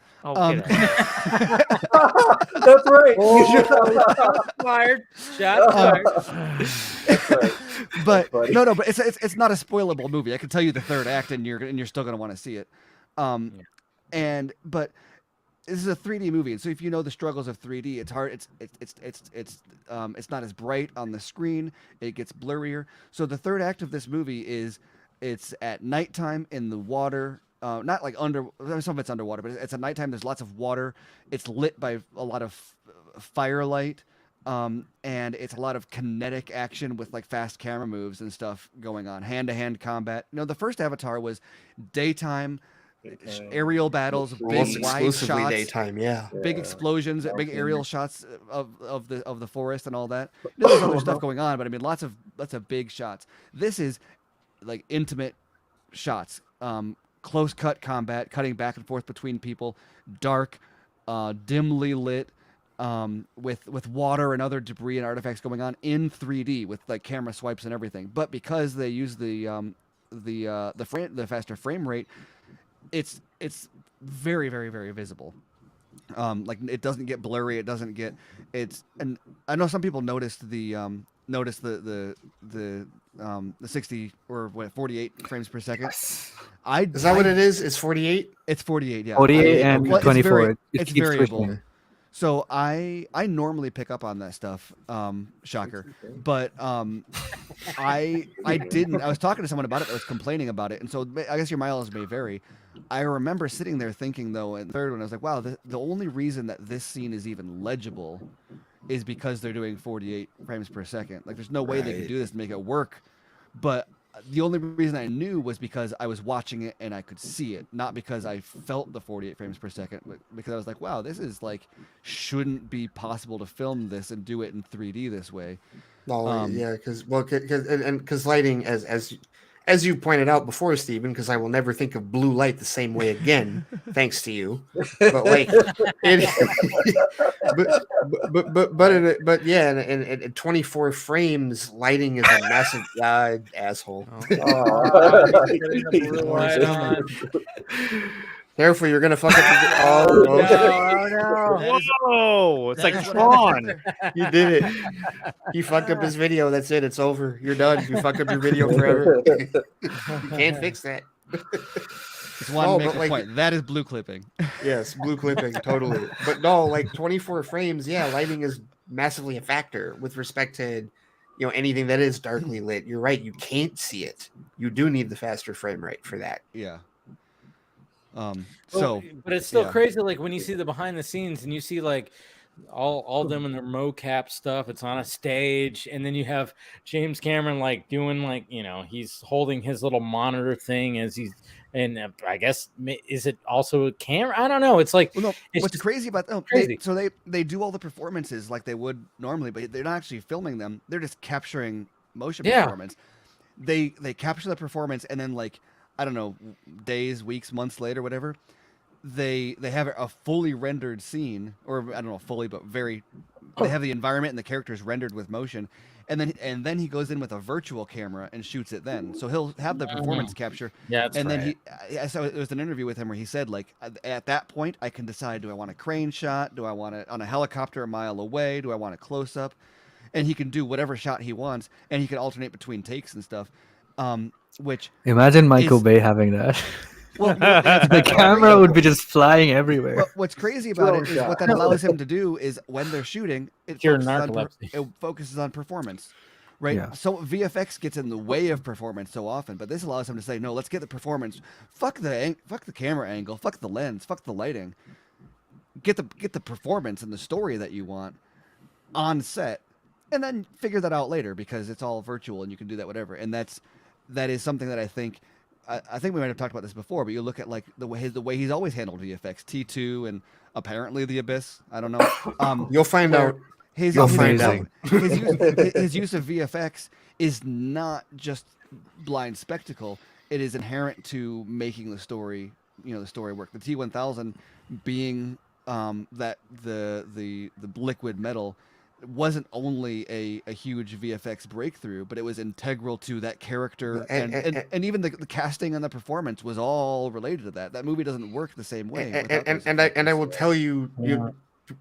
That's right. Fired. Shot fired. But no, but it's not a spoilable movie. I can tell you the third act, and you're still gonna want to see it. But this is a 3D movie, and so if you know the struggles of 3D, it's hard. It's not as bright on the screen. It gets blurrier. So the third act of this movie it's at nighttime in the water. Not like some of it's underwater, but it's at nighttime. There's lots of water. It's lit by a lot of firelight, and it's a lot of kinetic action with like fast camera moves and stuff going on. Hand-to-hand combat. The first Avatar was daytime. Aerial battles, big wide shots, daytime, big explosions, big aerial shots of the forest and all that. There's other stuff going on, but I mean, lots of big shots. This is like intimate shots, close cut combat, cutting back and forth between people, dark, dimly lit, with water and other debris and artifacts going on in 3D with like camera swipes and everything. But because they use the faster frame rate, it's very, very, very visible. Like it doesn't get blurry. It doesn't get and I know some people noticed the 60 or 48 frames per second. Is that what it is? It's 48. It's 48. Yeah, 48 and 24. It's variable. So I normally pick up on that stuff, shocker. But I didn't. I was talking to someone about it that was complaining about it, and so I guess your mileage may vary. I remember sitting there thinking though, in the third one, I was like, wow, the only reason that this scene is even legible is because they're doing 48 frames per second. Like, there's no way they could do this and make it work. But the only reason I knew was because I was watching it and I could see it, not because I felt the 48 frames per second, but because I was like, wow, this is like, shouldn't be possible to film this and do it in 3D this way. No, yeah, because lighting, as you pointed out before, Stephen, because I will never think of blue light the same way again, thanks to you. But like, but yeah, and 24 frames, lighting is a massive asshole. Careful, you're gonna fuck up. No. Whoa! It's like Tron. You did it. You fucked up his video. That's it. It's over. You're done. You fucked up your video forever. You can't fix that. Just want to make a point. That is blue clipping. Yes, blue clipping, totally. But no, like 24 frames. Yeah, lighting is massively a factor with respect to anything that is darkly lit. You're right. You can't see it. You do need the faster frame rate for that. Yeah. But it's still crazy. Like when you see the behind the scenes and you see like all of them in their mocap stuff, it's on a stage, and then you have James Cameron like doing like he's holding his little monitor thing as he's, and I guess is it also a camera? I don't know. It's like what's crazy about crazy. They do all the performances like they would normally, but they're not actually filming them. They're just capturing motion performance. They capture the performance and then like, I don't know, days, weeks, months later, whatever, they have a fully rendered scene, or I don't know, fully, but they have the environment and the characters rendered with motion, and then he goes in with a virtual camera and shoots it then. So he'll have the performance capture. Yeah, that's then so there was an interview with him where he said, like, at that point, I can decide, do I want a crane shot? Do I want it on a helicopter a mile away? Do I want a close up? And he can do whatever shot he wants, and he can alternate between takes and stuff. Which imagine Michael Bay having that. Well, the camera would be just flying everywhere. But what's crazy about it is what that allows him to do is when they're shooting, it focuses on performance, right? Yeah. So VFX gets in the way of performance so often, but this allows him to say, no, let's get the performance. Fuck the camera angle. Fuck the lens. Fuck the lighting. Get the performance and the story that you want on set, and then figure that out later because it's all virtual and you can do that whatever. And that is something that I think we might have talked about this before, but you look at like the way he's always handled VFX, T2 and apparently The Abyss. I don't know. You'll find out. His use of VFX is not just blind spectacle. It is inherent to making the story, the story work. The T1000 being that the liquid metal wasn't only a huge VFX breakthrough, but it was integral to that character, and even the casting and the performance was all related to that. That movie doesn't work the same way. And I will tell you,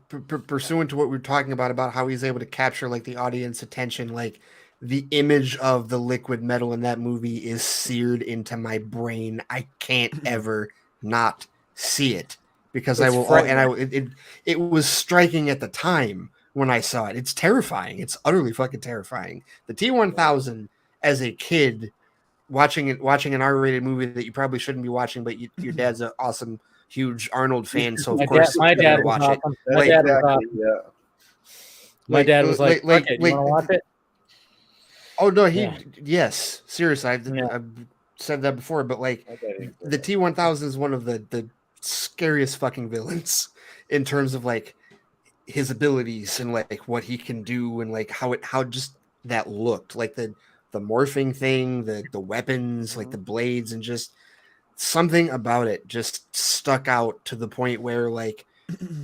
pursuant to what we were talking about how he's able to capture like the audience attention, like the image of the liquid metal in that movie is seared into my brain. I can't ever not see it because it was striking at the time. When I saw it, it's terrifying. It's utterly fucking terrifying. The T1000 as a kid watching an R-rated movie that you probably shouldn't be watching, but your dad's an awesome, huge Arnold fan, so of course my dad watch awesome. it. My dad was like, "You want to watch it?" Oh no, yes, seriously, I've said that before, but like the T1000 is one of the scariest fucking villains in terms of like his abilities and like what he can do and like how just that looked like the morphing thing, the weapons, like the blades, and just something about it just stuck out to the point where, like,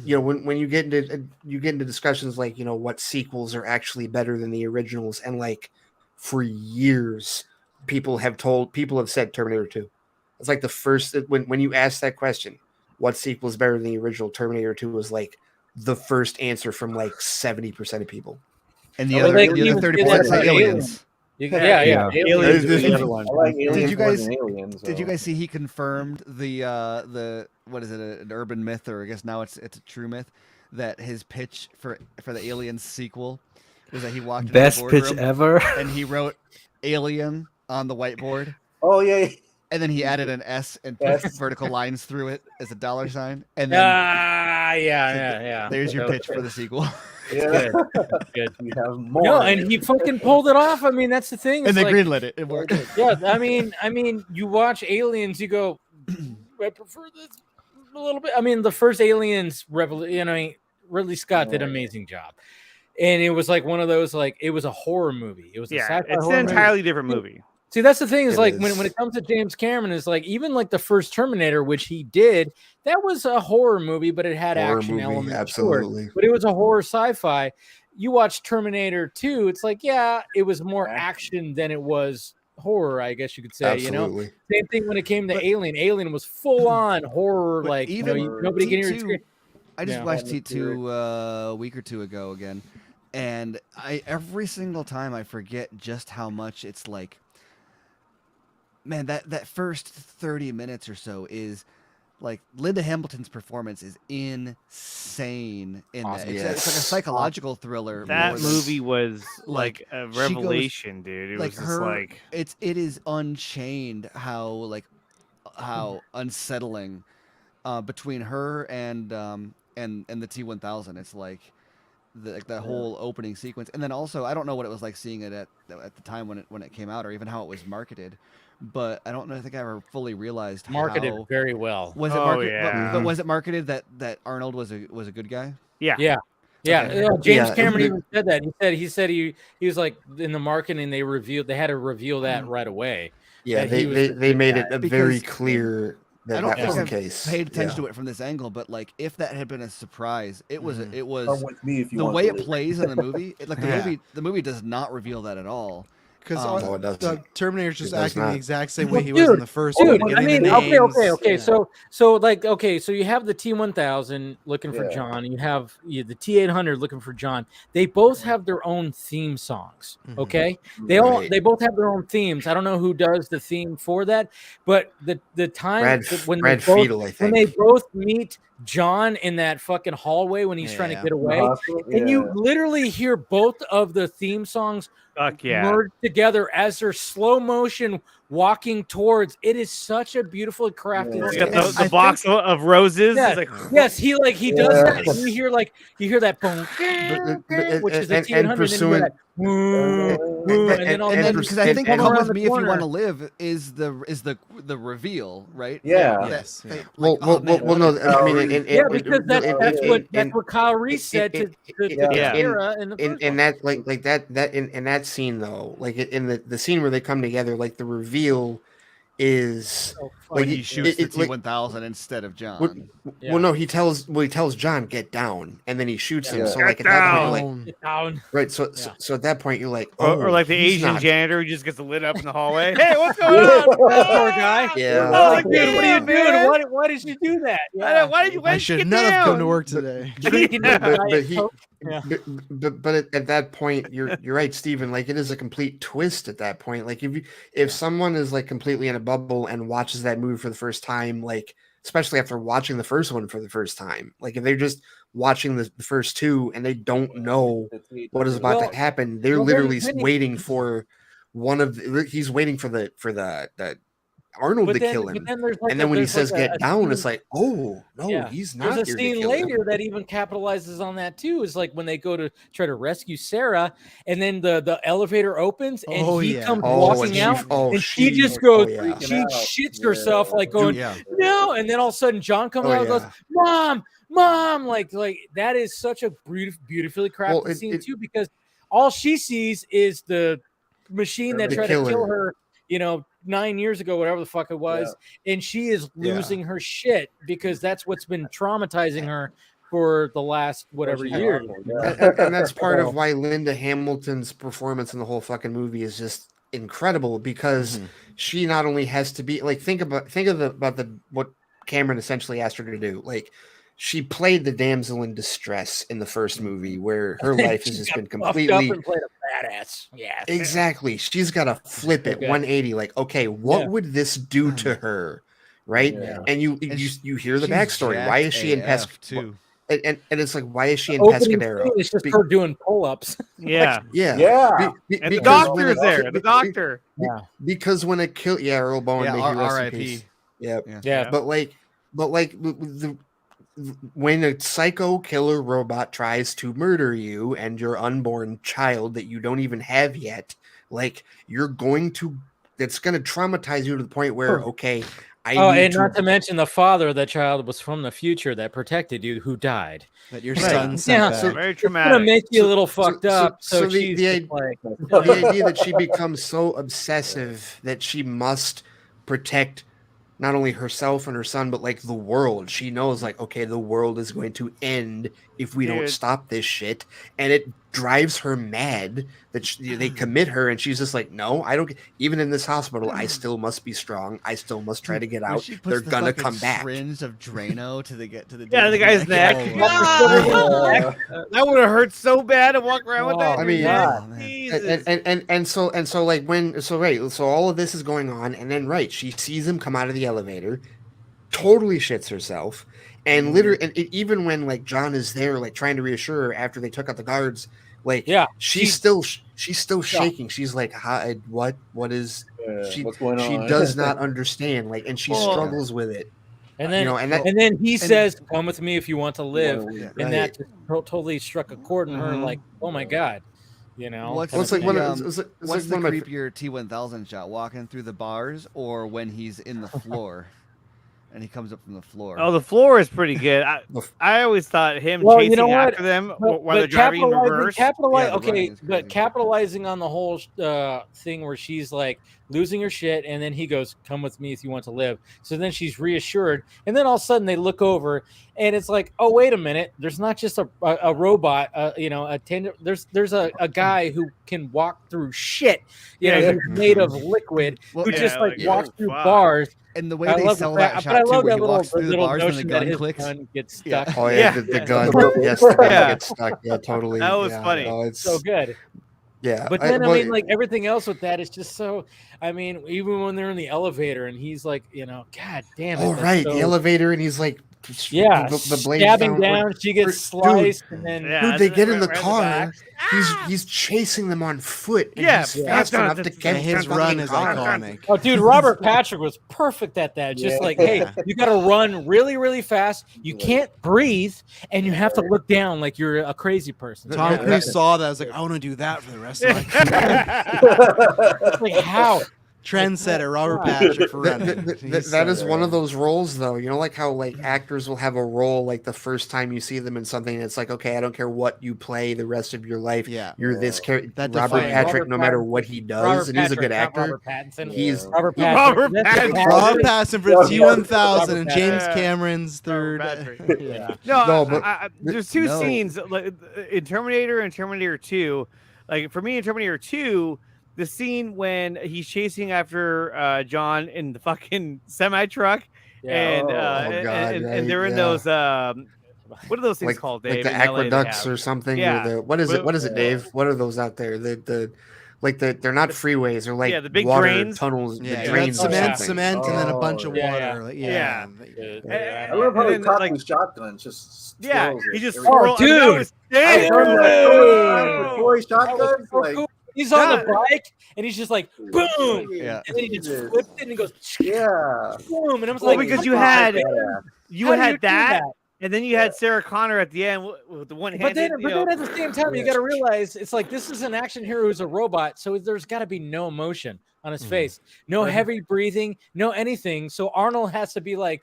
you know, when you get into discussions like, you know, what sequels are actually better than the originals, and like for years people have said Terminator 2. It's like the first when you ask that question, what sequel is better than the original, Terminator 2 was like the first answer from like 70% of people. And the other 30% say Aliens. Yeah. Aliens is the other one. I like Aliens Did you more guys than Aliens, did you so. guys see he confirmed the what is it, an urban myth, or I guess now it's a true myth, that his pitch for the Aliens sequel was that he walked into Best the pitch boardroom ever. and he wrote Alien on the whiteboard. Oh yeah. And then he added an S and put S. vertical lines through it as a $sign. And then yeah. there's your pitch for the sequel. Yeah. Good. You have more. No, and he fucking pulled it off. I mean, that's the thing. And they like, greenlit it. It worked. Yeah, I mean, you watch Aliens, you go, I prefer this a little bit. I mean, the first Aliens Ridley Scott did an amazing job. And it was like one of those, like, it was a horror movie. It was a sci-fi it's horror an entirely movie. different movie. See, that's the thing is like when it comes to James Cameron, is like even like the first Terminator, which he did, that was a horror movie, but it had action elements. Absolutely. But it was a horror sci-fi. You watch Terminator 2, it's like, yeah, it was more action than it was horror, I guess you could say. Absolutely. You know, same thing when it came to Alien. Alien was full on horror, like even nobody can hear it. I just watched T2 a week or two ago again, and every single time I forget just how much it's like. Man, that first 30 minutes or so is like Linda Hamilton's performance is insane in that. It's like a psychological thriller. That movie was like a revelation, dude. It was just like it is unchained how unsettling between her and the T-1000. It's like that whole opening sequence, and then also I don't know what it was like seeing it at the time when it came out, or even how it was marketed. But I think I ever fully realized marketed very well. Was it marketed? But was it marketed that Arnold was a good guy? Yeah. Okay. James Cameron even said that. He said he was like in the marketing, they had to reveal that right away. Yeah, they made it very clear that was the case. Paid attention to it from this angle, but like if that had been a surprise, it was Come with me if you the want way to it plays in the movie. The movie does not reveal that at all. Because the Terminator's just acting the exact same Well, way he was in the first dude, one. I mean, okay. Yeah. So you have the T-1000 looking for John. You have the T-800 looking for John. They both have their own theme songs. Okay, they both have their own themes. I don't know who does the theme for that, but the time when they both meet John in that fucking hallway when he's trying to get away, and you literally hear both of the theme songs merge together as they're slow motion walking towards. It is such a beautifully crafted. The box of roses. Yeah. Like, yes, he does that. And you hear that boom, which is the T-800, and then because I think "Come With Me If You Want to Live" is the reveal, right? Yeah. Yes. No. I mean, because that's what Kyle Reese said to Kara in the first in that like that in that scene though, like in the scene where they come together, like the reveal is when he shoots the T-1000 instead of John. Well, no, he tells John get down, and then he shoots him. So like at that point, get down. Right. So at that point, you're like, or like the Asian janitor who just gets lit up in the hallway. Hey, what's going on? Poor guy. Yeah. Oh, like, dude, what are you doing? Why did you do that? Yeah. Why I should not have come to work today. But at that point, you're right, Steven. Like it is a complete twist at that point. Like if someone is like completely in a bubble and watches that movie for the first time, like especially after watching the first one for the first time, like if they're just watching the first two and they don't know what is about to happen, they're literally waiting for he's waiting for the Arnold to kill him, and then when he says "get down," it's like, oh no, he's not. There's a scene later that even capitalizes on that too. Is like when they go to try to rescue Sarah, and then the elevator opens and he comes walking out, and she just goes, she shits herself, like going, no, and then all of a sudden John comes out and goes, mom, like that is such a beautifully crafted scene too, because all she sees is the machine that The tried to kill killer. her, 9 years ago, whatever the fuck it was, and she is losing her shit because that's what's been traumatizing her for the last whatever years. And that's part of why Linda Hamilton's performance in the whole fucking movie is just incredible, because she not only has to be like, think about what Cameron essentially asked her to do. Like, she played the damsel in distress in the first movie, where her life has just been completely and played a badass. Yeah, exactly. She's got to flip it 180. Like, okay, what would this do to her, right? And you hear the backstory. Why is she in too? And it's like, why is she in Opening Pescadero? scene, it's just her doing pull-ups. Yeah. Yeah. And the doctor's there. The doctor. Because when a kill, Earl Bowen, Yeah, may he rest in R.I.P.. peace. Yeah. Yeah. But when a psycho killer robot tries to murder you and your unborn child that you don't even have yet, like, it's going to traumatize you to the point where, okay, not to mention the father of that child was from the future that protected you, who died. That your son sent back. So very it's traumatic. gonna make you a little fucked up. So the idea that she becomes so obsessive that she must protect not only herself and her son, but like the world. She knows, like, okay, the world is going to end if we don't stop this shit, and it drives her mad that they commit her, and she's just like, no, I don't. Even in this hospital, I still must be strong. I still must try to get out. They're gonna come back. Syringe of Drano to the guy's neck. That would have hurt so bad to walk around with that. I mean, so like so all of this is going on, and then she sees him come out of the elevator, totally shits herself, and literally, and even when like John is there, like trying to reassure her after they took out the guards, like she's still shaking. She's like, what is what's going on? She does not understand, like, and she struggles with it. And then, and then he says, "Come with me if you want to live," and that just totally struck a chord in her. Like, oh my god, What's like the one of my creepier T-1000 shot? Walking through the bars, or when he's in the floor? And he comes up from the floor. Oh, the floor is pretty good. I always thought him chasing after them while they're driving in reverse. Capitalizing on the whole thing where she's like losing her shit, and then he goes, "Come with me if you want to live." So then she's reassured, and then all of a sudden they look over, and it's like, oh, wait a minute, there's not just a robot, there's a guy who can walk through shit, who's made of liquid, who just walks through bars. And the way they sell that shot too, where he walks through the bars and the gun clicks. Gun gets stuck. Oh yeah, the gun. Yes, the gun gets stuck. Yeah, totally. That was funny. No, it's so good. Yeah, but then I mean, like everything else with that is just so. I mean, even when they're in the elevator and he's like, God damn it! Oh right, the elevator, and he's like, the blade stabbing down. She gets sliced, and then they get in the car. He's chasing them on foot. And he's fast enough to get his run is iconic. Oh, dude, Robert Patrick was perfect at that. Just like, hey, you got to run really, really fast. You can't breathe, and you have to look down like you're a crazy person. Tom Cruise saw that. I was like, I want to do that for the rest of my career. Like how? Trendsetter Robert Patrick for running. That is one of those roles, though. You know, like how like actors will have a role like the first time you see them in something. It's like, okay, I don't care what you play the rest of your life. Yeah, you're this character. Robert Patrick, no matter what he does, and he's a good actor. He's Robert Pattinson. Robert Pattinson for T-1000 and James Cameron's third. But there's two scenes in Terminator and Terminator 2. Like for me in Terminator 2. The scene when he's chasing after John in the fucking semi truck, and they're in those what are those things called, Dave? Like the aqueducts or something. Yeah. Or what is it, Dave? What are those out there? They're not freeways. They're like the big water drains. Tunnels. Yeah, drains. Cement, and then a bunch of water. I love how he caught the shotguns. Just he just swirls. Dude, before he shotguns, like. He's on the bike and he's just like boom, and then he just flips it and he goes boom, and I was like, because you had that, and then you had Sarah Connor at the end with the one hand. But then at the same time, you got to realize it's like this is an action hero who's a robot, so there's got to be no emotion on his face, no heavy breathing, no anything. So Arnold has to be like,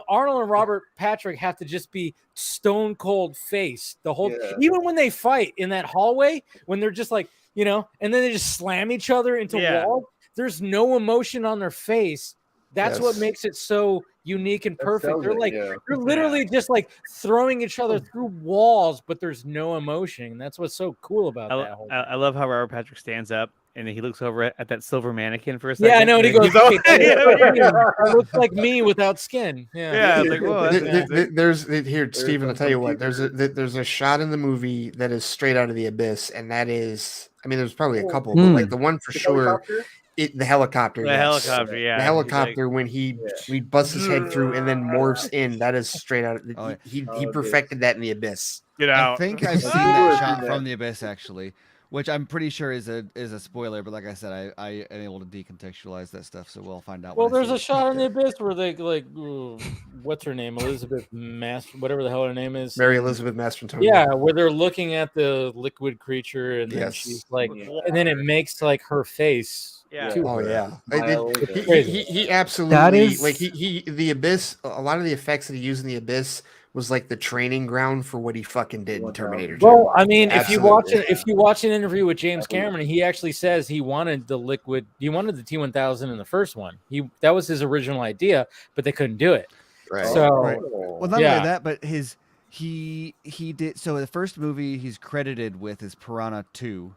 Arnold and Robert Patrick have to just be stone cold face the whole, Yeah. even when they fight in that hallway, when they're just like, and then they just slam each other into walls. There's no emotion on their face. That's what makes it so unique and perfect. They're like, they're literally just like throwing each other through walls, but there's no emotion. And that's what's so cool about that whole thing. I love how Robert Patrick stands up and he looks over at that silver mannequin for a second. Yeah, I know. And he goes, all, it looks like me without skin. Yeah, it's like, whoa. There's here, Steven, I'll tell you what. There's a shot in the movie that is straight out of The Abyss, and that is, I mean, there's probably a couple, but like the one for sure. The helicopter. The helicopter, yeah. The helicopter when he busts his head through and then morphs in. That is straight out. He perfected that in The Abyss. I think I've seen that shot from The Abyss actually, which I'm pretty sure is a spoiler. But like I said, I am able to decontextualize that stuff, so we'll find out. Well, there's a shot in The Abyss where they like, what's her name, Elizabeth Master, whatever the hell her name is, Mary Elizabeth Masterton. Yeah, where they're looking at the liquid creature, and then she's like, and then it makes like her face. Yeah. Oh yeah. He absolutely That is... like he The Abyss. A lot of the effects that he used in The Abyss was like the training ground for what he fucking did in Terminator 2. Well, I mean, if you watch an interview with James Cameron, he actually says he wanted the T-1000 in the first one. That was his original idea, but they couldn't do it. Right. So, well, not only that, but he did. So the first movie he's credited with is Piranha 2.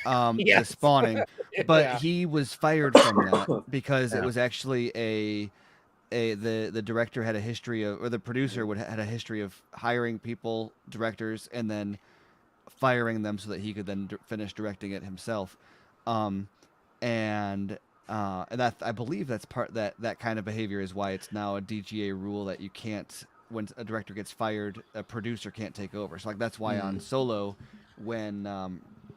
The Spawning, but he was fired from that because it was actually the director had a history of, or the producer had a history of hiring directors and then firing them so that he could then finish directing it himself, and that I believe that's that kind of behavior is why it's now a DGA rule that you can't, when a director gets fired, a producer can't take over. So like that's why on Solo, when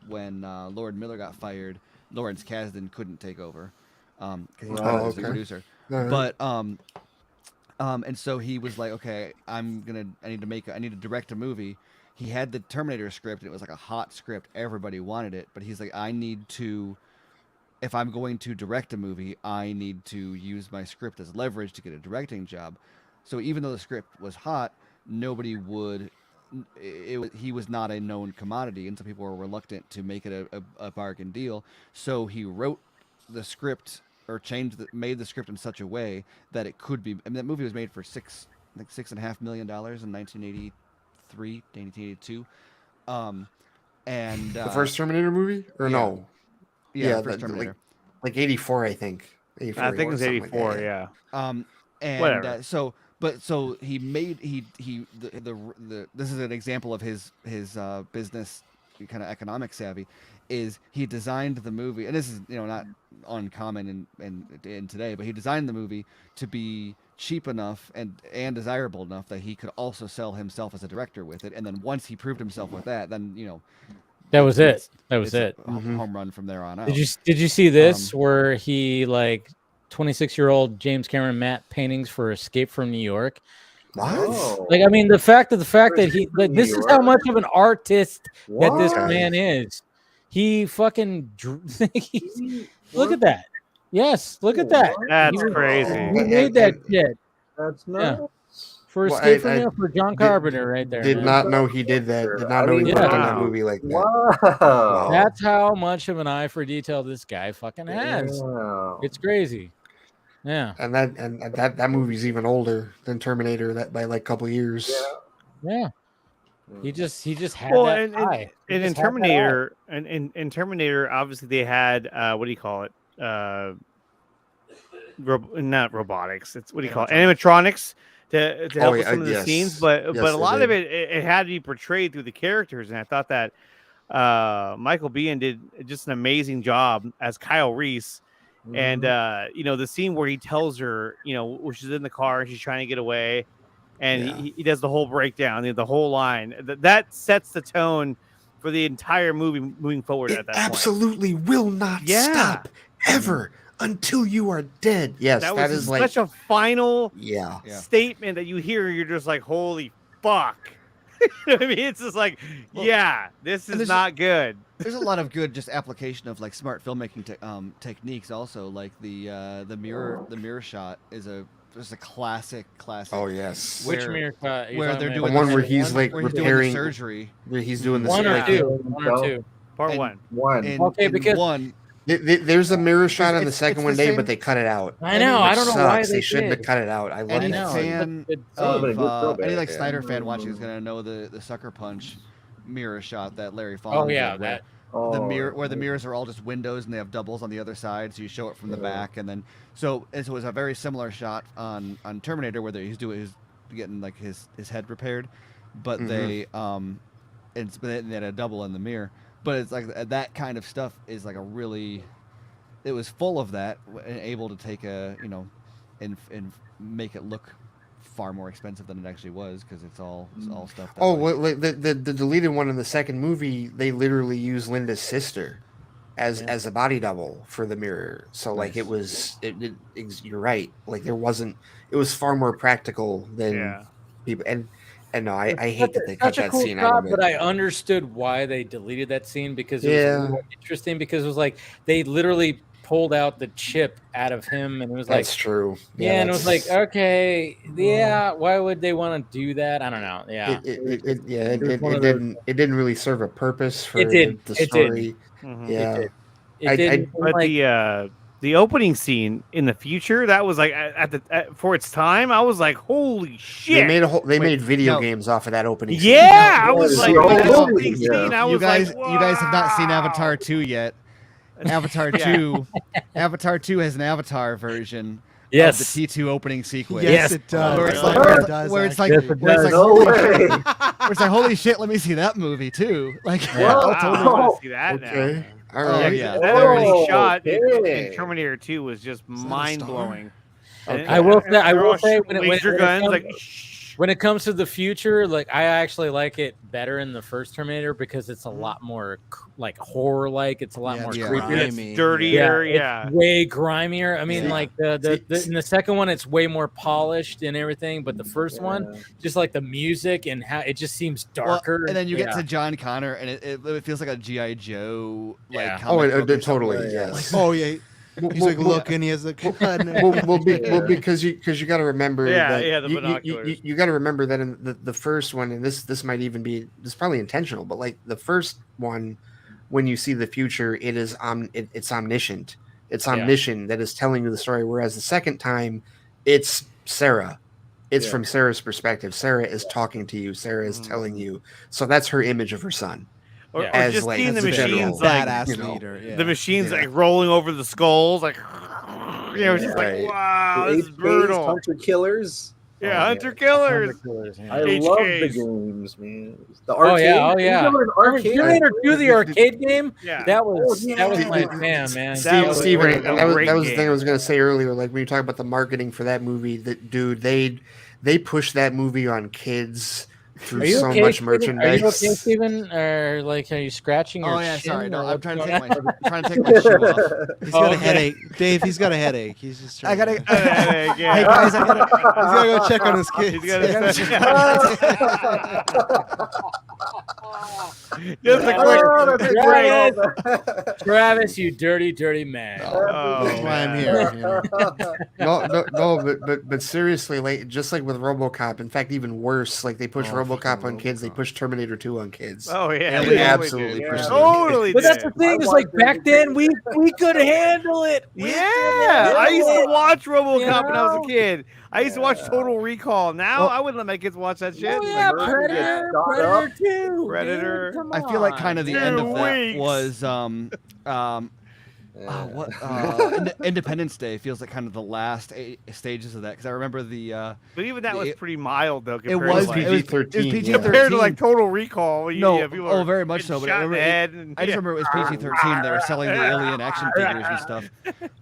Lord Miller got fired, Lawrence Kasdan couldn't take over because he was the producer. But and so he was like, okay, I need to direct a movie. He had the Terminator script, and it was like a hot script. Everybody wanted it, but he's like, if I'm going to direct a movie, I need to use my script as leverage to get a directing job. So even though the script was hot, nobody would. He was not a known commodity, and some people were reluctant to make it a bargain deal. So he wrote the script or made the script in such a way that it could be. I mean, that movie was made for $6.5 million in 1983, 1982. And the first Terminator movie, or no? Yeah, the first Terminator, like 84, I think. 84, I think it was 84. Like yeah. And whatever. So he made this is an example of his business kind of economic savvy. Is he designed the movie, and this is not uncommon in today, but he designed the movie to be cheap enough and desirable enough that he could also sell himself as a director with it. And then once he proved himself with that, then that was it. That was it. Home run from there on out. Did you see this where he 26-year-old James Cameron matte paintings for Escape from New York? What? Like, I mean, the fact that he this is how much of an artist that this man is. He fucking look at that. Yes, look at that. That's crazy. He made that shit. That's nuts. For Escape from New York, for John Carpenter, right there. Did not know he did that. Did not know he worked on that movie like that. Wow. That's how much of an eye for detail this guy fucking has. Wow. It's crazy. Yeah. And that movie's even older than Terminator by like a couple of years. Yeah. He just had that eye. And in Terminator, in Terminator, obviously they had what do you call it? Not robotics. It's what do you call it? Animatronics to help with some of the scenes, but a lot of it had to be portrayed through the characters, and I thought that Michael Biehn did just an amazing job as Kyle Reese. And the scene where he tells her, where she's in the car and she's trying to get away, and he does the whole breakdown, the whole line that sets the tone for the entire movie moving forward. At that absolutely point. Will not stop ever until you are dead. Yes, that is such a final statement that you hear. You're just like, holy fuck. I mean, it's just like, this is not good. There's a lot of good just application of like smart filmmaking techniques. Also, like the mirror shot is a just a classic. Oh yes. Which mirror shot? Where they're doing the one where he's like where he's doing repairing the surgery. Where he's doing the one or like, two. One or two. Part one. Okay, because one. There's a mirror shot on the second one, Dave, same- but they cut it out. I know. I don't know why They shouldn't have did. cut it out. I love Any that. fan Oh, but a good of throwback, any like yeah. Snyder fan watching is gonna know the sucker punch mirror shot that Larry Fong. Oh yeah, did, where that. the mirror where the mirrors are all just windows and they have doubles on the other side, so you show it from the back, and then so it was a very similar shot on Terminator where he's getting like his head repaired, but they they had a double in the mirror. But it's like that kind of stuff is like it was full of that and able to take and make it look far more expensive than it actually was because it's all stuff. That well, the deleted one in the second movie, they literally use Linda's sister as a body double for the mirror. So like it was, you're right. Like it was far more practical than people. And no, I hate that they cut that scene out of it. But I understood why they deleted that scene because it was really interesting because it was like they literally pulled out the chip out of him and it was like that's true. Yeah, and it was like, okay, why would they want to do that? I don't know. Yeah. It didn't really serve a purpose for the story. Yeah. It didn't. But the opening scene in the future, that was like for its time, I was like, holy shit! They made video games off of that opening scene. Yeah, I was like, that opening scene, I was like, you guys have not seen Avatar 2 yet. Avatar 2 has an Avatar version of the T2 opening sequence. Yes, it does. Where it's like, holy shit, let me see that movie too. Like, I'll totally want to see that now. All right. That early shot in Terminator 2 was just mind blowing. I will say when it comes to the future, like I actually like it better in the first Terminator because it's a lot more like horror like. It's a lot more creepy. It's dirtier. It's way grimier. I mean, like the in the second one, it's way more polished and everything. But the first one, just like the music and how it just seems darker. And then you get to John Connor, and it feels like a G.I. Joe like. Totally. Yes. Oh yeah. He's like looking. He has a gun. Because you got to remember. The binoculars. You got to remember that in the first one, and this might even be probably intentional, but like the first one, when you see the future, it's omniscient. It's omniscient that is telling you the story. Whereas the second time, it's Sarah. It's from Sarah's perspective. Sarah is talking to you. Sarah is telling you. So that's her image of her son. Or just like, seeing the machines like the machines like rolling over the skulls, like it's just like wow, this is brutal. Hunter killers. Yeah, Hunter Killers. I love the games, man. The arcade. Terminator 2, the arcade game. Yeah, that was my jam, man. Steven, that was the thing I was going to say earlier. Like when you talk about the marketing for that movie, that dude, they pushed that movie on kids. Through so much merchandise. Are you okay, Steven? Or like, are you scratching your chin? Sorry. No, I'm trying to take my shoe off. He's got a headache. Dave, he's got a headache. He's just trying Hey guys, he's gotta go check on his kids. Just a quick Travis, you dirty man. That's why I'm here. But seriously, like just like with RoboCop, in fact, even worse, like they push RoboCop on kids, they push Terminator 2 on kids. Oh yeah, they absolutely push totally. But that's the thing is like back then we could handle it. I used to watch RoboCop when I was a kid. I used to watch Total Recall. Now I wouldn't let my kids watch that shit. Oh yeah, Predator 2. Predator. Dude, I feel like kind of the end of that was Independence Day feels like kind of the last stages of that because I remember but even that was pretty mild though. It was PG-13 compared to like Total Recall. Very much so. But I just remember it was PG-13. They were selling the Alien action figures and stuff.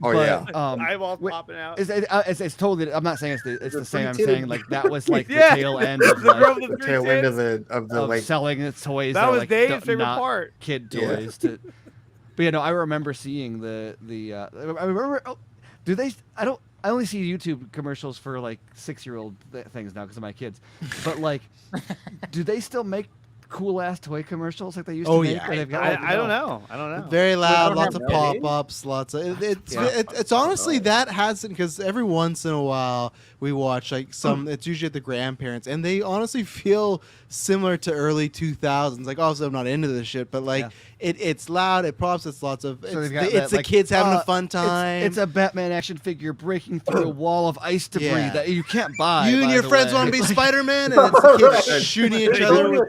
Eyeballs popping out. It's totally. I'm not saying it's the same. I'm saying like that was like the tail end of the tail end of the like selling the toys. That was Dave's favorite part. Kid toys. But I remember seeing the I remember. Do they? I only see YouTube commercials for like 6-year-old things now because of my kids. But like, do they still make cool ass toy commercials like they used Oh, to make? yeah. Where they've got, I don't know. I don't know. Very loud, don't lots have of nowadays. pop-ups, lots of it's honestly that hasn't, because every once in a while we watch like some, it's usually at the grandparents, and they honestly feel similar to early 2000s. Like, obviously I'm not into this shit, but like it's loud, it pops, it's lots of So they've it's got the like, kids having a fun time. It's a Batman action figure breaking through a wall of ice debris Yeah. that you can't buy. You and by your the friends way. want to be Spider-Man, and it's the kids shooting each other.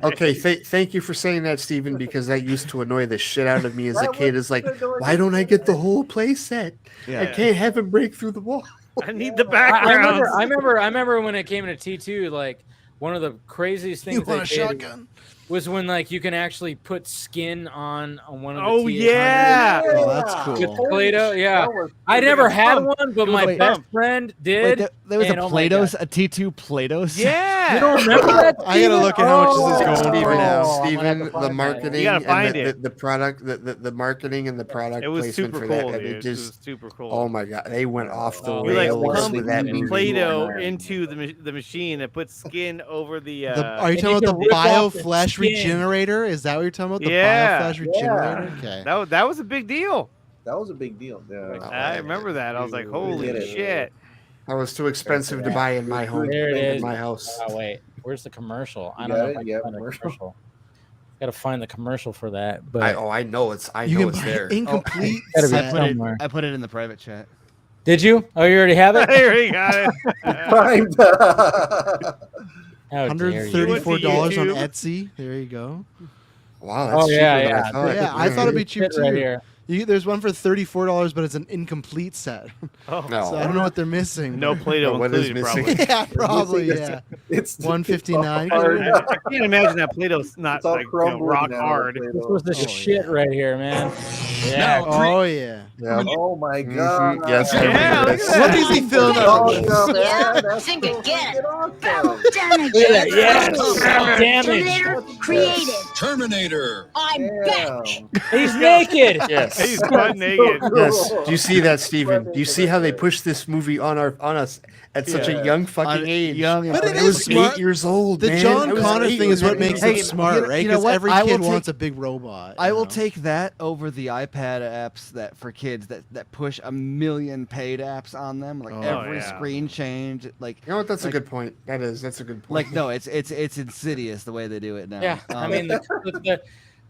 Okay. Thank you for saying that, Steven, because that used to annoy the shit out of me as a kid. Is like, why don't I get the whole play set? Yeah. I can't have him break through the wall. I need the background. I remember when it came into T2, like one of the craziest things You want they a did shotgun? was when like you can actually put skin on one of the Oh, T800s. yeah. Oh, that's cool. With Play-Doh, yeah. I never had one, but my best friend did. Wait, there was and a oh my Play-Doh's, God. a T2 Play-Doh's. Yeah. You don't remember that? I gotta look at how much this is going Steven, for now. Steven, the marketing You gotta find and it. the product, the marketing and the product It was placement super for cool, that, dude. it It just, was super cool. oh my god, they went off the Oh, You like rails pump with that movie. Play-Doh into the machine and put skin over the. Are you and talking you about can the rip off the BioFlash skin. regenerator? Is that what you're talking about? The Yeah. BioFlash regenerator? Okay. That was a big deal. That was a big deal. Yeah. I remember that. I was like, holy did it. shit. That was too expensive to buy in my home. There it in is. my house. Oh wait, where's the commercial? I You don't got know it? if I can Yeah, find the commercial. commercial. Got to find the commercial for that. But I know it's You know can it's buy there. incomplete Gotta be set. somewhere. I put it in the private chat. Did you? Oh, you already have it. I already got it. Timed. How dare you. $134 on YouTube. Etsy. There you go. Wow, that's Oh, cheaper yeah, than yeah. I thought. Yeah, I thought it'd be cheap Shit right too. here. There's one for $34, but it's an incomplete set. Oh, No. So I don't know what they're missing. no Play-Doh What is included, missing? probably. Yeah, probably. Yeah. It's $159. I can't imagine that Play-Doh's not It's all like crumbling rock now, hard. Play-Doh. This was the Oh, shit yeah. right here, man. Yeah. Oh yeah. Yeah. Oh my Mhm. god. Yes, I Yeah, remember look this. at What that. is he filming Oh, on? no, man, Yeah, that's think so again. fucking awesome. Damage. Look at that. Yes. Damage. Terminator created. Terminator. I'm back. He's naked. Yes. He's butt naked. Yes. Do you see that, Steven? Do you see how they pushed this movie on us at such a young fucking age? Young, But it I is was smart. 8 years old. The man. I John was Connor 8 thing is when what that makes came it out. smart, right? you know Because what? every I will kid wants take- a big robot. I you will know? take that over the iPad apps that for kids that push 1 million paid apps on them, like Oh, every yeah. screen change. Like, You know what? That's like- a good point. That's a good point. like no, it's insidious the way they do it now. Yeah. I mean,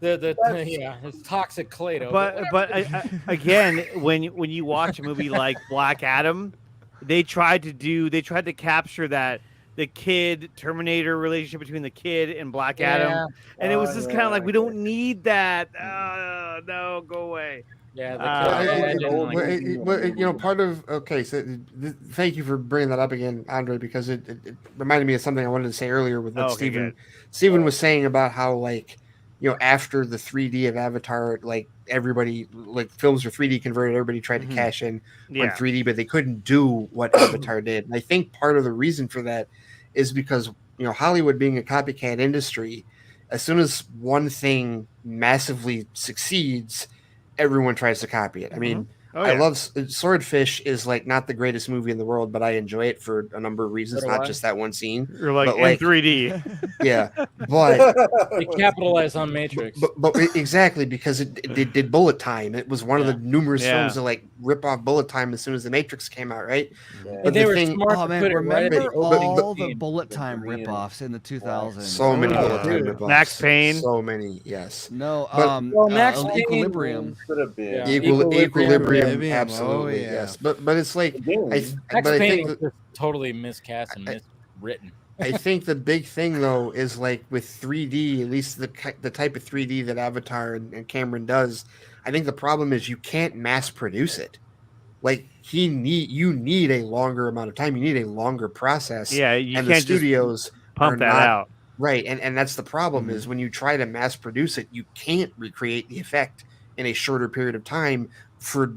it's toxic Play-Doh. But again, when you watch a movie like Black Adam, they tried to capture that the kid Terminator relationship between the kid and Black Adam, and it was just kind of like, we don't need that. No, go away. Yeah. Part of so thank you for bringing that up again, Andre, because it reminded me of something I wanted to say earlier with what Steven was saying about how after the 3D of Avatar, like everybody, like films were 3D converted, everybody tried to cash in on 3D, but they couldn't do what Avatar did. And I think part of the reason for that is because Hollywood being a copycat industry, as soon as one thing massively succeeds, everyone tries to copy it. I mean, I love Swordfish is like not the greatest movie in the world, but I enjoy it for a number of reasons, not just that one scene. You're like but, in 3D. Yeah, but they capitalize on Matrix. But exactly, because it did Bullet Time. It was one of the numerous films that like rip off Bullet Time as soon as the Matrix came out, right? Yeah. But they the were thing, smart Oh to man, put it right remember at all the Bullet Time ripoffs in the 2000s? so many Bullet Time ripoffs. Max Payne. So many, yes. No, But- Max Payne Equilibrium. Could have been. Equilibrium, absolutely, yes. But it's like Max I Payne think was just totally miscast and miswritten. I think the big thing though is like with 3D, at least the type of 3D that Avatar and Cameron does. I think the problem is you can't mass produce it. Like you need a longer amount of time. You need a longer process. Yeah, you and can't the studios just pump are that not- out. Right, and that's the problem is when you try to mass produce it, you can't recreate the effect in a shorter period of time for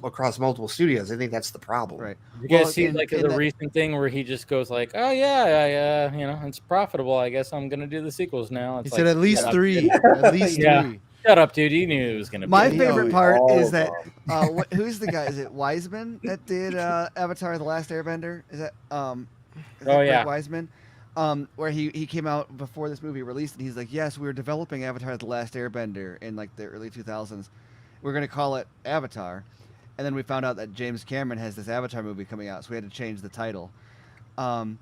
across multiple studios. I think that's the problem. Right. You guys Well, see in- like in the that- recent thing where he just goes like, "Oh yeah, it's profitable. I guess I'm gonna do the sequels now." It's He said at least shut up, 3. dude. At least Yeah. 3. Shut up, dude. You knew it was gonna be. My favorite part all is of that who's the guy? Is it Wiseman that did Avatar: The Last Airbender? Is that Oh, yeah. Wiseman? where he came out before this movie released, and he's like, yes, we were developing Avatar: The Last Airbender in like the early 2000s. We're gonna call it Avatar, and then we found out that James Cameron has this Avatar movie coming out, so we had to change the title. And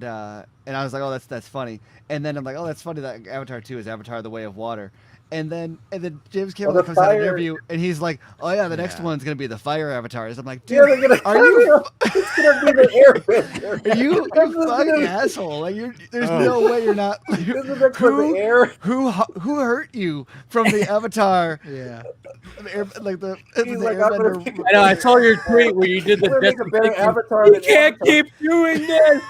I was like, oh, that's funny. And then I'm like, oh, that's funny that Avatar 2 is Avatar: The Way of Water. And then James Cameron comes out in an interview, and he's like, oh yeah, the next one's gonna be the fire avatars. I'm like, dude, are you? It's gonna be the airbender. Are you fucking asshole? Like there's no way you're not. Who hurt you from the Avatar? Yeah. The airbender. I know. I saw your tweet where you did the. Make a better Avatar. You can't keep doing this.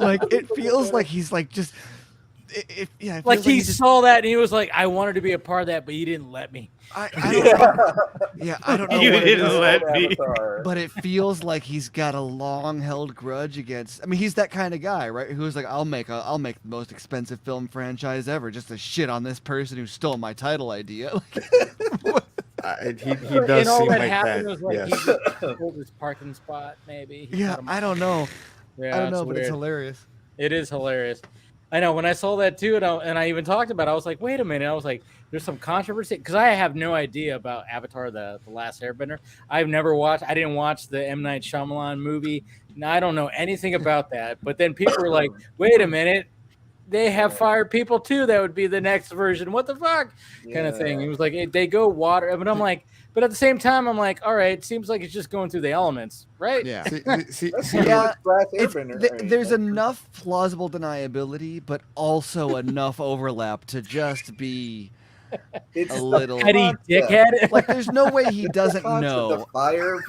Like it feels like he's like just. It like he saw that and he was like, I wanted to be a part of that, but you didn't let me. I don't know. You didn't let me. But it feels like he's got a long-held grudge against. I mean, he's that kind of guy, right? Who's like, I'll make the most expensive film franchise ever just to shit on this person who stole my title idea. He does seem like that. Was like he pulled his parking spot, maybe. I don't know. Yeah, I don't know, but weird. it's hilarious. It is hilarious. I know. When I saw that too, and I even talked about it, I was like, wait a minute. I was like, there's some controversy because I have no idea about Avatar: The Last Airbender. I've never watched. I didn't watch the M. Night Shyamalan movie. And I don't know anything about that. But then people were like, wait a minute. They have fired people too. That would be the next version. What the fuck? Kind of thing. He was like, they go water. But I'm like, but at the same time, I'm like, all right, it seems like it's just going through the elements, right? Yeah. There's enough plausible deniability, but also enough overlap to just be a little petty dickhead. Like, there's no way he doesn't know. The fire.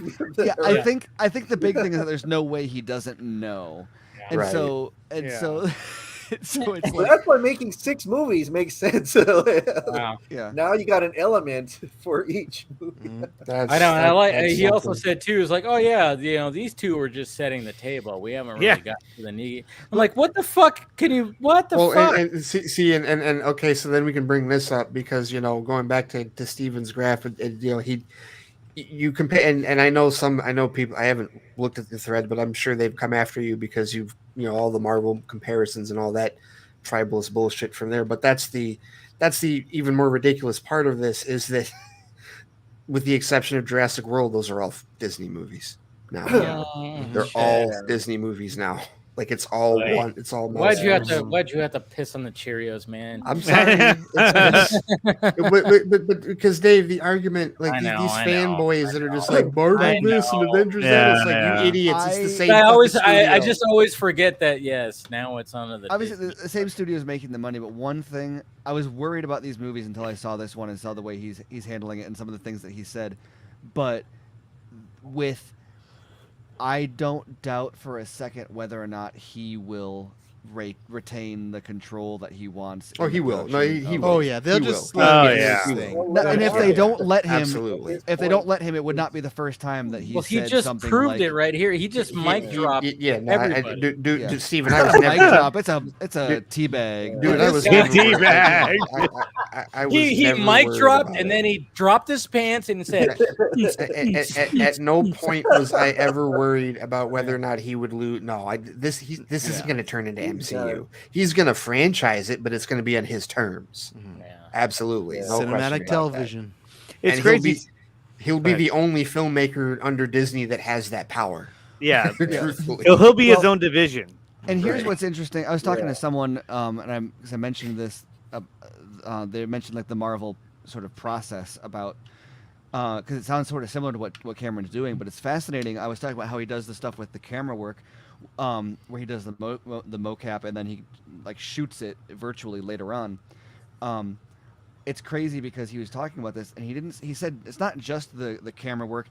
I think the big thing is that there's no way he doesn't know, and so. So it's like, that's why making 6 movies makes sense. Wow. Yeah. Now you got an element for each movie. I know, and I like. He also said too, is like, oh yeah, these two were just setting the table. We haven't really got to the need. I'm like, what the fuck? Can you? What the fuck? And see, and okay, so then we can bring this up because going back to Steven's graph, you compare, and I know people. I haven't looked at the thread, but I'm sure they've come after you because you've all the Marvel comparisons and all that tribalist bullshit from there. But that's the even more ridiculous part of this is that, with the exception of Jurassic World, those are all Disney movies now. They're all Disney movies now. Like it's all one. It's all. Why'd you have to piss on the Cheerios, man? I'm sorry. but because Dave, the argument, like these fanboys that are just like Marvel this and Avengers that, it's like you idiots. It's the same. I just always forget that. Yes, now it's on the. Obviously, the same studio is making the money, but one thing I was worried about these movies until I saw this one and saw the way he's handling it and some of the things that he said, but I don't doubt for a second whether or not he will retain the control that he wants. Oh, he will. No, he will. Oh yeah, they'll just. And if they don't let him, absolutely. If they don't let him, it would not be the first time that he. Well, he just something proved like, it right here. He just mic dropped. Dude, Steven, I was mic drop. It's a teabag. Dude, I was teabag. He mic dropped and then he dropped his pants and said. At no point was I ever worried about whether or not he would lose. No, this isn't going to turn into MCU. He's going to franchise it, but it's going to be on his terms. Absolutely. No cinematic television. It's crazy. He'll be the only filmmaker under Disney that has that power. Yeah. Truthfully. He'll be his own division. And here's what's interesting. I was talking to someone, and I mentioned this. They mentioned like the Marvel sort of process about because it sounds sort of similar to what Cameron's doing, but it's fascinating. I was talking about how he does the stuff with the camera work, where he does the mocap and then he like shoots it virtually later on. It's crazy because he was talking about this and he said it's not just the camera work.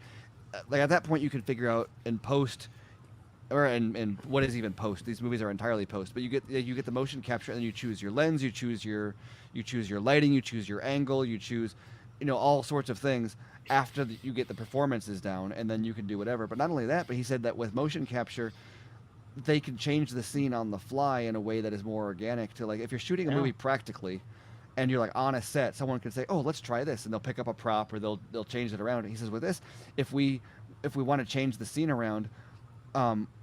Like at that point you can figure out in post or in what is even post. These movies are entirely post, but you get the motion capture and then you choose your lens, you choose your lighting, you choose your angle, you choose all sorts of things after you get the performances down, and then you can do whatever. But not only that, but he said that with motion capture they can change the scene on the fly in a way that is more organic to, like, if you're shooting a movie practically and you're like on a set, someone can say, oh, let's try this, and they'll pick up a prop or they'll change it around. And he says with this, if we want to change the scene around,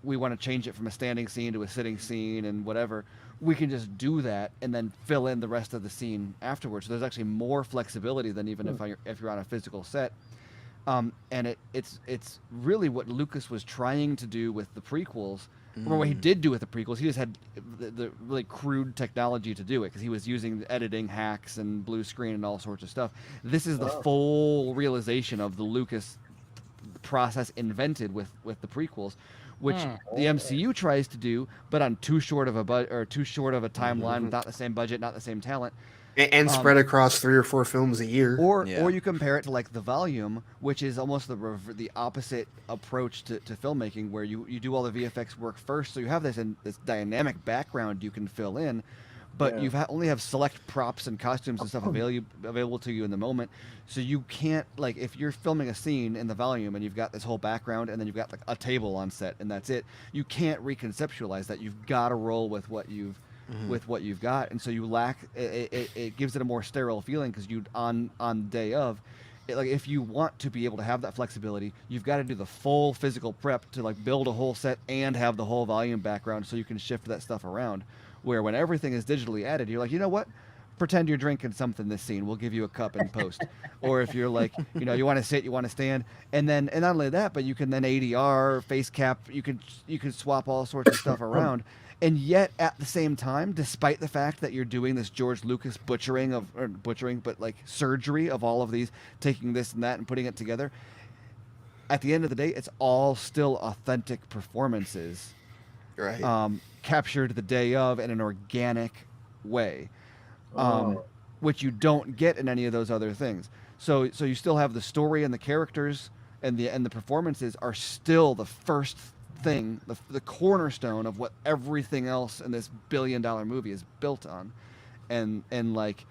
we want to change it from a standing scene to a sitting scene and whatever, we can just do that and then fill in the rest of the scene afterwards. So there's actually more flexibility than even if you're on a physical set. And it's really what Lucas was trying to do with the prequels, or what he did do with the prequels. He just had the really crude technology to do it because he was using editing hacks and blue screen and all sorts of stuff. This is the full realization of the Lucas process invented with the prequels, which the MCU tries to do, but on too short of a timeline, not the same budget, not the same talent. And spread across 3 or 4 films a year. Or you compare it to like The Volume, which is almost the opposite approach to filmmaking, where you do all the VFX work first, so you have this dynamic background you can fill in, but you only have select props and costumes and stuff available to you in the moment, so you can't, like, if you're filming a scene in The Volume and you've got this whole background and then you've got like a table on set and that's it, you can't reconceptualize that. You've got to roll with what you've got, and so you lack it gives it a more sterile feeling because you on the day of it, like, if you want to be able to have that flexibility, you've got to do the full physical prep to like build a whole set and have the whole volume background so you can shift that stuff around. Where when everything is digitally added, you're like, you know what, pretend you're drinking something this scene, we'll give you a cup in post. Or if you're like, you want to sit, you want to stand, and not only that, but you can then ADR, face cap, you can swap all sorts of stuff around. And yet, at the same time, despite the fact that you're doing this George Lucas but like surgery of all of these, taking this and that and putting it together, at the end of the day, it's all still authentic performances, right? Captured the day of in an organic way, which you don't get in any of those other things. So you still have the story and the characters and the performances are still the first thing, the cornerstone of what everything else in this billion-dollar movie is built on, and like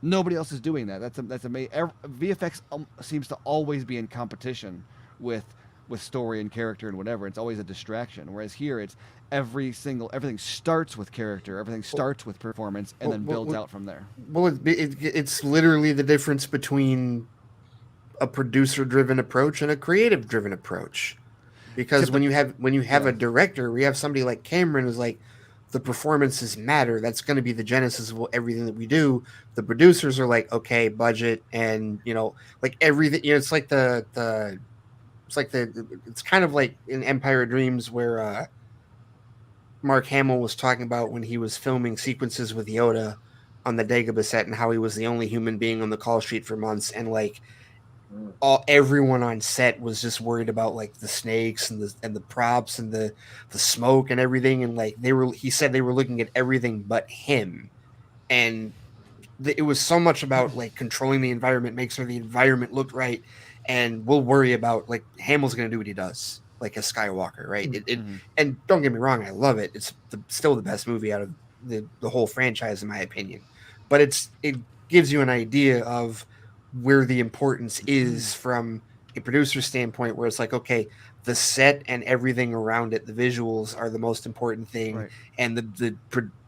nobody else is doing that. That's amazing. VFX seems to always be in competition with story and character and whatever. It's always a distraction. Whereas here, it's everything starts with character, everything starts with performance, and then builds out from there. Well, it's literally the difference between a producer-driven approach and a creative-driven approach. Because when you have a director, we have somebody like Cameron who's like, the performances matter. That's going to be the genesis of everything that we do. The producers are like, okay, budget, and like everything. It's like it's kind of like in Empire of Dreams where Mark Hamill was talking about when he was filming sequences with Yoda on the Dagobah set and how he was the only human being on the call sheet for months, and like everyone on set was just worried about like the snakes and the props and the smoke and everything, and like he said they were looking at everything but him, and it was so much about like controlling the environment, make sure the environment looked right, and we'll worry about, like, Hamill's going to do what he does, like a Skywalker, right? And don't get me wrong, I love it. It's still the best movie out of the whole franchise, in my opinion. But it gives you an idea of where the importance is from a producer standpoint, where it's like, okay, the set and everything around it, the visuals are the most important thing, right, and the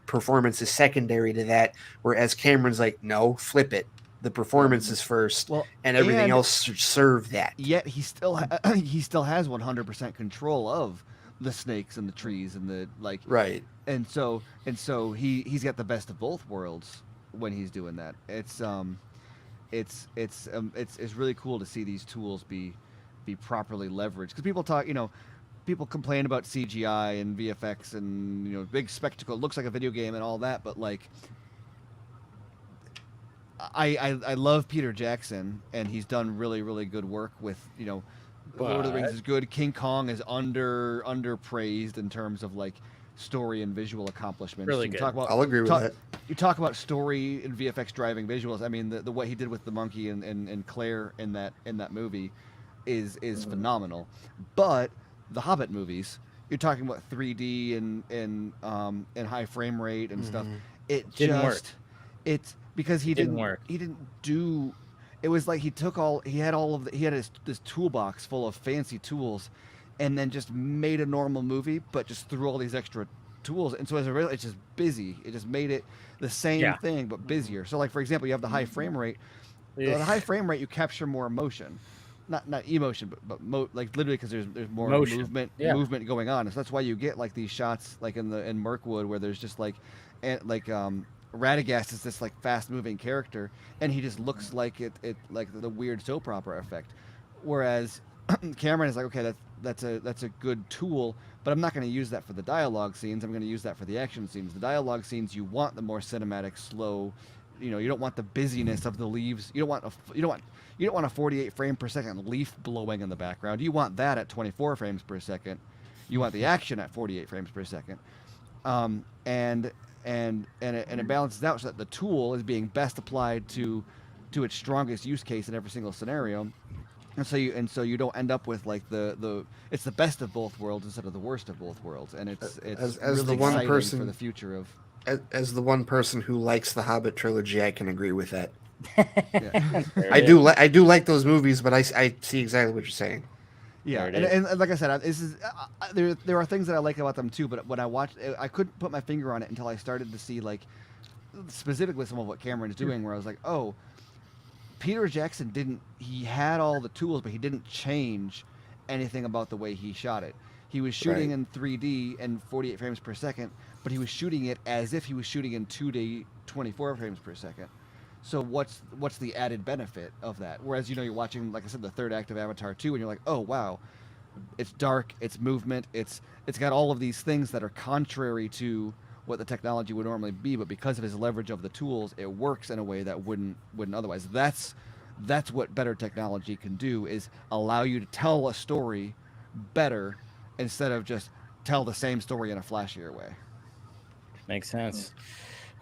performance is secondary to that. Whereas Cameron's like, no, flip it. The performance is first, and everything else should serve that. Yet he still has 100% control of the snakes and the trees and the like. Right. And so he's got the best of both worlds when he's doing that. It's really cool to see these tools be properly leveraged, because people complain about CGI and VFX and big spectacle, it looks like a video game and all that, but like I love Peter Jackson, and he's done really, really good work with Lord of the Rings is good. King Kong is underpraised in terms of like story and visual accomplishments. Really good. I'll agree with that. You talk about story and VFX driving visuals. I mean, the what he did with the monkey and Claire in that movie is phenomenal. But the Hobbit movies, you're talking about 3D and high frame rate and stuff. It didn't work. It's because he didn't work. He didn't do. It was like he had this toolbox full of fancy tools, and then just made a normal movie, but just threw all these extra tools. And so as a result, it's just busy. It just made it the same thing, but busier. So like, for example, you have the high frame rate. The high frame rate, you capture more emotion. not emotion, but like literally because there's more movement going on. So that's why you get like these shots like in Mirkwood where there's just like Radagast is this like fast moving character, and he just looks like it like the weird soap opera effect, whereas Cameron is like, okay, that's a good tool, but I'm not going to use that for the dialogue scenes. I'm going to use that for the action scenes. The dialogue scenes, you want the more cinematic, slow. You don't want the busyness of the leaves. You don't want a 48 frame per second leaf blowing in the background. You want that at 24 frames per second. You want the action at 48 frames per second. And it balances out so that the tool is being best applied to its strongest use case in every single scenario. And so you don't end up with like it's the best of both worlds instead of the worst of both worlds, and it's as really the one exciting person for the future of. As the one person who likes the Hobbit trilogy, I can agree with that. Yeah. I do like those movies, but I see exactly what you're saying. Yeah, and like I said, this is there are things that I like about them too. But when I watched, I couldn't put my finger on it until I started to see like specifically some of what Cameron's doing, where I was like, oh, Peter Jackson he had all the tools, but he didn't change anything about the way he shot it. He was shooting in 3D and 48 frames per second, but he was shooting it as if he was shooting in 2D 24 frames per second. So what's the added benefit of that? Whereas, you're watching, like I said, the third act of Avatar 2, and you're like, oh, wow, it's dark, it's movement, it's got all of these things that are contrary to what the technology would normally be, but because of his leverage of the tools, it works in a way that wouldn't otherwise. That's what better technology can do, is allow you to tell a story better instead of just tell the same story in a flashier way. Makes sense.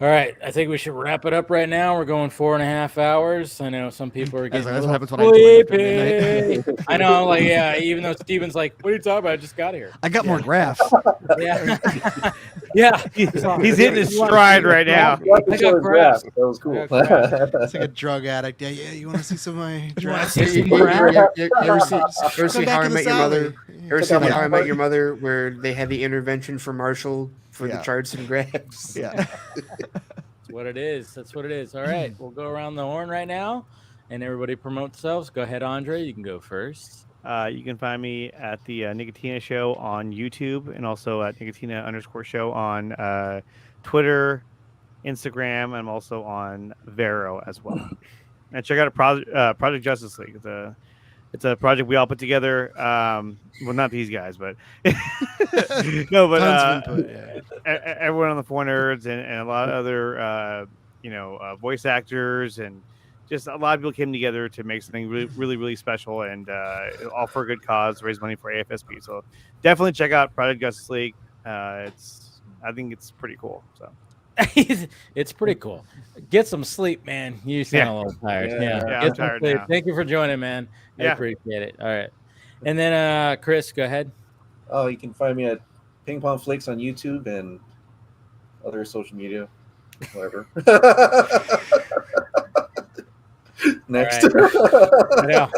All right, I think we should wrap it up right now. We're going 4.5 hours. I know some people are getting that's what happens when sleepy. I know, like, yeah. Even though Steven's like, "What are you talking about? I just got here." I got more graphs. Yeah, yeah. He's hitting his stride right now. I got graphs. That was cool. It's like a drug addict. Yeah. You want to see some of my graphs? You ever see How I Met Your Mother? Ever see How I Met Your Mother, where they had the intervention for Marshall for the charts and graphs? Yeah. That's what it is. That's what it is. All right, we'll go around the horn right now, and everybody promote themselves. Go ahead, Andre. You can go first. You can find me at the Nicotina Show on YouTube, and also at Nicotina_show on Twitter, Instagram. I'm also on Vero as well. And check out Project Justice League. It's a project we all put together. Well, not these guys, but no, but everyone on the Four Nerds and a lot of other voice actors, and just a lot of people came together to make something really, really, really special, and all for a good cause, raise money for AFSP. So definitely check out Project Justice League. I think it's pretty cool. So. It's pretty cool. Get some sleep, man. You sound a little tired. Yeah, I'm tired now. Thank you for joining, man. I appreciate it. All right. And then Chris, go ahead. Oh, you can find me at Ping Pong Flakes on YouTube and other social media, whatever. Next. Right.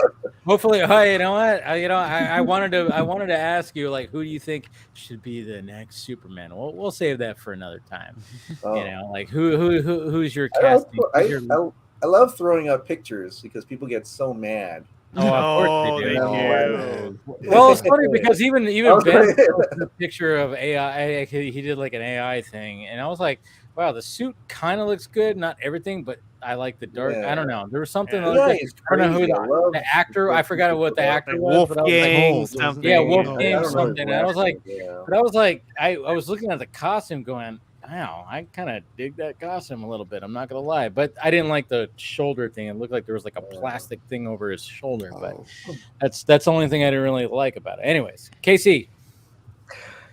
Hopefully, you know what? I wanted to ask you, like, who do you think should be the next Superman? We'll save that for another time. Like who's your casting? I love throwing out pictures because people get so mad. Oh, of course they do. Well, it's funny because even Ben posted a picture of AI. He did like an AI thing, and I was like, wow, the suit kind of looks good. Not everything, but I like the dark. I don't know. There was something. I don't know who the actor. I forgot what the actor was. Wolfgang something. Yeah, Wolfgang something. And I was like, I was looking at the costume, going, wow, I kind of dig that costume a little bit. I'm not gonna lie, but I didn't like the shoulder thing. It looked like there was like a plastic thing over his shoulder. But that's the only thing I didn't really like about it. Anyways, KC.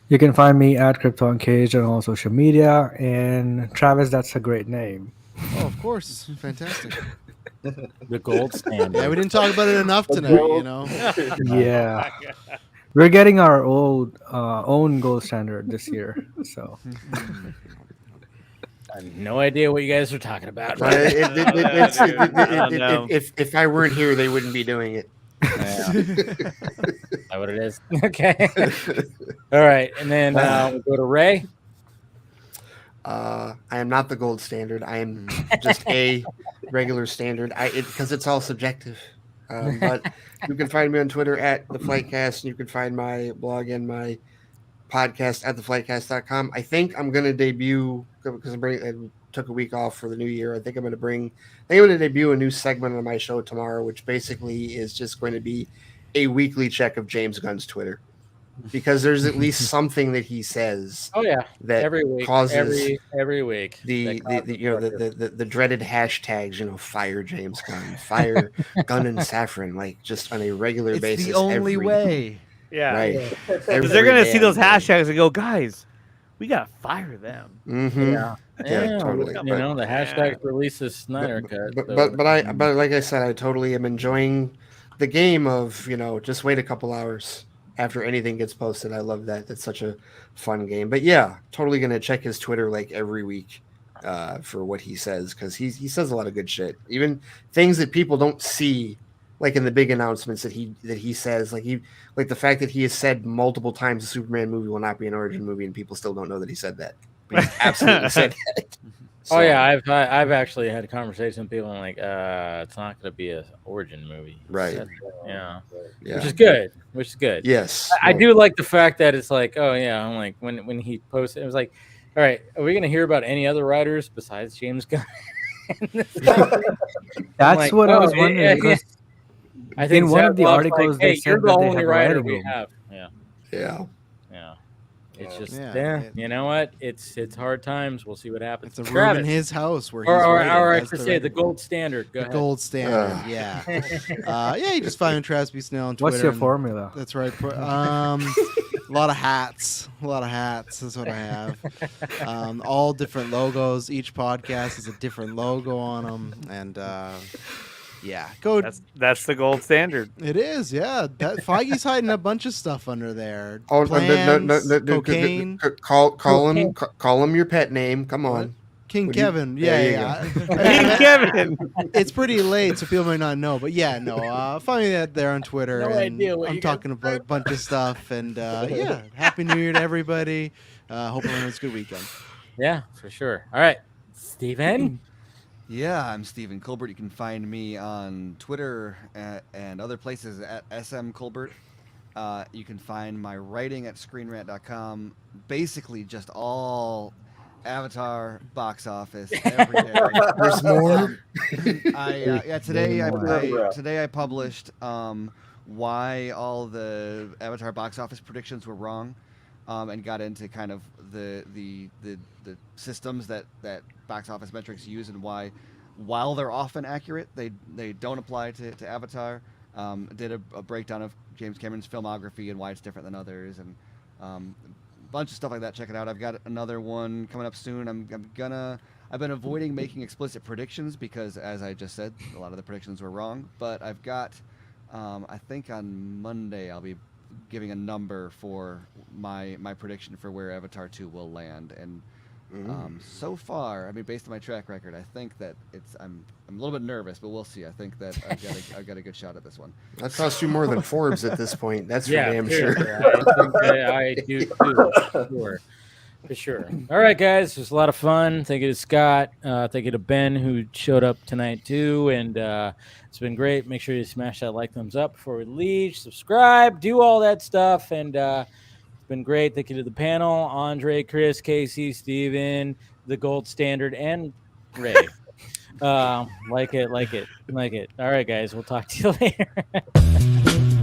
You can find me at Krypton Cage on all social media. And Travis, that's a great name. Oh, of course. Fantastic. The gold standard. Yeah, we didn't talk about it enough tonight, Yeah. We're getting our own gold standard this year. So I have no idea what you guys are talking about. If I weren't here, they wouldn't be doing it. Is that what it is? Okay. All right. And then we'll go to Ray. I am not the gold standard. I am just a regular standard. Because it's all subjective. But you can find me on Twitter at the Flightcast, and you can find my blog and my podcast at theflightcast.com. I think I'm going to debut because I took a week off for the new year. I think I'm going to debut a new segment on my show tomorrow, which basically is just going to be a weekly check of James Gunn's Twitter, because there's at least something that he says. Oh yeah, that every week, causes every week the dreaded hashtags. Fire James Gunn, fire Gunn and Saffron, like just on a regular It's basis. the only way. Yeah, right. Because they're gonna see those hashtags and go, guys, we gotta fire them. Mm-hmm. Yeah, totally. the hashtag releases Snyder cut. But like I said, I totally am enjoying the game of just wait a couple hours after anything gets posted. I love that. That's such a fun game. But yeah, totally gonna check his Twitter like every week for what he says, because he says a lot of good shit, even things that people don't see, like in the big announcements that he says, like the fact that he has said multiple times the Superman movie will not be an origin movie, and people still don't know that he said that. But he absolutely said that. So, oh yeah, I've actually had a conversation with people. I'm like, it's not going to be an origin movie, right? Yeah, yeah, which is good. Which is good. Yes, I do like the fact that it's like, oh yeah, I'm like when he posted, it was like, all right, are we going to hear about any other writers besides James Gunn? That's what I was wondering. Because I think in one of the Zavlov's articles like, they hey, said you're the that they only have writer writing we room. have. Yeah. It's just Yeah. you know what? It's hard times. We'll see what happens. It's a room in his house where he's or I That's should the say writing the room. gold standard. Go The ahead. gold standard, yeah. Yeah, you just find me Traspy Snail on Twitter. What's your and- formula? That's right. A lot of hats. A lot of hats is what I have. All different logos. Each podcast has a different logo on them, and yeah, go. That's the gold standard. It is, yeah. That Feige's hiding a bunch of stuff under there. Oh, Plans, cocaine. Call him your pet name. Come on. King Would you- Kevin, There yeah. you go. King Kevin. It's pretty late, so people might not know. But yeah, no. Find me there on Twitter. No and idea what I'm you guys talking about a bunch of stuff. And yeah, Happy New Year to everybody. Hope everyone has a good weekend. Yeah, for sure. All right, Steven. Yeah, I'm Stephen Colbert. You can find me on Twitter and other places at SM Colbert. You can find my writing at screenrant.com. Basically, just all Avatar box office every day. There's more. Today I published why all the Avatar box office predictions were wrong, and got into kind of the systems that box office metrics use, and why, while they're often accurate, they don't apply to Avatar. Did a breakdown of James Cameron's filmography and why it's different than others, and a bunch of stuff like that. Check it out. I've got another one coming up soon. I've been avoiding making explicit predictions because, as I just said, a lot of the predictions were wrong. But I've got, I think on Monday I'll be giving a number for my prediction for where Avatar 2 will land, and so far, I mean, based on my track record, I think that I'm a little bit nervous, but we'll see. I think that I've got a good shot at this one. That costs you more than Forbes at this point. That's for Yeah, damn sure. sure. I think I do too. For sure. All right, guys. It was a lot of fun. Thank you to Scott. Thank you to Ben, who showed up tonight too. And it's been great. Make sure you smash that like, thumbs up before we leave. Subscribe. Do all that stuff. And it's been great. Thank you to the panel. Andre, Chris, Casey, Steven, the gold standard, and Ray. Like it. All right, guys. We'll talk to you later.